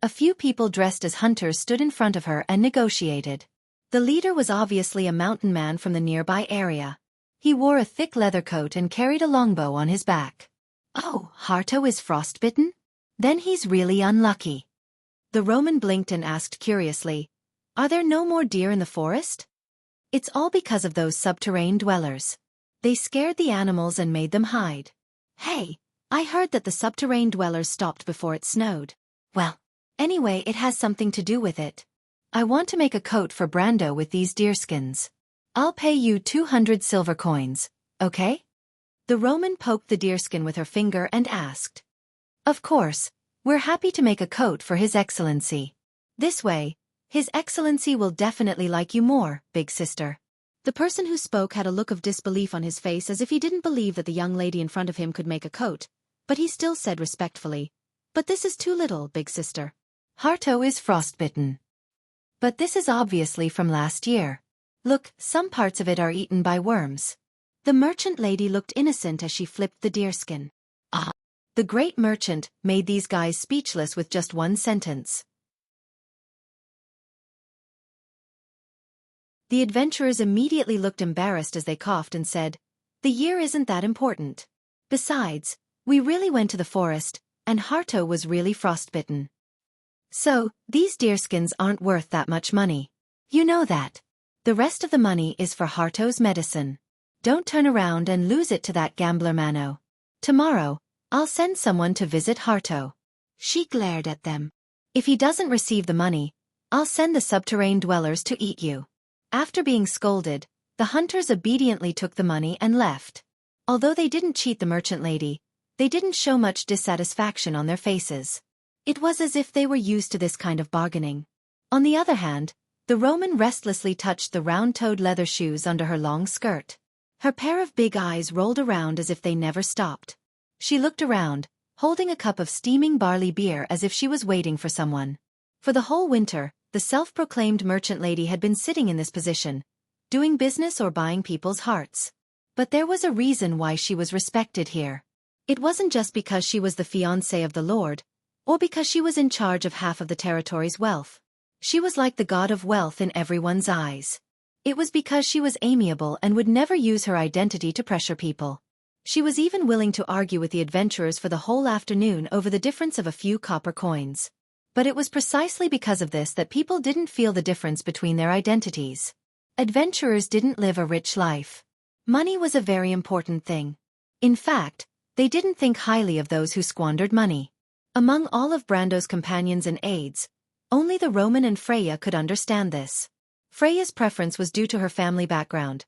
[SPEAKER 1] A few people dressed as hunters stood in front of her and negotiated. The leader was obviously a mountain man from the nearby area. He wore a thick leather coat and carried a longbow on his back. "Oh, Harto is frostbitten? Then he's really unlucky." The Roman blinked and asked curiously, "Are there no more deer in the forest?" "It's all because of those subterranean dwellers. They scared the animals and made them hide." "Hey, I heard that the subterranean dwellers stopped before it snowed." "Well, anyway, it has something to do with it. I want to make a coat for Brando with these deerskins. I'll pay you 200 silver coins, okay?" The Roman poked the deerskin with her finger and asked. "Of course, we're happy to make a coat for His Excellency. This way, His Excellency will definitely like you more, big sister." The person who spoke had a look of disbelief on his face as if he didn't believe that the young lady in front of him could make a coat, but he still said respectfully, "But this is too little, big sister. Harto is frostbitten. But this is obviously from last year. Look, some parts of it are eaten by worms." The merchant lady looked innocent as she flipped the deerskin. "Ah!" The great merchant made these guys speechless with just one sentence. The adventurers immediately looked embarrassed as they coughed and said, "The year isn't that important. Besides, we really went to the forest, and Harto was really frostbitten. So, these deerskins aren't worth that much money. You know that. The rest of the money is for Harto's medicine. Don't turn around and lose it to that gambler Mano. Tomorrow, I'll send someone to visit Harto." She glared at them. "If he doesn't receive the money, I'll send the subterranean dwellers to eat you." After being scolded, the hunters obediently took the money and left. Although they didn't cheat the merchant lady, they didn't show much dissatisfaction on their faces. It was as if they were used to this kind of bargaining. On the other hand, the Roman restlessly touched the round-toed leather shoes under her long skirt. Her pair of big eyes rolled around as if they never stopped. She looked around, holding a cup of steaming barley beer as if she was waiting for someone. For the whole winter, the self-proclaimed merchant lady had been sitting in this position, doing business or buying people's hearts. But there was a reason why she was respected here. It wasn't just because she was the fiancée of the Lord, or because she was in charge of half of the territory's wealth. She was like the god of wealth in everyone's eyes. It was because she was amiable and would never use her identity to pressure people. She was even willing to argue with the adventurers for the whole afternoon over the difference of a few copper coins. But it was precisely because of this that people didn't feel the difference between their identities. Adventurers didn't live a rich life. Money was a very important thing. In fact, they didn't think highly of those who squandered money. Among all of Brando's companions and aides, only the Roman and Freya could understand this. Freya's preference was due to her family background,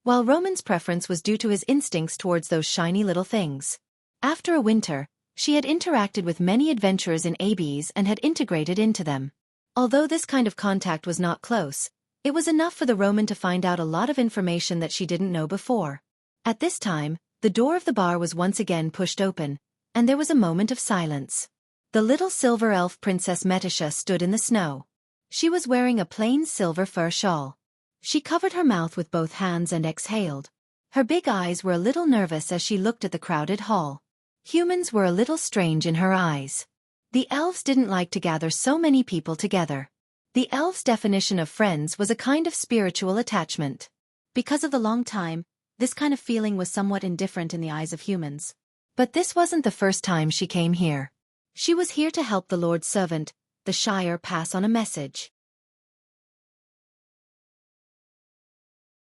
[SPEAKER 1] while Roman's preference was due to his instincts towards those shiny little things. After a winter, she had interacted with many adventurers in ABs and had integrated into them. Although this kind of contact was not close, it was enough for the Roman to find out a lot of information that she didn't know before. At this time, the door of the bar was once again pushed open, and there was a moment of silence. The little silver elf princess Metisha stood in the snow. She was wearing a plain silver fur shawl. She covered her mouth with both hands and exhaled. Her big eyes were a little nervous as she looked at the crowded hall. Humans were a little strange in her eyes. The elves didn't like to gather so many people together. The elves' definition of friends was a kind of spiritual attachment. Because of the long time, this kind of feeling was somewhat indifferent in the eyes of humans. But this wasn't the first time she came here. She was here to help the Lord's servant, the Shire, pass on a message.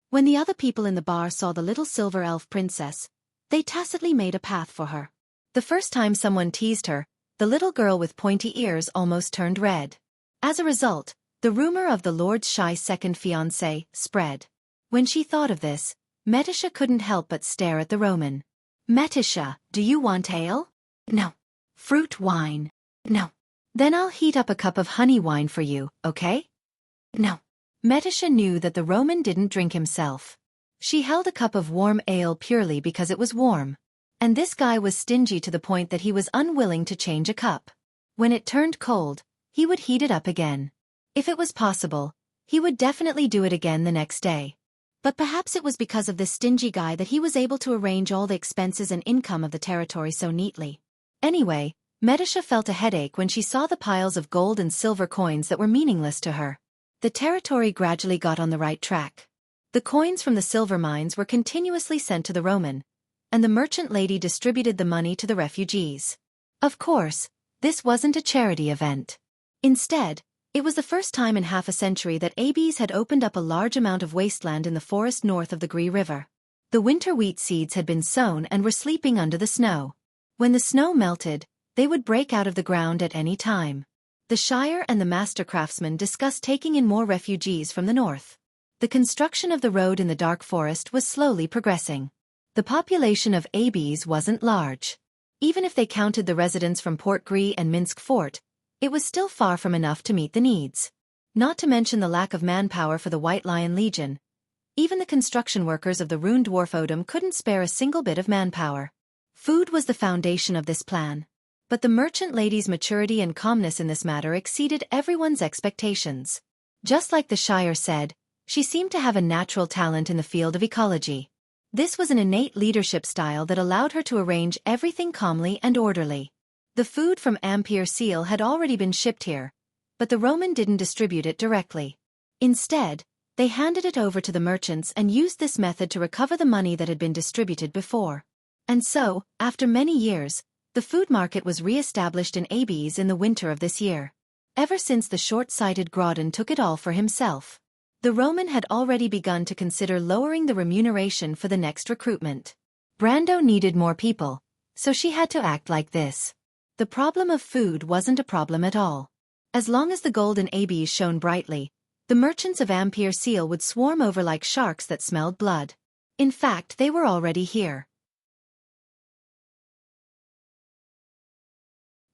[SPEAKER 1] When the other people in the bar saw the little silver elf princess, they tacitly made a path for her. The first time someone teased her, the little girl with pointy ears almost turned red. As a result, the rumor of the Lord's shy second fiancé spread. When she thought of this, Metisha couldn't help but stare at the Roman. Metisha, do you want ale? No. Fruit wine? No. Then I'll heat up a cup of honey wine for you, okay? No. Metisha knew that the Roman didn't drink himself. She held a cup of warm ale purely because it was warm. And this guy was stingy to the point that he was unwilling to change a cup. When it turned cold, he would heat it up again. If it was possible, he would definitely do it again the next day. But perhaps it was because of this stingy guy that he was able to arrange all the expenses and income of the territory so neatly. Anyway, Metisha felt a headache when she saw the piles of gold and silver coins that were meaningless to her. The territory gradually got on the right track. The coins from the silver mines were continuously sent to the Roman, and the merchant lady distributed the money to the refugees. Of course, this wasn't a charity event. Instead, it was the first time in half a century that ABs had opened up a large amount of wasteland in the forest north of the Gree River. The winter wheat seeds had been sown and were sleeping under the snow. When the snow melted, they would break out of the ground at any time. The Shire and the master craftsmen discussed taking in more refugees from the north. The construction of the road in the dark forest was slowly progressing. The population of ABs wasn't large. Even if they counted the residents from Port Gree and Minsk Fort, it was still far from enough to meet the needs. Not to mention the lack of manpower for the White Lion Legion. Even the construction workers of the Rune Dwarf Odom couldn't spare a single bit of manpower. Food was the foundation of this plan. But the merchant lady's maturity and calmness in this matter exceeded everyone's expectations. Just like the Shire said, she seemed to have a natural talent in the field of ecology. This was an innate leadership style that allowed her to arrange everything calmly and orderly. The food from Ampere Seal had already been shipped here, but the Roman didn't distribute it directly. Instead, they handed it over to the merchants and used this method to recover the money that had been distributed before. And so, after many years, the food market was re-established in ABs in the winter of this year. Ever since the short-sighted Grodin took it all for himself, the Roman had already begun to consider lowering the remuneration for the next recruitment. Brando needed more people, so she had to act like this. The problem of food wasn't a problem at all. As long as the golden ABs shone brightly, the merchants of Ampere Seal would swarm over like sharks that smelled blood. In fact, they were already here.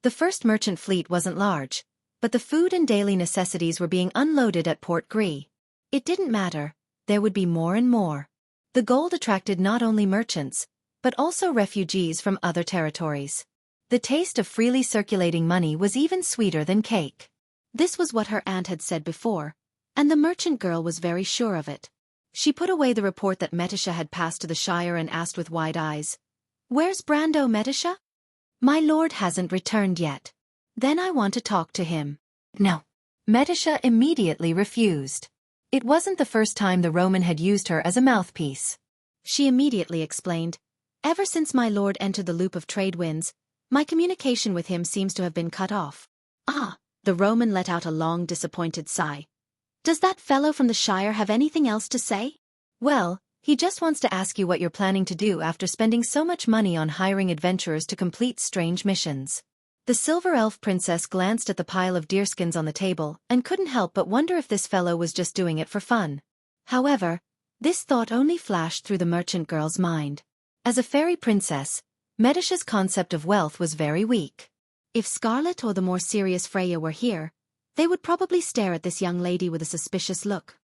[SPEAKER 1] The first merchant fleet wasn't large, but the food and daily necessities were being unloaded at Port Gree. It didn't matter, there would be more and more. The gold attracted not only merchants, but also refugees from other territories. The taste of freely circulating money was even sweeter than cake. This was what her aunt had said before, and the merchant girl was very sure of it. She put away the report that Metisha had passed to the Shire and asked with wide eyes, "Where's Brando, Metisha?" "My lord hasn't returned yet." "Then I want to talk to him." "No." Metisha immediately refused. It wasn't the first time the Roman had used her as a mouthpiece. She immediately explained, "Ever since my lord entered the loop of trade winds, my communication with him seems to have been cut off." "Ah," the Roman let out a long disappointed sigh. "Does that fellow from the Shire have anything else to say?" "Well, he just wants to ask you what you're planning to do after spending so much money on hiring adventurers to complete strange missions." The silver elf princess glanced at the pile of deerskins on the table and couldn't help but wonder if this fellow was just doing it for fun. However, this thought only flashed through the merchant girl's mind. As a fairy princess, Medicia's concept of wealth was very weak. If Scarlet or the more serious Freya were here, they would probably stare at this young lady with a suspicious look.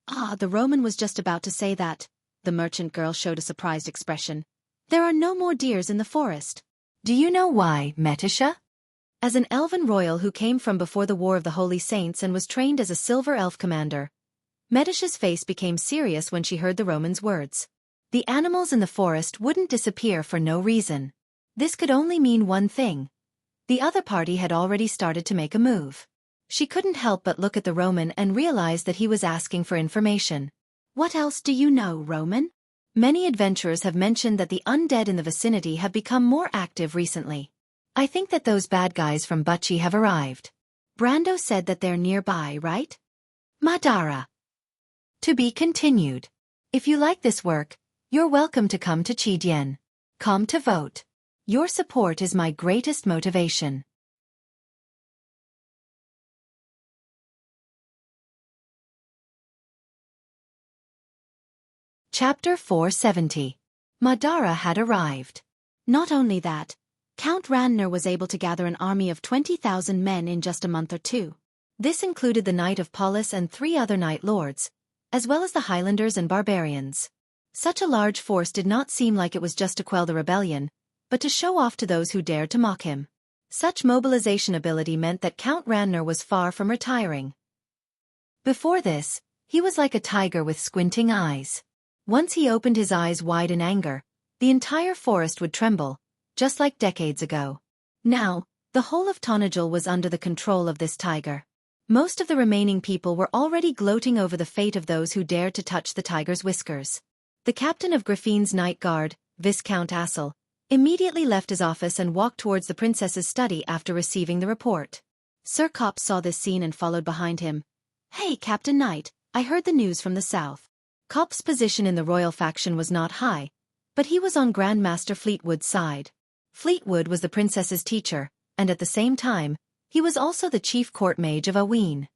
[SPEAKER 1] Ah, the Roman was just about to say that. The merchant girl showed a surprised expression. There are no more deers in the forest.
[SPEAKER 2] Do you know why, Medicia?
[SPEAKER 1] As an elven royal who came from before the War of the Holy Saints and was trained as a silver elf commander, Medicia's face became serious when she heard the Roman's words. The animals in the forest wouldn't disappear for no reason. This could only mean one thing. The other party had already started to make a move. She couldn't help but look at the Roman and realize that he was asking for information. What else do you know, Roman? Many adventurers have mentioned that the undead in the vicinity have become more active recently.
[SPEAKER 2] I think that those bad guys from Bucci have arrived.
[SPEAKER 1] Brando said that they're nearby, right?
[SPEAKER 2] Madara. To be continued. If you like this work, you're welcome to come to Chidien. Come to vote. Your support is my greatest motivation. Chapter 470. Madara had arrived.
[SPEAKER 1] Not only that, Count Randner was able to gather an army of 20,000 men in just a month or two. This included the Knight of Paulus and 3 other Knight Lords, as well as the Highlanders and Barbarians. Such a large force did not seem like it was just to quell the rebellion, but to show off to those who dared to mock him. Such mobilization ability meant that Count Randner was far from retiring.
[SPEAKER 2] Before this, he was like a tiger with squinting eyes. Once he opened his eyes wide in anger, the entire forest would tremble, just like decades ago. Now, the whole of Tonajul was under the control of this tiger. Most of the remaining people were already gloating over the fate of those who dared to touch the tiger's whiskers. The captain of Griffin's Night Guard, Viscount Assel, immediately left his office and walked towards the princess's study after receiving the report. Sir Kopp saw this scene and followed behind him. Hey, Captain Knight, I heard the news from the south. Kopp's position in the royal faction was not high, but he was on Grandmaster Fleetwood's side. Fleetwood was the princess's teacher, and at the same time, he was also the chief court mage of Aween.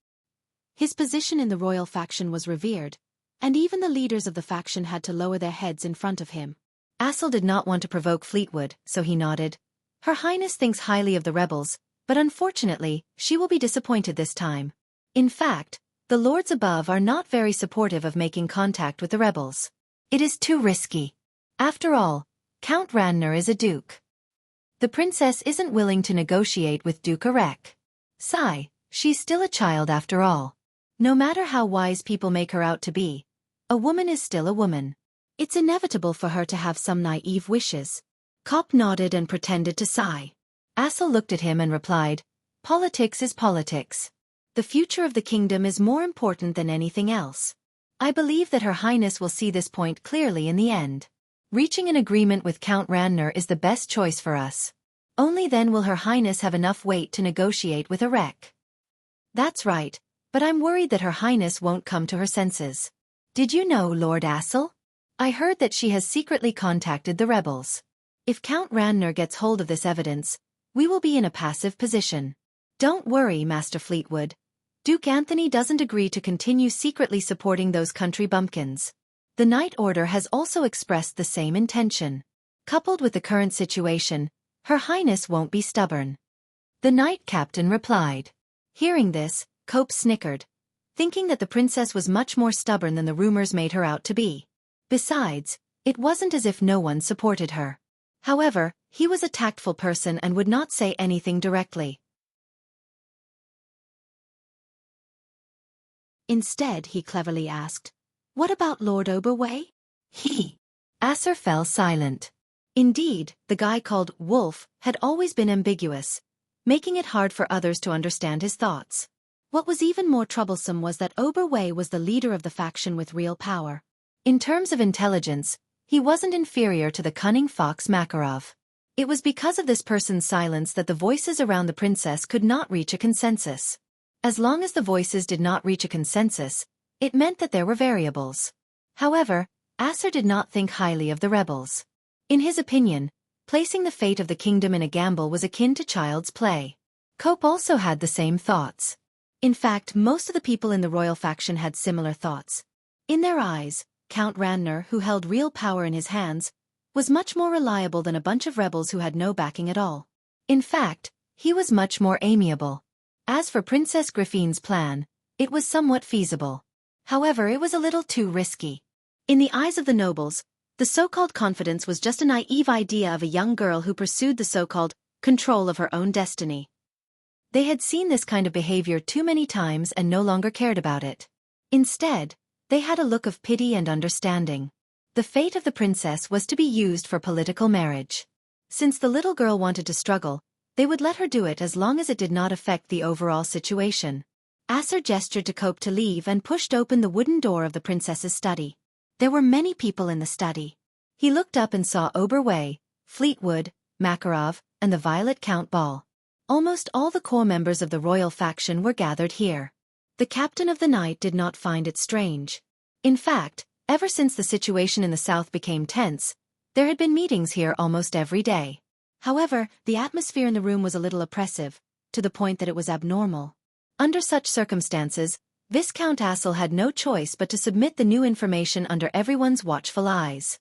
[SPEAKER 2] His position in the royal faction was revered, and even the leaders of the faction had to lower their heads in front of him. Assel did not want to provoke Fleetwood, so he nodded. Her Highness thinks highly of the rebels, but unfortunately, she will be disappointed this time. In fact, the lords above are not very supportive of making contact with the rebels. It is too risky. After all, Count Randner is a duke. The princess isn't willing to negotiate with Duke Arek. Sigh, she's still a child after all. No matter how wise people make her out to be, a woman is still a woman. It's inevitable for her to have some naive wishes. Kopp nodded and pretended to sigh. Assel looked at him and replied, Politics is politics. The future of the kingdom is more important than anything else. I believe that Her Highness will see this point clearly in the end. Reaching an agreement with Count Randner is the best choice for us. Only then will Her Highness have enough weight to negotiate with Arek. That's right, but I'm worried that Her Highness won't come to her senses. Did you know, Lord Assel? I heard that she has secretly contacted the rebels. If Count Randner gets hold of this evidence, we will be in a passive position. Don't worry, Master Fleetwood. Duke Anthony doesn't agree to continue secretly supporting those country bumpkins. The Knight Order has also expressed the same intention. Coupled with the current situation, Her Highness won't be stubborn. The Knight Captain replied. Hearing this, Cope snickered, thinking that the princess was much more stubborn than the rumors made her out to be. Besides, it wasn't as if no one supported her. However, he was a tactful person and would not say anything directly. Instead, he cleverly asked, What about Lord Oberway? Asser fell silent. Indeed, the guy called Wolf had always been ambiguous, making it hard for others to understand his thoughts. What was even more troublesome was that Oberway was the leader of the faction with real power. In terms of intelligence, he wasn't inferior to the cunning fox Makarov. It was because of this person's silence that the voices around the princess could not reach a consensus. As long as the voices did not reach a consensus, it meant that there were variables. However, Asser did not think highly of the rebels. In his opinion, Placing the fate of the kingdom in a gamble was akin to child's play. Cope also had the same thoughts. In fact, most of the people in the royal faction had similar thoughts. In their eyes, Count Randner, who held real power in his hands, was much more reliable than a bunch of rebels who had no backing at all. In fact, he was much more amiable. As for Princess Griffine's plan, it was somewhat feasible. However, it was a little too risky. In the eyes of the nobles, the so-called confidence was just a naive idea of a young girl who pursued the so-called control of her own destiny. They had seen this kind of behavior too many times and no longer cared about it. Instead, they had a look of pity and understanding. The fate of the princess was to be used for political marriage. Since the little girl wanted to struggle, they would let her do it as long as it did not affect the overall situation. Acer gestured to Cope to leave and pushed open the wooden door of the princess's study. There were many people in the study. He looked up and saw Oberwei, Fleetwood, Makarov, and the Violet Count Ball. Almost all the core members of the royal faction were gathered here. The captain of the night did not find it strange. In fact, ever since the situation in the south became tense, there had been meetings here almost every day. However, the atmosphere in the room was a little oppressive, to the point that it was abnormal. Under such circumstances, Viscount Assel had no choice but to submit the new information under everyone's watchful eyes.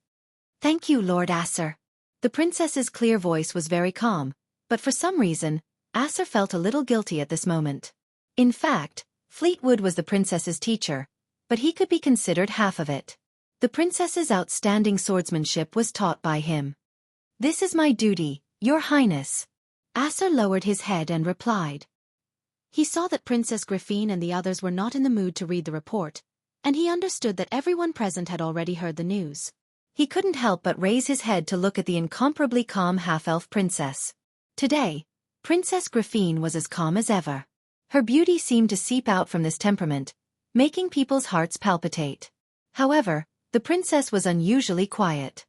[SPEAKER 2] "Thank you, Lord Acer." The princess's clear voice was very calm, but for some reason, Acer felt a little guilty at this moment. In fact, Fleetwood was the princess's teacher, but he could be considered half of it. The princess's outstanding swordsmanship was taught by him. "This is my duty, Your Highness." Acer lowered his head and replied. He saw that Princess Griffine and the others were not in the mood to read the report, and he understood that everyone present had already heard the news. He couldn't help but raise his head to look at the incomparably calm half-elf princess. Today, Princess Griffine was as calm as ever. Her beauty seemed to seep out from this temperament, making people's hearts palpitate. However, the princess was unusually quiet.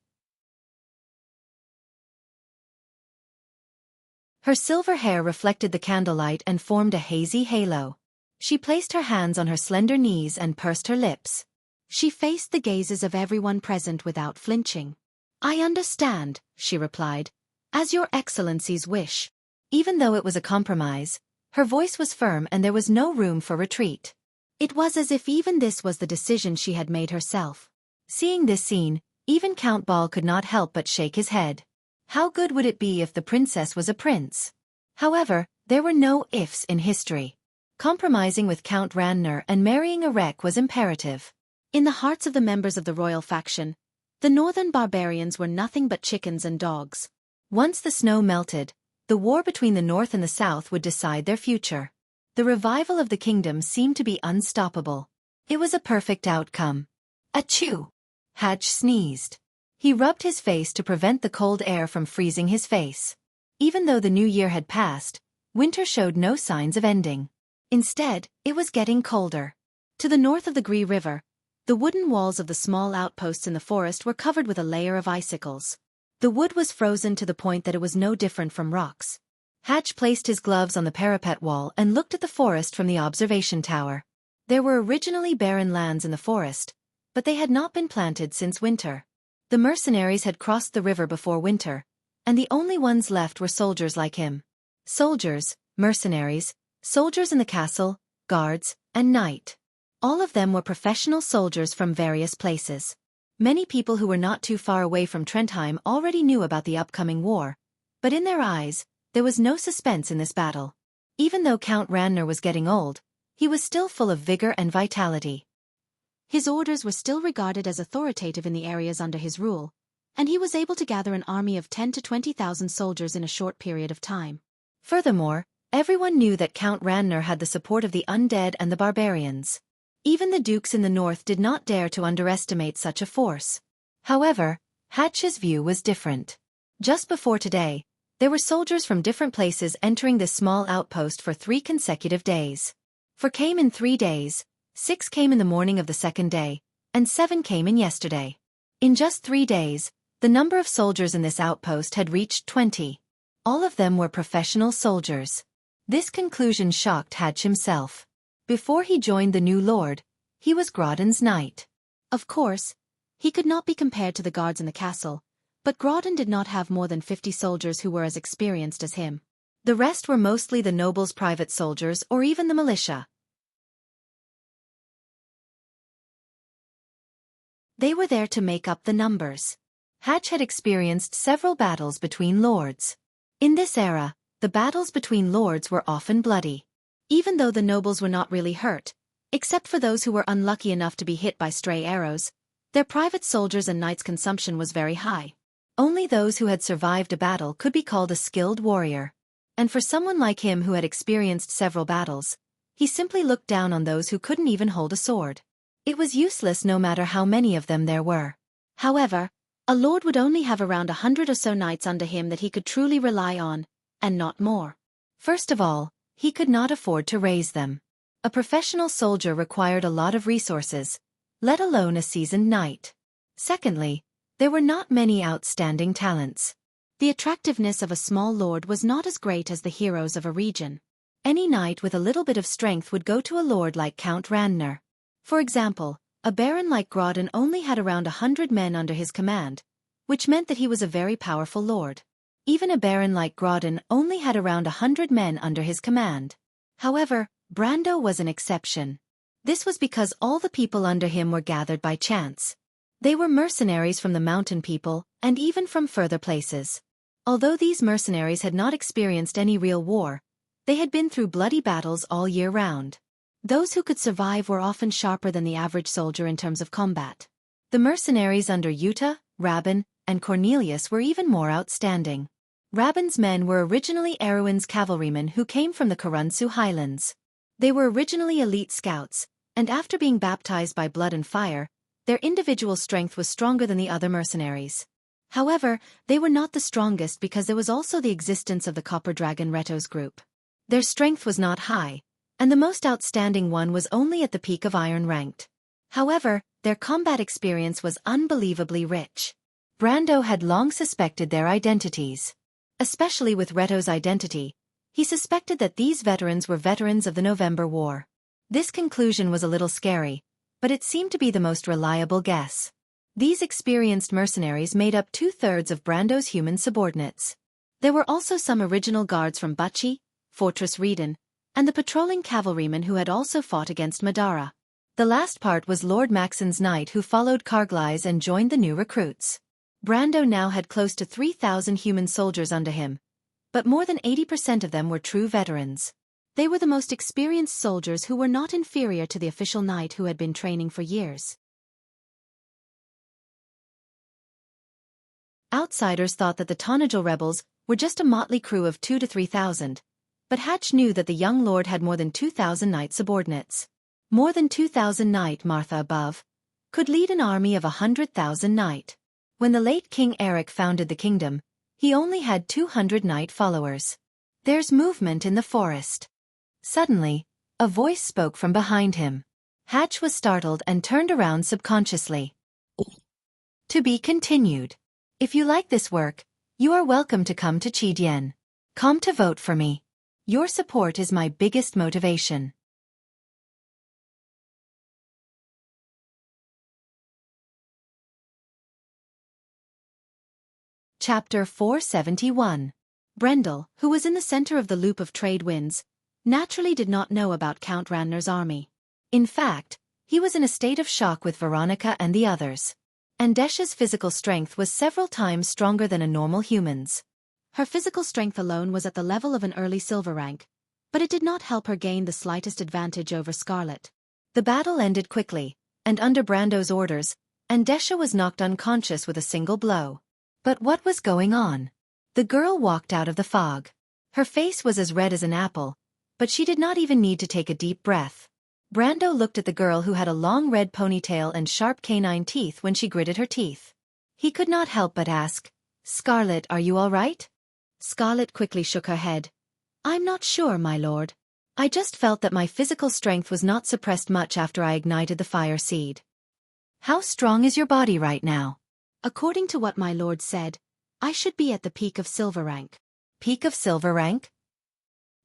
[SPEAKER 2] Her silver hair reflected the candlelight and formed a hazy halo. She placed her hands on her slender knees and pursed her lips. She faced the gazes of everyone present without flinching. "I understand," she replied, "as Your Excellency's wish." Even though it was a compromise, her voice was firm and there was no room for retreat. It was as if even this was the decision she had made herself. Seeing this scene, even Count Ball could not help but shake his head. How good would it be if the princess was a prince? However, there were no ifs in history. Compromising with Count Randner and marrying a wreck was imperative. In the hearts of the members of the royal faction, the northern barbarians were nothing but chickens and dogs. Once the snow melted, the war between the north and the south would decide their future. The revival of the kingdom seemed to be unstoppable. It was a perfect outcome. "Achoo!" Hatch sneezed. He rubbed his face to prevent the cold air from freezing his face. Even though the new year had passed, winter showed no signs of ending. Instead, it was getting colder. To the north of the Gree River, the wooden walls of the small outposts in the forest were covered with a layer of icicles. The wood was frozen to the point that it was no different from rocks. Hatch placed his gloves on the parapet wall and looked at the forest from the observation tower. There were originally barren lands in the forest, but they had not been planted since winter. The mercenaries had crossed the river before winter, and the only ones left were soldiers like him. Soldiers, mercenaries, soldiers in the castle, guards, and knight. All of them were professional soldiers from various places. Many people who were not too far away from Trentheim already knew about the upcoming war, but in their eyes, there was no suspense in this battle. Even though Count Randner was getting old, he was still full of vigor and vitality. His orders were still regarded as authoritative in the areas under his rule, and he was able to gather an army of 10 to 20,000 soldiers in a short period of time. Furthermore, everyone knew that Count Randner had the support of the undead and the barbarians. Even the dukes in the north did not dare to underestimate such a force. However, Hatch's view was different. Just before today, there were soldiers from different places entering this small outpost for 3 consecutive days. 4 came in 3 days, 6 came in the morning of the second day, and 7 came in yesterday. In just 3 days, the number of soldiers in this outpost had reached 20. All of them were professional soldiers. This conclusion shocked Hatch himself. Before he joined the new lord, he was Grodden's knight. Of course, he could not be compared to the guards in the castle, But Grodin did not have more than 50 soldiers who were as experienced as him. The rest were mostly the nobles' private soldiers or even the militia. They were there to make up the numbers. Hatch had experienced several battles between lords. In this era, the battles between lords were often bloody. Even though the nobles were not really hurt, except for those who were unlucky enough to be hit by stray arrows, their private soldiers' and knights' consumption was very high. Only those who had survived a battle could be called a skilled warrior. And for someone like him who had experienced several battles, he simply looked down on those who couldn't even hold a sword. It was useless no matter how many of them there were. However, a lord would only have around 100 or so knights under him that he could truly rely on, and not more. First of all, he could not afford to raise them. A professional soldier required a lot of resources, let alone a seasoned knight. Secondly, there were not many outstanding talents. The attractiveness of a small lord was not as great as the heroes of a region. Any knight with a little bit of strength would go to a lord like Count Randner. For example, a baron like Grodin only had around 100 men under his command, which meant that he was a very powerful lord. Even a baron like Grodin only had around 100 men under his command. However, Brando was an exception. This was because all the people under him were gathered by chance. They were mercenaries from the mountain people, and even from further places. Although these mercenaries had not experienced any real war, they had been through bloody battles all year round. Those who could survive were often sharper than the average soldier in terms of combat. The mercenaries under Yuta, Rabin, and Cornelius were even more outstanding. Rabin's men were originally Erewin's cavalrymen who came from the Karunsu highlands. They were originally elite scouts, and after being baptized by blood and fire, their individual strength was stronger than the other mercenaries. However, they were not the strongest because there was also the existence of the Copper Dragon Reto's group. Their strength was not high, and the most outstanding one was only at the peak of Iron ranked. However, their combat experience was unbelievably rich. Brando had long suspected their identities. Especially with Reto's identity, he suspected that these veterans were veterans of the November War. This conclusion was a little scary, but it seemed to be the most reliable guess. These experienced mercenaries made up 2/3 of Brando's human subordinates. There were also some original guards from Buchi, Fortress Reedon, and the patrolling cavalrymen who had also fought against Madara. The last part was Lord Maxon's knight who followed Carglass and joined the new recruits. Brando now had close to 3,000 human soldiers under him, but more than 80% of them were true veterans. They were the most experienced soldiers who were not inferior to the official knight who had been training for years. Outsiders thought that the Tonajil rebels were just a motley crew of 2,000 to 3,000, but Hatch knew that the young lord had more than 2,000 knight subordinates. More than 2,000 knight Martha above could lead an army of 100,000 knight. When the late King Eric founded the kingdom, he only had 200 knight followers. There's movement in the forest. Suddenly, a voice spoke from behind him. Hatch was startled and turned around subconsciously. To be continued. If you like this work, you are welcome to come to Chidian. Come to vote for me. Your support is my biggest motivation. Chapter 471. Brendel, who was in the center of the loop of trade winds, naturally did not know about Count Randner's army. In fact, he was in a state of shock with Veronica and the others. Andesha's physical strength was several times stronger than a normal human's. Her physical strength alone was at the level of an early silver rank, but it did not help her gain the slightest advantage over Scarlet. The battle ended quickly, and under Brando's orders, Andesha was knocked unconscious with a single blow. But what was going on? The girl walked out of the fog. Her face was as red as an apple, but she did not even need to take a deep breath. Brando looked at the girl who had a long red ponytail and sharp canine teeth when she gritted her teeth. He could not help but ask, "Scarlet, are you all right?" Scarlet quickly shook her head. "I'm not sure, my lord. I just felt that my physical strength was not suppressed much after I ignited the fire seed." "How strong is your body right now?" "According to what my lord said, I should be at the peak of silver rank." Peak of silver rank?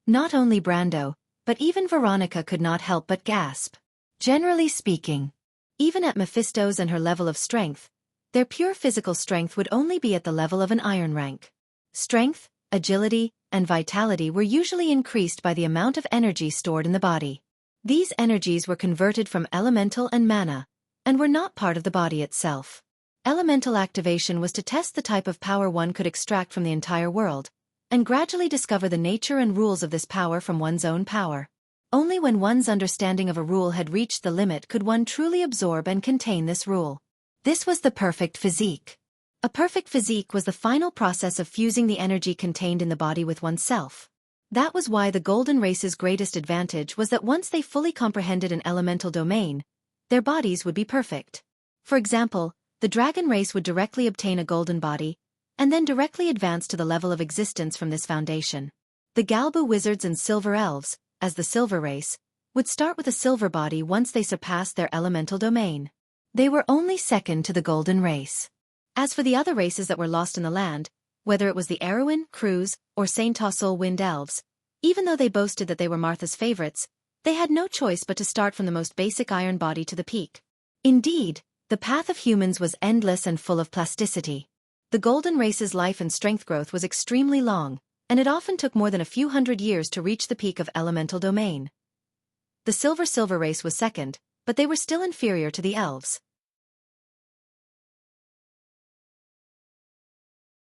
[SPEAKER 2] Not only Brando, but even Veronica could not help but gasp. Generally speaking, even at Mephisto's and her level of strength, Their pure physical strength would only be at the level of an iron rank. Strength, agility, and vitality were usually increased by the amount of energy stored in the body. These energies were converted from elemental and mana, and were not part of the body itself. Elemental activation was to test the type of power one could extract from the entire world, and gradually discover the nature and rules of this power from one's own power. Only when one's understanding of a rule had reached the limit could one truly absorb and contain this rule. This was the perfect physique. A perfect physique was the final process of fusing the energy contained in the body with oneself. That was why the golden race's greatest advantage was that once they fully comprehended an elemental domain, their bodies would be perfect. For example, the dragon race would directly obtain a golden body, and then directly advance to the level of existence from this foundation. The Galbu wizards and silver elves, as the silver race, would start with a silver body once they surpassed their elemental domain. They were only second to the golden race. As for the other races that were lost in the land, whether it was the Erewhon, Cruz, or Saint Tossol wind elves, even though they boasted that they were Martha's favorites, they had no choice but to start from the most basic iron body to the peak. Indeed, the path of humans was endless and full of plasticity. The golden race's life and strength growth was extremely long, and it often took more than a few hundred years to reach the peak of elemental domain. The silver race was second, but they were still inferior to the elves.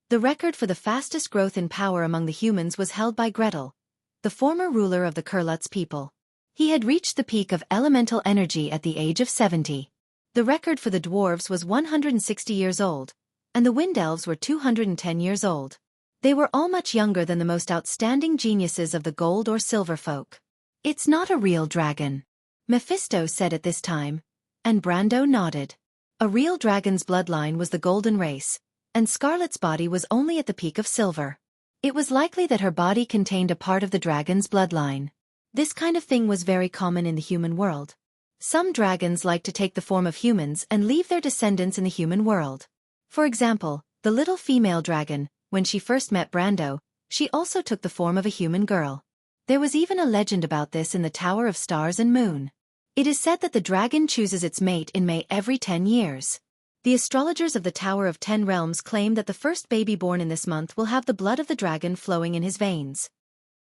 [SPEAKER 2] The record for the fastest growth in power among the humans was held by Gretel, the former ruler of the Kurlutz people. He had reached the peak of elemental energy at the age of 70. The record for the dwarves was 160 years old, and the wind elves were 210 years old. They were all much younger than the most outstanding geniuses of the gold or silver folk. "It's not a real dragon," Mephisto said at this time, and Brando nodded. A real dragon's bloodline was the golden race, and Scarlet's body was only at the peak of silver. It was likely that her body contained a part of the dragon's bloodline. This kind of thing was very common in the human world. Some dragons like to take the form of humans and leave their descendants in the human world. For example, the little female dragon, when she first met Brando, she also took the form of a human girl. There was even a legend about this in the Tower of Stars and Moon. It is said that the dragon chooses its mate in May every 10 years. The astrologers of the Tower of 10 Realms claim that the first baby born in this month will have the blood of the dragon flowing in his veins.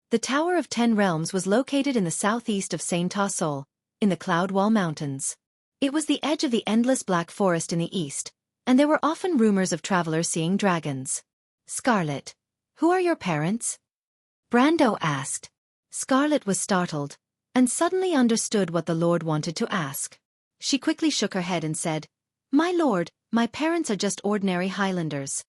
[SPEAKER 2] The Tower of 10 Realms was located in the southeast of Saint Tossol, in the Cloudwall Mountains. It was the edge of the endless black forest in the east, and there were often rumors of travelers seeing dragons. "Scarlet, who are your parents?" Brando asked. Scarlet was startled, and suddenly understood what the Lord wanted to ask. She quickly shook her head and said, "My lord, my parents are just ordinary Highlanders."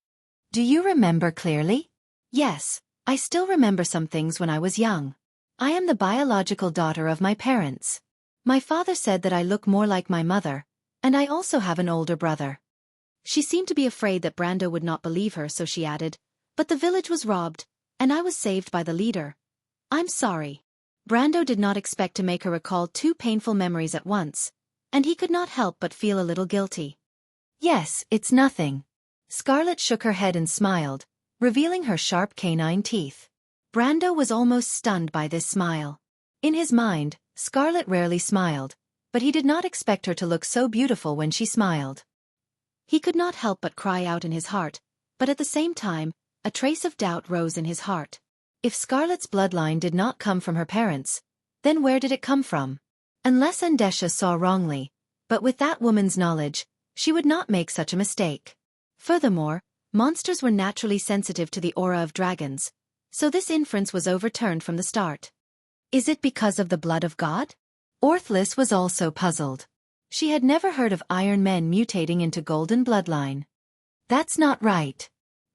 [SPEAKER 2] "Do you remember clearly?" "Yes, I still remember some things when I was young. I am the biological daughter of my parents. My father said that I look more like my mother, and I also have an older brother." She seemed to be afraid that Brando would not believe her, so she added, "But the village was robbed, and I was saved by the leader. I'm sorry." Brando did not expect to make her recall two painful memories at once, and he could not help but feel a little guilty. "Yes, it's nothing." Scarlet shook her head and smiled, revealing her sharp canine teeth. Brando was almost stunned by this smile. In his mind, Scarlet rarely smiled, but he did not expect her to look so beautiful when she smiled. He could not help but cry out in his heart, but at the same time, a trace of doubt rose in his heart. If Scarlet's bloodline did not come from her parents, then where did it come from? Unless Andesha saw wrongly, but with that woman's knowledge, she would not make such a mistake. Furthermore, monsters were naturally sensitive to the aura of dragons, so this inference was overturned from the start. Is it because of the blood of God? Orthlis was also puzzled. She had never heard of iron men mutating into golden bloodline. That's not right.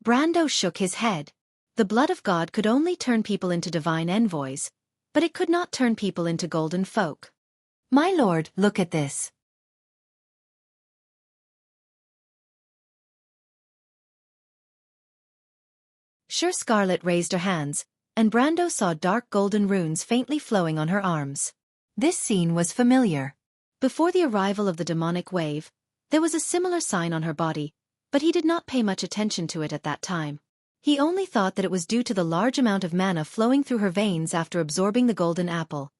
[SPEAKER 2] Brando shook his head. The blood of God could only turn people into divine envoys, but it could not turn people into golden folk. My lord, look at this. Sure, Scarlet raised her hands, and Brando saw dark golden runes faintly flowing on her arms. This scene was familiar. Before the arrival of the demonic wave, there was a similar sign on her body, but he did not pay much attention to it at that time. He only thought that it was due to the large amount of mana flowing through her veins after absorbing the golden apple,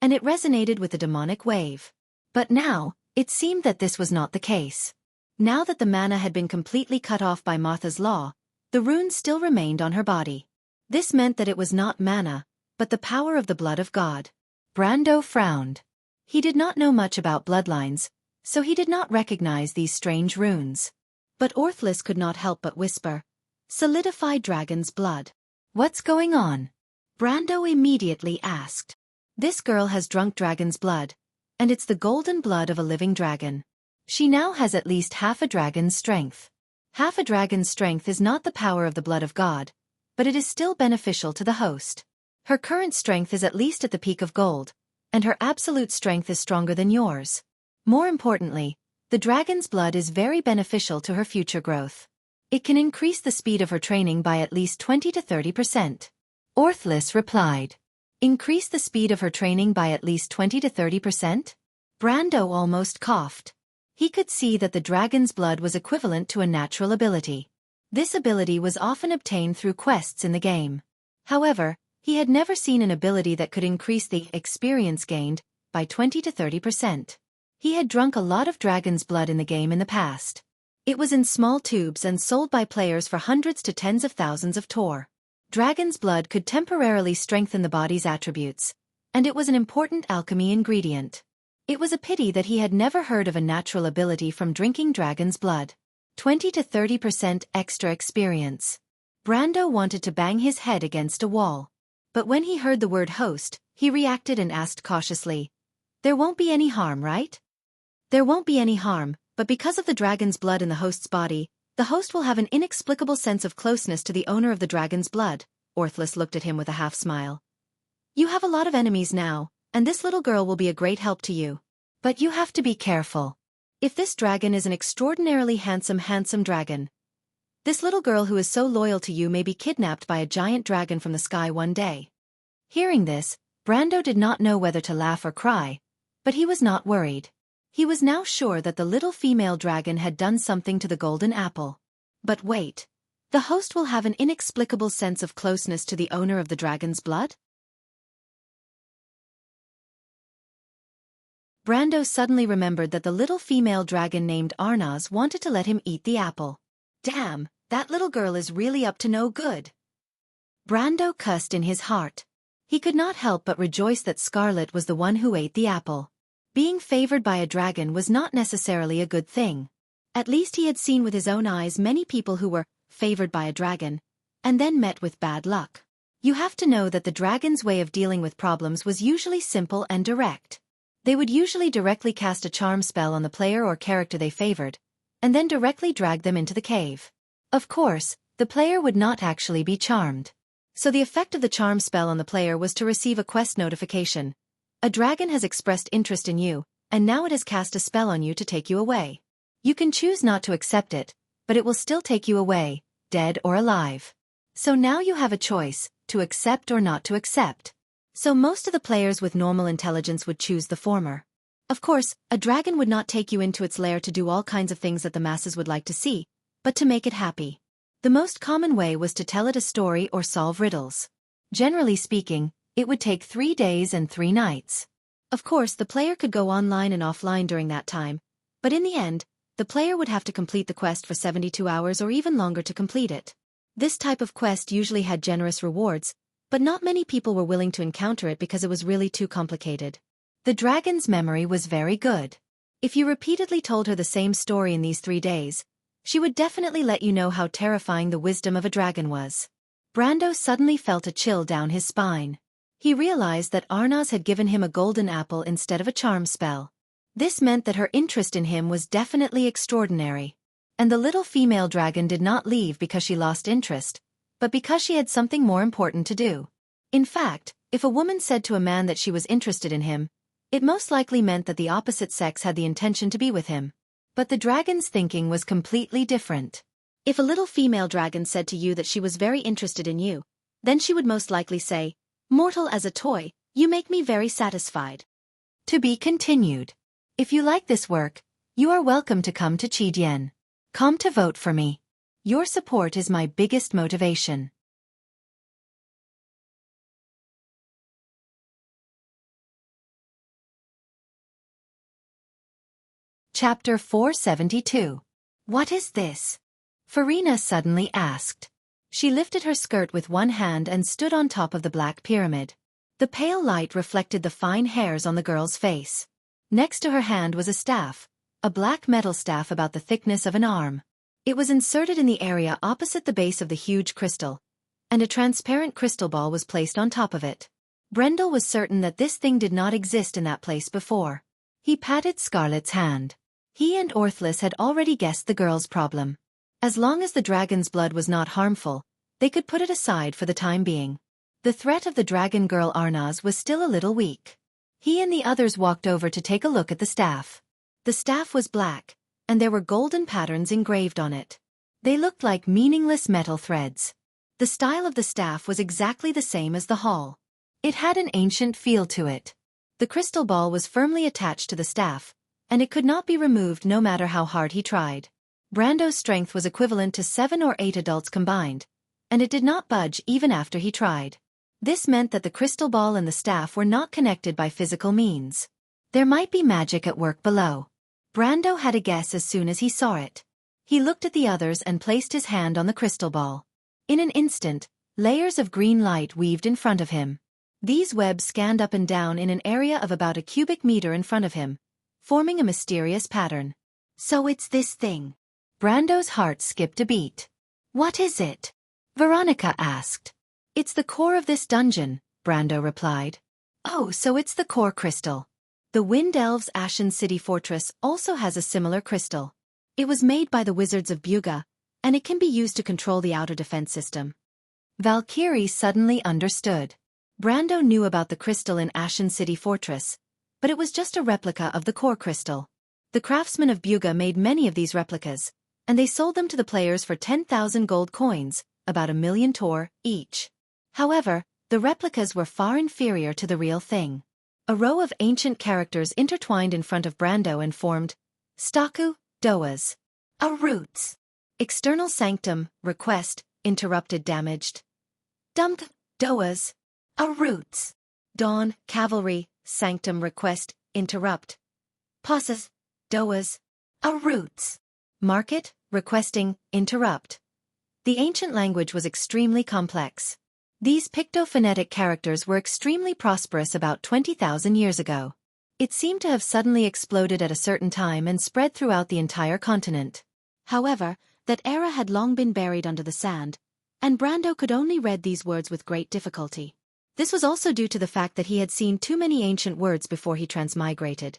[SPEAKER 2] and it resonated with the demonic wave. But now, it seemed that this was not the case. Now that the mana had been completely cut off by Martha's law, the runes still remained on her body. This meant that it was not mana, but the power of the blood of God. Brando frowned. He did not know much about bloodlines, so he did not recognize these strange runes. But Orthlis could not help but whisper, "Solidify dragon's blood." "What's going on?" Brando immediately asked. "This girl has drunk dragon's blood, and it's the golden blood of a living dragon. She now has at least half a dragon's strength. Half a dragon's strength is not the power of the blood of God, but it is still beneficial to the host. Her current strength is at least at the peak of gold, and her absolute strength is stronger than yours. More importantly, the dragon's blood is very beneficial to her future growth. It can increase the speed of her training by at least 20 to 30%. Orthlis replied. Increase the speed of her training by at least 20 to 30%? Brando almost coughed. He could see that the dragon's blood was equivalent to a natural ability. This ability was often obtained through quests in the game. However, he had never seen an ability that could increase the experience gained by 20 to 30%. He had drunk a lot of dragon's blood in the game in the past. It was in small tubes and sold by players for hundreds to tens of thousands of tor. Dragon's blood could temporarily strengthen the body's attributes, and it was an important alchemy ingredient. It was a pity that he had never heard of a natural ability from drinking dragon's blood. 20 to 30% extra experience. Brando wanted to bang his head against a wall. But when he heard the word host, he reacted and asked cautiously, "There won't be any harm, right?" "There won't be any harm, but because of the dragon's blood in the host's body, the host will have an inexplicable sense of closeness to the owner of the dragon's blood." Orthlis looked at him with a half-smile. "You have a lot of enemies now, and this little girl will be a great help to you. But you have to be careful. If this dragon is an extraordinarily handsome dragon, this little girl who is so loyal to you may be kidnapped by a giant dragon from the sky one day." Hearing this, Brando did not know whether to laugh or cry, but he was not worried. He was now sure that the little female dragon had done something to the golden apple. But wait, the host will have an inexplicable sense of closeness to the owner of the dragon's blood? Brando suddenly remembered that the little female dragon named Arnaz wanted to let him eat the apple. Damn, that little girl is really up to no good. Brando cussed in his heart. He could not help but rejoice that Scarlet was the one who ate the apple. Being favored by a dragon was not necessarily a good thing. At least he had seen with his own eyes many people who were favored by a dragon, and then met with bad luck. You have to know that the dragon's way of dealing with problems was usually simple and direct. They would usually directly cast a charm spell on the player or character they favored, and then directly drag them into the cave. Of course, the player would not actually be charmed. So the effect of the charm spell on the player was to receive a quest notification. A dragon has expressed interest in you, and now it has cast a spell on you to take you away. You can choose not to accept it, but it will still take you away, dead or alive. So now you have a choice, to accept or not to accept. So most of the players with normal intelligence would choose the former. Of course, a dragon would not take you into its lair to do all kinds of things that the masses would like to see, but to make it happy. The most common way was to tell it a story or solve riddles. Generally speaking, it would take 3 days and 3 nights. Of course, the player could go online and offline during that time, but in the end, the player would have to complete the quest for 72 hours or even longer to complete it. This type of quest usually had generous rewards, but not many people were willing to encounter it because it was really too complicated. The dragon's memory was very good. If you repeatedly told her the same story in these 3 days, she would definitely let you know how terrifying the wisdom of a dragon was. Brando suddenly felt a chill down his spine. He realized that Arnaz had given him a golden apple instead of a charm spell. This meant that her interest in him was definitely extraordinary. And the little female dragon did not leave because she lost interest, but because she had something more important to do. In fact, if a woman said to a man that she was interested in him, it most likely meant that the opposite sex had the intention to be with him. But the dragon's thinking was completely different. If a little female dragon said to you that she was very interested in you, then she would most likely say, "Mortal as a toy, you make me very satisfied." To be continued. If you like this work, you are welcome to come to Chidian. Come to vote for me. Your support is my biggest motivation. Chapter 472.
[SPEAKER 1] What is this? Farina suddenly asked. She lifted her skirt with one hand and stood on top of the black pyramid. The pale light reflected the fine hairs on the girl's face. Next to her hand was a staff, a black metal staff about the thickness of an arm. It was inserted in the area opposite the base of the huge crystal, and a transparent crystal ball was placed on top of it. Brendel was certain that this thing did not exist in that place before. He patted Scarlet's hand. He and Orthlis had already guessed the girl's problem. As long as the dragon's blood was not harmful, they could put it aside for the time being. The threat of the dragon girl Arnaz was still a little weak. He and the others walked over to take a look at the staff. The staff was black, and there were golden patterns engraved on it. They looked like meaningless metal threads. The style of the staff was exactly the same as the hall. It had an ancient feel to it. The crystal ball was firmly attached to the staff, and it could not be removed no matter how hard he tried. Brando's strength was equivalent to 7 or 8 adults combined, and it did not budge even after he tried. This meant that the crystal ball and the staff were not connected by physical means. There might be magic at work below. Brando had a guess as soon as he saw it. He looked at the others and placed his hand on the crystal ball. In an instant, layers of green light weaved in front of him. These webs scanned up and down in an area of about a cubic meter in front of him, forming a mysterious pattern. So it's this thing. Brando's heart skipped a beat. What is it? Veronica asked. It's the core of this dungeon, Brando replied. Oh, so it's the core crystal. The Wind Elves' Ashen City Fortress also has a similar crystal. It was made by the wizards of Buga, and it can be used to control the outer defense system. Valkyrie suddenly understood. Brando knew about the crystal in Ashen City Fortress, but it was just a replica of the core crystal. The craftsmen of Buga made many of these replicas, and they sold them to the players for 10,000 gold coins, about 1,000,000 tor, each. However, the replicas were far inferior to the real thing. A row of ancient characters intertwined in front of Brando and formed Staku, Doas. A roots. External sanctum, request, interrupted damaged. Dump, Doas. A roots. Dawn, cavalry, sanctum request, interrupt. Pauses, Doas. A roots. Market, requesting, interrupt. The ancient language was extremely complex. These pictophonetic characters were extremely prosperous about 20,000 years ago. It seemed to have suddenly exploded at a certain time and spread throughout the entire continent. However, that era had long been buried under the sand, and Brando could only read these words with great difficulty. This was also due to the fact that he had seen too many ancient words before he transmigrated.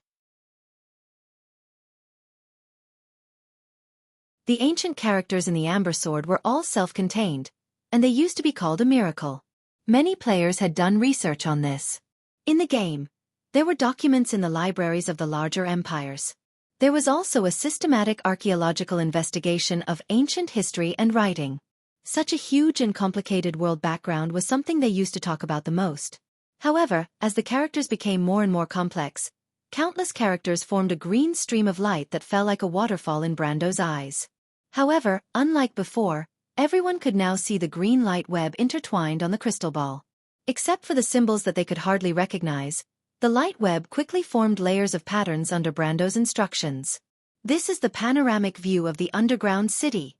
[SPEAKER 1] The ancient characters in the Amber Sword were all self-contained, and they used to be called a miracle. Many players had done research on this. In the game, there were documents in the libraries of the larger empires. There was also a systematic archaeological investigation of ancient history and writing. Such a huge and complicated world background was something they used to talk about the most. However, as the characters became more and more complex, countless characters formed a green stream of light that fell like a waterfall in Brando's eyes. However, unlike before, everyone could now see the green light web intertwined on the crystal ball. Except for the symbols that they could hardly recognize, the light web quickly formed layers of patterns under Brando's instructions. This is the panoramic view of the underground city.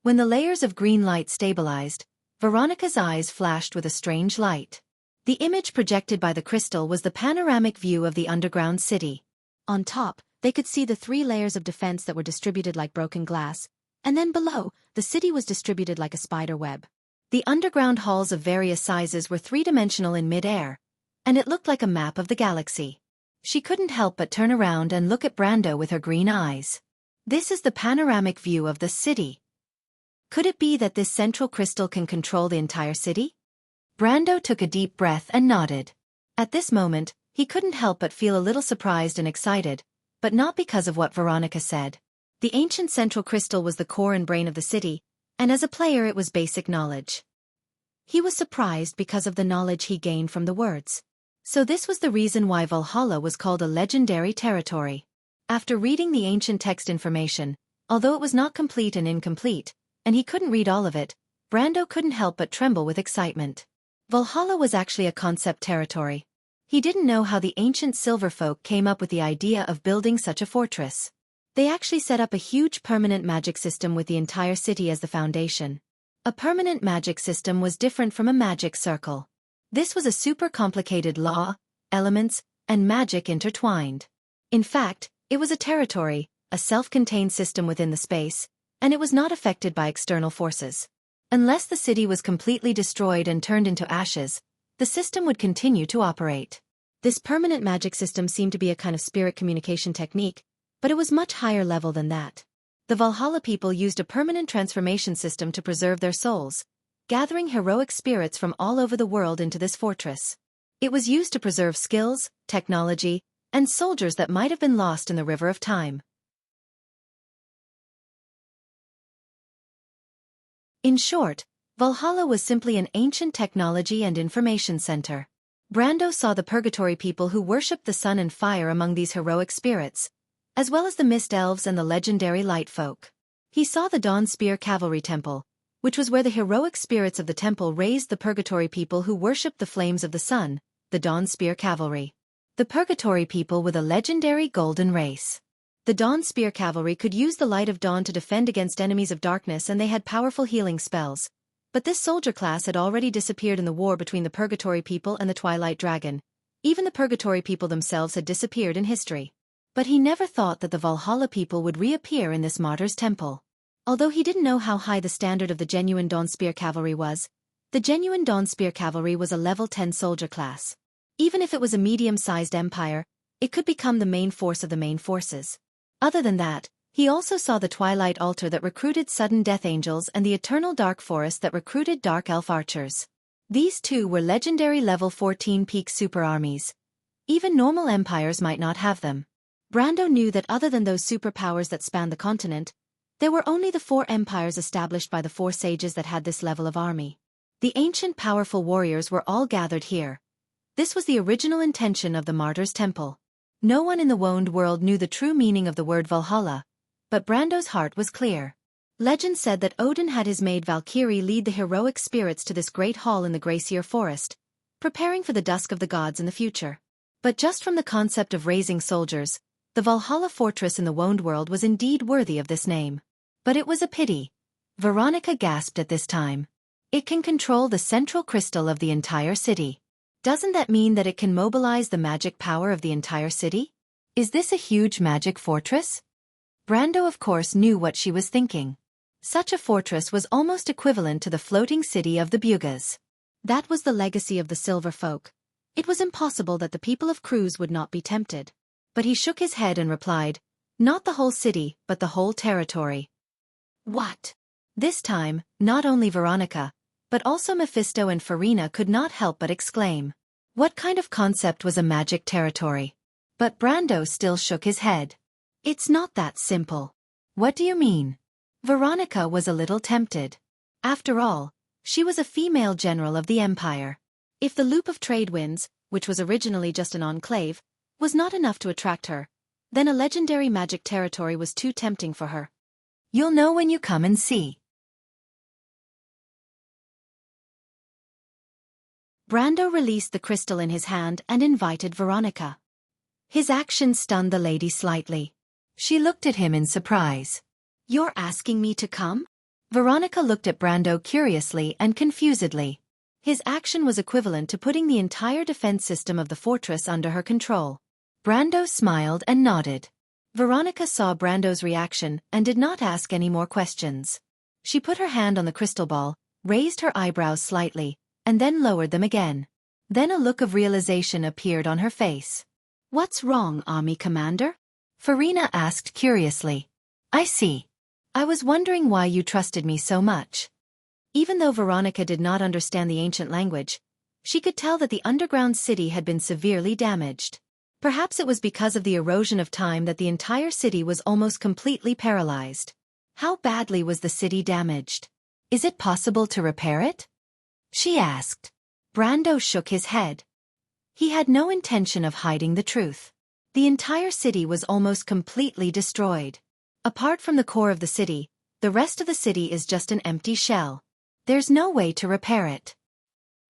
[SPEAKER 1] When the layers of green light stabilized, Veronica's eyes flashed with a strange light. The image projected by the crystal was the panoramic view of the underground city. On top, they could see the 3 layers of defense that were distributed like broken glass, and then below, the city was distributed like a spider web. The underground halls of various sizes were 3-dimensional in mid-air, and it looked like a map of the galaxy. She couldn't help but turn around and look at Brando with her green eyes. This is the panoramic view of the city. Could it be that this central crystal can control the entire city? Brando took a deep breath and nodded. At this moment, he couldn't help but feel a little surprised and excited, but not because of what Veronica said. The ancient central crystal was the core and brain of the city, and as a player it was basic knowledge. He was surprised because of the knowledge he gained from the words. So this was the reason why Valhalla was called a legendary territory. After reading the ancient text information, although it was not complete and incomplete, and he couldn't read all of it, Brando couldn't help but tremble with excitement. Valhalla was actually a concept territory. He didn't know how the ancient silver folk came up with the idea of building such a fortress. They actually set up a huge permanent magic system with the entire city as the foundation. A permanent magic system was different from a magic circle. This was a super complicated law, elements, and magic intertwined. In fact, it was a territory, a self-contained system within the space, and it was not affected by external forces. Unless the city was completely destroyed and turned into ashes, the system would continue to operate. This permanent magic system seemed to be a kind of spirit communication technique, but it was much higher level than that. The Valhalla people used a permanent transformation system to preserve their souls, gathering heroic spirits from all over the world into this fortress. It was used to preserve skills, technology, and soldiers that might have been lost in the river of time. In short, Valhalla was simply an ancient technology and information center. Brando saw the purgatory people who worshipped the sun and fire among these heroic spirits, as well as the mist elves and the legendary light folk. He saw the Dawn Spear Cavalry Temple, which was where the heroic spirits of the temple raised the purgatory people who worshipped the flames of the sun, the Dawn Spear Cavalry. The purgatory people were the legendary golden race. The Dawn Spear Cavalry could use the light of dawn to defend against enemies of darkness, and they had powerful healing spells. But this soldier class had already disappeared in the war between the purgatory people and the Twilight Dragon. Even the purgatory people themselves had disappeared in history. But he never thought that the Valhalla people would reappear in this martyr's temple. Although he didn't know how high the standard of the genuine Dawn Spear Cavalry was, the genuine Dawn Spear Cavalry was a level 10 soldier class. Even if it was a medium-sized empire, it could become the main force of the main forces. Other than that, he also saw the Twilight Altar that recruited sudden death angels and the Eternal Dark Forest that recruited dark elf archers. These two were legendary level 14 peak super armies. Even normal empires might not have them. Brando knew that other than those superpowers that spanned the continent, there were only the 4 empires established by the 4 sages that had this level of army. The ancient powerful warriors were all gathered here. This was the original intention of the Martyr's Temple. No one in the wound world knew the true meaning of the word Valhalla, but Brando's heart was clear. Legend said that Odin had his maid Valkyrie lead the heroic spirits to this great hall in the Glacier Forest, preparing for the dusk of the gods in the future. But just from the concept of raising soldiers, the Valhalla fortress in the wound world was indeed worthy of this name. But it was a pity. Veronica gasped at this time. It can control the central crystal of the entire city. Doesn't that mean that it can mobilize the magic power of the entire city? Is this a huge magic fortress? Brando of course knew what she was thinking. Such a fortress was almost equivalent to the floating city of the Bugas. That was the legacy of the Silver Folk. It was impossible that the people of Cruz would not be tempted. But he shook his head and replied, "Not the whole city, but the whole territory." What? This time, not only Veronica, but also Mephisto and Farina could not help but exclaim. What kind of concept was a magic territory? But Brando still shook his head. It's not that simple. What do you mean? Veronica was a little tempted. After all, she was a female general of the empire. If the loop of trade winds, which was originally just an enclave, was not enough to attract her, then a legendary magic territory was too tempting for her. You'll know when you come and see. Brando released the crystal in his hand and invited Veronica. His action stunned the lady slightly. She looked at him in surprise. You're asking me to come? Veronica looked at Brando curiously and confusedly. His action was equivalent to putting the entire defense system of the fortress under her control. Brando smiled and nodded. Veronica saw Brando's reaction and did not ask any more questions. She put her hand on the crystal ball, raised her eyebrows slightly, and then lowered them again. Then a look of realization appeared on her face. What's wrong, Army Commander? Farina asked curiously. I see. I was wondering why you trusted me so much. Even though Veronica did not understand the ancient language, she could tell that the underground city had been severely damaged. Perhaps it was because of the erosion of time that the entire city was almost completely paralyzed. How badly was the city damaged? Is it possible to repair it? She asked. Brando shook his head. He had no intention of hiding the truth. The entire city was almost completely destroyed. Apart from the core of the city, the rest of the city is just an empty shell. There's no way to repair it.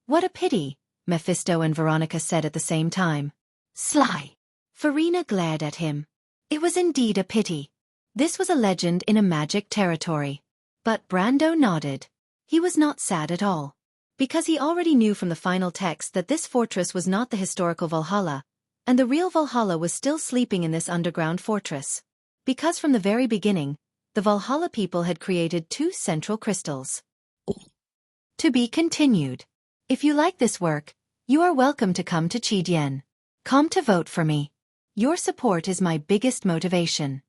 [SPEAKER 1] What a pity, Mephisto and Veronica said at the same time. Sly. Farina glared at him. It was indeed a pity. This was a legend in a magic territory. But Brando nodded. He was not sad at all. Because he already knew from the final text that this fortress was not the historical Valhalla, and the real Valhalla was still sleeping in this underground fortress. Because from the very beginning, the Valhalla people had created 2 central crystals. To be continued. If you like this work, you are welcome to come to Chidien.com to vote for me. Your support is my biggest motivation.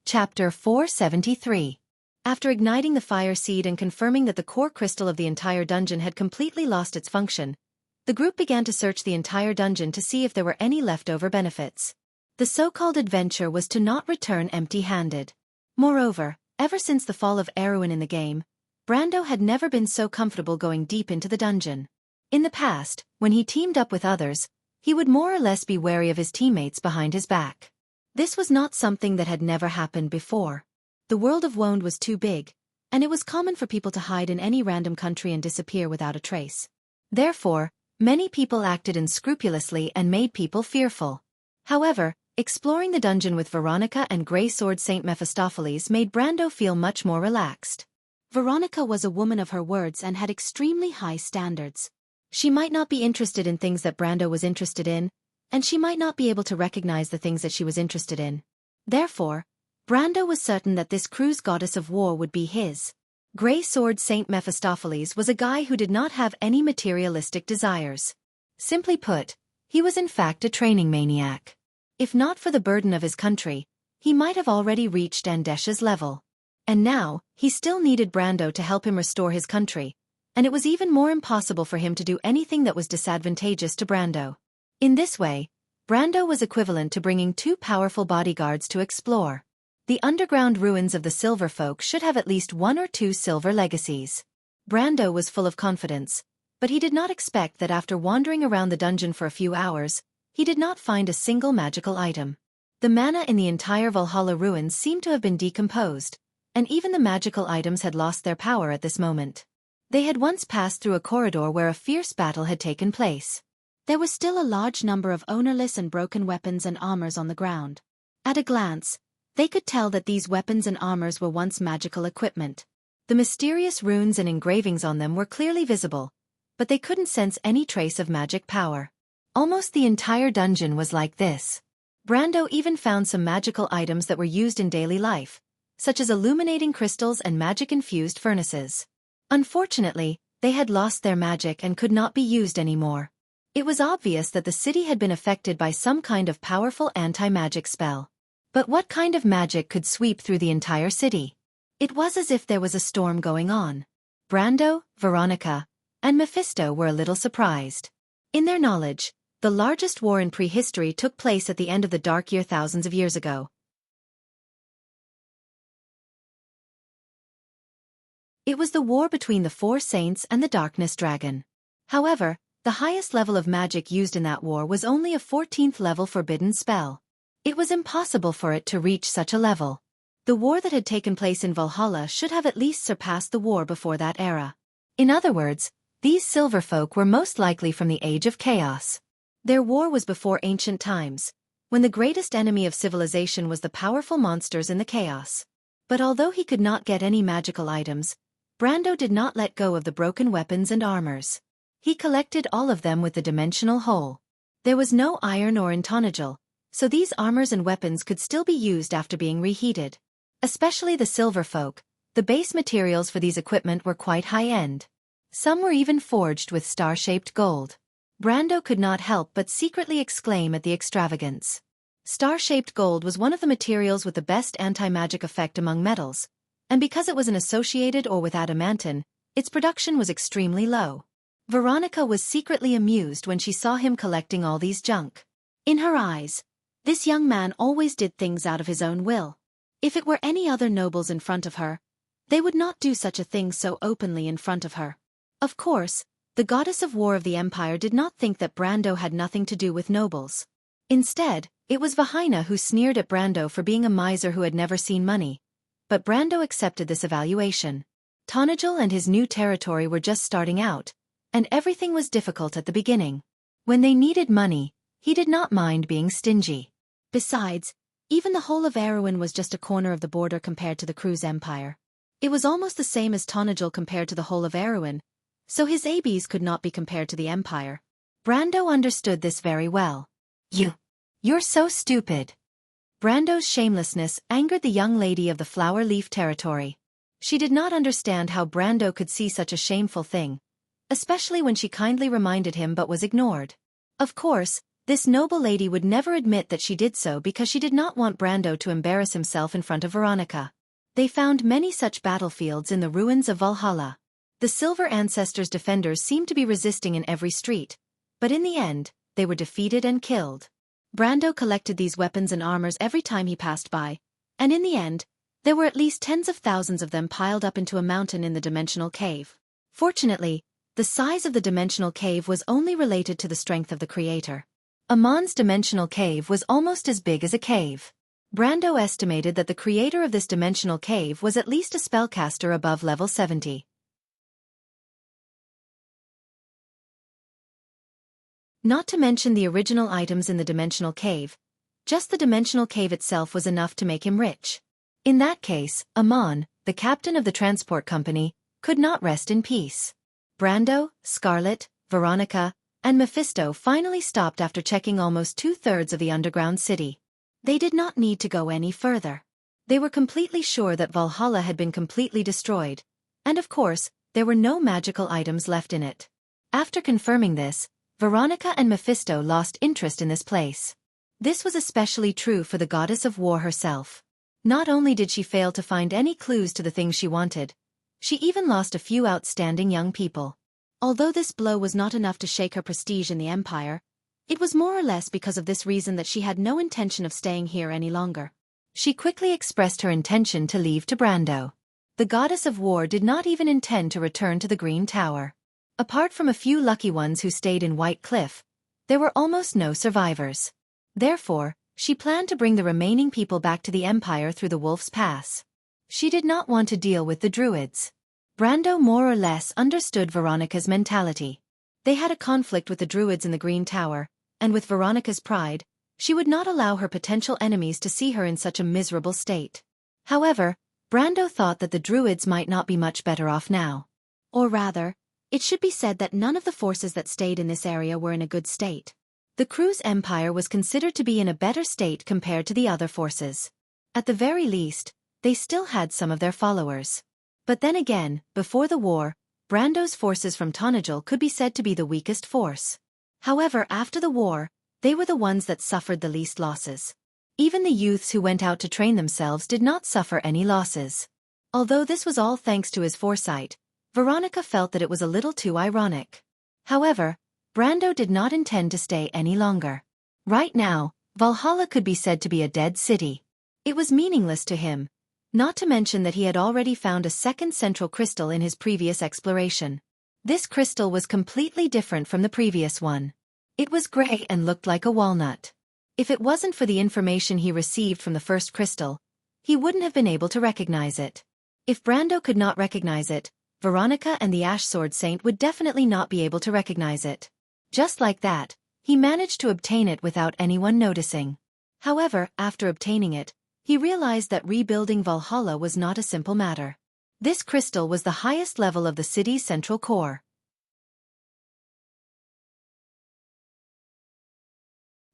[SPEAKER 1] Chapter 473. After igniting the fire seed and confirming that the core crystal of the entire dungeon had completely lost its function, the group began to search the entire dungeon to see if there were any leftover benefits. The so-called adventure was to not return empty-handed. Moreover, ever since the fall of Erwin in the game, Brando had never been so comfortable going deep into the dungeon. In the past, when he teamed up with others, he would more or less be wary of his teammates behind his back. This was not something that had never happened before. The world of Wond was too big, and it was common for people to hide in any random country and disappear without a trace. Therefore, many people acted unscrupulously and made people fearful. However, exploring the dungeon with Veronica and Grey Sword Saint Mephistopheles made Brando feel much more relaxed. Veronica was a woman of her words and had extremely high standards. She might not be interested in things that Brando was interested in, and she might not be able to recognize the things that she was interested in. Therefore, Brando was certain that this crew's goddess of war would be his. Grey Sword Saint Mephistopheles was a guy who did not have any materialistic desires. Simply put, he was in fact a training maniac. If not for the burden of his country, he might have already reached Andesha's level. And now, he still needed Brando to help him restore his country, and it was even more impossible for him to do anything that was disadvantageous to Brando. In this way, Brando was equivalent to bringing 2 powerful bodyguards to explore. The underground ruins of the Silver Folk should have at least 1 or 2 silver legacies. Brando was full of confidence, but he did not expect that after wandering around the dungeon for a few hours, he did not find a single magical item. The mana in the entire Valhalla ruins seemed to have been decomposed, and even the magical items had lost their power at this moment. They had once passed through a corridor where a fierce battle had taken place. There was still a large number of ownerless and broken weapons and armors on the ground. At a glance, they could tell that these weapons and armors were once magical equipment. The mysterious runes and engravings on them were clearly visible, but they couldn't sense any trace of magic power. Almost the entire dungeon was like this. Brando even found some magical items that were used in daily life, such as illuminating crystals and magic-infused furnaces. Unfortunately, they had lost their magic and could not be used anymore. It was obvious that the city had been affected by some kind of powerful anti-magic spell. But what kind of magic could sweep through the entire city? It was as if there was a storm going on. Brando, Veronica, and Mephisto were a little surprised. In their knowledge, the largest war in prehistory took place at the end of the Dark Year thousands of years ago. It was the war between the 4 saints and the Darkness Dragon. However, the highest level of magic used in that war was only a 14th level forbidden spell. It was impossible for it to reach such a level. The war that had taken place in Valhalla should have at least surpassed the war before that era. In other words, these silver folk were most likely from the Age of Chaos. Their war was before ancient times, when the greatest enemy of civilization was the powerful monsters in the chaos. But although he could not get any magical items, Brando did not let go of the broken weapons and armors. He collected all of them with the dimensional hole. There was no iron or intonagel, so these armors and weapons could still be used after being reheated. Especially the silver folk, the base materials for these equipment were quite high-end. Some were even forged with star-shaped gold. Brando could not help but secretly exclaim at the extravagance. Star-shaped gold was one of the materials with the best anti-magic effect among metals, and because it was an associated or with adamantine, its production was extremely low. Veronica was secretly amused when she saw him collecting all these junk. In her eyes, this young man always did things out of his own will. If it were any other nobles in front of her, they would not do such a thing so openly in front of her. Of course, the goddess of war of the empire did not think that Brando had nothing to do with nobles. Instead, it was Vahina who sneered at Brando for being a miser who had never seen money. But Brando accepted this evaluation. Tonagel and his new territory were just starting out, and everything was difficult at the beginning. When they needed money, he did not mind being stingy. Besides, even the whole of Erewhon was just a corner of the border compared to the Cruz Empire. It was almost the same as Tonajil compared to the whole of Erewhon, so his ABs could not be compared to the Empire. Brando understood this very well. You're so stupid. Brando's shamelessness angered the young lady of the flower leaf territory. She did not understand how Brando could see such a shameful thing, especially when she kindly reminded him but was ignored. Of course, this noble lady would never admit that she did so because she did not want Brando to embarrass himself in front of Veronica. They found many such battlefields in the ruins of Valhalla. The Silver Ancestors' defenders seemed to be resisting in every street, but in the end, they were defeated and killed. Brando collected these weapons and armors every time he passed by, and in the end, there were at least tens of thousands of them piled up into a mountain in the dimensional cave. Fortunately, the size of the dimensional cave was only related to the strength of the creator. Amon's dimensional cave was almost as big as a cave. Brando estimated that the creator of this dimensional cave was at least a spellcaster above level 70. Not to mention the original items in the dimensional cave, just the dimensional cave itself was enough to make him rich. In that case, Amon, the captain of the transport company, could not rest in peace. Brando, Scarlet, Veronica, and Mephisto finally stopped after checking almost 2/3 of the underground city. They did not need to go any further. They were completely sure that Valhalla had been completely destroyed, and of course, there were no magical items left in it. After confirming this, Veronica and Mephisto lost interest in this place. This was especially true for the goddess of war herself. Not only did she fail to find any clues to the things she wanted, she even lost a few outstanding young people. Although this blow was not enough to shake her prestige in the Empire, it was more or less because of this reason that she had no intention of staying here any longer. She quickly expressed her intention to leave to Brando. The goddess of war did not even intend to return to the Green Tower. Apart from a few lucky ones who stayed in White Cliff, there were almost no survivors. Therefore, she planned to bring the remaining people back to the Empire through the Wolf's Pass. She did not want to deal with the Druids. Brando more or less understood Veronica's mentality. They had a conflict with the Druids in the Green Tower, and with Veronica's pride, she would not allow her potential enemies to see her in such a miserable state. However, Brando thought that the Druids might not be much better off now. Or rather, it should be said that none of the forces that stayed in this area were in a good state. The Cruz Empire was considered to be in a better state compared to the other forces. At the very least, they still had some of their followers. But then again, before the war, Brando's forces from Tonajil could be said to be the weakest force. However, after the war, they were the ones that suffered the least losses. Even the youths who went out to train themselves did not suffer any losses. Although this was all thanks to his foresight, Veronica felt that it was a little too ironic. However, Brando did not intend to stay any longer. Right now, Valhalla could be said to be a dead city. It was meaningless to him, not to mention that he had already found a second central crystal in his previous exploration. This crystal was completely different from the previous one. It was gray and looked like a walnut. If it wasn't for the information he received from the first crystal, he wouldn't have been able to recognize it. If Brando could not recognize it, Veronica and the Ash Sword Saint would definitely not be able to recognize it. Just like that, he managed to obtain it without anyone noticing. However, after obtaining it, he realized that rebuilding Valhalla was not a simple matter. This crystal was the highest level of the city's central core.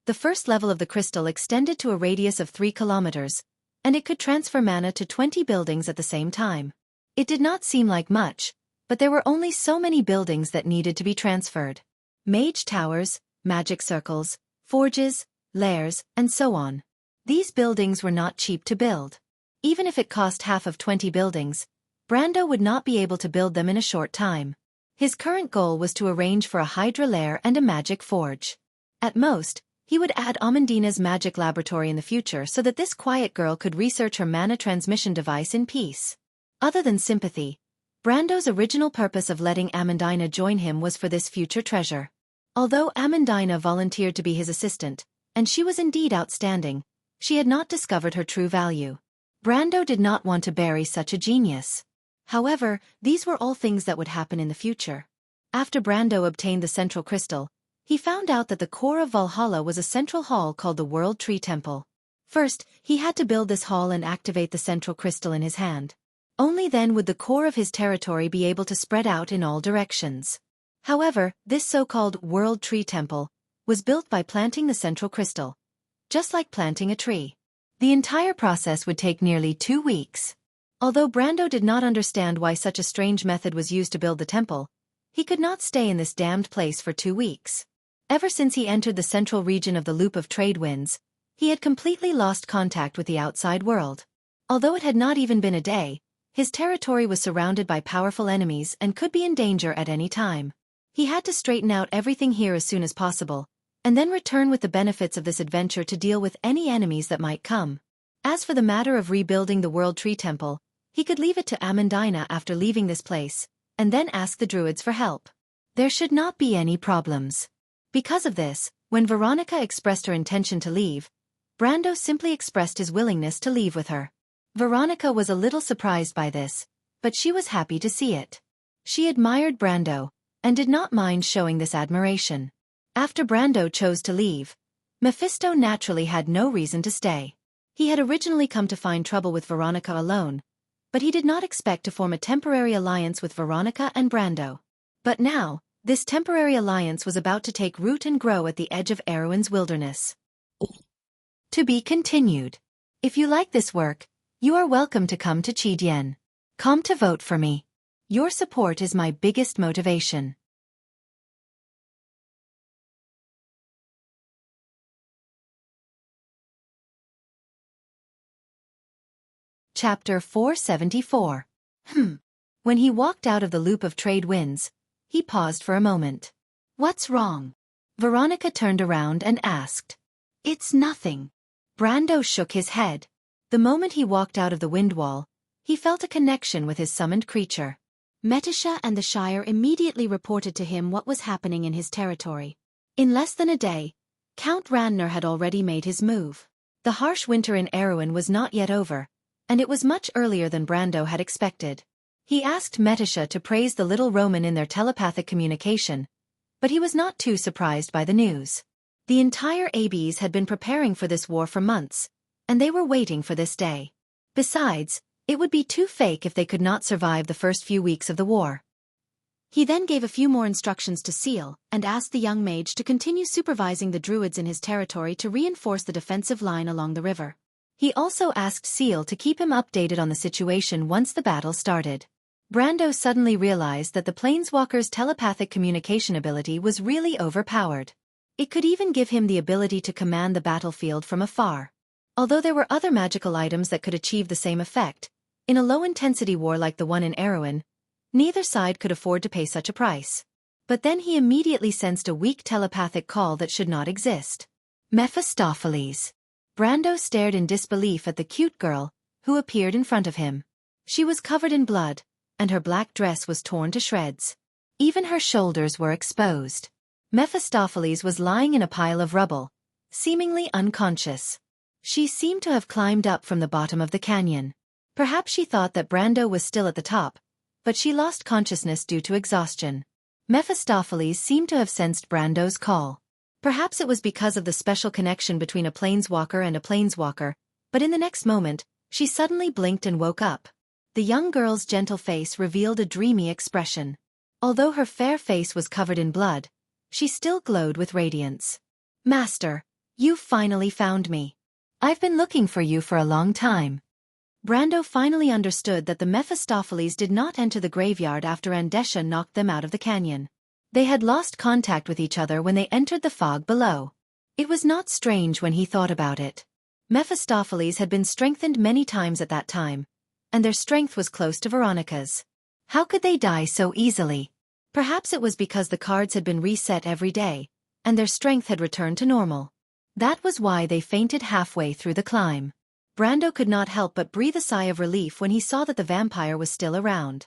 [SPEAKER 1] The first level of the crystal extended to a radius of 3 kilometers, and it could transfer mana to 20 buildings at the same time. It did not seem like much, but there were only so many buildings that needed to be transferred. Mage towers, magic circles, forges, lairs, and so on. These buildings were not cheap to build. Even if it cost half of 20 buildings, Brando would not be able to build them in a short time. His current goal was to arrange for a Hydra lair and a magic forge. At most, he would add Amandina's magic laboratory in the future so that this quiet girl could research her mana transmission device in peace. Other than sympathy, Brando's original purpose of letting Amandina join him was for this future treasure. Although Amandina volunteered to be his assistant, and she was indeed outstanding, she had not discovered her true value. Brando did not want to bury such a genius. However, these were all things that would happen in the future.
[SPEAKER 2] After Brando obtained the central crystal, he found out that the core of Valhalla was a central hall called the World Tree Temple. First, he had to build this hall and activate the central crystal in his hand. Only then would the core of his territory be able to spread out in all directions. However, this so-called World Tree Temple was built by planting the central crystal, just like planting a tree. The entire process would take nearly 2 weeks. Although Brando did not understand why such a strange method was used to build the temple, he could not stay in this damned place for 2 weeks. Ever since he entered the central region of the Loop of Trade Winds, he had completely lost contact with the outside world. Although it had not even been a day, his territory was surrounded by powerful enemies and could be in danger at any time. He had to straighten out everything here as soon as possible, and then return with the benefits of this adventure to deal with any enemies that might come. As for the matter of rebuilding the World Tree Temple, he could leave it to Amandina after leaving this place, and then ask the druids for help. There should not be any problems. Because of this, when Veronica expressed her intention to leave, Brando simply expressed his willingness to leave with her. Veronica was a little surprised by this, but she was happy to see it. She admired Brando, and did not mind showing this admiration. After Brando chose to leave, Mephisto naturally had no reason to stay. He had originally come to find trouble with Veronica alone, but he did not expect to form a temporary alliance with Veronica and Brando. But now, this temporary alliance was about to take root and grow at the edge of Erewhon's wilderness. To be continued. If you like this work, you are welcome to come to Chidien.com to vote for me. Your support is my biggest motivation. Chapter 474. When he walked out of the Loop of Trade Winds, he paused for a moment. What's wrong? Veronica turned around and asked. It's nothing. Brando shook his head. The moment he walked out of the wind wall, he felt a connection with his summoned creature. Metisha and the Shire immediately reported to him what was happening in his territory. In less than a day, Count Randner had already made his move. The harsh winter in Erewhon was not yet over, and it was much earlier than Brando had expected. He asked Metisha to praise the little Roman in their telepathic communication, but he was not too surprised by the news. The entire Abes had been preparing for this war for months, and they were waiting for this day. Besides, it would be too fake if they could not survive the first few weeks of the war. He then gave a few more instructions to Seal, and asked the young mage to continue supervising the druids in his territory to reinforce the defensive line along the river. He also asked Seal to keep him updated on the situation once the battle started. Brando suddenly realized that the Planeswalker's telepathic communication ability was really overpowered. It could even give him the ability to command the battlefield from afar. Although there were other magical items that could achieve the same effect, in a low-intensity war like the one in Erewhon, neither side could afford to pay such a price. But then he immediately sensed a weak telepathic call that should not exist. Mephistopheles. Brando stared in disbelief at the cute girl, who appeared in front of him. She was covered in blood, and her black dress was torn to shreds. Even her shoulders were exposed. Mephistopheles was lying in a pile of rubble, seemingly unconscious. She seemed to have climbed up from the bottom of the canyon. Perhaps she thought that Brando was still at the top, but she lost consciousness due to exhaustion. Mephistopheles seemed to have sensed Brando's call. Perhaps it was because of the special connection between a planeswalker and a planeswalker, but in the next moment, she suddenly blinked and woke up. The young girl's gentle face revealed a dreamy expression. Although her fair face was covered in blood, she still glowed with radiance. Master, you've finally found me. I've been looking for you for a long time. Brando finally understood that the Mephistopheles did not enter the graveyard after Andesha knocked them out of the canyon. They had lost contact with each other when they entered the fog below. It was not strange when he thought about it. Mephistopheles had been strengthened many times at that time, and their strength was close to Veronica's. How could they die so easily? Perhaps it was because the cards had been reset every day, and their strength had returned to normal. That was why they fainted halfway through the climb. Brando could not help but breathe a sigh of relief when he saw that the vampire was still around.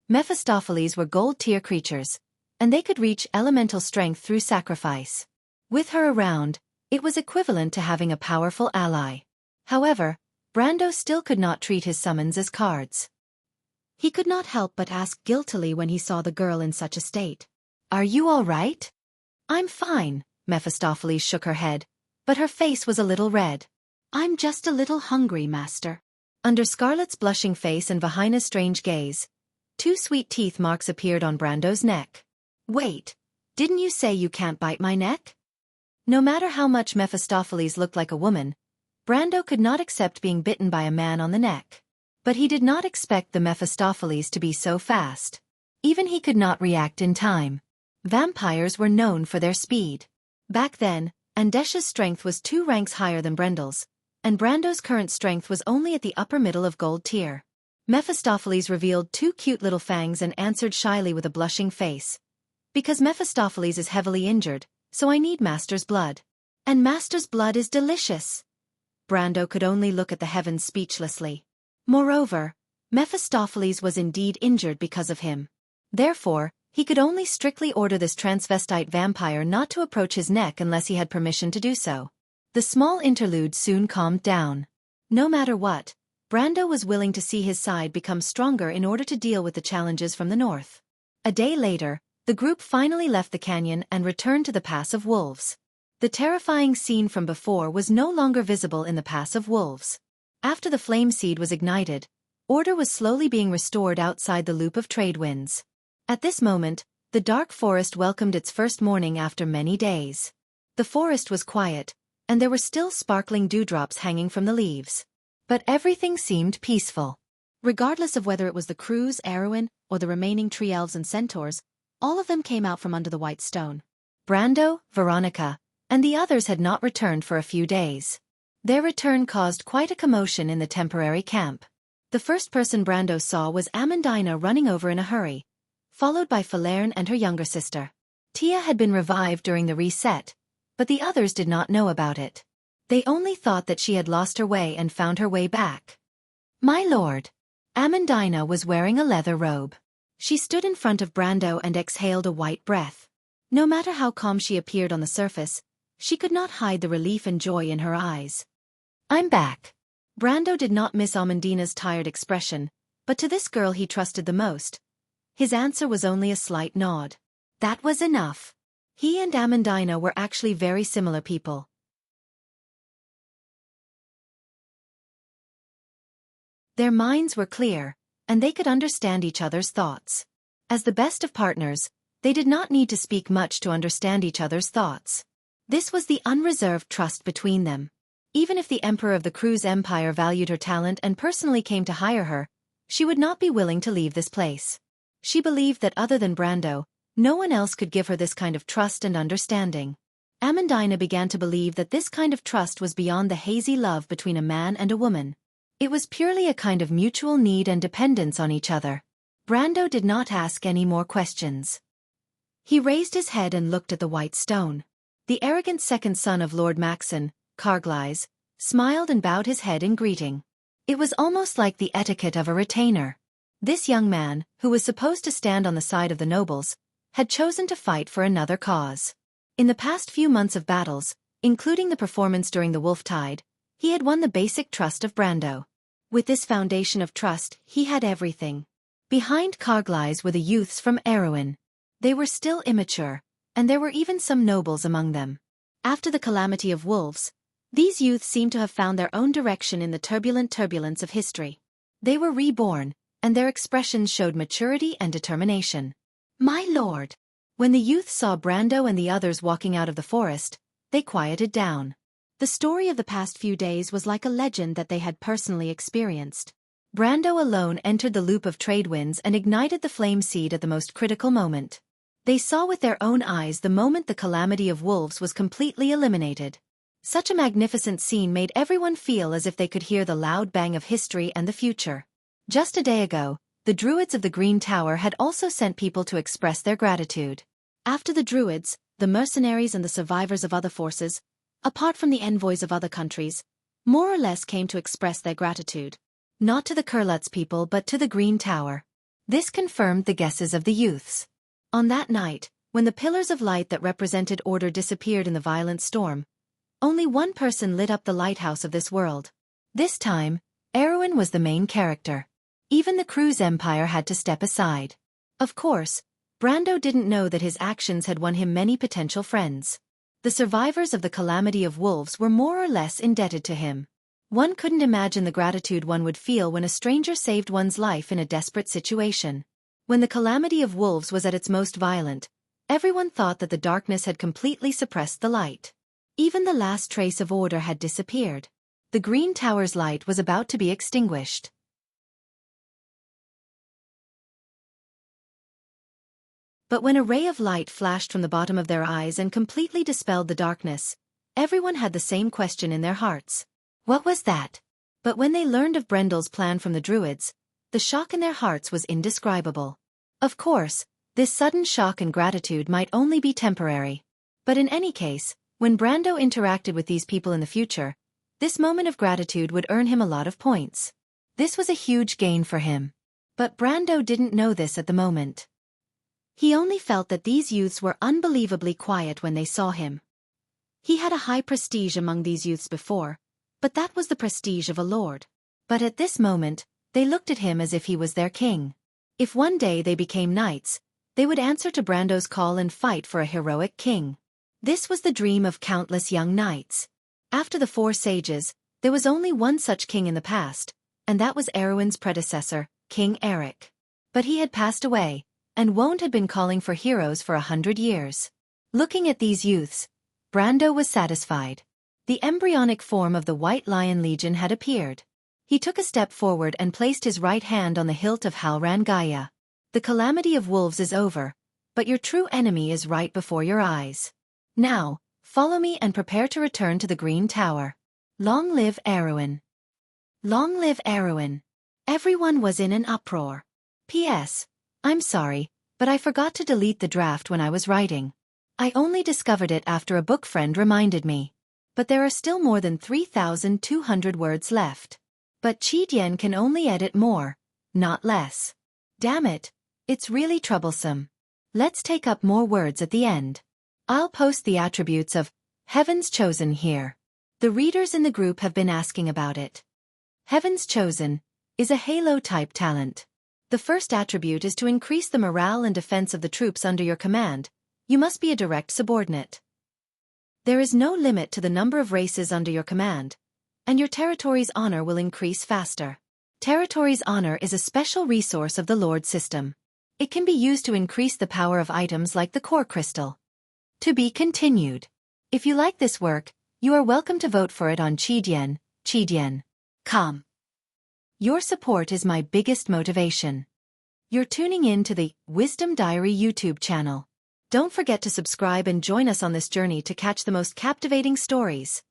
[SPEAKER 2] Mephistopheles were gold-tier creatures, and they could reach elemental strength through sacrifice. With her around, it was equivalent to having a powerful ally. However, Brando still could not treat his summons as cards. He could not help but ask guiltily when he saw the girl in such a state. "Are you all right?" "I'm fine," Mephistopheles shook her head, but her face was a little red. "I'm just a little hungry, master." Under Scarlet's blushing face and Vahina's strange gaze, 2 sweet teeth marks appeared on Brando's neck. "Wait, didn't you say you can't bite my neck?" No matter how much Mephistopheles looked like a woman, Brando could not accept being bitten by a man on the neck. But he did not expect the Mephistopheles to be so fast. Even he could not react in time. Vampires were known for their speed. Back then, Andesha's strength was 2 ranks higher than Brendel's, and Brando's current strength was only at the upper middle of gold tier. Mephistopheles revealed 2 cute little fangs and answered shyly with a blushing face. "Because Mephistopheles is heavily injured, so I need Master's blood. And Master's blood is delicious." Brando could only look at the heavens speechlessly. Moreover, Mephistopheles was indeed injured because of him. Therefore, he could only strictly order this transvestite vampire not to approach his neck unless he had permission to do so. The small interlude soon calmed down. No matter what, Brando was willing to see his side become stronger in order to deal with the challenges from the north. A day later, the group finally left the canyon and returned to the Pass of Wolves. The terrifying scene from before was no longer visible in the Pass of Wolves. After the flame seed was ignited, order was slowly being restored outside the loop of trade winds. At this moment, the dark forest welcomed its first morning after many days. The forest was quiet, and there were still sparkling dewdrops hanging from the leaves. But everything seemed peaceful. Regardless of whether it was the crew's Erwin or the remaining tree elves and centaurs, all of them came out from under the white stone. Brando, Veronica, and the others had not returned for a few days. Their return caused quite a commotion in the temporary camp. The first person Brando saw was Amandina running over in a hurry, followed by Falerne and her younger sister. Tia had been revived during the reset, but the others did not know about it. They only thought that she had lost her way and found her way back. "My lord." Amandina was wearing a leather robe. She stood in front of Brando and exhaled a white breath. No matter how calm she appeared on the surface, she could not hide the relief and joy in her eyes. "I'm back." Brando did not miss Amandina's tired expression, but to this girl he trusted the most. His answer was only a slight nod. That was enough. He and Amandina were actually very similar people. Their minds were clear, and they could understand each other's thoughts. As the best of partners, they did not need to speak much to understand each other's thoughts. This was the unreserved trust between them. Even if the emperor of the Cruz Empire valued her talent and personally came to hire her, she would not be willing to leave this place. She believed that other than Brando, no one else could give her this kind of trust and understanding. Amandina began to believe that this kind of trust was beyond the hazy love between a man and a woman. It was purely a kind of mutual need and dependence on each other. Brando did not ask any more questions. He raised his head and looked at the white stone. The arrogant second son of Lord Maxon, Carglaise, smiled and bowed his head in greeting. It was almost like the etiquette of a retainer. This young man, who was supposed to stand on the side of the nobles, had chosen to fight for another cause. In the past few months of battles, including the performance during the Wolf Tide, he had won the basic trust of Brando. With this foundation of trust, he had everything. Behind Carglaise were the youths from Erwin. They were still immature, and there were even some nobles among them. After the calamity of wolves, these youths seemed to have found their own direction in the turbulence of history. They were reborn, and their expressions showed maturity and determination. "My lord." When the youths saw Brando and the others walking out of the forest, they quieted down. The story of the past few days was like a legend that they had personally experienced. Brando alone entered the loop of trade winds and ignited the flame seed at the most critical moment. They saw with their own eyes the moment the calamity of wolves was completely eliminated. Such a magnificent scene made everyone feel as if they could hear the loud bang of history and the future. Just a day ago, the Druids of the Green Tower had also sent people to express their gratitude. After the Druids, the mercenaries and the survivors of other forces, apart from the envoys of other countries, more or less came to express their gratitude. Not to the Kurlutz people but to the Green Tower. This confirmed the guesses of the youths. On that night, when the pillars of light that represented order disappeared in the violent storm, only one person lit up the lighthouse of this world. This time, Erwin was the main character. Even the crew's empire had to step aside. Of course, Brando didn't know that his actions had won him many potential friends. The survivors of the calamity of wolves were more or less indebted to him. One couldn't imagine the gratitude one would feel when a stranger saved one's life in a desperate situation. When the calamity of wolves was at its most violent, everyone thought that the darkness had completely suppressed the light. Even the last trace of order had disappeared. The Green Tower's light was about to be extinguished. But when a ray of light flashed from the bottom of their eyes and completely dispelled the darkness, everyone had the same question in their hearts. What was that? But when they learned of Brendel's plan from the Druids, the shock in their hearts was indescribable. Of course, this sudden shock and gratitude might only be temporary. But in any case, when Brando interacted with these people in the future, this moment of gratitude would earn him a lot of points. This was a huge gain for him. But Brando didn't know this at the moment. He only felt that these youths were unbelievably quiet when they saw him. He had a high prestige among these youths before, but that was the prestige of a lord. But at this moment, they looked at him as if he was their king. If one day they became knights, they would answer to Brando's call and fight for a heroic king. This was the dream of countless young knights. After the four sages, there was only one such king in the past, and that was Erwin's predecessor, King Eric. But he had passed away, and Wonde had been calling for heroes for 100 years. Looking at these youths, Brando was satisfied. The embryonic form of the White Lion Legion had appeared. He took a step forward and placed his right hand on the hilt of Halran Gaia. The calamity of wolves is over, but your true enemy is right before your eyes. Now, follow me and prepare to return to the Green Tower. Long live Erwin. Long live Erwin. Everyone was in an uproar. P.S. I'm sorry, but I forgot to delete the draft when I was writing. I only discovered it after a book friend reminded me. But there are still more than 3,200 words left. But Qi can only edit more, not less. Damn it, it's really troublesome. Let's take up more words at the end. I'll post the attributes of Heaven's Chosen here. The readers in the group have been asking about it. Heaven's Chosen is a Halo-type talent. The first attribute is to increase the morale and defense of the troops under your command. You must be a direct subordinate. There is no limit to the number of races under your command, and your territory's honor will increase faster. Territory's honor is a special resource of the Lord system. It can be used to increase the power of items like the core crystal. To be continued. If you like this work, you are welcome to vote for it on Qi.com. Your support is my biggest motivation. You're tuning in to the Wisdom Diary YouTube channel. Don't forget to subscribe and join us on this journey to catch the most captivating stories.